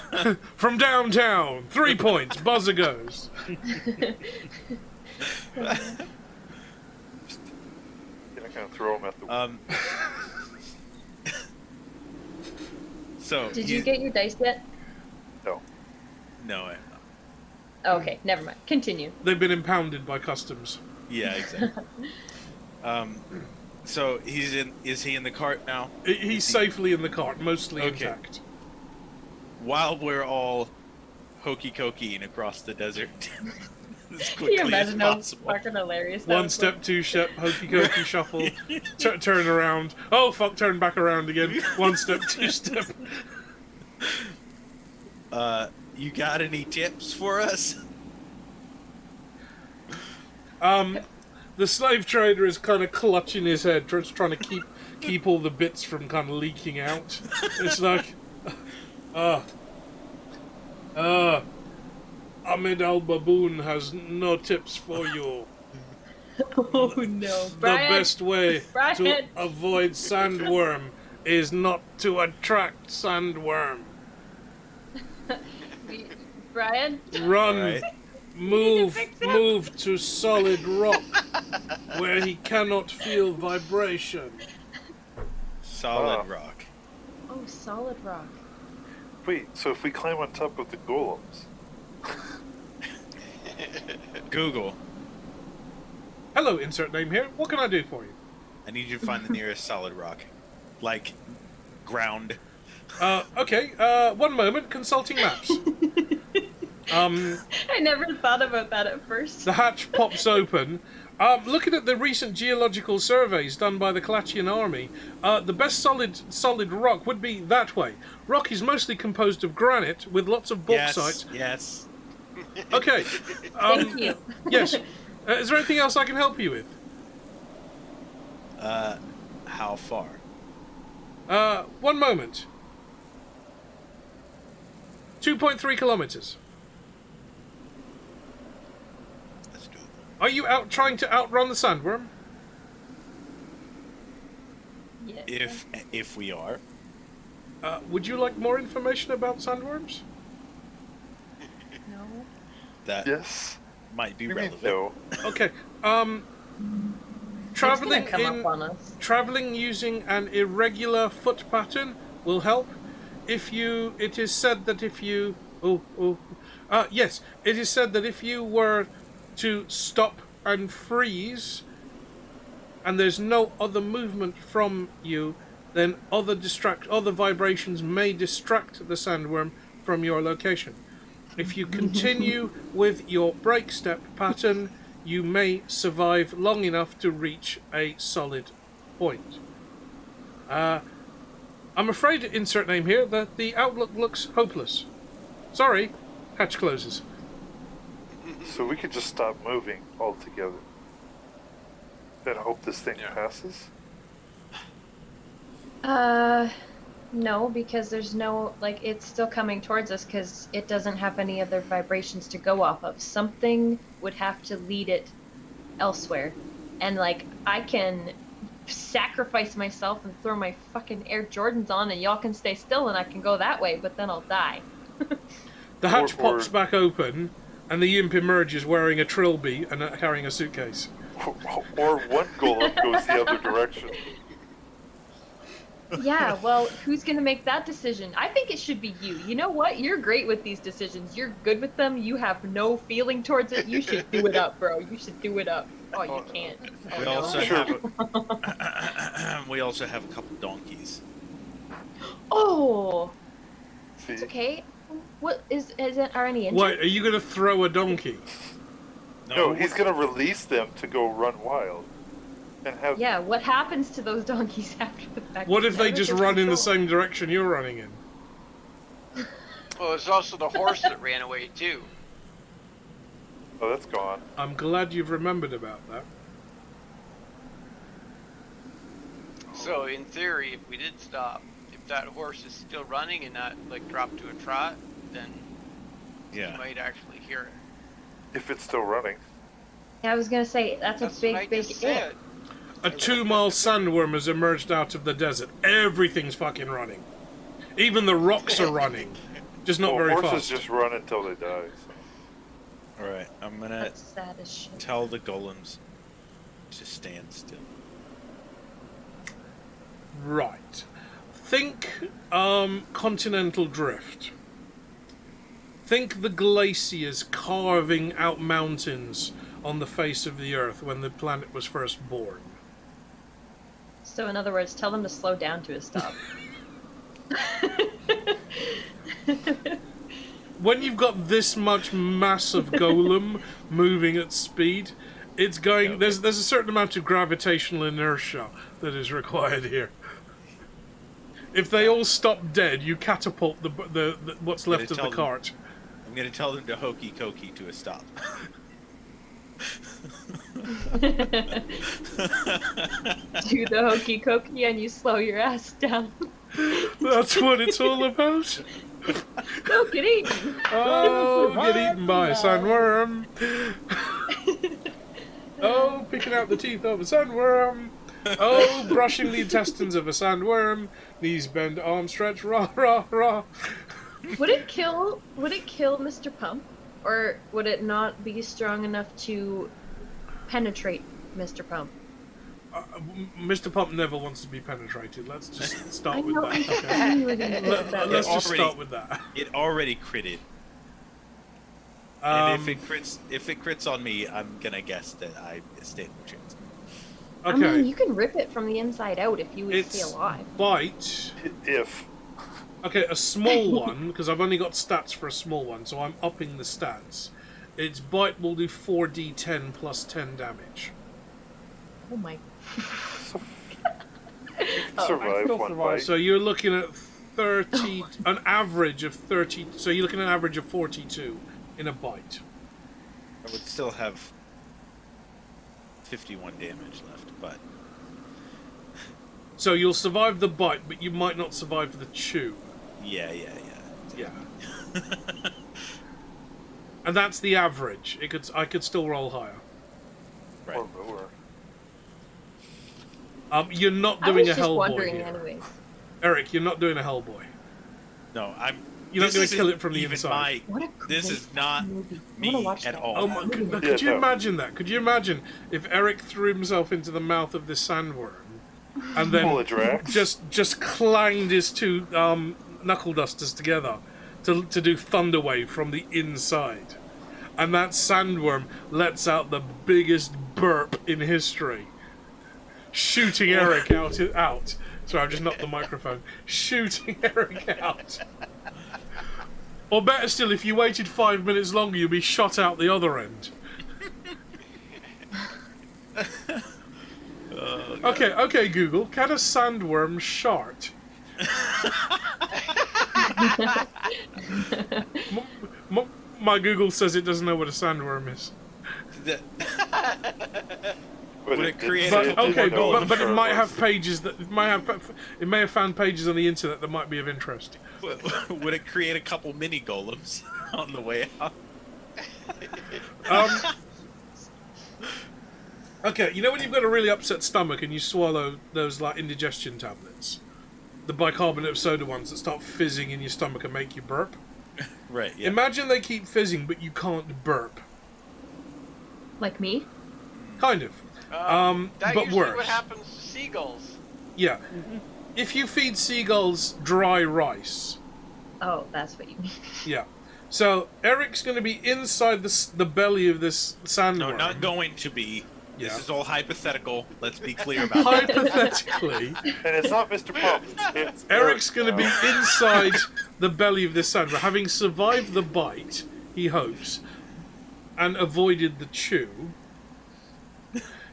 From downtown, 3 points. Buzzer goes. You're not gonna throw him at the So. Did you get your dice yet? No. No. I- Oh, okay, never mind. Continue. They've been impounded by customs. Yeah. Exactly. So he's in. Is he in the cart now? He's safely in the cart, mostly Okay. intact. While we're all hokey cokeying across the desert as Can you quickly as imagine how possible. fucking hilarious that One would step, two step, hokey cokey shuffle, turn around. Oh fuck, turn back around again. One step, two step. You got any tips for us? The slave trader is kind of clutching his head, just trying to keep all the bits from kind of leaking out. It's like, Ahmed Al-Baboon has no tips for you. Oh no, Brian! The best way to Brian! avoid sandworm is not to attract sandworm. Brian? Run, Alright. move to solid rock, where he cannot feel vibration. Solid rock. Oh, solid rock. Wait, so if we climb on top of the golems, Google. Hello, insert name here. What can I do for you? I need you to find the nearest solid rock. Like, ground. Okay, 1 moment, consulting maps. I never thought about that at first. The hatch pops open. Looking at the recent geological surveys done by the Kalachian army, the best solid rock would be that way. Rock is mostly composed of granite with lots of bauxite. Yes. Okay. Thank you. Yes. Is there anything else I can help you with? How far? 1 moment. 2.3 kilometers. Let's do it. Are you out trying to outrun the sandworm? Yes. If we are. Would you like more information about sandworms? No. That yes. might be You mean relevant. no? Okay. It's gonna Traveling come up on us. traveling using an irregular foot pattern will help. It is said that if you were to stop and freeze, and there's no other movement from you, then other vibrations may distract the sandworm from your location. If you continue with your break step pattern, you may survive long enough to reach a solid point. I'm afraid, insert name here, that the outlook looks hopeless. Sorry, hatch closes. So we could just stop moving altogether. Then hope this thing passes? No, because there's no, like, it's still coming towards us because it doesn't have any other vibrations to go off of. Something would have to lead it elsewhere. And, like, I can sacrifice myself and throw my fucking Air Jordans on and y'all can stay still and I can go that way, but then I'll die. The hatch pops back open, and the imp emerges wearing a trilby and carrying a suitcase. Or one golem goes the other direction. Yeah, well, who's gonna make that decision? I think it should be you. You know what? You're great with these decisions. You're good with them. You have no feeling towards it. You should do it up, bro. You should do it up. Oh, you can't. Oh, We no. also have we also have a couple donkeys. Oh, See? it's okay. What is it? Are any injured? Wait, are you going to throw a donkey? No, he's gonna release them to go run wild. And have... Yeah, what happens to those donkeys after the fact? What if they Never just gets run in the controlled. same direction you're running in? Well, there's also the horse that ran away too. Oh, that's gone. I'm glad you've remembered about that. So in theory, if we did stop, if that horse is still running and not like dropped to a trot, then you might actually hear it. If it's still running. Yeah, I was gonna say that's a That's what I big just if. said. A 2-mile sandworm has emerged out of the desert. Everything's fucking running. Even the rocks are running. Just not very horses fast. just run until they die. So. Alright, I'm gonna That's sad as shit. tell the golems to stand still. Right. Think continental drift. Think the glaciers carving out mountains on the face of the earth when the planet was first born. So in other words, tell them to slow down to a stop. When you've got this much massive golem moving at speed, it's going. There's a certain amount of gravitational inertia that is required here. If they all stop dead, you catapult the what's left of the cart. I'm gonna tell them to hokey cokey to a stop. Do the hokey cokey and you slow your ass down. That's what it's all about. Don't get eaten. Oh, get eaten by a sandworm. Oh, picking out the teeth of a sandworm. Oh, brushing the intestines of a sandworm. Knees bend, arms stretch, rah, rah, rah. Would it kill Mr. Pump? Or would it not be strong enough to penetrate Mr. Pump? Mr. Pump never wants to be penetrated. Let's just start with know, that. I knew we were Okay? gonna get that. Let's just start with that. It already critted. And if it crits on me, I'm gonna guess that I stand no chance. Okay. I mean, you can rip it from the inside out if you would stay alive. Bite. If. Okay, a small one, because I've only got stats for a small one, so I'm upping the stats. Its bite will do 4d10 plus 10 damage. Oh my. Survive one bite. So you're looking at 30, an average of 30, so you're looking at an average of 42 in a bite. I would still have 51 damage left, but... So you'll survive the bite, but you might not survive the chew. Yeah. And that's the average. I could still roll higher. Right. Or lower. You're not I doing was a just Hellboy wondering here. anyways. Eric, you're not doing a Hellboy. No, I'm... You're not this going to isn't kill it from the even inside. What a This great is not movie. I me wanna watch at that. all. Oh my god, could you imagine that? Could you imagine if Eric threw himself into the mouth of this sandworm and then Pull a Drax. just clanged his two knuckle dusters together to do Thunderwave from the inside, and that sandworm lets out the biggest burp in history, shooting Eric out. Sorry, I just knocked the microphone. Shooting Eric out. Or better still, if you waited 5 minutes longer, you'd be shot out the other end. Okay, Google. Can a sandworm shart? My Google says it doesn't know what a sandworm is. But Would it create didn't say a- it Okay, didn't know but it I'm might sure have was. pages that it may have found pages on the internet that might be of interest. Would it create a couple mini golems on the way out? Okay, you know when you've got a really upset stomach and you swallow those like indigestion tablets, the bicarbonate of soda ones that start fizzing in your stomach and make you burp. Right. Yeah. Imagine they keep fizzing, but you can't burp. Like me? Kind of. That but usually worse. what happens to seagulls. Yeah. If you feed seagulls dry rice, Oh, that's what you mean. yeah. So Eric's going to be inside the belly of this sandworm. No, not going to be. Yeah. This is all hypothetical. Let's be clear about that. Hypothetically, And it's not Mr. Pump. It's Eric's Eric going to be now. inside the belly of this sandworm, having survived the bite, he hopes, and avoided the chew.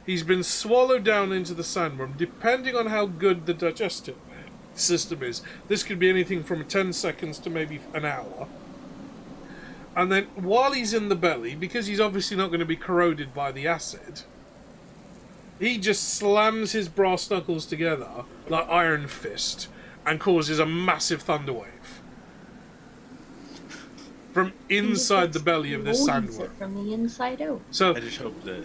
He's been swallowed down into the sandworm. Depending on how good the digestive system is, this could be anything from 10 seconds to maybe an hour. And then while he's in the belly, because he's obviously not going to be corroded by the acid, he just slams his brass knuckles together like Iron Fist and causes a massive thunder wave from inside the belly of this Loads sandworm. it from the inside out. So, I just hope that.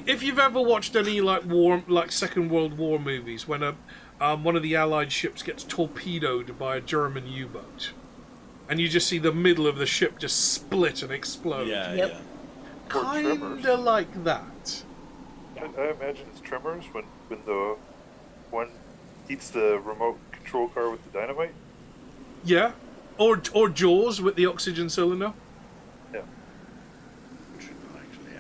if you've ever watched any like Second World War movies, when one of the Allied ships gets torpedoed by a German U-boat, and you just see the middle of the ship just split and explode, Yeah. Yep. Or Tremors. kinda like that. I imagine it's Tremors when the one eats the remote control car with the dynamite. Yeah, or Jaws with the oxygen cylinder. Yeah. Actually, yeah.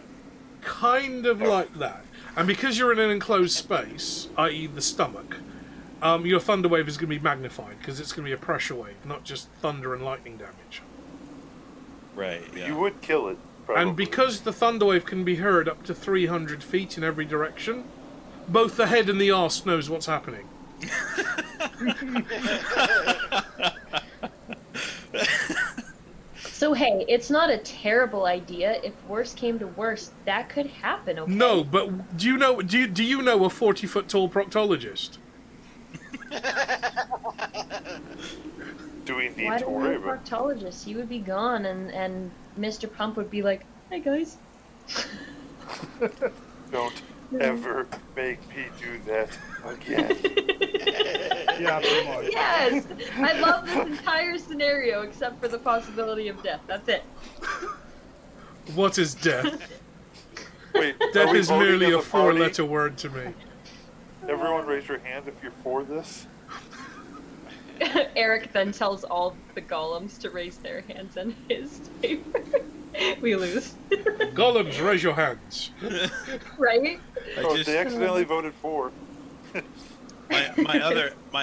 Kind of like that. And because you're in an enclosed space, i.e. the stomach, your thunder wave is going to be magnified because it's going to be a pressure wave, not just thunder and lightning damage. Right. Yeah. You would kill it, probably. And because the thunder wave can be heard up to 300 feet in every direction, both the head and the arse knows what's happening. So hey, it's not a terrible idea. If worse came to worse, that could happen, okay? No, but do you know a 40-foot tall proctologist? Do we need Why to do we worry have a about? proctologist? He would be gone, and Mr. Pump would be like, "Hey guys." Don't ever make me do that again. Yeah, pretty much. Yes, I love this entire scenario except for the possibility of death. That's it. What is death? Wait, are Death we is voting merely as a party? four-letter word to me. Everyone raise your hand if you're for this. Eric then tells all the golems to raise their hands in his favor. We lose. Golems, raise your hands. Right? Oh, just- they accidentally voted for. my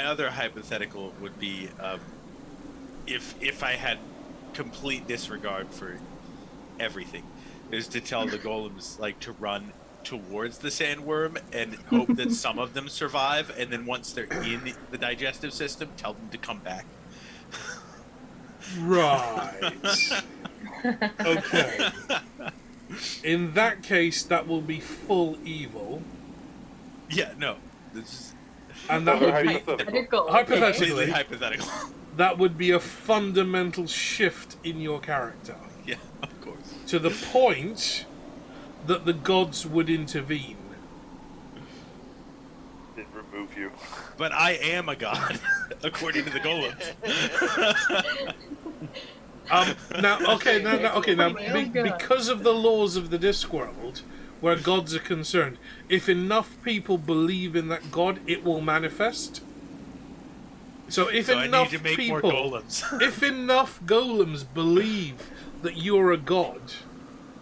other hypothetical would be if I had complete disregard for everything, is to tell the golems like to run towards the sandworm and hope that some of them survive, and then once they're in the digestive system, tell them to come back. Right. Okay. In that case, that will be full evil, Yeah, no, this is and that would be Hypothetical. hypothetically completely hypothetical. that would be a fundamental shift in your character Yeah, of course. to the point that the gods would intervene. Did remove you. But I am a god, according to the golems. Because of the laws of the Discworld, where gods are concerned, if enough people believe in that god, it will manifest. So if So I enough need to make more people, golems. if enough golems believe that you're a god,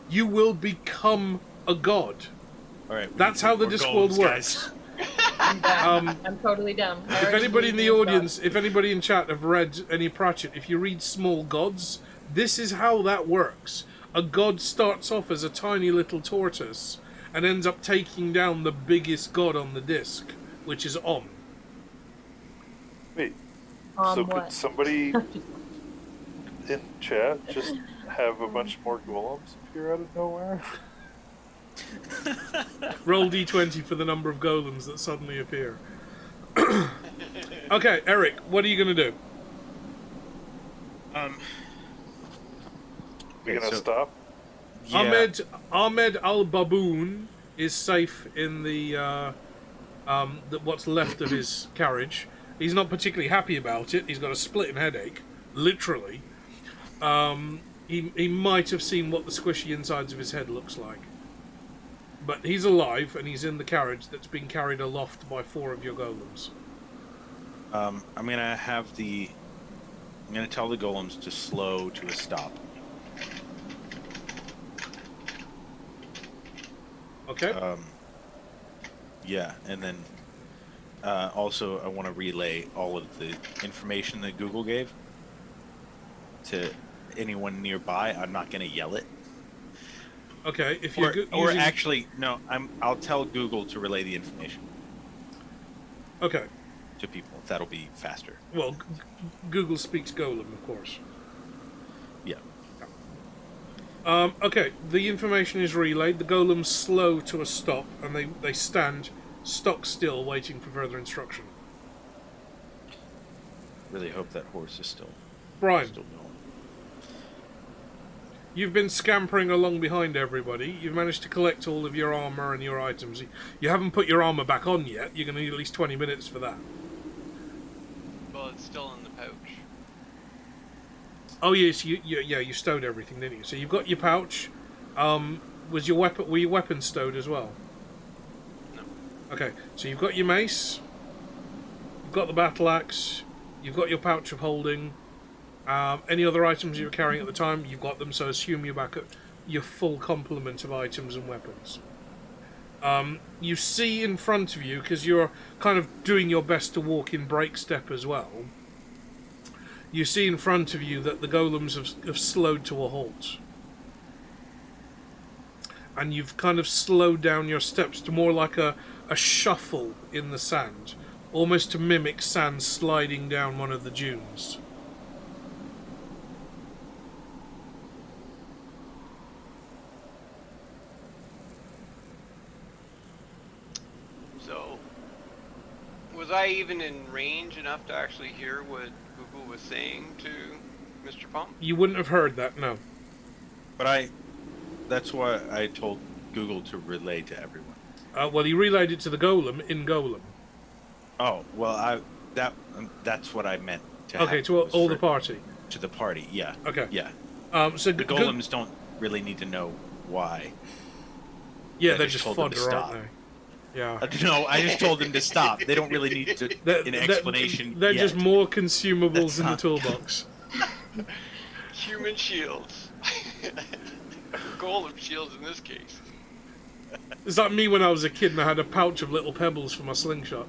you will become a god. All right, we That's need how the more Discworld golems, works. guys. I'm down. I'm totally down. I If already anybody in the believe in audience, if anybody in chat have read any Pratchett, if you read Small Gods, this is how that works. A god starts off as a tiny little tortoise and ends up taking down the biggest god on the disc, which is Om. Wait, God. so What? could somebody in chat just have a bunch more golems appear out of nowhere? Roll d20 for the number of golems that suddenly appear. Okay, Eric, what are you going to do? We're gonna stop. Yeah. Ahmed Al-Baboon is safe in the what's left of his carriage. He's not particularly happy about it. He's got a splitting headache, literally. He might have seen what the squishy insides of his head looks like. But he's alive, and he's in the carriage that's being carried aloft by 4 of your golems. I'm gonna tell the golems to slow to a stop. Okay. Yeah, and then also I want to relay all of the information that Google gave to anyone nearby. I'm not gonna yell it. Okay, if you're or actually, no, I'll tell Google to relay the information. Okay. To people. That'll be faster. Well, Google speaks Golem, of course. Yeah. Okay, the information is relayed. The golems slow to a stop, and they stand stock still, waiting for further instruction. Really hope that horse is still Brian. Still going. You've been scampering along behind everybody. You've managed to collect all of your armor and your items. You haven't put your armor back on yet. You're going to need at least 20 minutes for that. Well, it's still in the pouch. Oh yes, you stowed everything, didn't you? So you've got your pouch. Was your weapon? Were your weapons stowed as well? No. Okay, so you've got your mace. You've got the battle axe. You've got your pouch of holding. Any other items you were carrying at the time, you've got them, so assume you're back at your full complement of items and weapons. You see in front of you, because you're kind of doing your best to walk in break step as well, you see in front of you that the golems have slowed to a halt. And you've kind of slowed down your steps to more like a shuffle in the sand, almost to mimic sand sliding down one of the dunes. So, was I even in range enough to actually hear what Google was saying to Mr. Pump? You wouldn't have heard that, no. But that's why I told Google to relay to everyone. Well, he relayed it to the golem in Golem. Oh, well, that's what I meant to Okay, have to all the party. To the party, yeah. Okay. Yeah. So the golems don't really need to know why. Yeah, they're just fodder, stop. aren't they? Yeah. No, I just told them to stop. They don't really need to an explanation. They're yet. just more consumables in the toolbox. Human shields. Golem shields in this case. It's like me when I was a kid and I had a pouch of little pebbles for my slingshot.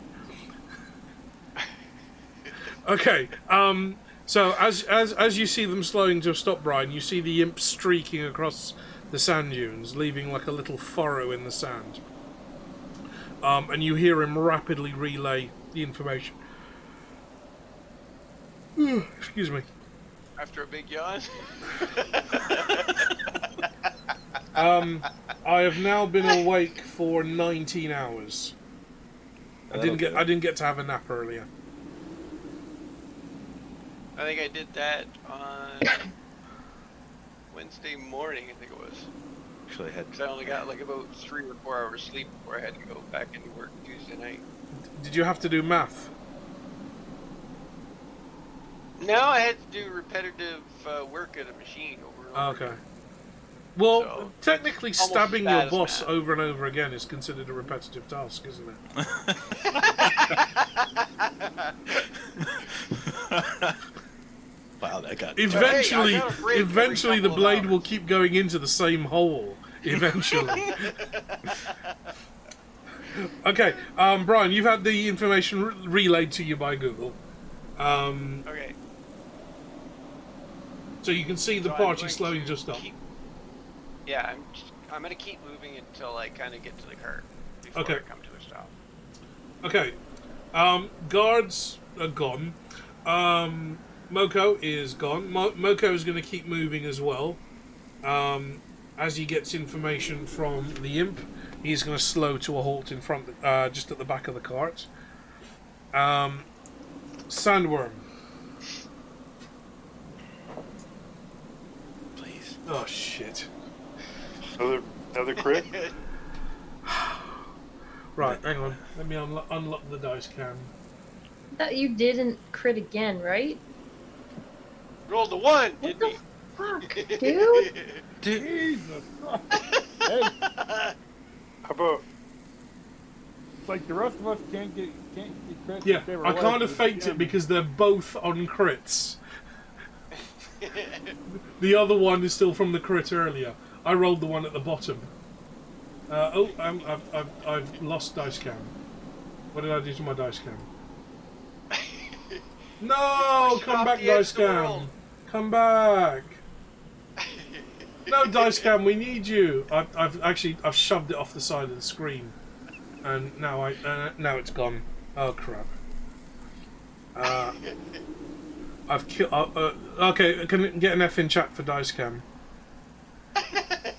Okay, so as you see them slowing to a stop, Brian, you see the imp streaking across the sand dunes, leaving like a little furrow in the sand. And you hear him rapidly relay the information. Excuse me. After a big yawn. I have now been awake for 19 hours. I didn't get to have a nap earlier. I think I did that on Wednesday morning, I think it was. Actually, because I only got like about 3 or 4 hours sleep before I had to go back into work Tuesday night. Did you have to do math? No, I had to do repetitive work at a machine over and over. Okay. Well, So, technically almost stabbing as bad your as boss math. over and over again is considered a repetitive task, isn't it? Wow, that got Eventually, Hey, I got a break eventually every the couple of blade hours. will keep going into the same hole. Eventually. Okay, Brian, you've had the information relayed to you by Google. Okay. So you can see the So I'm party going slowing to just up. Yeah, I'm gonna keep moving until I kind of get to the cart before Okay. I come to a stop. Okay. Guards are gone. Moko is gone. Moko is going to keep moving as well. as he gets information from the imp, he's going to slow to a halt in front, just at the back of the cart. Sandworm. Please. Oh shit. Another crit? Right, hang on. Let me unlock the dice cam. That you didn't crit again, right? Rolled a 1, What didn't the he? fuck, dude? Jesus. Hey, How about it's like the rest of us can't get crits. Yeah, if they were I alive kind of to faked the it because they're both on crits. The other one is still from the crit earlier. I rolled the one at the bottom. I've lost dice cam. What did I do to my dice cam? No, come back, dice cam. Come back. No, dice cam, we need you. I've shoved it off the side of the screen, and now now it's gone. Oh crap. I've killed. Okay, can I get an F in chat for dice cam?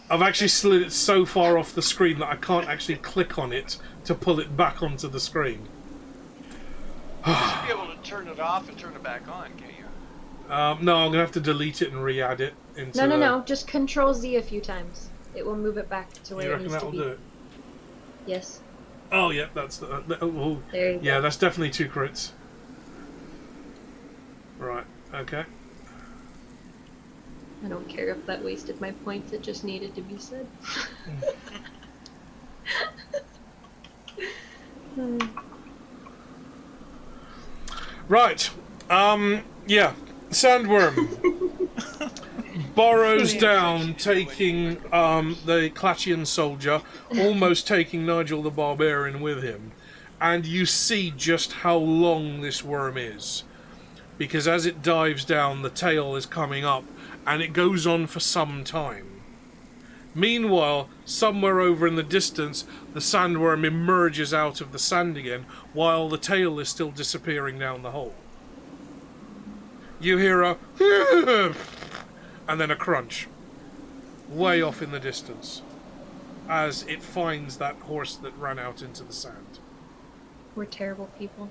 I've actually slid it so far off the screen that I can't actually click on it to pull it back onto the screen. You should be able to turn it off and turn it back on, can't you? No, I'm gonna have to delete it and re-add it into. No. Just Control Z a few times. It will move it back to You where it reckon needs to that'll be. do it? Yes. Oh, yeah, that's the. Oh, There you yeah, go. that's definitely 2 crits. Right. Okay. I don't care if that wasted my points. It just needed to be said. Right. Yeah. Sandworm borrows down, taking the Clatchian soldier, almost taking Nigel the Barbarian with him, and you see just how long this worm is, because as it dives down, the tail is coming up, and it goes on for some time. Meanwhile, somewhere over in the distance, the sandworm emerges out of the sand again, while the tail is still disappearing down the hole. You hear a and then a crunch, way off in the distance, as it finds that horse that ran out into the sand. We're terrible people.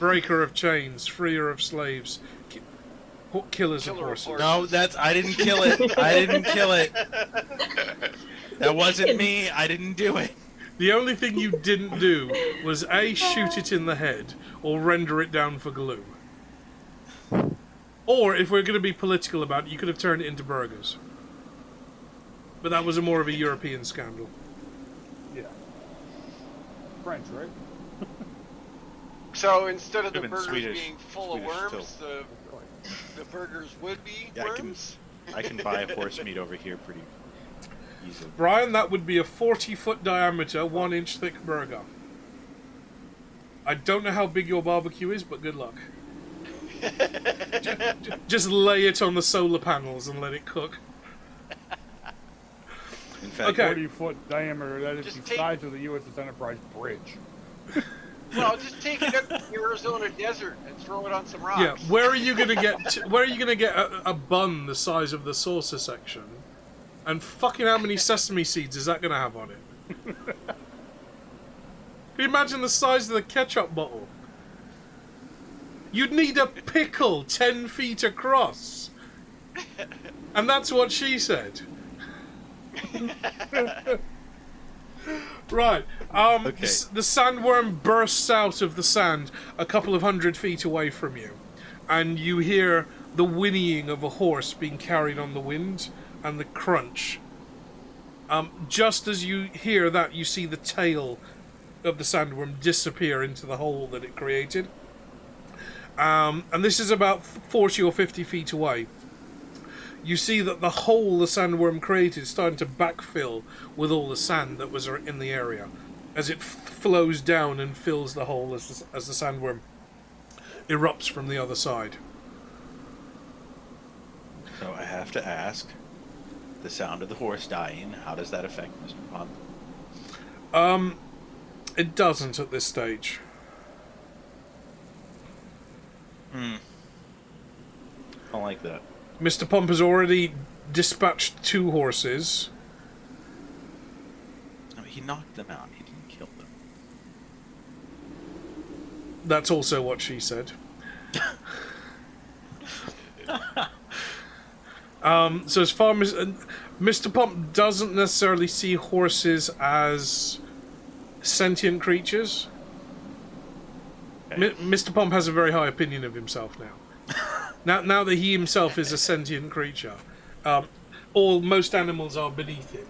Breaker of chains, freer of slaves, killers of horses. No, I didn't kill it. I didn't kill it. That wasn't me. I didn't do it. The only thing you didn't do was A, shoot it in the head, or render it down for glue. Or, if we're going to be political about it, you could have turned it into burgers. But that was more of a European scandal. Yeah. French, right? So instead of the Could've been burgers Swedish. being full of Swedish worms, the burgers would be Yeah, worms? I can buy horse meat over here pretty easily. Brian, that would be a 40-foot diameter, 1-inch thick burger. I don't know how big your barbecue is, but good luck. Just lay it on the solar panels and let it cook. In fact, Okay. 40-foot diameter. That is Just the size of the USS Enterprise bridge. Well, just take it up to the Arizona desert and throw it on some rocks. Yeah, where are you gonna get? Where are you gonna get a bun the size of the saucer section? And fucking how many sesame seeds is that gonna have on it? Can you imagine the size of the ketchup bottle? You'd need a pickle 10 feet across. And that's what she said. Right. Okay. The sandworm bursts out of the sand a couple of 100 feet away from you. And you hear the whinnying of a horse being carried on the wind and the crunch. Just as you hear that, you see the tail of the sandworm disappear into the hole that it created. And this is about 40 or 50 feet away. You see that the hole the sandworm created is starting to backfill with all the sand that was in the area, as it flows down and fills the hole as the sandworm erupts from the other side. So I have to ask, the sound of the horse dying, how does that affect Mr. Pond? It doesn't at this stage. I don't like that. Mr. Pump has already dispatched 2 horses. No, he knocked them out. He didn't kill them. That's also what she said. So as far as Mr. Pump doesn't necessarily see horses as sentient creatures. Okay. Mr. Pump has a very high opinion of himself now. Now that he himself is a sentient creature, most animals are beneath him.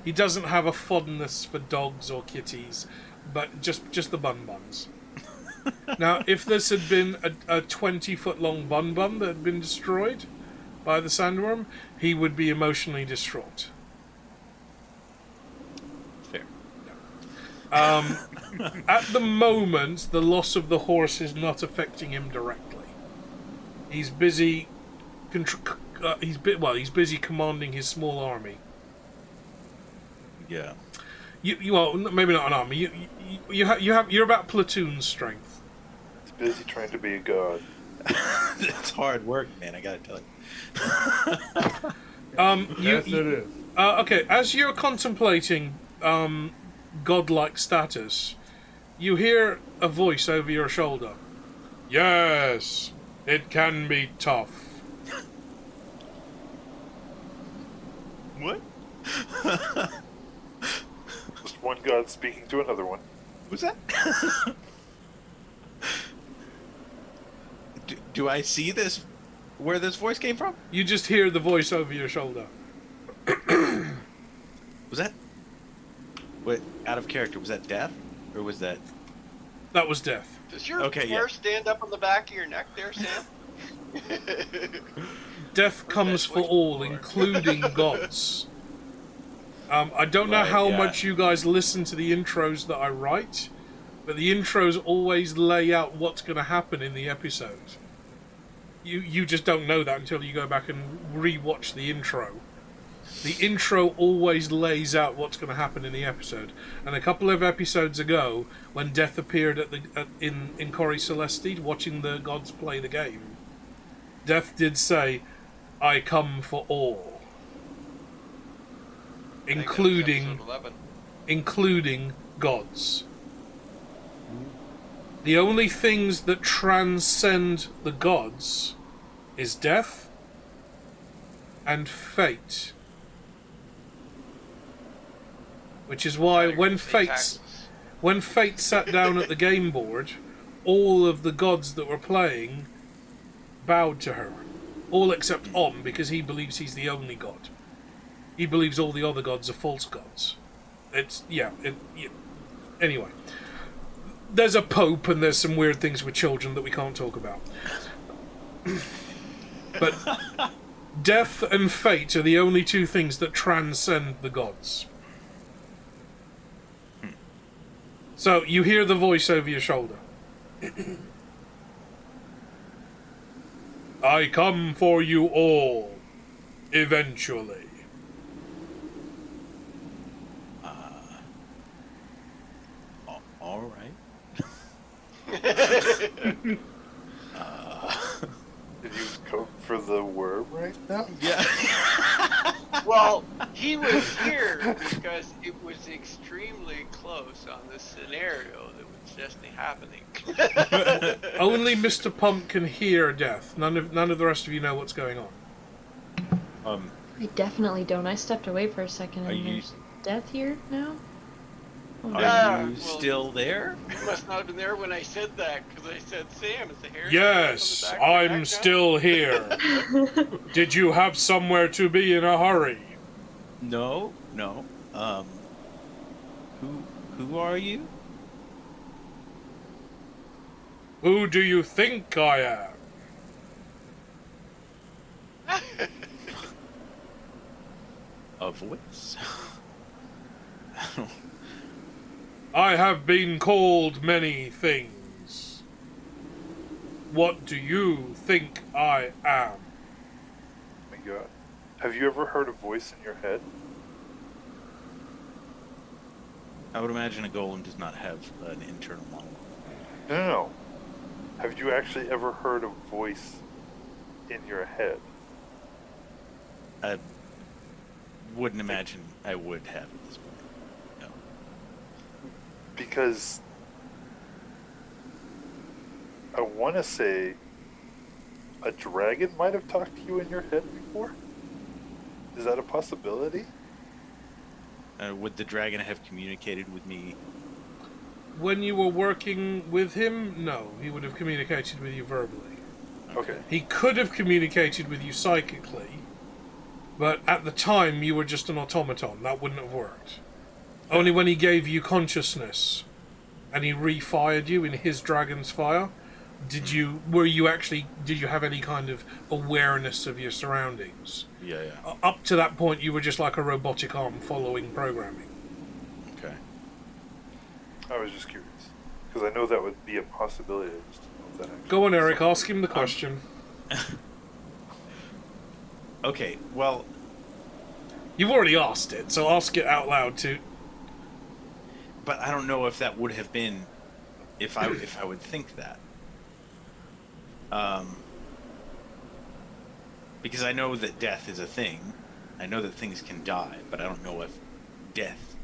He doesn't have a fondness for dogs or kitties, but just the bun-buns. Now, if this had been a 20-foot-long bun-bun that had been destroyed by the sandworm, he would be emotionally distraught. Fair. At the moment, the loss of the horse is not affecting him directly. He's busy. He's busy commanding his small army. Yeah. Well, maybe not an army. You're about platoon strength. He's busy trying to be a god. It's hard work, man. I gotta tell you. Yes, it is. Okay, as you're contemplating godlike status, you hear a voice over your shoulder. Yes, it can be tough. What? Just one god speaking to another one. Who's that? do I see this? Where this voice came from? You just hear the voice over your shoulder. Was that? What? Out of character? Was that Death, or was that? That was Death. Does your Okay, hair yeah. stand up on the back of your neck there, Sam? Death comes for all, including gods. I don't know Right, how yeah. much you guys listen to the intros that I write, but the intros always lay out what's going to happen in the episode. You just don't know that until you go back and re-watch the intro. The intro always lays out what's going to happen in the episode. And a couple of episodes ago, when Death appeared in Cori Celesti, watching the gods play the game, Death did say, "I come for all," including gods. The only things that transcend the gods is death and fate. Which is why when Fate sat down at the game board, all of the gods that were playing bowed to her. All except Om, because he believes he's the only god. He believes all the other gods are false gods. Anyway. There's a pope and there's some weird things with children that we can't talk about. But death and fate are the only two things that transcend the gods. So you hear the voice over your shoulder. I come for you all, eventually. All right. Did you go for the worm right now? Yeah. Well, he was here because it was extremely close on this scenario that was just happening. Only Mr. Pump can hear death. None of the rest of you know what's going on. I definitely don't. I stepped away for a second and there's Death here now? Are you still there? You must not have been there when I said that, because I said, Sam, is the hair Yes, on the back of your I'm neck still here. Did you have somewhere to be in a hurry? No. Who are you? Who do you think I am? A voice. I have been called many things. What do you think I am? Oh my god. Have you ever heard a voice in your head? I would imagine a golem does not have an internal monologue. No. Have you actually ever heard a voice in your head? wouldn't imagine I would have at this point. No. Because I want to say a dragon might have talked to you in your head before. Is that a possibility? Would the dragon have communicated with me? When you were working with him, no. He would have communicated with you verbally. Okay. He could have communicated with you psychically, but at the time you were just an automaton. That wouldn't have worked. Only when he gave you consciousness and he refired you in his dragon's fire, did you have any kind of awareness of your surroundings? Yeah. Up to that point, you were just like a robotic arm following programming. Okay. I was just curious. Because I know that would be a possibility. I just don't know if that actually Go on, Eric. Ask him the question. Okay, well... You've already asked it, so ask it out loud too. But I don't know if that would have been... If I would think that. Because I know that death is a thing. I know that things can die, but I don't know if death...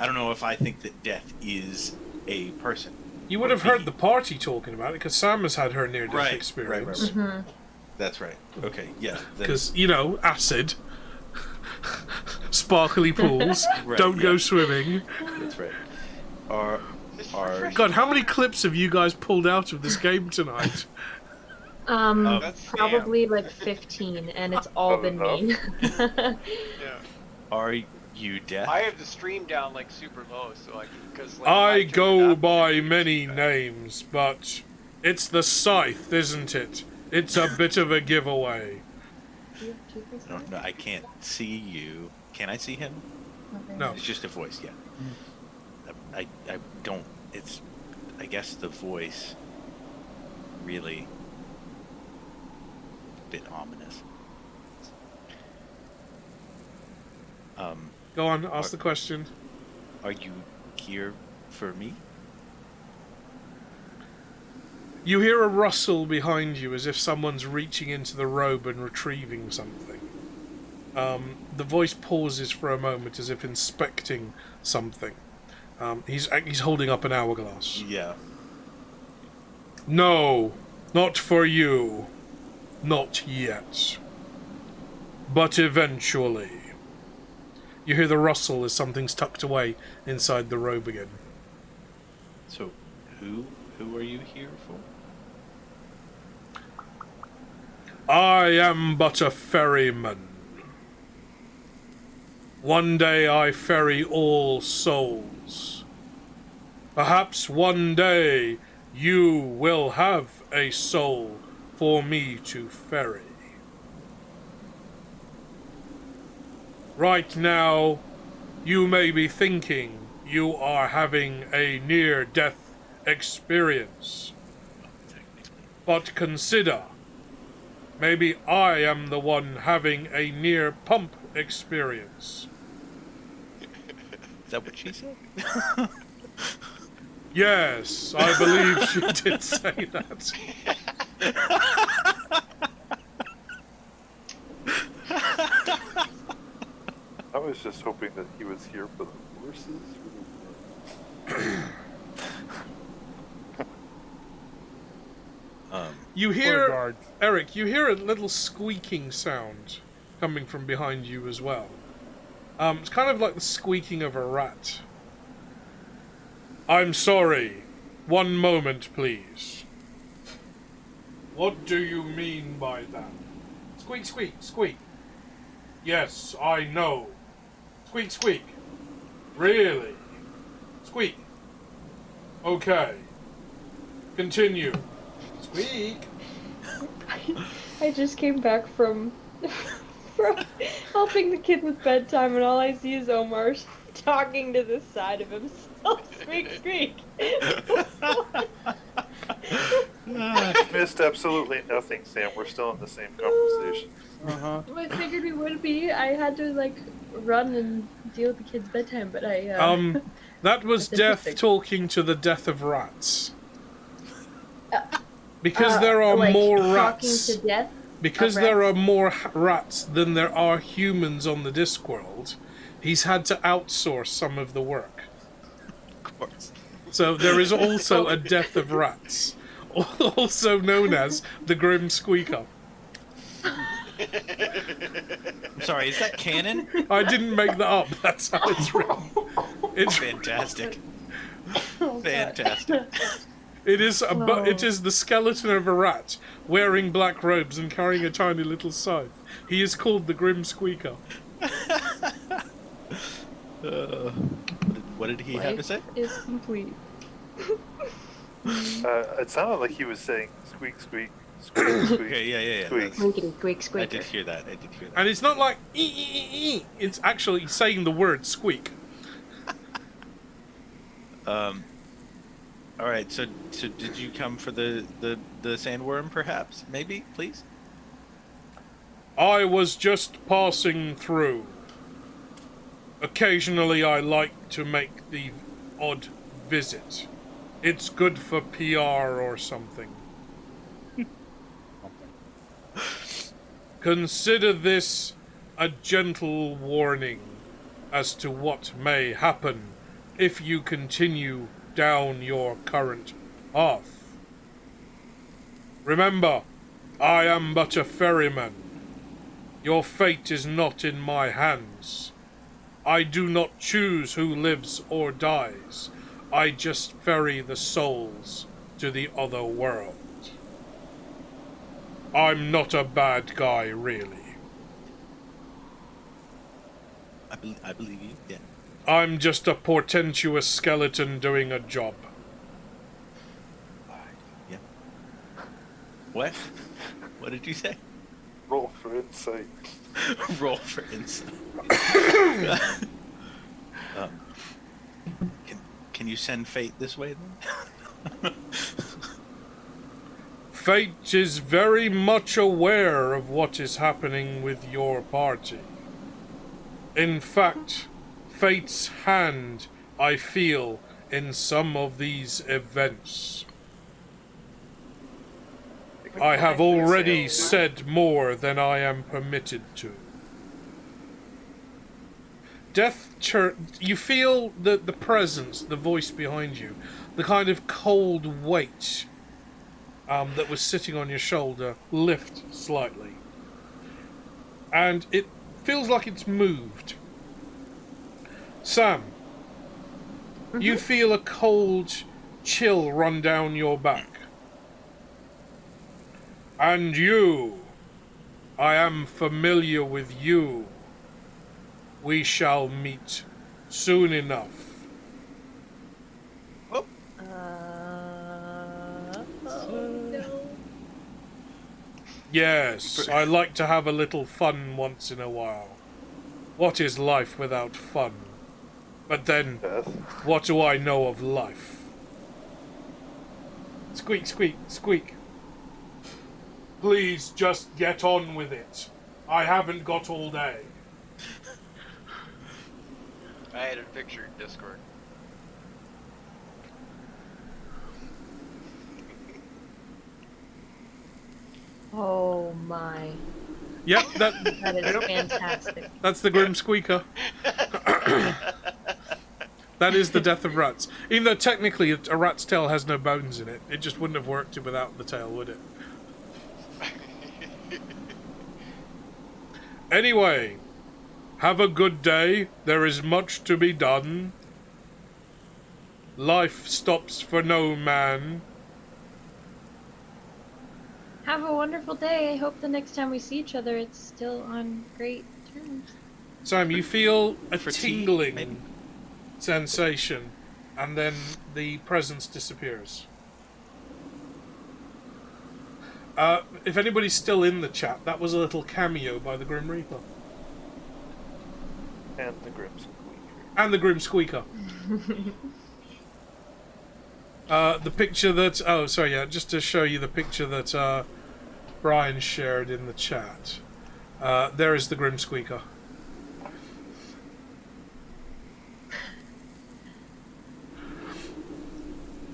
I don't know if I think that death is a person. You would have heard the party talking about it, because Sam has had her near-death experience. Right. Mm-hmm. That's right. Okay, yeah. Because, acid, sparkly pools, don't go swimming. That's right. God, how many clips have you guys pulled out of this game tonight? Probably like 15, and it's all been me. Yeah. Are you deaf? I have the stream down like super low, so because I go by many names, but it's the Scythe, isn't it? It's a bit of a giveaway. No, I can't see you. Can I see him? No. It's just a voice, yeah. I don't... It's... I guess the voice really... a bit ominous. Go on, ask the question. Are you here for me? You hear a rustle behind you as if someone's reaching into the robe and retrieving something. The voice pauses for a moment as if inspecting something. He's holding up an hourglass. Yeah. No, not for you. Not yet. But eventually. You hear the rustle as something's tucked away inside the robe again. So, who are you here for? I am but a ferryman. One day I ferry all souls. Perhaps one day you will have a soul for me to ferry. Right now, you may be thinking you are having a near-death experience. But consider, maybe I am the one having a near-pump experience. Is that what she said? Yes, I believe she did say that. I was just hoping that he was here for the horses. You hear, Eric, you hear a little squeaking sound coming from behind you as well. It's kind of like the squeaking of a rat. I'm sorry. One moment, please. What do you mean by that? Squeak, squeak, squeak. Yes, I know. Squeak, squeak. Really? Squeak. Okay. Continue. Squeak. I just came back from helping the kid with bedtime, and all I see is Omar talking to the side of himself. Squeak, squeak. Missed absolutely nothing, Sam. We're still in the same conversation. Uh-huh. Well, I figured we would be. I had to run and deal with the kid's bedtime, but I that was That's Death interesting. talking to the death of rats. Because there are like, more talking rats. to death. Because there are more rats than there are humans on the Discworld, he's had to outsource some of the work. Of course. So there is also a death of rats, also known as the Grim Squeaker. I'm sorry, is that canon? I didn't make that up. That's how it's written. It's Fantastic. Fantastic. It is it is the skeleton of a rat wearing black robes and carrying a tiny little scythe. He is called the Grim Squeaker. What did he have to say? Is complete. It sounded like he was saying squeak, squeak, squeak, squeak. Okay, yeah. Squeak. Squeaky, squeak, I squeaker. did hear that. And it's not like ee. It's actually saying the word squeak. All right. So did you come for the sandworm, perhaps? Maybe, please. I was just passing through. Occasionally I like to make the odd visit. It's good for PR or something. Consider this a gentle warning as to what may happen if you continue down your current path. Remember, I am but a ferryman. Your fate is not in my hands. I do not choose who lives or dies. I just ferry the souls to the other world. I'm not a bad guy, really. I believe you. Yeah. I'm just a portentous skeleton doing a job. Yeah. What? What did you say? Roll for insight. Roll for insight. Can you send fate this way then? Fate is very much aware of what is happening with your party. In fact, Fate's hand, I feel, in some of these events. I have already said more than I am permitted to. You feel the presence, the voice behind you, the kind of cold weight that was sitting on your shoulder lift slightly. And it feels like it's moved. Sam, you feel a cold chill run down your back. And you, I am familiar with you. We shall meet soon enough. Yes, I like to have a little fun once in a while. What is life without fun? But then, what do I know of life? Squeak, squeak, squeak. Please just get on with it. I haven't got all day. I had a picture in Discord. Oh my. Yep, That is fantastic. that's the Grim Squeaker. That is the death of rats. Even though technically a rat's tail has no bones in it, it just wouldn't have worked without the tail, would it? Anyway, have a good day. There is much to be done. Life stops for no man. Have a wonderful day. I hope the next time we see each other, it's still on great terms. Sam, you feel a For tea, tingling maybe? sensation, and then the presence disappears. If anybody's still in the chat, that was a little cameo by the Grim Reaper. And the Grim Squeaker. And the Grim Squeaker. The picture that... Oh, sorry, yeah, just to show you the picture that Brian shared in the chat. There is the Grim Squeaker.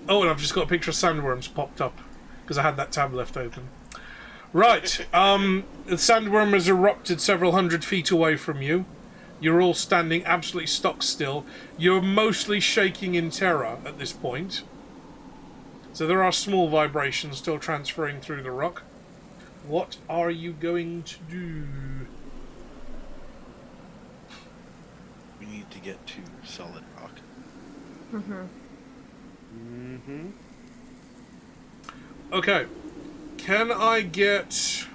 Oh, and I've just got a picture of Sandworms popped up, because I had that tab left open. Right. The sandworm has erupted several hundred feet away from you. You're all standing absolutely stock still. You're mostly shaking in terror at this point. So there are small vibrations still transferring through the rock. What are you going to do? We need to get to solid rock. Okay. Can I get...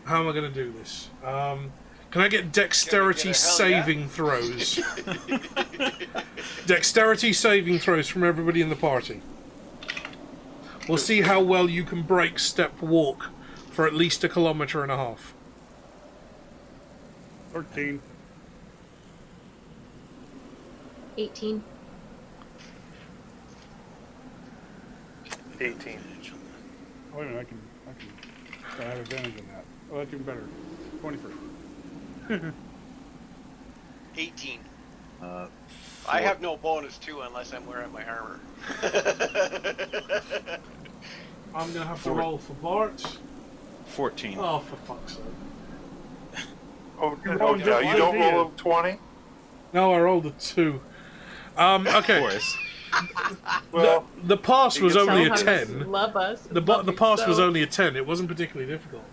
How am I going to do this? Can I get dexterity saving throws? Dexterity saving throws from everybody in the party. We'll see how well you can break step walk for at least 1.5 kilometers. 13. 18. 18. Oh, wait a minute, I have advantage on that. Oh, that's even better. 23. 18. I have no bonus too unless I'm wearing my armor. I'm going to have to roll for Bart. 14. Oh, for fuck's sake. Oh, no, you don't roll a 20? No, I rolled a 2. Okay. Of course. Well, the pass was only a Tell how much 10. you love us. The pass was only a 10. It wasn't particularly difficult.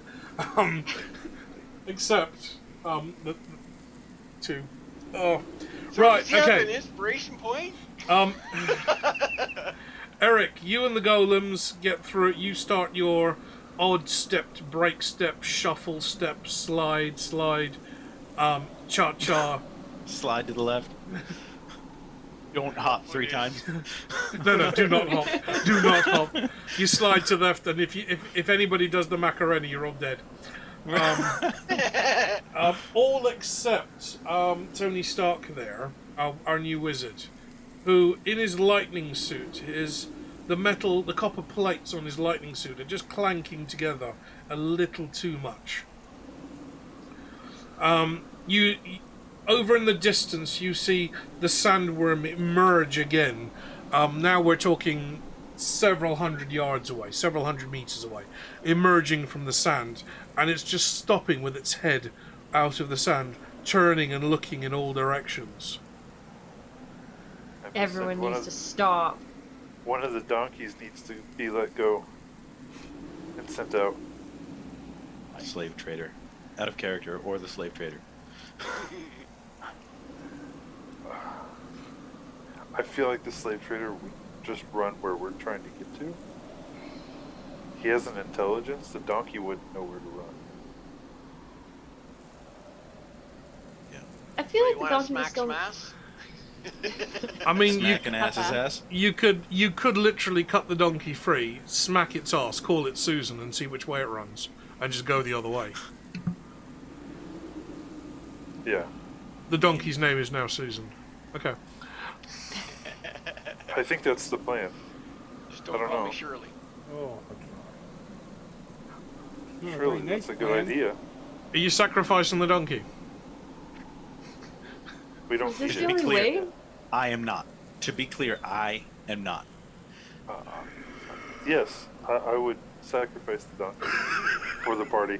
Except the 2. Oh, So right. does he have an Okay. inspiration point? Eric, you and the golems get through it. You start your odd stepped break step, shuffle step, slide, cha-cha. Slide to the left. Don't hop 3 times. No, do not hop. Do not hop. You slide to the left, and if anybody does the Macarena, you're all dead. All except Tony Stark there, our new wizard, who in his lightning suit the copper plates on his lightning suit are just clanking together a little too much. You over in the distance, you see the sandworm emerge again. Now we're talking several hundred yards away, several hundred meters away, emerging from the sand, and it's just stopping with its head out of the sand, turning and looking in all directions. Everyone needs to stop. One of the donkeys needs to be let go and sent out. Slave trader. Out of character, or the slave trader. I feel like the slave trader would just run where we're trying to get to. He has an intelligence. The donkey wouldn't know where to run. I feel like You the want to donkey smack still. some ass? I mean, Smack an ass's ass. you could literally cut the donkey free, smack its ass, call it Susan, and see which way it runs, and just go the other way. Yeah. The donkey's name is now Susan. Okay. I think that's the plan. Just I don't don't call know. me Shirley. Oh, that's Surely that's a good idea. Are you sacrificing the donkey? We don't Is this need the it. only way? I am not. To be clear, I am not. Yes, I would sacrifice the donkey for the party.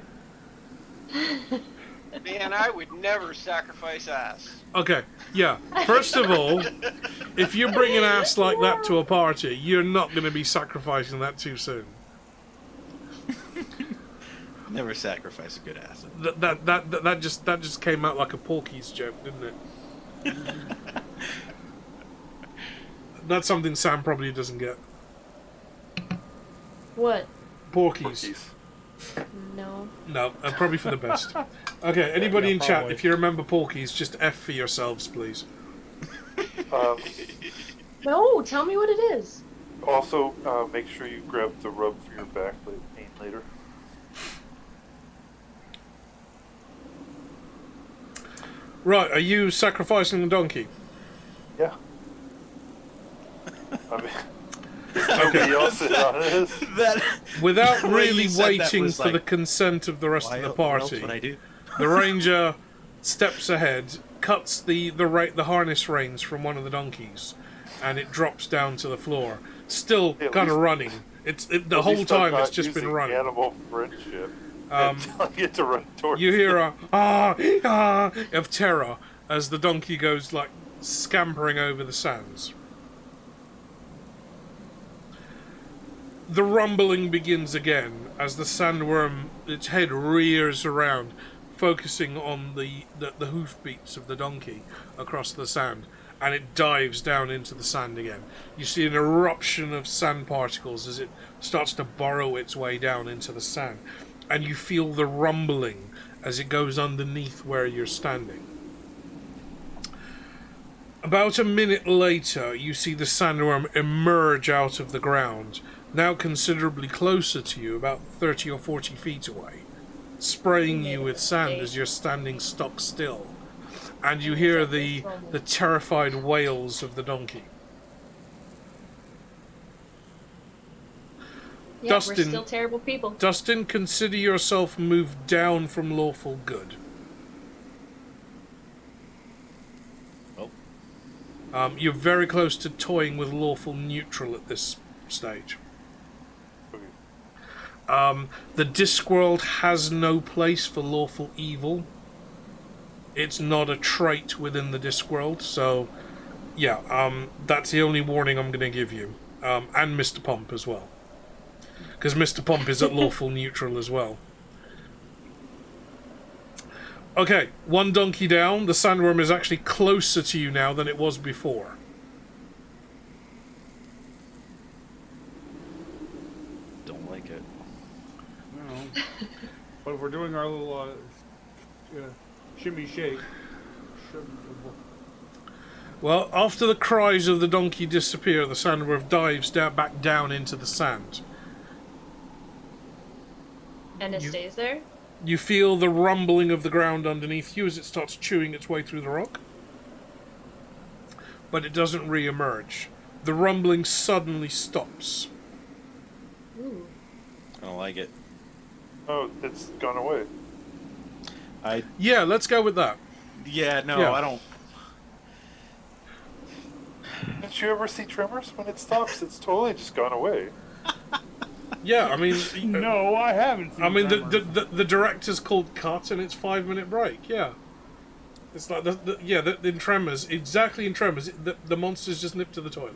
Man, I would never sacrifice ass. Okay, yeah. First of all, if you bring an ass like that to a party, you're not going to be sacrificing that too soon. Never sacrifice a good ass. That just came out like a Porky's joke, didn't it? That's something Sam probably doesn't get. What? Porkies. No. No, probably for the best. Okay, anybody in chat, probably. if you remember Porkies, just F for yourselves, please. No, tell me what it is. Also, make sure you grab the rub for your back pain later. Right, are you sacrificing the donkey? Yeah. I mean, nobody else is on this. Without The way really you said that waiting was for the like, consent of the rest of the What else party, would I do? the ranger steps ahead, cuts the harness reins from one of the donkeys, and it drops down to the floor. Still At kind of least- running, The whole time it's just been running. Animal friendship. And telling it to run towards You hear a ah of terror as the donkey goes like scampering over the sands. The rumbling begins again as the sandworm, its head rears around, focusing on the hoofbeats of the donkey across the sand, and it dives down into the sand again. You see an eruption of sand particles as it starts to burrow its way down into the sand, and you feel the rumbling as it goes underneath where you're standing. About a minute later, you see the sandworm emerge out of the ground, now considerably closer to you, about 30 or 40 feet away, spraying you with sand as you're standing stock still. And you hear the terrified wails of the donkey. Yeah, Dustin, we're still terrible people. Dustin, consider yourself moved down from lawful good. You're very close to toying with lawful neutral at this stage. The Discworld has no place for lawful evil. It's not a trait within the Discworld, so yeah, that's the only warning I'm going to give you. And Mr. Pump as well. Because Mr. Pump is at lawful neutral as well. Okay, one donkey down. The sandworm is actually closer to you now than it was before. Don't like it. No. But if we're doing our little shimmy shake. Well, after the cries of the donkey disappear, the sandworm dives back down into the sand. And it stays there? You feel the rumbling of the ground underneath you as it starts chewing its way through the rock. But it doesn't re-emerge. The rumbling suddenly stops. Ooh. I don't like it. Oh, it's gone away. Yeah, let's go with that. Yeah, no, Yeah. I don't. Did you ever see Tremors? When it stops, it's totally just gone away. Yeah, I mean... No, I haven't seen the director's called cut and it's 5-minute break, yeah. It's like, in Tremors, exactly in Tremors, the monsters just nip to the toilet.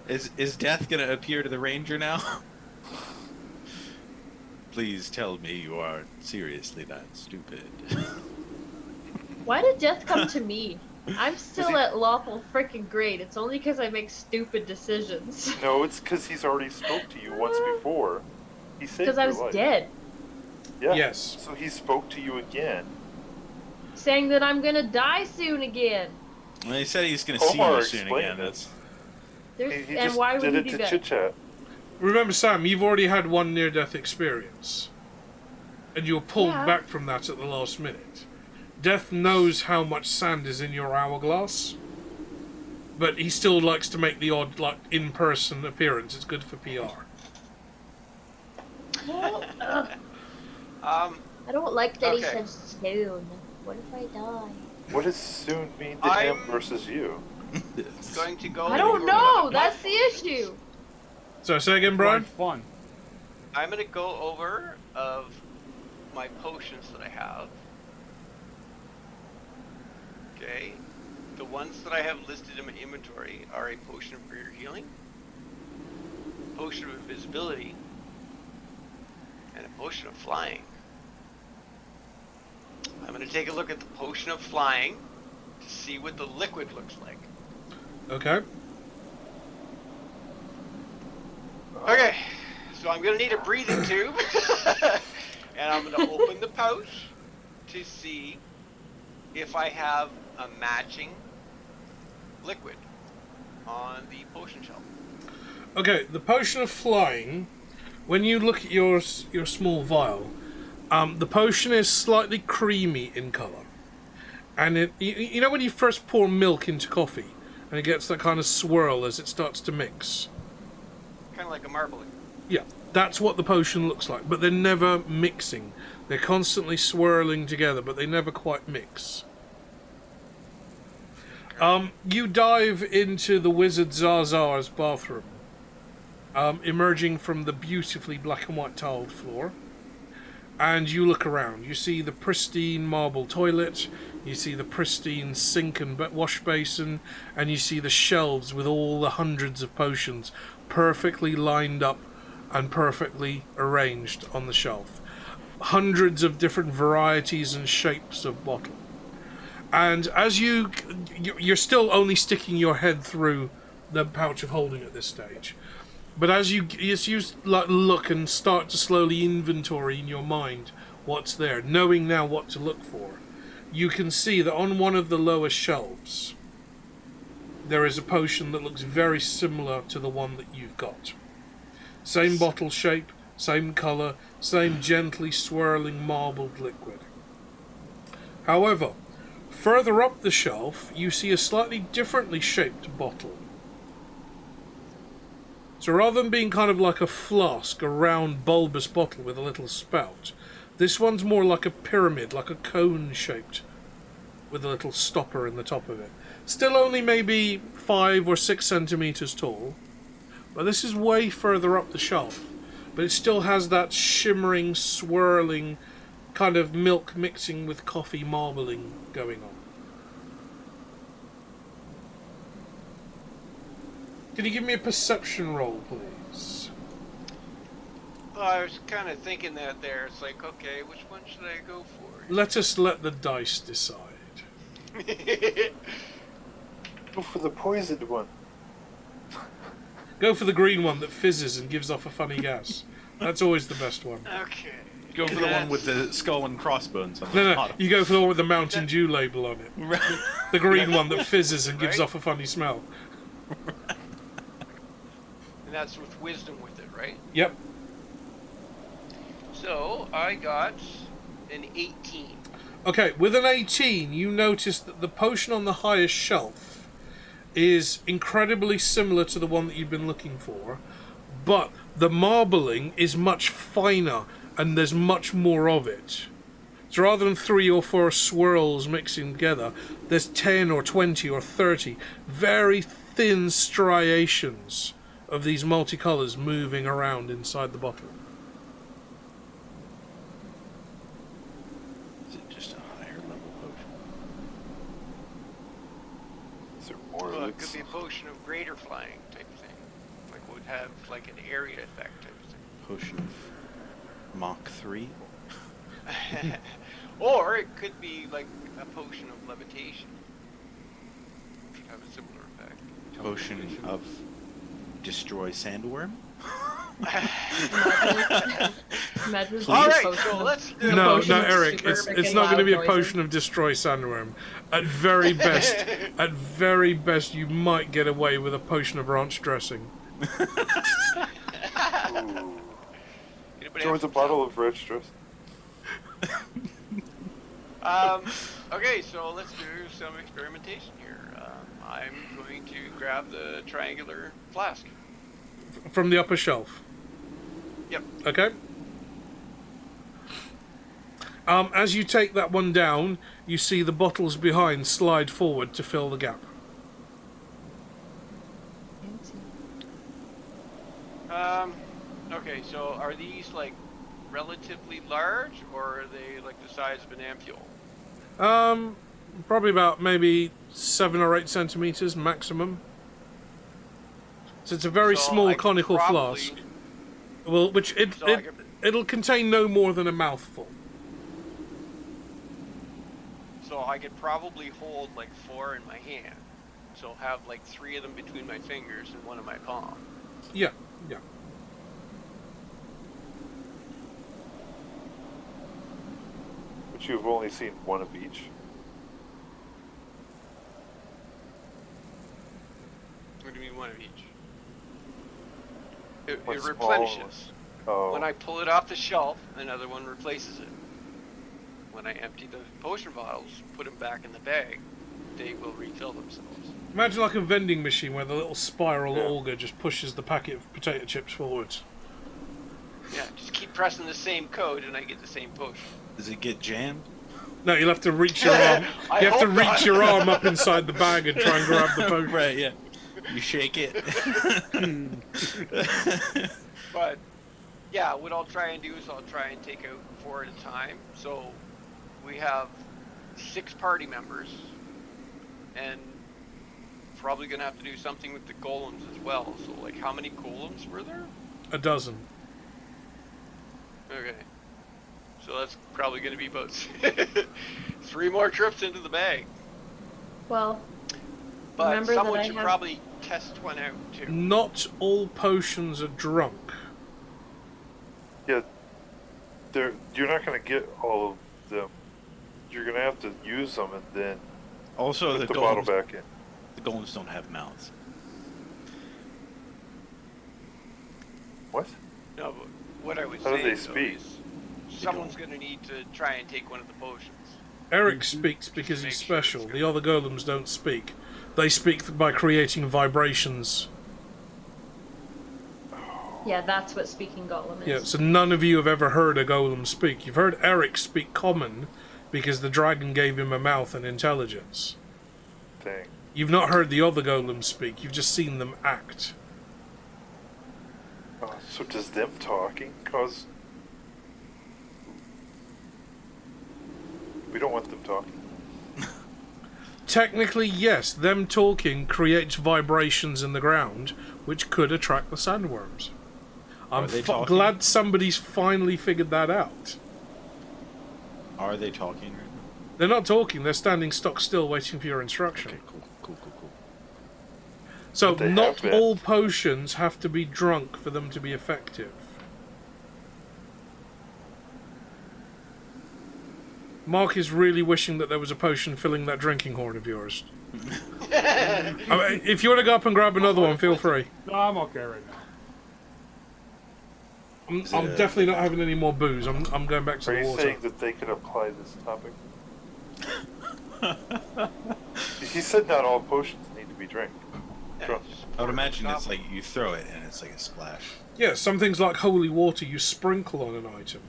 Is death gonna appear to the ranger now? Please tell me you aren't seriously that stupid. Why did death come to me? I'm still at lawful freaking great. It's only because I make stupid decisions. No, it's because he's already spoke to you once before. He saved Because I was your life. dead. Yeah. Yes. So he spoke to you again. Saying that I'm gonna die soon again. Well, he said he's gonna see Omar you soon explained again. this. And just why would did he it do to that? chit chat. Remember, Sam, you've already had one near-death experience. And you were pulled back from that at the last minute. Death knows how much sand is in your hourglass. But he still likes to make the odd, like, in-person appearance. It's good for PR. I don't like that he Okay. said soon. What if I die? What does soon mean to him versus you? Going to go. I don't know. That's the issue. So, say again, Brian? Fun. I'm gonna go over of my potions that I have. Okay. The ones that I have listed in my inventory are a potion of greater healing, a potion of invisibility, and a potion of flying. I'm gonna take a look at the potion of flying to see what the liquid looks like. Okay. Okay, so I'm gonna need a breathing tube, and I'm gonna open the pouch to see if I have a matching liquid on the potion shelf. Okay, the potion of flying, when you look at your small vial, the potion is slightly creamy in colour. And you know when you first pour milk into coffee, and it gets that kind of swirl as it starts to mix? Kind of like a marbling. Yeah, that's what the potion looks like, but they're never mixing. They're constantly swirling together, but they never quite mix. You dive into the wizard Zazar's bathroom, emerging from the beautifully black and white tiled floor. And you look around. You see the pristine marble toilet, you see the pristine sink and wash basin, and you see the shelves with all the hundreds of potions perfectly lined up and perfectly arranged on the shelf. Hundreds of different varieties and shapes of bottle. And as you're still only sticking your head through the pouch of holding at this stage. But as you look and start to slowly inventory in your mind what's there, knowing now what to look for, you can see that on one of the lower shelves there is a potion that looks very similar to the one that you've got. Same bottle shape, same colour, same gently swirling marbled liquid. However, further up the shelf you see a slightly differently shaped bottle. So rather than being kind of like a flask, a round bulbous bottle with a little spout, this one's more like a pyramid, like a cone shaped, with a little stopper in the top of it. Still only maybe 5 or 6 centimeters tall, but this is way further up the shelf. But it still has that shimmering, swirling, kind of milk mixing with coffee marbling going on. Can you give me a perception roll, please? Well, I was kind of thinking that there. It's like, okay, which one should I go for? Let us let the dice decide. Go for the poisoned one. Go for the green one that fizzes and gives off a funny gas. That's always the best one. Okay. Go for the one with the skull and crossbones on the No, bottom. you go for the one with the Mountain Dew label on it. The green one that fizzes and gives off a funny smell. And that's with wisdom with it, right? Yep. So, I got an 18. Okay, with an 18, you notice that the potion on the highest shelf is incredibly similar to the one that you've been looking for, but the marbling is much finer and there's much more of it. So rather than 3 or 4 swirls mixing together, there's 10 or 20 or 30 very thin striations of these multicolours moving around inside the bottle. Is it just a higher level potion? Is there more Well, it looks? could be a potion of greater flying type thing. Like, would have like an area effect type thing. Potion of Mach 3? Or it could be like a potion of levitation, which would have a similar effect. Potion of Destroy Sandworm? Imagine All right, potion so of- let's do a No, potion no, of Eric, super it's freaking not going to be a loud potion noises. of Destroy Sandworm. At very best, you might get away with a potion of ranch dressing. Ooh. Anybody There have was a bottle of red stress. Okay, so let's do some experimentation here. I'm going to grab the triangular flask. From the upper shelf. Yep. Okay. As you take that one down, you see the bottles behind slide forward to fill the gap. Okay, so are these like relatively large, or are they like the size of an ampule? Probably about maybe 7 or 8 centimeters maximum. So it's a very So small I could conical probably- flask. Well, which So I could- it'll contain no more than a mouthful. So I could probably hold like 4 in my hand. So have like 3 of them between my fingers and 1 in my palm. Yeah, yeah. But you've only seen one of each. What do you mean 1 of each? It One small replenishes. Oh. When I pull it off the shelf, another one replaces it. When I empty the potion bottles, put them back in the bag, they will refill themselves. Imagine like a vending machine where the little spiral Yeah. auger just pushes the packet of potato chips forwards. Yeah, just keep pressing the same code and I get the same potion. Does it get jammed? No, you'll have to reach your arm. I You have to hope reach not. your arm up inside the bag and try and grab the potion. Right, yeah. You shake it. But yeah, what I'll try and do is I'll try and take out 4 at a time. So we have 6 party members, and probably gonna have to do something with the golems as well. So like, how many golems were there? A dozen. Okay. So that's probably gonna be about 3 more trips into the bag. Well, But remember someone that I should have... probably test one out too. Not all potions are drunk. Yeah, you're not going to get all of them. You're going to have to use them and then Also, put the bottle back in. The golems don't have mouths. What? No, but what I was How do saying they though speak? is someone's gonna need to try and take one of the potions. Eric speaks because he's special. The other golems don't speak. They speak by creating vibrations. Yeah, that's what speaking golem is. Yeah, so none of you have ever heard a golem speak. You've heard Eric speak common because the dragon gave him a mouth and intelligence. Dang. You've not heard the other golems speak, you've just seen them act. Oh, so does them talking cause... We don't want them talking. Technically, yes, them talking creates vibrations in the ground, which could attract the sandworms. I'm glad somebody's finally figured that out. Are they talking right now? They're not talking, they're standing stock still waiting for your instruction. Okay, cool. So, But they not have all potions have to be drunk for them to be effective. Mark is really wishing that there was a potion filling that drinking horn of yours. I mean, if you want to go up and grab another one, feel free. No, I'm okay right now. I'm definitely not having any more booze. I'm going back to Are the you water. saying that they could apply this topic? He said not all potions need to be drunk. I would imagine it's like you throw it and it's like a splash. Yeah, some things like holy water you sprinkle on an item.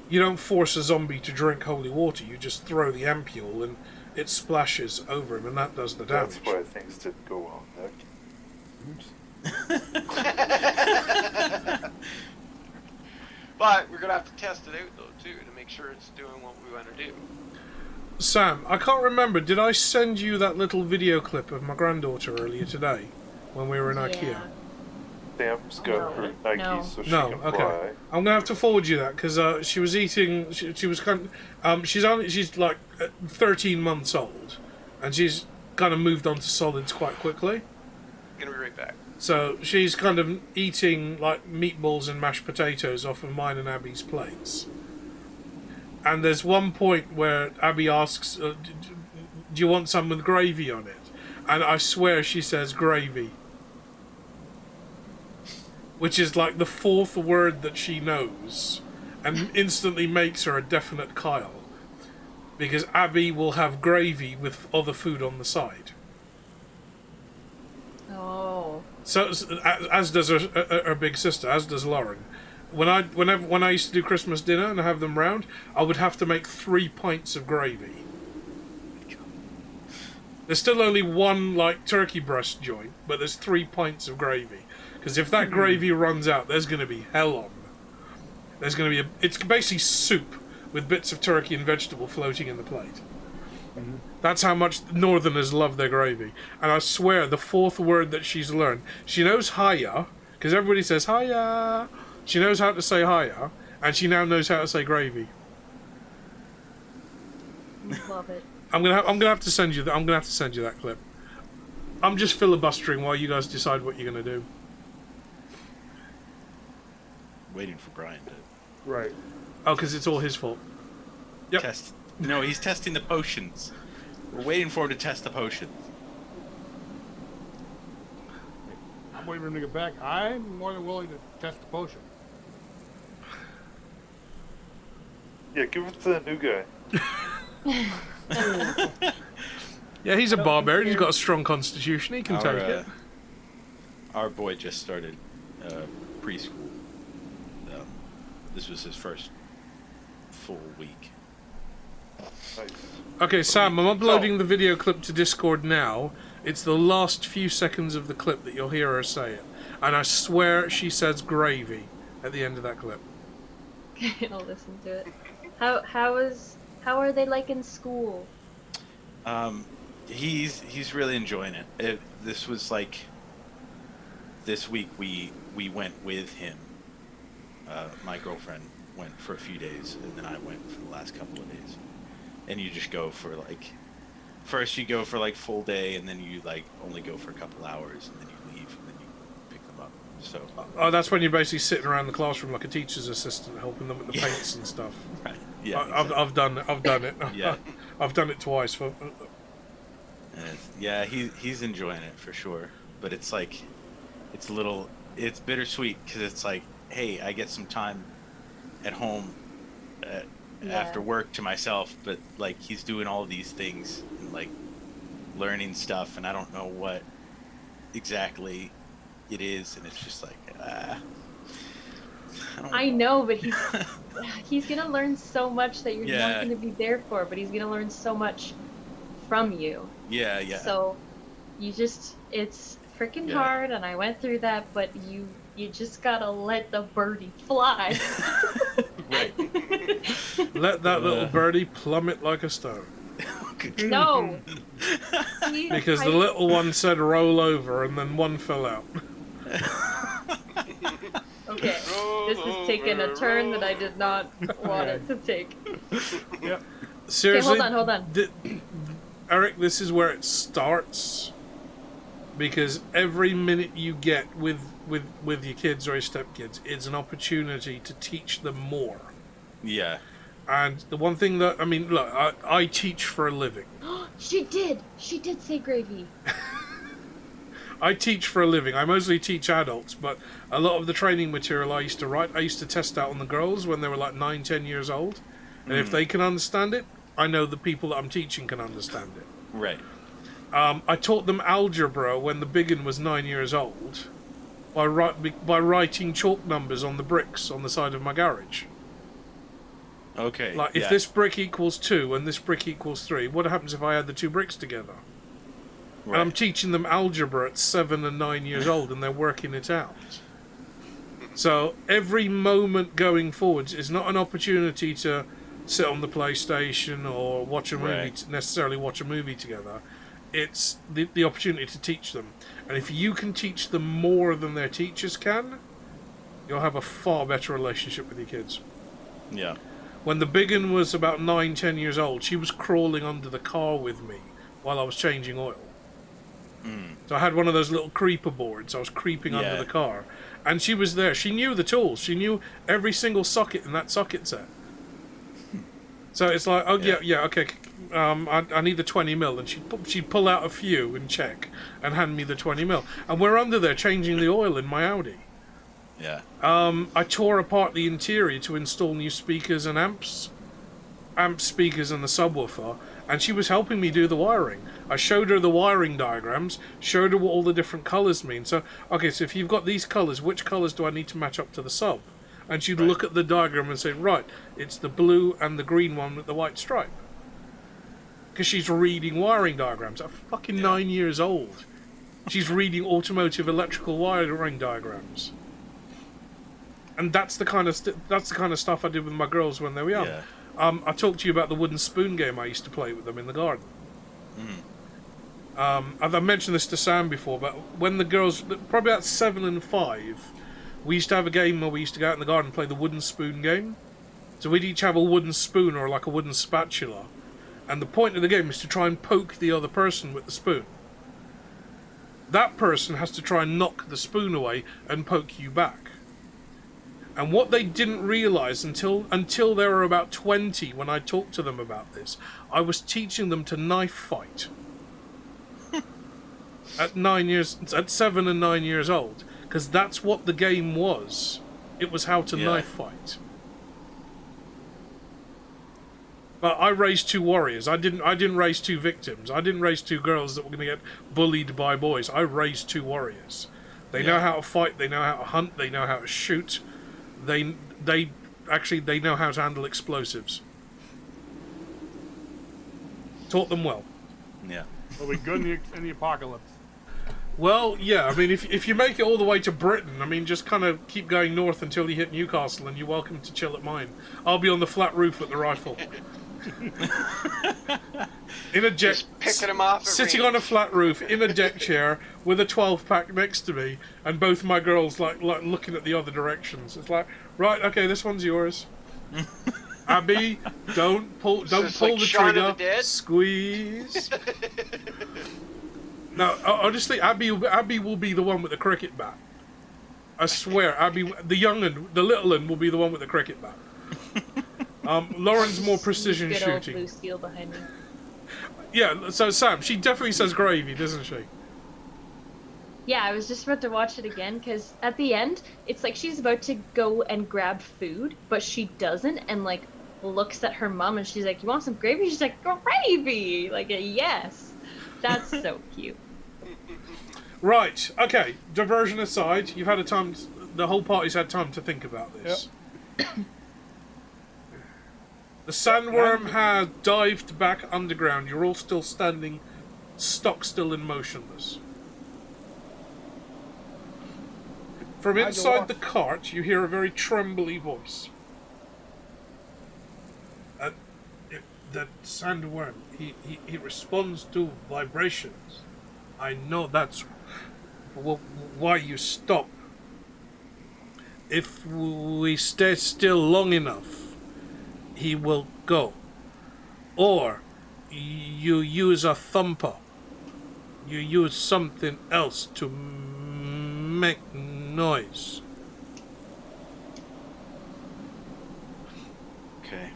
You don't force a zombie to drink holy water, you just throw the ampule and it splashes over him and that does the damage. That's why things didn't go well in that game. But we're gonna have to test it out though too to make sure it's doing what we want to do. Sam, I can't remember, did I send you that little video clip of my granddaughter earlier today when we were in IKEA? Sam's got her Nike so she No, can okay. fly. I'm gonna have to forward you that because she was eating. She was kind of, she's like 13 months old, and she's kind of moved on to solids quite quickly. Gonna be right back. So she's kind of eating like meatballs and mashed potatoes off of mine and Abby's plates. And there's one point where Abby asks, "Do you want some with gravy on it?" And I swear she says gravy. Which is like the 4th word that she knows, and instantly makes her a definite Kyle. Because Abby will have gravy with other food on the side. Oh. So as does her big sister, as does Lauren. When I used to do Christmas dinner and have them round, I would have to make 3 pints of gravy. There's still only one like turkey breast joint, but there's 3 pints of gravy. Because if that gravy runs out, there's going to be hell on. There's going to be it's basically soup with bits of turkey and vegetable floating in the plate. That's how much Northerners love their gravy. And I swear, the 4th word that she's learned, she knows hiya, because everybody says hiya. She knows how to say hiya, and she now knows how to say gravy. Love it. I'm gonna have to send you that. I'm gonna have to send you that clip. I'm just filibustering while you guys decide what you're gonna do. Waiting for Brian to Right. Oh, because it's all his fault. Yep. test. No, he's testing the potions. We're waiting for him to test the potions. I'm waiting for him to get back. I'm more than willing to test the potion. Yeah, give it to the new guy. Yeah, he's a barbarian. He's got a strong constitution. He can take it. Our boy just started preschool. This was his first full week. Nice. Okay, Sam, I'm uploading the video clip to Discord now. It's the last few seconds of the clip that you'll hear her say it. And I swear she says gravy at the end of that clip. I'll listen to it. How are they like in school? He's really enjoying it. This was like this week we went with him. My girlfriend went for a few days, and then I went for the last couple of days. And you just go for like, first you go for like full day, and then you like only go for a couple hours, and then you leave, and then you pick them up. So. Oh, that's when you're basically sitting around the classroom like a teacher's assistant, helping them with the paints and stuff. Right. Yeah. I've done it. Yeah. I've done it twice. Yeah, he's enjoying it for sure. But it's like, it's bittersweet because it's like, hey, I get some time at home after work to myself, but like he's doing all of these things and like learning stuff, and I don't know what exactly it is, and it's just like, I know, but he's gonna learn so much that you're not gonna be there for, but he's gonna learn so much from you. Yeah. So it's freaking hard, and I went through that, but you just gotta let the birdie fly. Right. Let that little birdie plummet like a stone. No. Because the little one said roll over, and then one fell out. Okay, this is taking a turn that I did not want it to take. Yep. Seriously. Okay, hold on. Eric, this is where it starts. Because every minute you get with your kids or your stepkids, it's an opportunity to teach them more. Yeah. And the one thing that, I mean, look, I teach for a living. She did say gravy. I teach for a living. I mostly teach adults, but a lot of the training material I used to write, I used to test out on the girls when they were like 9, 10 years old. And if they can understand it, I know the people that I'm teaching can understand it. Right. I taught them algebra when the big one was 9 years old by writing chalk numbers on the bricks on the side of my garage. Okay. Like, if this brick equals 2 and this brick equals 3, what happens if I add the two bricks together? Right. And I'm teaching them algebra at 7 and 9 years old, and they're working it out. So every moment going forwards is not an opportunity to sit on the PlayStation or watch a movie, necessarily watch a movie together. It's the opportunity to teach them. And if you can teach them more than their teachers can, you'll have a far better relationship with your kids. Yeah. When the big one was about 9, 10 years old, she was crawling under the car with me while I was changing oil. So I had one of those little creeper boards. I was creeping under the car. And she was there. She knew the tools. She knew every single socket in that socket set. So it's like, okay, I need the 20 mil. And she'd pull out a few and check and hand me the 20 mil. And we're under there changing the oil in my Audi. Yeah. I tore apart the interior to install new speakers and amps, speakers and the subwoofer, and she was helping me do the wiring. I showed her the wiring diagrams, showed her what all the different colours mean. So, okay, so if you've got these colours, which colours do I need to match up to the sub? And she'd look at the diagram and say, right, it's the blue and the green one with the white stripe. Because she's reading wiring diagrams at fucking 9 years old. She's reading automotive electrical wiring diagrams. And that's the kind of stuff I did with my girls when they were young. Yeah. I talked to you about the wooden spoon game I used to play with them in the garden. I've mentioned this to Sam before, but when the girls, probably about 7 and 5, we used to have a game where we used to go out in the garden and play the wooden spoon game. So we'd each have a wooden spoon or like a wooden spatula, and the point of the game is to try and poke the other person with the spoon. That person has to try and knock the spoon away and poke you back. And what they didn't realise until they were about 20, when I talked to them about this, I was teaching them to knife fight. At 7 and 9 years old, because that's what the game was. It was how to knife fight. But I raised 2 warriors. I didn't raise 2 victims. I didn't raise 2 girls that were going to get bullied by boys. I raised 2 warriors. They know how to fight. They know how to hunt. They know how to shoot. They know how to handle explosives. Taught them well. Yeah. We'll be good in the apocalypse. Well, yeah, I mean, if you make it all the way to Britain, I mean, just kind of keep going north until you hit Newcastle, and you're welcome to chill at mine. I'll be on the flat roof with the rifle. In a jet, Just picking 'em off at sitting range. on a flat roof in a deck chair with a 12-pack next to me, and both my girls like looking at the other directions. It's like, right, okay, this one's yours. Abby, don't pull Just like the Shaun of trigger. the Dead? Squeeze. No, honestly, Abby will be the one with the cricket bat. I swear, Abby, the young'un, the little one, will be the one with the cricket bat. Lauren's more precision Good old shooting. blue steel behind me. Yeah, so Sam, she definitely says gravy, doesn't she? Yeah, I was just about to watch it again because at the end, it's like she's about to go and grab food, but she doesn't, and like looks at her mom and she's like, "You want some gravy?" She's like, "Gravy!" Like a yes. That's so cute. Right, okay, diversion aside, you've had the whole party's had time to think about this. Yep. The sandworm has dived back underground. You're all still standing stock still and motionless. From inside the cart, you hear a very trembly voice. That sandworm, he responds to vibrations. I know that's why you stop. If we stay still long enough, he will go. Or you use a thumper. You use something else to make noise. Okay.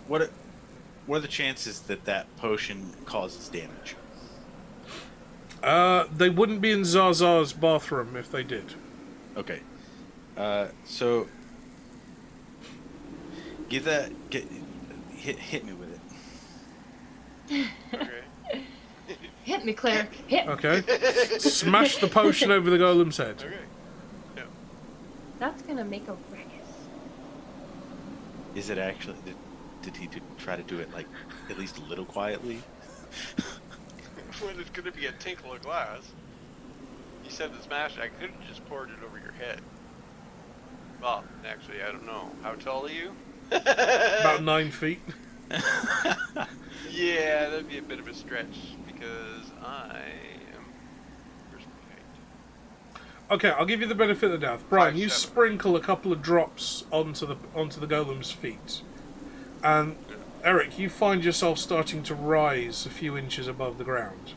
What are the chances that potion causes damage? They wouldn't be in Zaza's bathroom if they did. Okay. So hit me with it. Okay. Hit me, Claire. Hit me. Okay. Smash the potion over the golem's head. Okay. Yeah. That's gonna make a ruckus. Is it actually? Did he try to do it like at least a little quietly? Well, it's gonna be a tinkle of glass. You said the smash. I could have just poured it over your head. Well, actually, I don't know. How tall are you? About 9 feet. Yeah, that'd be a bit of a stretch because I am first height. Okay, I'll give you the benefit of the doubt. Brian, you 5'7". sprinkle a couple of drops onto the golem's feet. And Eric, you find yourself starting to rise a few inches above the ground.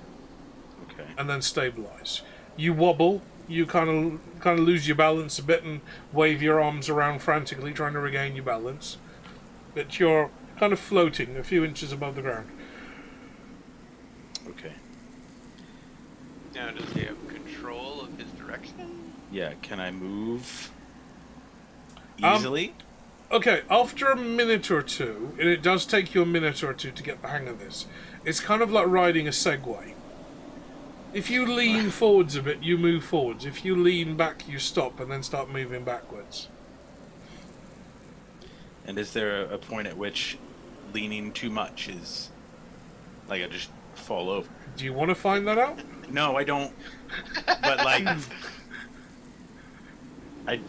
Okay. And then stabilize. You wobble, you kind of lose your balance a bit and wave your arms around frantically trying to regain your balance. But you're kind of floating a few inches above the ground. Okay. Now, does he have control of his direction? Yeah. Can I move easily? Okay, after a minute or two, and it does take you a minute or two to get the hang of this, it's kind of like riding a Segway. If you lean forwards a bit, you move forwards. If you lean back, you stop and then start moving backwards. And is there a point at which leaning too much is like I just fall over? Do you want to find that out? No, I don't. But like,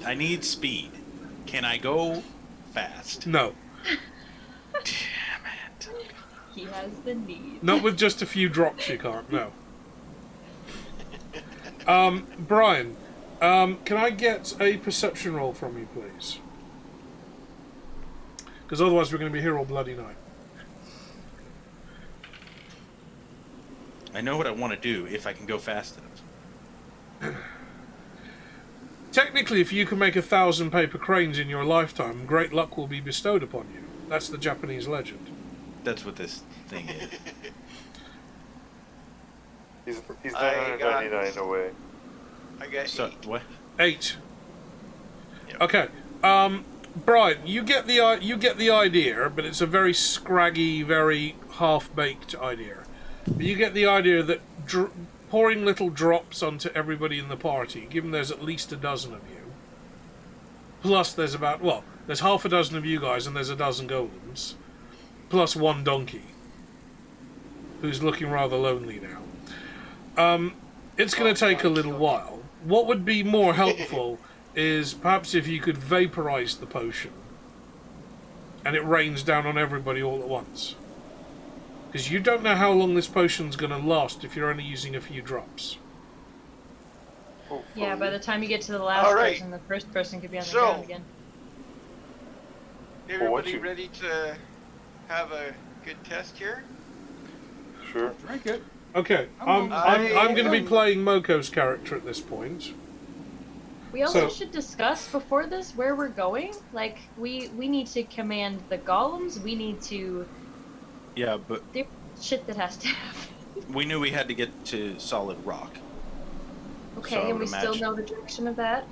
I need speed. Can I go fast? No. Damn it. He has the need. Not with just a few drops, you can't, no. Brian, can I get a perception roll from you, please? Because otherwise we're going to be here all bloody night. I know what I want to do if I can go fast enough. Technically, if you can make 1,000 paper cranes in your lifetime, great luck will be bestowed upon you. That's the Japanese legend. That's what this thing is. He's I got- 999 away. I got So 8. what? 8. Yep. Okay. Brian, you get the idea, but it's a very scraggy, very half-baked idea. But you get the idea that pouring little drops onto everybody in the party, given there's at least a dozen of you, plus there's half a dozen of you guys and there's a dozen golems, plus one donkey, who's looking rather lonely now. It's going to take a little while. What would be more helpful is perhaps if you could vaporize the potion and it rains down on everybody all at once. Because you don't know how long this potion's going to last if you're only using a few drops. Yeah, by the time you get to the last Alright. person, the first person could be on the So- ground again. Everybody ready to have a good test here? Sure. Drink it. Okay, I'm going to be playing Moko's character at this point. We also So- should discuss before this where we're going. Like, we need to command the golems. We need to Yeah, but do shit that has to happen. we knew we had to get to solid rock. Okay, So I and would we still imagine- know the direction of that.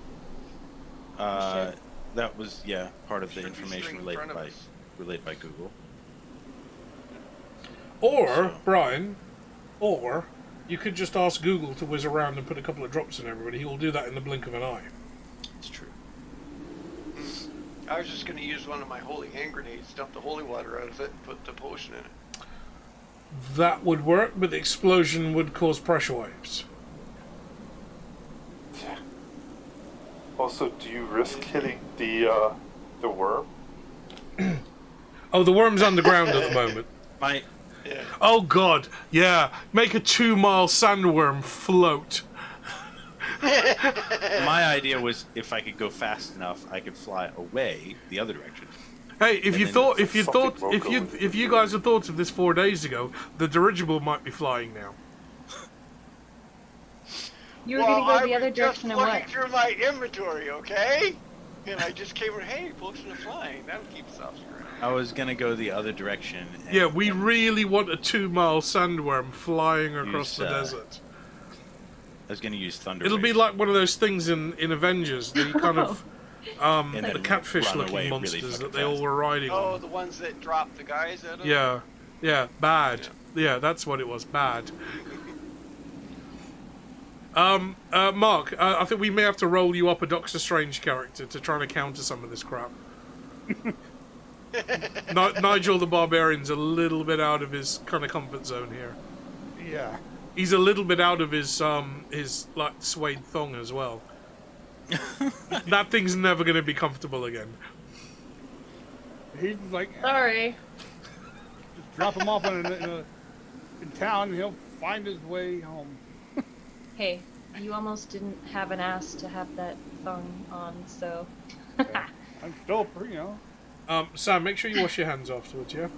That was part of the Should be information straight in relayed front of by us. Google. Or, Brian, or you could just ask Google to whiz around and put a couple of drops in everybody. He will do that in the blink of an eye. It's true. I was just going to use one of my holy hand grenades, dump the holy water out of it, and put the potion in it. That would work, but the explosion would cause pressure waves. Also, do you risk hitting the worm? Oh, the worm's underground at the moment. My Yeah. Oh god, yeah. Make a 2-mile sandworm float. my idea was if I could go fast enough, I could fly away the other direction. Hey, if you then thought, something Moko would if you guys had thought of this 4 days ago, the dirigible might be flying now. You were gonna go the other direction I and was what? just looking through my inventory, okay? And I just came over, hey, potion of flying. That'll keep us off the ground. I was gonna go the other direction. And Yeah, we really want a 2-mile sandworm flying across the desert. I was gonna use thunder. It'll be Waves like one of those things in Avengers, the kind of and the then catfish-looking run away really monsters fucking that they all fast. were riding Oh, on. the ones that drop the guys out of Yeah, bad. Yeah, that's what it was, bad. Mark, I think we may have to roll you up a Doctor Strange character to try to counter some of this crap. Nigel the Barbarian's a little bit out of his kind of comfort zone here. Yeah. He's a little bit out of his like suede thong as well. That thing's never going to be comfortable again. He's like, Sorry. just drop him off in town and he'll find his way home. Hey, you almost didn't have an ass to have that thong on, so. I'm still, Sam, make sure you wash your hands afterwards, yeah?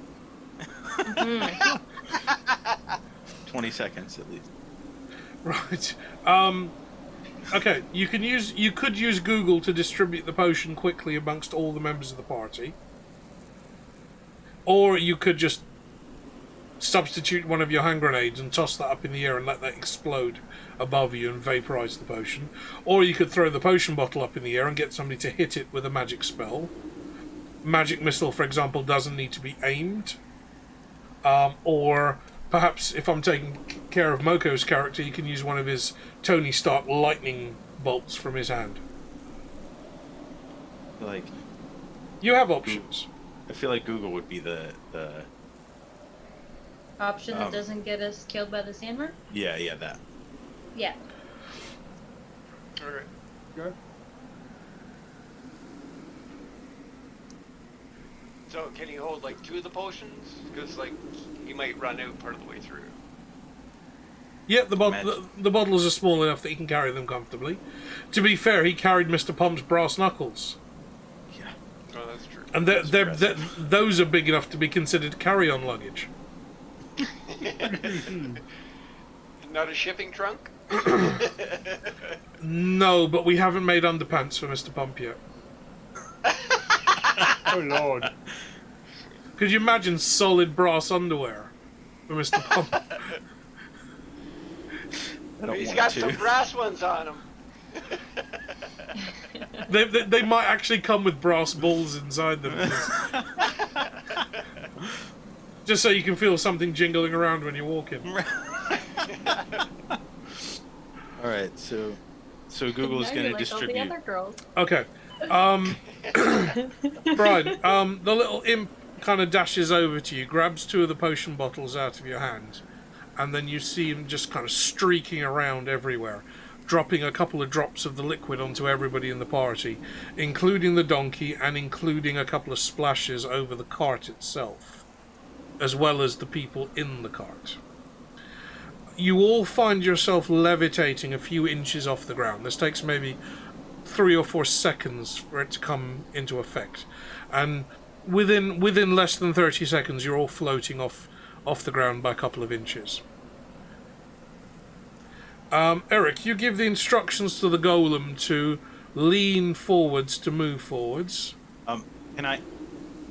20 seconds at least. Right. Okay, you could use Google to distribute the potion quickly amongst all the members of the party. Or you could just substitute one of your hand grenades and toss that up in the air and let that explode above you and vaporize the potion. Or you could throw the potion bottle up in the air and get somebody to hit it with a magic spell. Magic missile, for example, doesn't need to be aimed. Or perhaps if I'm taking care of Moko's character, you can use one of his Tony Stark lightning bolts from his hand. Like, You have options. I feel like Google would be the Option that doesn't get us killed by the sandworm? yeah that. Yeah. Alright. Good. So can he hold like 2 of the potions? Because like he might run out part of the way through. Yeah, the bottles are small enough that he can carry them comfortably. To be fair, he carried Mr. Pump's brass knuckles. Yeah. Oh, that's true. And those are big enough to be considered carry-on luggage. Not a shipping trunk? No, but we haven't made underpants for Mr. Pump yet. Oh, Lord. Could you imagine solid brass underwear for Mr. Pump? I don't He's want got to. some brass ones on him. They might actually come with brass balls inside them. Just so you can feel something jingling around when you're walking. All right, so Google's Now going you're to like all the distribute. other girls. Okay. Brian, the little imp kind of dashes over to you, grabs 2 of the potion bottles out of your hand, and then you see him just kind of streaking around everywhere, dropping a couple of drops of the liquid onto everybody in the party, including the donkey and including a couple of splashes over the cart itself, as well as the people in the cart. You all find yourself levitating a few inches off the ground. This takes maybe 3 or 4 seconds for it to come into effect, and within less than 30 seconds you're all floating off the ground by a couple of inches. Eric, you give the instructions to the golem to lean forwards to move forwards. The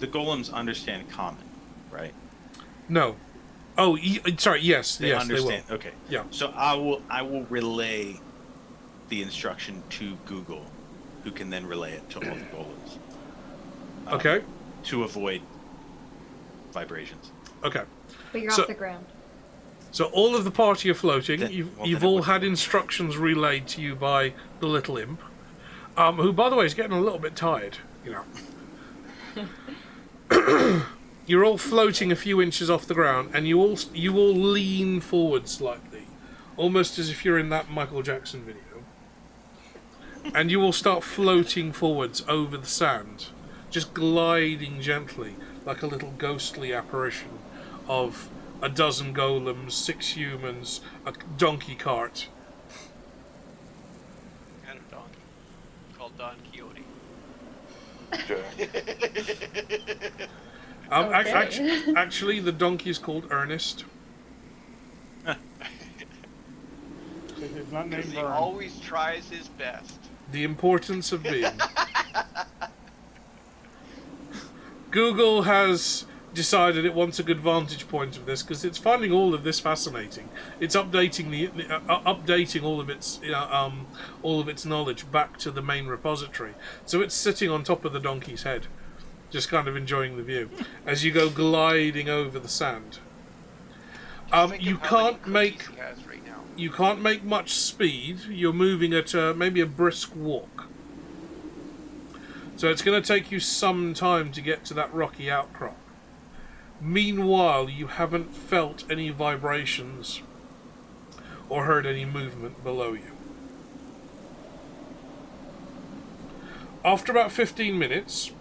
golems understand common, right? No. Oh, sorry. Yes. They yes, understand. they will. Okay. Yeah. So I will relay the instruction to Google, who can then relay it to all the golems. Okay. To avoid vibrations. Okay. But you're off the ground. So all of the party are floating. Then- You've all had instructions relayed to you by the little imp, who, by the way, is getting a little bit tired. You know. You're all floating a few inches off the ground, and you all lean forward slightly, almost as if you're in that Michael Jackson video. And you all start floating forwards over the sand, just gliding gently, like a little ghostly apparition of a dozen golems, 6 humans, a donkey cart. And a donkey. Called Don Quixote. Actually, the donkey is called Ernest. It's not named Because he Vern. always tries his best. The importance of being. Google has decided it wants a good vantage point of this because it's finding all of this fascinating. It's updating updating all of its knowledge back to the main repository. So it's sitting on top of the donkey's head, just kind of enjoying the view as you go gliding over the sand. You can't make much speed. You're moving at maybe a brisk walk. So it's going to take you some time to get to that rocky outcrop. Meanwhile, you haven't felt any vibrations or heard any movement below you. After about 15 minutes,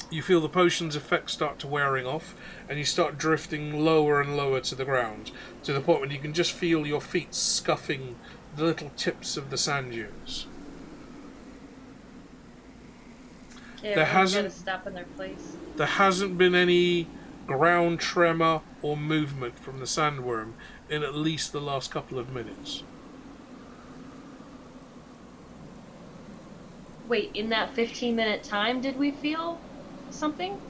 you feel the potion's effects start to wearing off, and you start drifting lower and lower to the ground, to the point when you can just feel your feet scuffing the little tips of the sand dunes. Yeah, There everyone's hasn't- gotta stop in their place. There hasn't been any ground tremor or movement from the sandworm in at least the last couple of minutes. Wait, in that 15-minute time, did we feel something?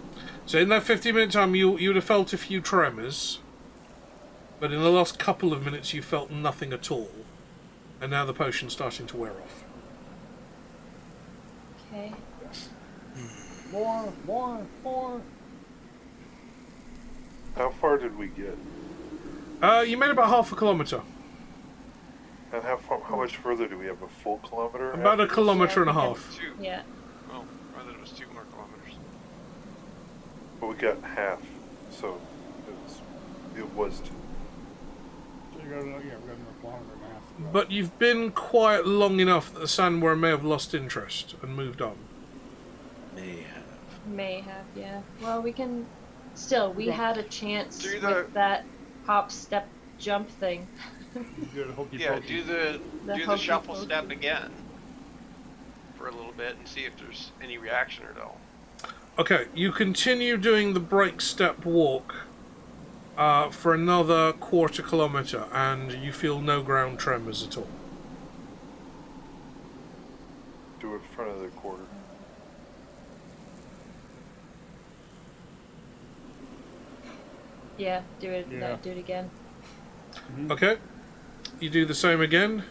So in that 15-minute time, you would have felt a few tremors, but in the last couple of minutes, you felt nothing at all, and now the potion's starting to wear off. Okay. More. How far did we get? You made about half a kilometre. And how much further do we have? A full kilometer? About a kilometre and a half. 2. Yeah. Oh, I thought it was 2 more kilometers. But we got half, so it was 2. So we got another kilometer and a half. But you've been quiet long enough that the sandworm may have lost interest and moved on. May have, yeah. Well, we can... Still, we had a chance Do with that hop, step, jump thing. Yeah, do the hokey shuffle pokey. step again for a little bit and see if there's any reaction at all. Okay, you continue doing the break step walk for another quarter kilometre, and you feel no ground tremors at all. Do it in front of the quarter. Yeah, do it. Yeah. No, do it again. Okay, you do the same again.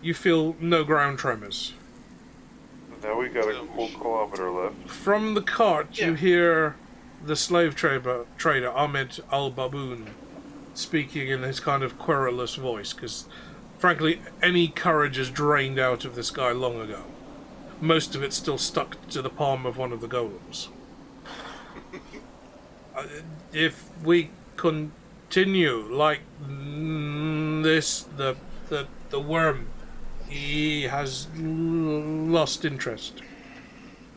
You feel no ground tremors. Now we got a whole kilometer left. From the cart, you hear the slave trader Ahmed al-Baboon speaking in his kind of querulous voice, because frankly, any courage is drained out of this guy long ago. Most of it's still stuck to the palm of one of the golems. If we continue like this, the worm, he has lost interest.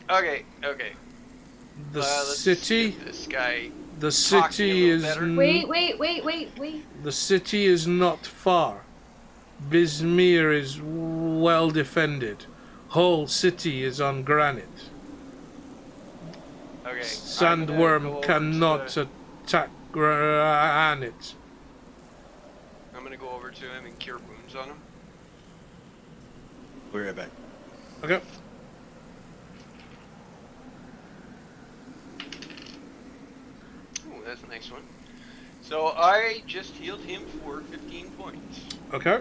Okay. The Let's city, give this guy the talking a city little is better. Wait. the city is not far. Bismir is well defended. Whole city is on granite. Okay. Sandworm cannot attack granite. I'm gonna go over to him and cure wounds on him. We're right back. Okay. Ooh, that's a nice one. So I just healed him for 15 points. Okay.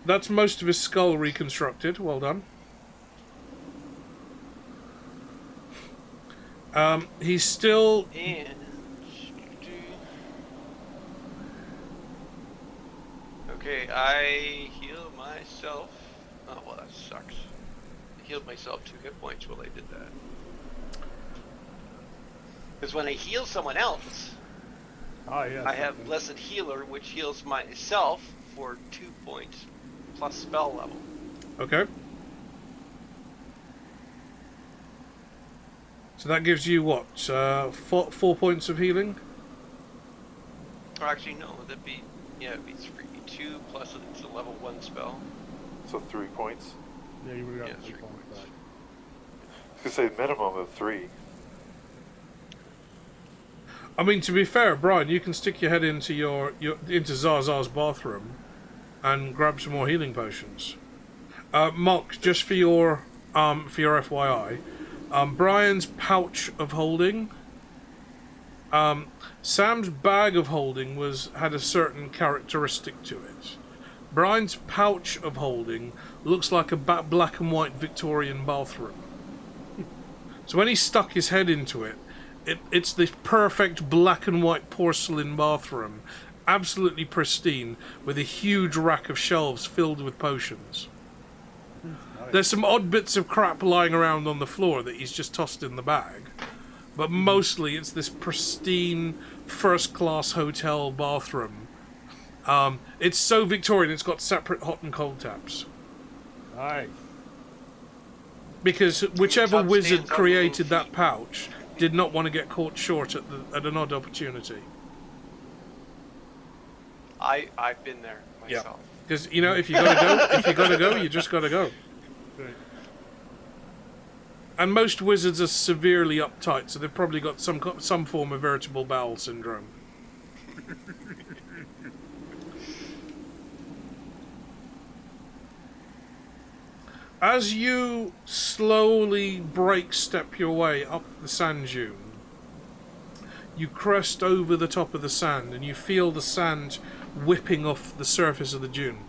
That's most of his skull reconstructed. Well done. He's still... And... Okay, I heal myself. Oh, well, that sucks. I healed myself 2 hit points while I did that. Because when I heal someone else, Yes. I have Blessed Healer, which heals myself for 2 points plus spell level. Okay. So that gives you what? 4 points of healing? Or actually, no, that'd be, yeah, it'd be 3. 2 plus it's a level 1 spell. So 3 points. Yeah, you would have got 3 3 points points. back. I was gonna say minimum of 3. I mean, to be fair, Brian, you can stick your head into into Zaza's bathroom and grab some more healing potions. Mock, just for your FYI, Brian's pouch of holding, Sam's bag of holding had a certain characteristic to it. Brian's pouch of holding looks like a black and white Victorian bathroom. So when he stuck his head into it, it's the perfect black and white porcelain bathroom, absolutely pristine, with a huge rack of shelves filled with potions. There's some odd bits of crap lying around on the floor that he's just tossed in the bag, but mostly it's this pristine, first-class hotel bathroom. It's so Victorian, it's got separate hot and cold taps. Nice. Because whichever Top wizard stands on created the that pouch did not want to get caught short at an odd opportunity. I've been there myself. Because if you gotta go, you just gotta go. Good. And most wizards are severely uptight, so they've probably got some form of irritable bowel syndrome. As you slowly step your way up the sand dune, you crest over the top of the sand and you feel the sand whipping off the surface of the dune,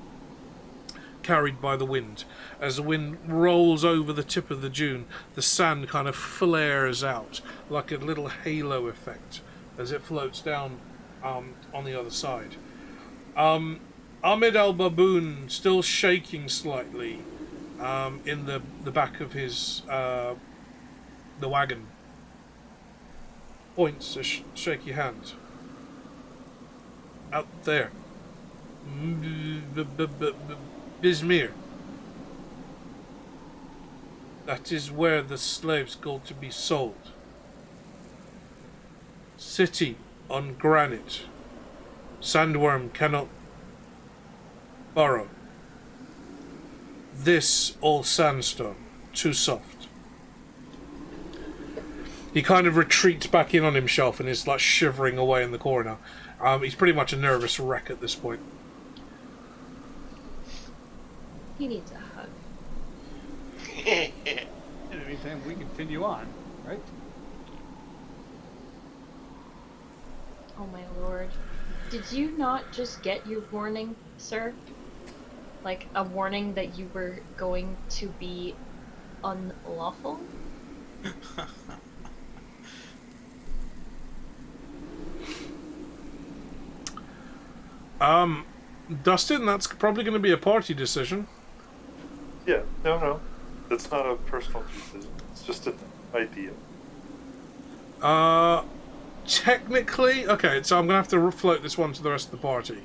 carried by the wind. As the wind rolls over the tip of the dune, the sand kind of flares out like a little halo effect as it floats down on the other side. Ahmed al-Baboon, still shaking slightly, in the back of his the wagon, points a shaky hand. Out there, Bismir. That is where the slaves go to be sold. City on granite. Sandworm cannot borrow. This all sandstone, too soft. He kind of retreats back in on himself and is like shivering away in the corner. He's pretty much a nervous wreck at this point. He needs a hug. In the meantime, we continue on, right? Oh my lord. Did you not just get your warning, sir? Like a warning that you were going to be unlawful? Dustin, that's probably going to be a party decision. Yeah, no. That's not a personal decision. It's just an idea. Technically, okay, so I'm going to have to float this one to the rest of the party.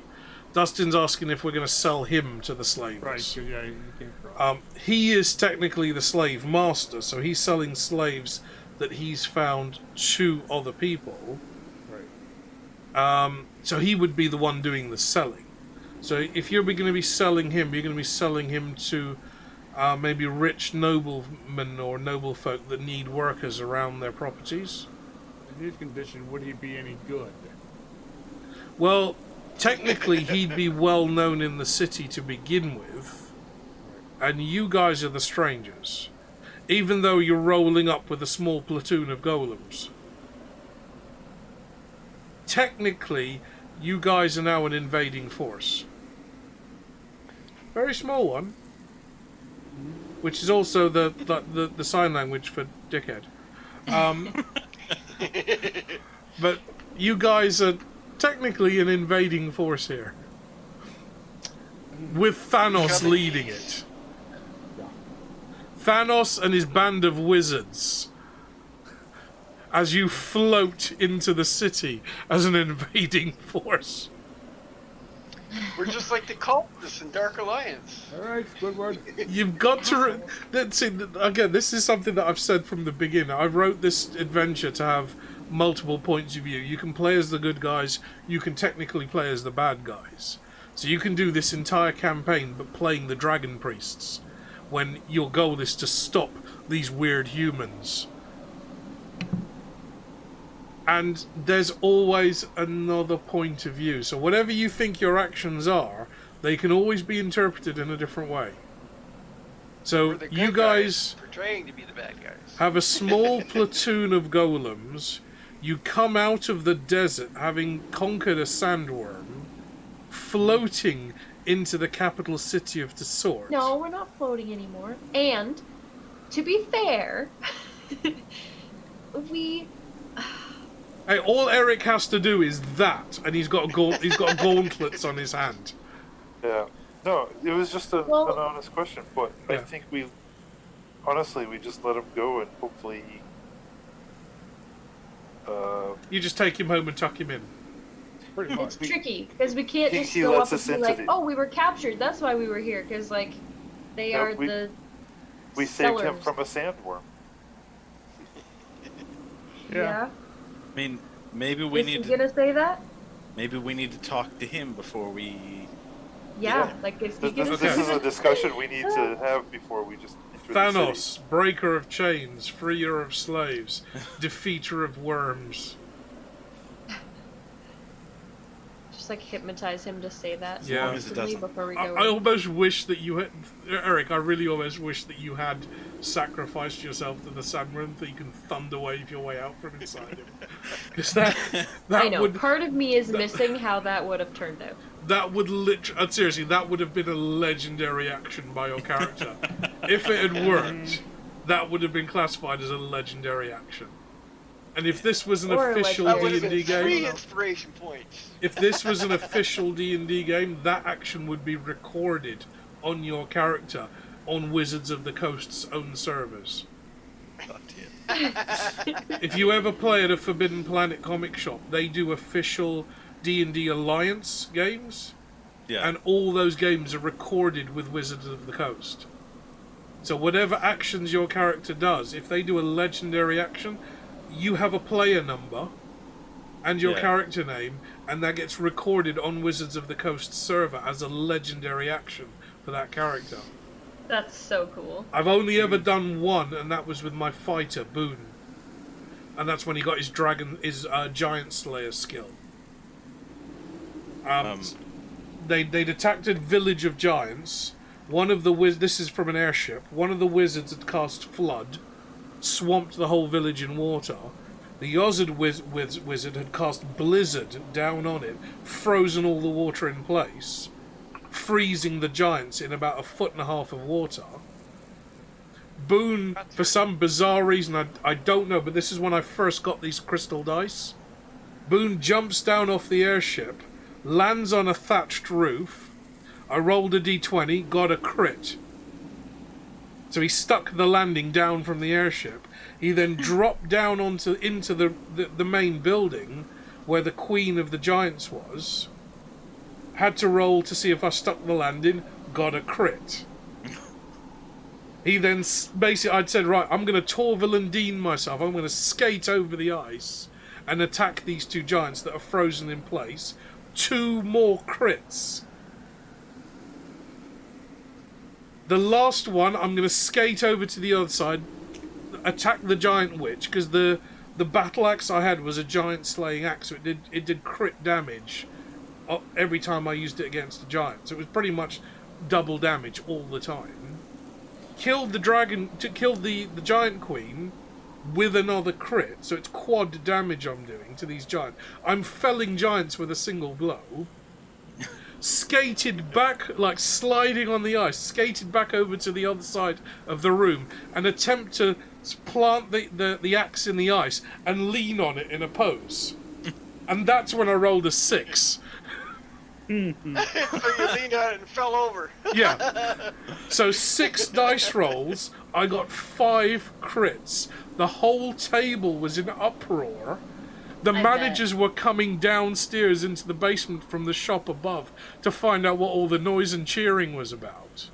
Dustin's asking if we're going to sell him to the slavers. Right, 'cause, yeah, you can't He is technically the slave master, so he's selling slaves that he's found to other people. Right. So he would be the one doing the selling. So if you're going to be selling him, you're going to be selling him to maybe rich noblemen or noble folk that need workers around their properties. In his condition, would he be any good? Well, technically he'd be well known in the city to begin with, and you guys are the strangers, even though you're rolling up with a small platoon of golems. Technically, you guys are now an invading force. Very small one, which is also the sign language for dickhead. But you guys are technically an invading force here, with Thanos leading it. Thanos and his band of wizards, as you float into the city as an invading force. We're just like the cultists in Dark Alliance. All right, good word. You've got to... see, again, this is something that I've said from the beginning. I wrote this adventure to have multiple points of view. You can play as the good guys, you can technically play as the bad guys. So you can do this entire campaign but playing the dragon priests, when your goal is to stop these weird humans. And there's always another point of view. So whatever you think your actions are, they can always be interpreted in a different way. So you guys portraying to be the bad guys have a small platoon of golems. You come out of the desert having conquered a sandworm, floating into the capital city of the sword. No, we're not floating anymore. And, to be fair, we... Hey, all Eric has to do is that, and he's got gauntlets on his hand. Yeah. No, it was just an honest question, but Yeah. I think we just let him go and hopefully You just take him home and tuck him in. Pretty much. It's tricky, because we can't just he go lets up and us be into like, the- oh, we were captured, that's why we were here, because, like, they are the we saved him sellers. from a sandworm. Yeah. I mean, maybe we Is he need to, gonna say that? maybe we need to talk to him before we. Yeah, like, is he This gonna is say a that? discussion we need to have before we just enter the city. Thanos, breaker of chains, freer of slaves, defeater of worms. Just, like, hypnotize him to say that Yeah. long as it constantly doesn't- before we I go almost wish that you had... Eric, I really almost wish that you had sacrificed yourself to the Sandworm so you can thunder wave your way out from inside him. Because that I know, would... part of me is missing how that would have turned out. That would seriously, that would have been a legendary action by your character. If it had worked, that would have been classified as a legendary action. And if this was an Or a official That would have D&D been 3 game, inspiration points. if this was an official D&D game, that action would be recorded on your character on Wizards of the Coast's own servers. God damn. If you ever play at a Forbidden Planet comic shop, they do official D&D Alliance games, Yeah. and all those games are recorded with Wizards of the Coast. So whatever actions your character does, if they do a legendary action, you have a player number and your Yeah. character name, and that gets recorded on Wizards of the Coast server as a legendary action for that character. That's so cool. I've only ever done one, and that was with my fighter, Boone. And that's when he got his Giant Slayer skill. They'd attacked a village of giants. One of the this is from an airship. One of the wizards had cast Flood, swamped the whole village in water. The Ozid wizard had cast Blizzard down on it, frozen all the water in place, freezing the giants in about 1.5 feet of water. Boone, for some bizarre reason, I don't know, but this is when I first got these crystal dice. Boone jumps down off the airship, lands on a thatched roof. I rolled a d20, got a crit. So he stuck the landing down from the airship. He then dropped down into the main building where the Queen of the Giants was. Had to roll to see if I stuck the landing. Got a crit. He then basically, I'd said, right, I'm going to Torval and Dean myself. I'm going to skate over the ice and attack these two giants that are frozen in place. 2 more crits. The last one, I'm going to skate over to the other side, attack the giant witch, because the battle axe I had was a giant slaying axe, so it did crit damage every time I used it against a giant. So it was pretty much double damage all the time. Killed the dragon, killed the giant queen with another crit, so it's quad damage I'm doing to these giants. I'm felling giants with a single blow. Skated back, like sliding on the ice, skated back over to the other side of the room and attempt to plant the axe in the ice and lean on it in a pose. And that's when I rolled a 6. So you leaned on it and fell over. Yeah. So 6 dice rolls, I got 5 crits. The whole table was in uproar. The managers were coming downstairs into the basement from the shop above to find out what all the noise and cheering was about.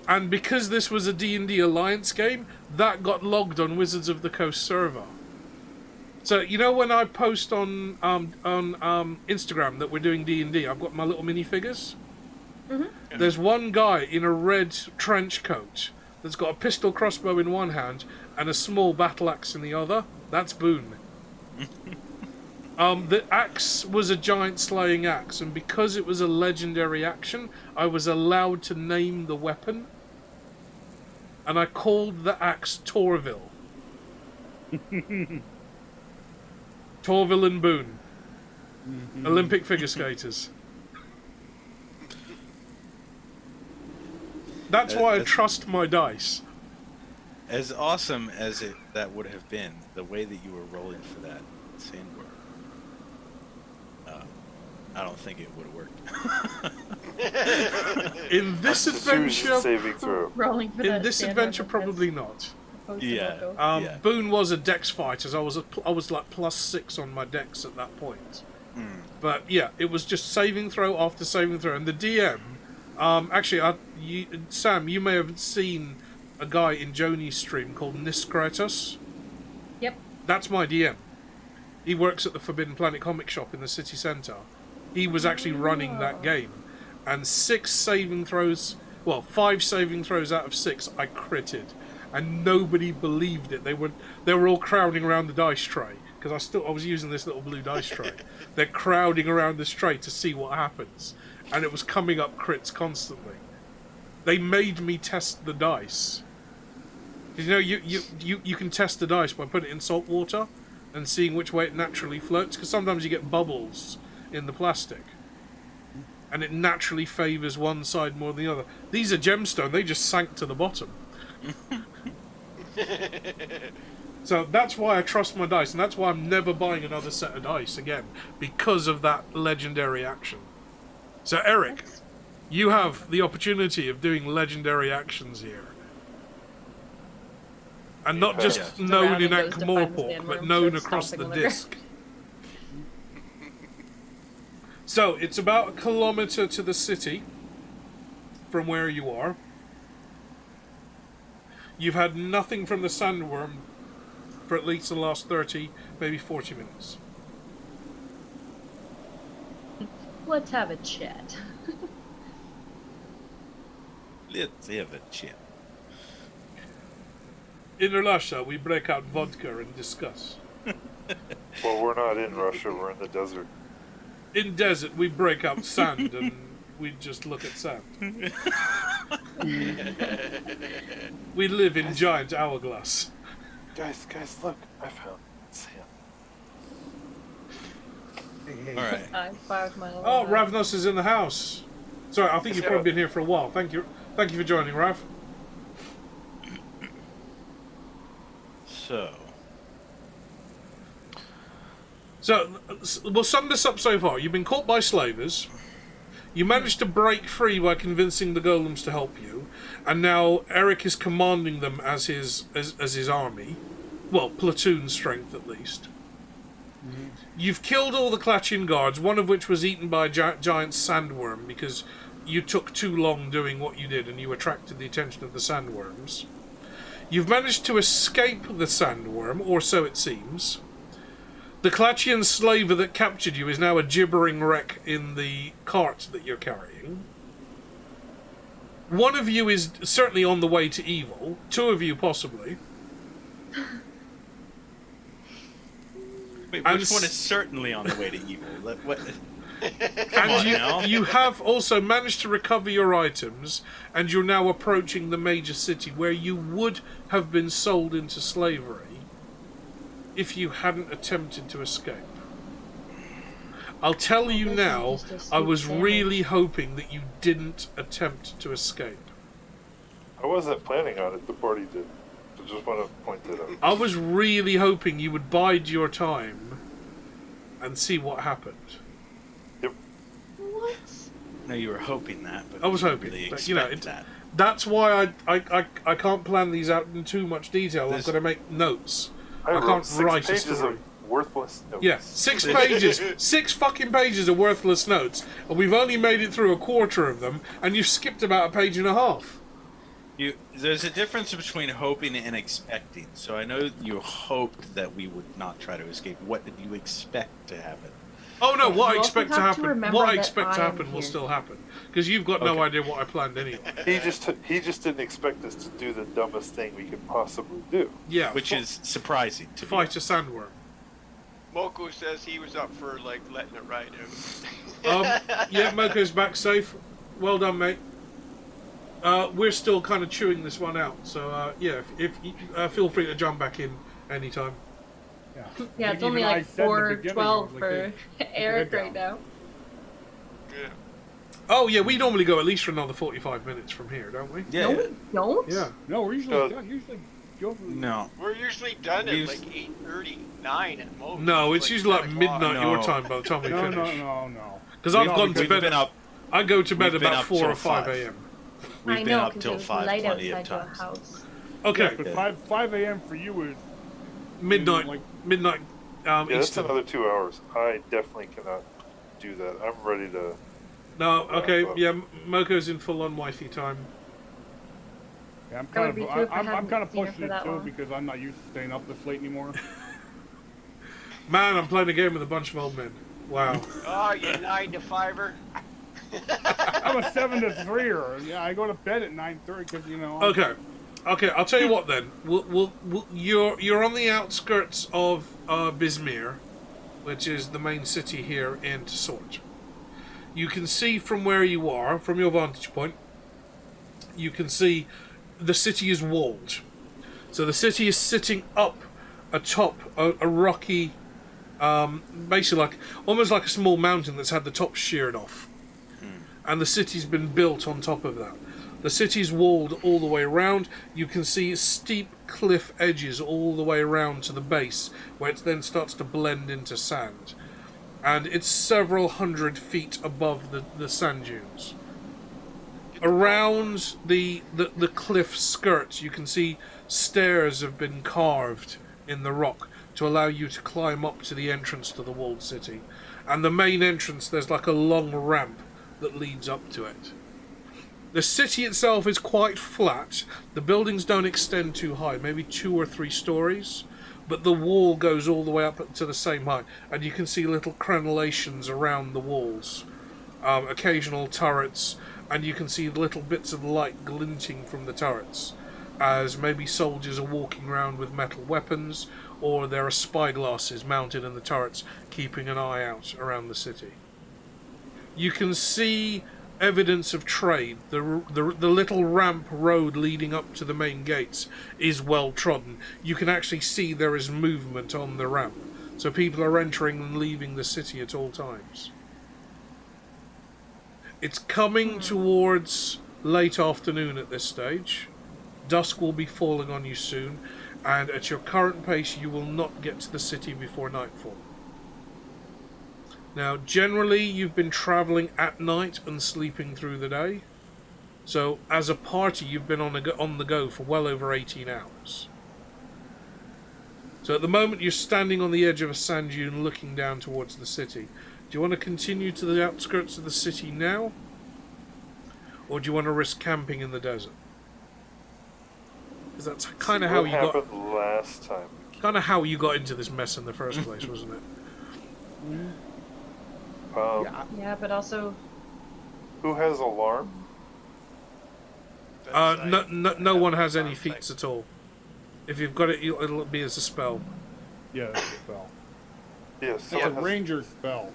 And because this was a D&D Alliance game, that got logged on Wizards of the Coast server. So, you know when I post on Instagram that we're doing D&D, I've got my little minifigures? Mm-hmm. There's one guy in a red trench coat that's got a pistol crossbow in one hand and a small battle axe in the other. That's Boone. The axe was a giant slaying axe, and because it was a legendary action, I was allowed to name the weapon, and I called the axe Torval. Torval and Boone, Olympic figure skaters. That's why I trust my dice. As awesome as that would have been, the way that you were rolling for that Sandworm, I don't think it would have worked. In this adventure, saving throw. Rolling for in that this Sandworm adventure, defense. probably not. Yeah. Yeah. Boone was a dex fighter, so I was like +6 on my dex at that point. But yeah, it was just saving throw after saving throw, and the DM. Actually, Sam, you may have seen a guy in Joni's stream called Niskratos. Yep. That's my DM. He works at the Forbidden Planet comic shop in the city centre. He was actually running that game, and 5 saving throws out of 6 I critted, and nobody believed it. They were all crowding around the dice tray because I was using this little blue dice tray. They're crowding around this tray to see what happens, and it was coming up crits constantly. They made me test the dice. You know, you can test the dice by putting it in salt water and seeing which way it naturally floats, because sometimes you get bubbles in the plastic and it naturally favours one side more than the other. These are gemstone, they just sank to the bottom. So that's why I trust my dice, and that's why I'm never buying another set of dice again, because of that legendary action. So Eric, you have the opportunity of doing legendary actions here. And not just known in Ankh-Morpork, but known across the disc. So, it's about 1 kilometre to the city from where you are. You've had nothing from the Sandworm for at least the last 30, maybe 40 minutes. Let's have a chat. Let's have a chat. In Russia, we break out vodka and discuss. Well, we're not in Russia, we're in the desert. In desert, we break out sand and we just look at sand. We live in giant hourglass. Guys, look, I found sand. Alright. I fired my little Oh, Ravnos is in the house. Sorry, I think you've probably been here for a while. Thank you for joining, Rav. So, we'll sum this up so far. You've been caught by slavers. You managed to break free by convincing the golems to help you, and now Eric is commanding them as his army. Well, platoon strength at least. You've killed all the Clatchian guards, one of which was eaten by a giant sandworm because you took too long doing what you did and you attracted the attention of the sandworms. You've managed to escape the sandworm, or so it seems. The Clatchian slaver that captured you is now a gibbering wreck in the cart that you're carrying. One of you is certainly on the way to evil. Two of you possibly. Wait, which one is certainly on the way to evil? What? And you have also managed to recover your items, and you're now approaching the major city where you would have been sold into slavery if you hadn't attempted to escape. I'll tell you now, I was really hoping that you didn't attempt to escape. I wasn't planning on it, the party did. I just want to point that out. I was really hoping you would bide your time and see what happened. Yep. What? No, you were hoping that, but I was you hoping, really but, you know, expect that. That's why I can't plan these out in too much detail. I've got to make notes. I can't wrote 6 write a pages story. of worthless notes. Yeah, 6 pages. 6 fucking pages of worthless notes, and we've only made it through a quarter of them, and you've skipped about a page and a half. There's a difference between hoping and expecting. So I know you hoped that we would not try to escape. What did you expect to happen? Oh no, what I You expect also to have to happen, remember what I that expect to I am happen will here. still happen, because you've got no Okay. idea what I planned anyway. He just didn't expect us to do the dumbest thing we could possibly do. Yeah, Which is surprising to me. fight a sandworm. Moko says he was up for like letting it ride out. Yeah, Moko's back safe. Well done, mate. We're still kind of chewing this one out, so yeah, if you, feel free to jump back in anytime. Yeah, it's Even only I like said in the beginning, 4:12 I was for like, Eric it right now. Yeah. Oh yeah, we normally go at least for another 45 minutes from here, don't we? Yeah. No, we don't. Yeah. No, we're usually done. Usually go for No. We're usually done at We've- like 8:30, 9 at most. No, it's usually like 10 o'clock. midnight your No. time by the time we no, finish. no. Because I've We've- gone to we've bed. been up. I go to bed we've been about up 4 or till 5 5. a.m. We've I been know, up 'cause till it was 5 light plenty of outside your times. house. Okay, But 5 a.m. for you is midnight. like- Midnight. Yeah, that's Eastern. another 2 hours. I definitely cannot do that. I'm ready to. No, okay, Well, yeah, Moko's in full-on wifey time. Yeah, That would be true if I I'm hadn't kind of seen her pushing for it that too long. because I'm not used to staying up this late anymore. Man, I'm playing a game with a bunch of old men. Wow. Oh, you 9 to 5er. I'm a 7 to 3er. Yeah, I go to bed at 9:30 because you know. Okay, I'll tell you what then. You're on the outskirts of Bizmir, which is the main city here in Tsort. You can see from where you are, from your vantage point, you can see the city is walled. So the city is sitting up atop a rocky, basically almost like a small mountain that's had the top sheared off. And the city's been built on top of that. The city's walled all the way around. You can see steep cliff edges all the way around to the base, where it then starts to blend into sand. And it's several hundred feet above the sand dunes. Around the cliff skirts, you can see stairs have been carved in the rock to allow you to climb up to the entrance to the walled city. And the main entrance, there's like a long ramp that leads up to it. The city itself is quite flat. The buildings don't extend too high, maybe 2 or 3 stories, but the wall goes all the way up to the same height, and you can see little crenellations around the walls, occasional turrets, and you can see little bits of light glinting from the turrets, as maybe soldiers are walking around with metal weapons, or there are spyglasses mounted in the turrets keeping an eye out around the city. You can see evidence of trade. The little ramp road leading up to the main gates is well trodden. You can actually see there is movement on the ramp. So people are entering and leaving the city at all times. It's coming towards late afternoon at this stage. Dusk will be falling on you soon, and at your current pace you will not get to the city before nightfall. Now, generally, you've been traveling at night and sleeping through the day. So, as a party, you've been on the go for well over 18 hours. So, at the moment, you're standing on the edge of a sand dune looking down towards the city. Do you want to continue to the outskirts of the city now? Or do you want to risk camping in the desert? Because that's kind of how you got... What happened last time? Kind of how you got into this mess in the first place, wasn't it? Yeah, but also... Who has alarm? No one has any feats at all. If you've got it, it'll be as a spell. Yeah, it's a spell. Yes. It's a ranger spell.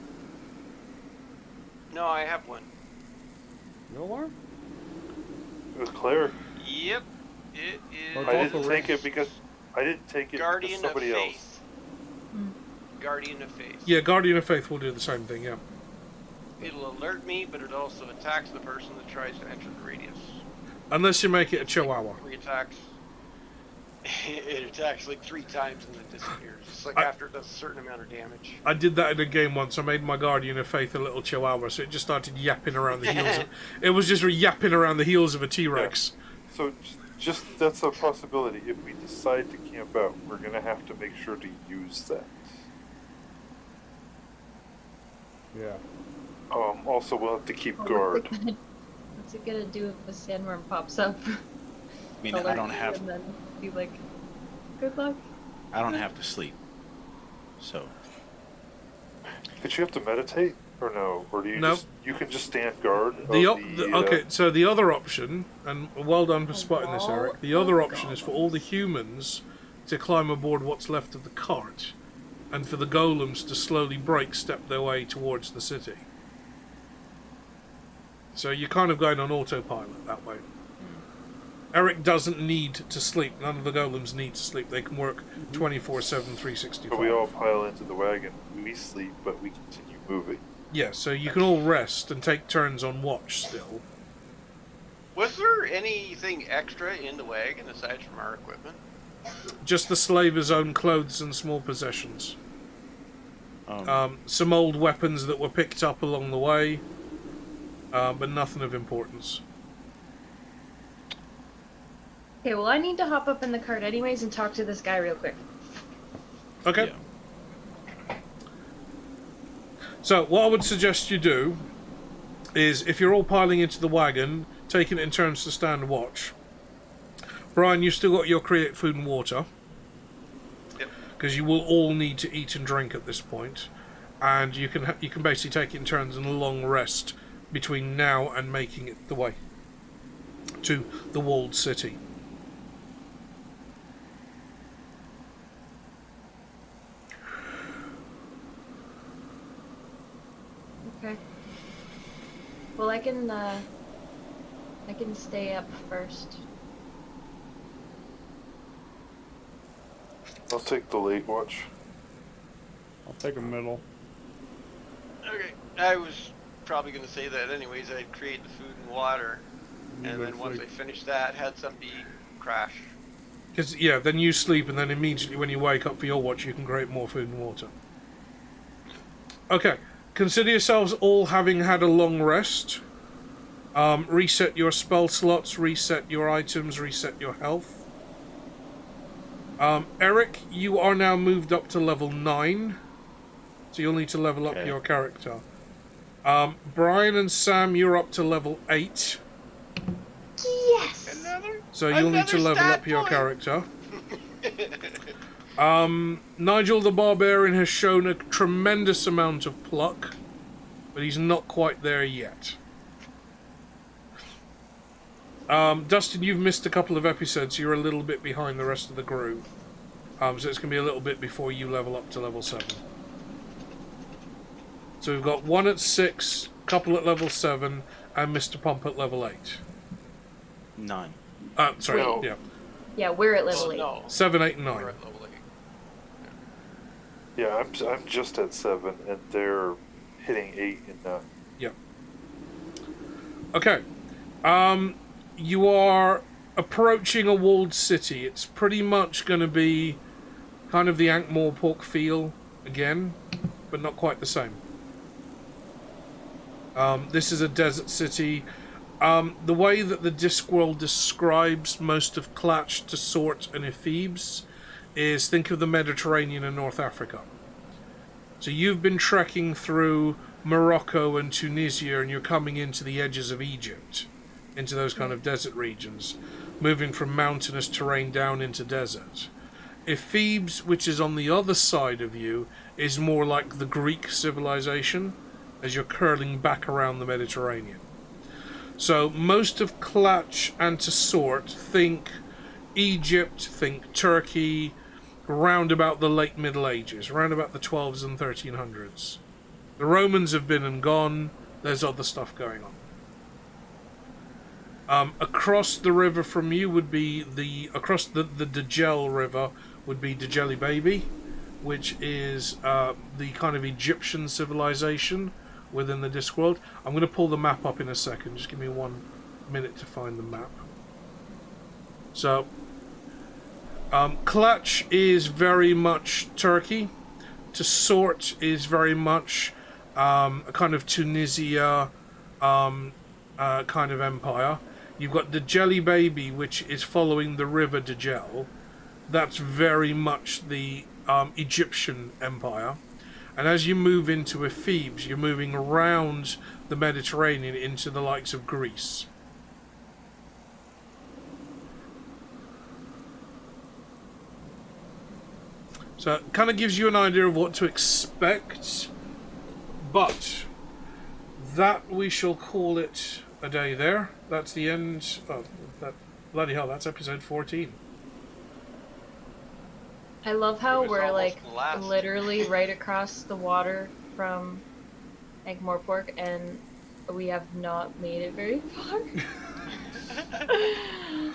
No, I have one. No alarm? It was Claire. Yep. It is. I didn't take it because Guardian somebody of else. Faith. Guardian of Faith. Yeah, Guardian of Faith will do the same thing, yeah. It'll alert me, but it also attacks the person that tries to enter the radius. Unless you make it a chihuahua. 3 attacks. It attacks like 3 times and then disappears. It's like after it does a certain amount of damage. I did that in a game once. I made my Guardian of Faith a little chihuahua, so it just started yapping around the heels. It was just yapping around the heels of a T-Rex. Yeah. So just that's a possibility. If we decide to camp out, we're gonna have to make sure to use that. Yeah. Also, we'll have to keep guard. What's it gonna do if a sandworm pops up? I mean, I don't have. And then be like, good luck. I don't have to sleep. So. Did you have to meditate, or no? Or do you No. just you can just stand guard? Okay, so the other option, and well done for spotting this, Eric. The other option is for all the humans to climb aboard what's left of the cart, and for the golems to slowly step their way towards the city. So you're kind of going on autopilot that way. Eric doesn't need to sleep. None of the golems need to sleep. They can work 24/7, 365. But we all pile into the wagon. We sleep, but we continue moving. Yeah, so you can all rest and take turns on watch still. Was there anything extra in the wagon aside from our equipment? Just the slaver's own clothes and small possessions. Some old weapons that were picked up along the way, but nothing of importance. Okay, well I need to hop up in the cart anyways and talk to this guy real quick. Okay. Yeah. So, what I would suggest you do is, if you're all piling into the wagon, taking it in turns to stand watch. Brian, you've still got your create food and water. Yep. Because you will all need to eat and drink at this point. And you can basically take it in turns and a long rest between now and making it the way to the walled city. Okay. Well, I can stay up first. I'll take the late watch. I'll take a middle. Okay, I was probably going to say that anyways. I'd create the food and water, and then once I finished that, had something to eat, crash. Because, yeah, then you sleep, and then immediately when you wake up for your watch, you can create more food and water. Okay, consider yourselves all having had a long rest. Reset your spell slots, reset your items, reset your health. Eric, you are now moved up to level 9, so you'll need to level up your character. Brian and Sam, you're up to level 8. Yes! So you'll need to level up your character. Nigel the Barbarian has shown a tremendous amount of pluck, but he's not quite there yet. Dustin, you've missed a couple of episodes, so you're a little bit behind the rest of the group. So it's going to be a little bit before you level up to level 7. So we've got 1 at 6, a couple at level 7, and Mr. Pump at level 8. 9. Sorry, No. yeah. Yeah, we're at level 8. No. 7, 8, and 9. We're at level 8. Yeah, I'm just at 7, and they're hitting 8 and 9. Yep. Okay. You are approaching a walled city. It's pretty much going to be kind of the Ankh-Morpork feel again, but not quite the same. This is a desert city. The way that the Discworld describes most of Klatch, Tsort, and Ephebes is think of the Mediterranean and North Africa. So you've been trekking through Morocco and Tunisia, and you're coming into the edges of Egypt, into those kind of desert regions, moving from mountainous terrain down into desert. Ephebes, which is on the other side of you, is more like the Greek civilization, as you're curling back around the Mediterranean. So most of Klatch and Tsort, think Egypt, think Turkey, around about the late Middle Ages, around about the 12s and 1300s. The Romans have been and gone. There's other stuff going on. Across the river from you would be across the Djel River would be Djeli Baby, which is the kind of Egyptian civilization within the Discworld. I'm going to pull the map up in a second. Just give me 1 minute to find the map. So, Klatch is very much Turkey. Tsort is very much a kind of Tunisia kind of empire. You've got Djeli Baby, which is following the river Djel. That's very much the Egyptian empire. And as you move into Ephebes, you're moving around the Mediterranean into the likes of Greece. So it kind of gives you an idea of what to expect, but that we shall call it a day there. That's the end of that. Bloody hell, that's episode 14. I love how It was we're almost like the last. literally right across the water from Ankh-Morpork, and we have not made it very far.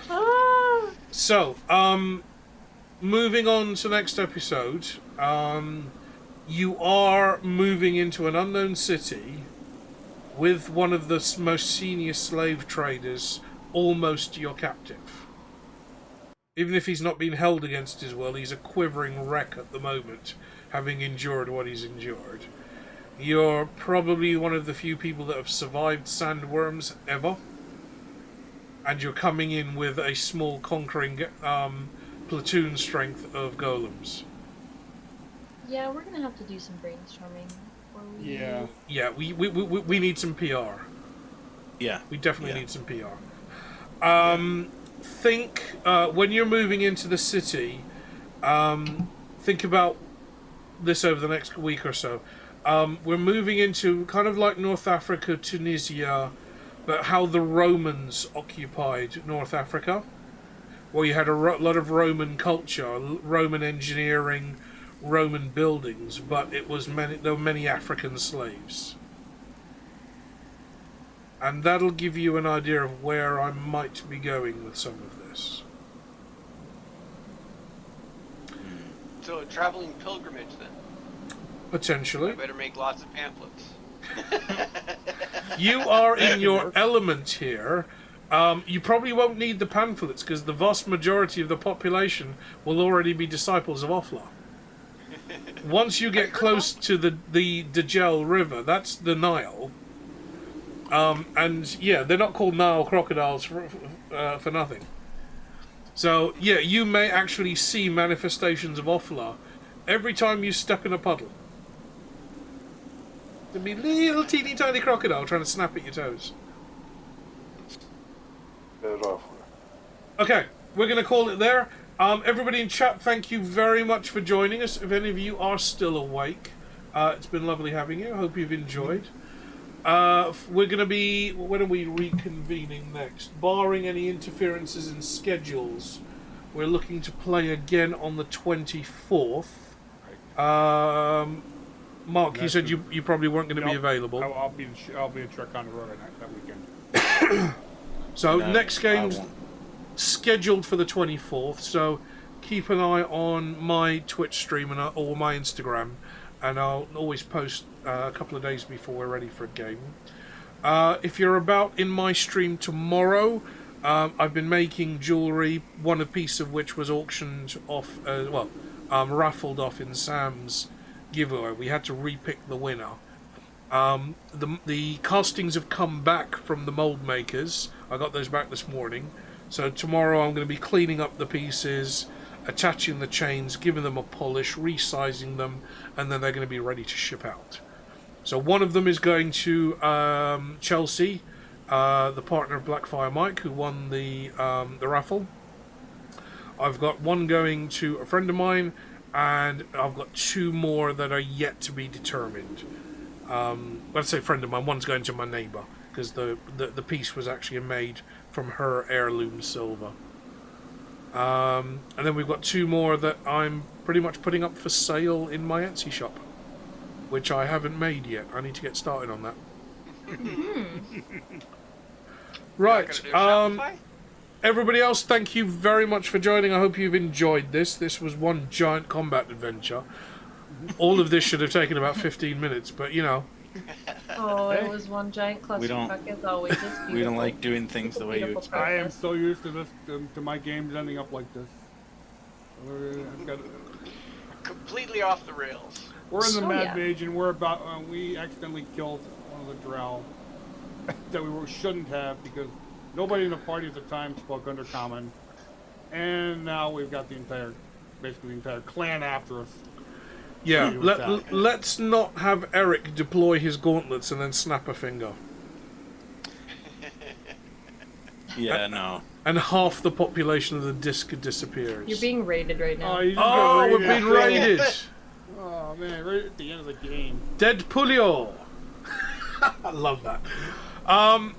Ah. So, moving on to the next episode, you are moving into an unknown city with one of the most senior slave traders almost your captive. Even if he's not been held against his will, he's a quivering wreck at the moment, having endured what he's endured. You're probably one of the few people that have survived sandworms ever, and you're coming in with a small conquering platoon strength of golems. Yeah, we're gonna have to do some brainstorming. before we- Yeah. Yeah, we need some PR. Yeah. We definitely Yeah. need some PR. Think when you're moving into the city, think about this over the next week or so. We're moving into kind of like North Africa, Tunisia, but how the Romans occupied North Africa, where you had a lot of Roman culture, Roman engineering, Roman buildings, but there were many African slaves. And that'll give you an idea of where I might be going with some of this. So a traveling pilgrimage then. Potentially. I better make lots of pamphlets. You are in your element here. You probably won't need the pamphlets because the vast majority of the population will already be disciples of Offla. Once you get close to the Djel River, that's the Nile. And yeah, they're not called Nile crocodiles for nothing. So yeah, you may actually see manifestations of Offla every time you step in a puddle. There'll be little teeny tiny crocodile trying to snap at your toes. Get it off. Okay, we're going to call it there. Everybody in chat, thank you very much for joining us. If any of you are still awake, it's been lovely having you. I hope you've enjoyed. We're going to be... When are we reconvening next? Barring any interferences in schedules, we're looking to play again on the 24th. Mark, you said you probably weren't going to be available. I'll be in Trek on the road that weekend. So No, next game's I won't. scheduled for the 24th, so keep an eye on my Twitch stream or my Instagram, and I'll always post a couple of days before we're ready for a game. If you're about in my stream tomorrow, I've been making jewellery, one piece of which was auctioned off, raffled off in Sam's giveaway. We had to repick the winner. The castings have come back from the mold makers. I got those back this morning. So tomorrow I'm going to be cleaning up the pieces, attaching the chains, giving them a polish, resizing them, and then they're going to be ready to ship out. So one of them is going to Chelsea, the partner of Blackfire Mike, who won the raffle. I've got one going to a friend of mine, and I've got 2 more that are yet to be determined. Let's say friend of mine, one's going to my neighbour, because the piece was actually made from her heirloom silver. And then we've got 2 more that I'm pretty much putting up for sale in my Etsy shop, which I haven't made yet. I need to get started on that. Right. Everybody else, thank you very much for joining. I hope you've enjoyed this. This was one giant combat adventure. All of this should have taken about 15 minutes, but you know. Oh, it was one giant clusterfuck as always. It's beautiful. We don't like doing things the way you Beautiful expect. I am so used to this, to my games ending up like this. I've got, Completely off the rails. we're in the Oh, Mad yeah. Mage, and we're about. We accidentally killed one of the drow that we shouldn't have because nobody in the party at the time spoke Undercommon, and now we've got basically the entire clan after us. Yeah, let's not have Eric deploy his gauntlets and then snap a finger. Yeah, no. And half the population of the disc disappears. You're being raided right now. Oh, you just got we're raided. being raided! Oh man, right at the end of the game. Dead Pulio! I love that.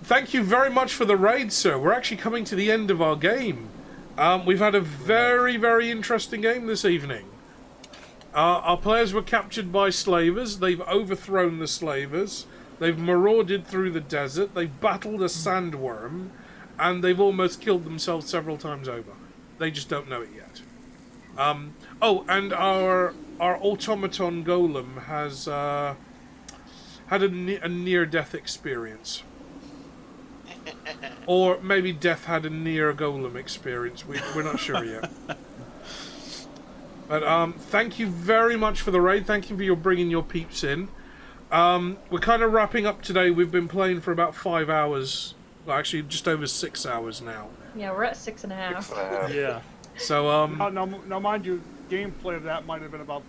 Thank you very much for the raid, sir. We're actually coming to the end of our game. We've had a very, very interesting game this evening. Our players were captured by slavers. They've overthrown the slavers. They've marauded through the desert. They've battled a sandworm. And they've almost killed themselves several times over. They just don't know it yet. Oh, and our automaton golem has had a near-death experience. Or maybe Death had a near-golem experience. We're not sure yet. But thank you very much for the raid. Thank you for bringing your peeps in. We're kind of wrapping up today. We've been playing for about 5 hours. Well, actually, just over 6 hours now. Yeah, we're at 6.5. 6.5. Yeah. So now, mind you, gameplay of that might have been about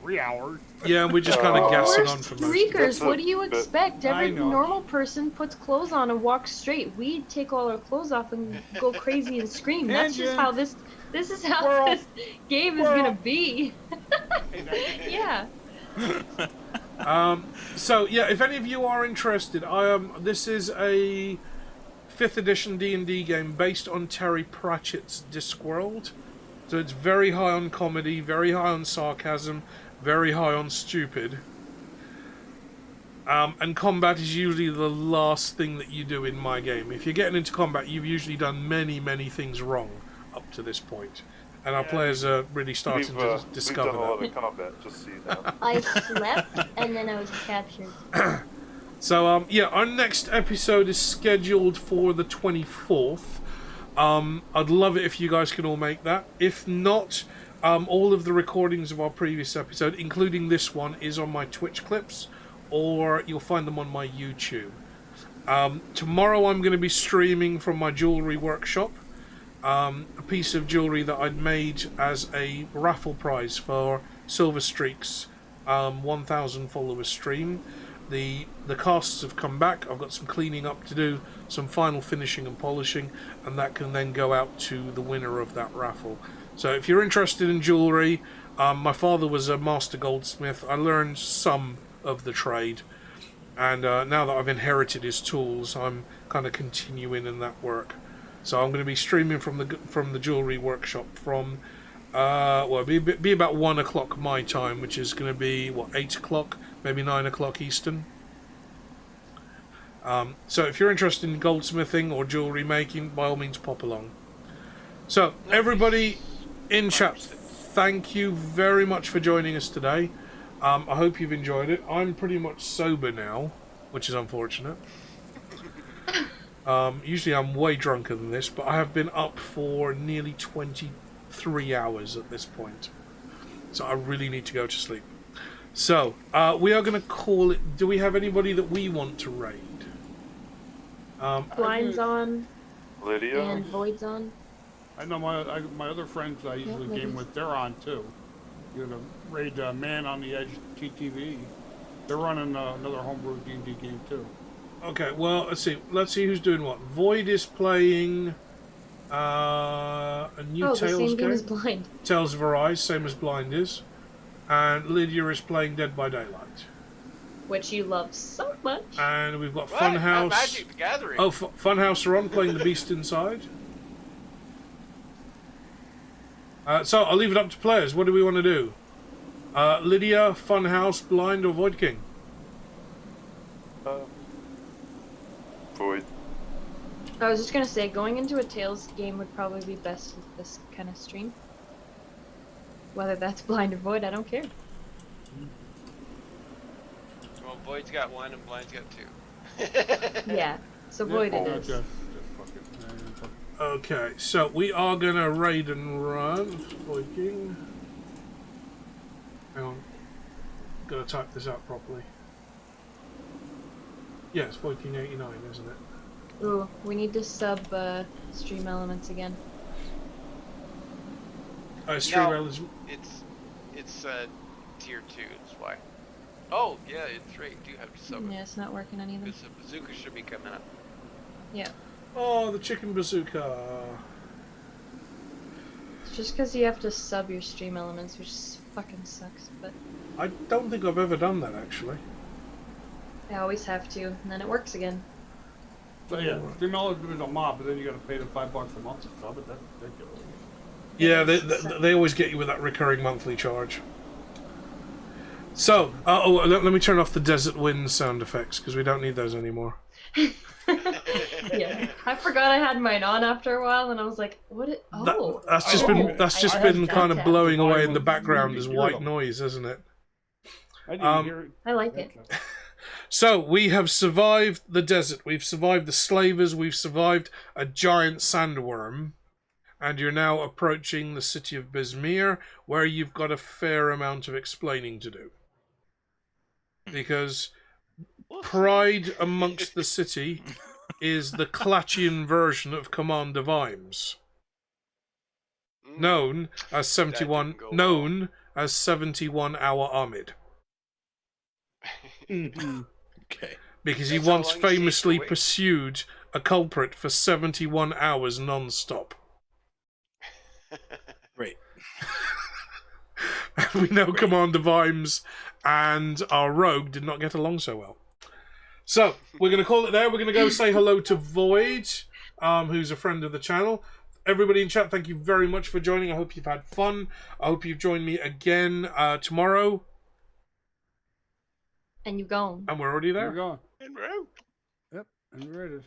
3 hours. yeah, we're just kind of gassing We're on for most. streakers. What do you expect? I Every know. normal person puts clothes on and walks straight. We take all our clothes off and go crazy and scream. That's just how this is how Squirrel. this game is gonna be. Yeah. So yeah, if any of you are interested, this is a 5th edition D&D game based on Terry Pratchett's Discworld. So it's very high on comedy, very high on sarcasm, very high on stupid. And combat is usually the last thing that you do in my game. If you're getting into combat, you've usually done many, many things wrong up to this point. And our players are really starting to discover We've done a lot that. of combat, just so you know. I slept and then I was captured. So, yeah, our next episode is scheduled for the 24th. I'd love it if you guys can all make that. If not, all of the recordings of our previous episode, including this one, is on my Twitch clips, or you'll find them on my YouTube. Tomorrow I'm going to be streaming from my jewellery workshop. A piece of jewellery that I'd made as a raffle prize for Silver Streak's 1,000 followers stream. The casts have come back. I've got some cleaning up to do, some final finishing and polishing, and that can then go out to the winner of that raffle. So if you're interested in jewellery, my father was a master goldsmith. I learned some of the trade, and now that I've inherited his tools, I'm kind of continuing in that work. So I'm going to be streaming from the jewellery workshop from it'll be about 1 o'clock my time, which is going to be 8 o'clock, maybe 9 o'clock Eastern. So if you're interested in goldsmithing or jewellery making, by all means pop along. So everybody in chat, thank you very much for joining us today. I hope you've enjoyed it. I'm pretty much sober now, which is unfortunate. Usually I'm way drunker than this, but I have been up for nearly 23 hours at this point. So I really need to go to sleep. So, we are going to call it... Do we have anybody that we want to raid? Blind's on Lydia? and Void's on. I know my other friends I usually game with, they're on too. You know, raid Man on the Edge TTV. They're running another Homebrew D&D game too. Okay, well, let's see. Let's see who's doing what. Void is playing a new Oh, the Tales same game game. as Blind. Tales of Arise, same as Blind is. And Lydia is playing Dead by Daylight. Which you love so much. And we've got What? Funhouse. Magic the Gathering. Oh, Funhouse are on, playing The Beast Inside. So I'll leave it up to players. What do we want to do? Lydia, Funhouse, Blind, or Void King? Void. I was just gonna say, going into a Tales game would probably be best with this kind of stream. Whether that's Blind or Void, I don't care. Well, Void's got 1 and Blind's got 2. Yeah, so Void it is. Just fuck it. Okay, so we are gonna raid and run. Void King. Hang on. Gotta type this out properly. Yes, Void King 89, isn't it? Ooh, we need to sub stream elements again. Stream No. Elements. It's tier 2, that's why. Oh, yeah, it's right. You do have to sub it. Yeah, it's not working on either. Because the bazooka should be coming up. Yeah. Oh, the chicken bazooka. It's just because you have to sub your stream elements, which fucking sucks, but I don't think I've ever done that, actually. I always have to, and then it works again. So yeah, stream elements is a mob, but then you gotta pay them $5 a month to sub it. That's ridiculous. Yeah, they always get you with that recurring monthly charge. So, let me turn off the Desert Wind sound effects, because we don't need those anymore. Yeah, I forgot I had mine on after a while, and I was like, "What? Oh, That's just been kind of blowing away in the background as white noise, isn't it? I didn't hear it. I like it." So, we have survived the desert, we've survived the slavers, we've survived a giant sandworm, and you're now approaching the city of Bismir, where you've got a fair amount of explaining to do. Because pride amongst the city is the Klatchian version of Commander Vimes, known as 71 hour Ahmed. Okay. Because he That's how once long he stays famously awake. pursued a culprit for 71 hours non-stop. Great. And we know Commander Vimes and our rogue did not get along so well. So, we're going to call it there. We're going to go say hello to Void, who's a friend of the channel. Everybody in chat, thank you very much for joining. I hope you've had fun. I hope you've joined me again tomorrow. And you've gone. And we're already there. We're going. And we're out. Yep, and we're ready.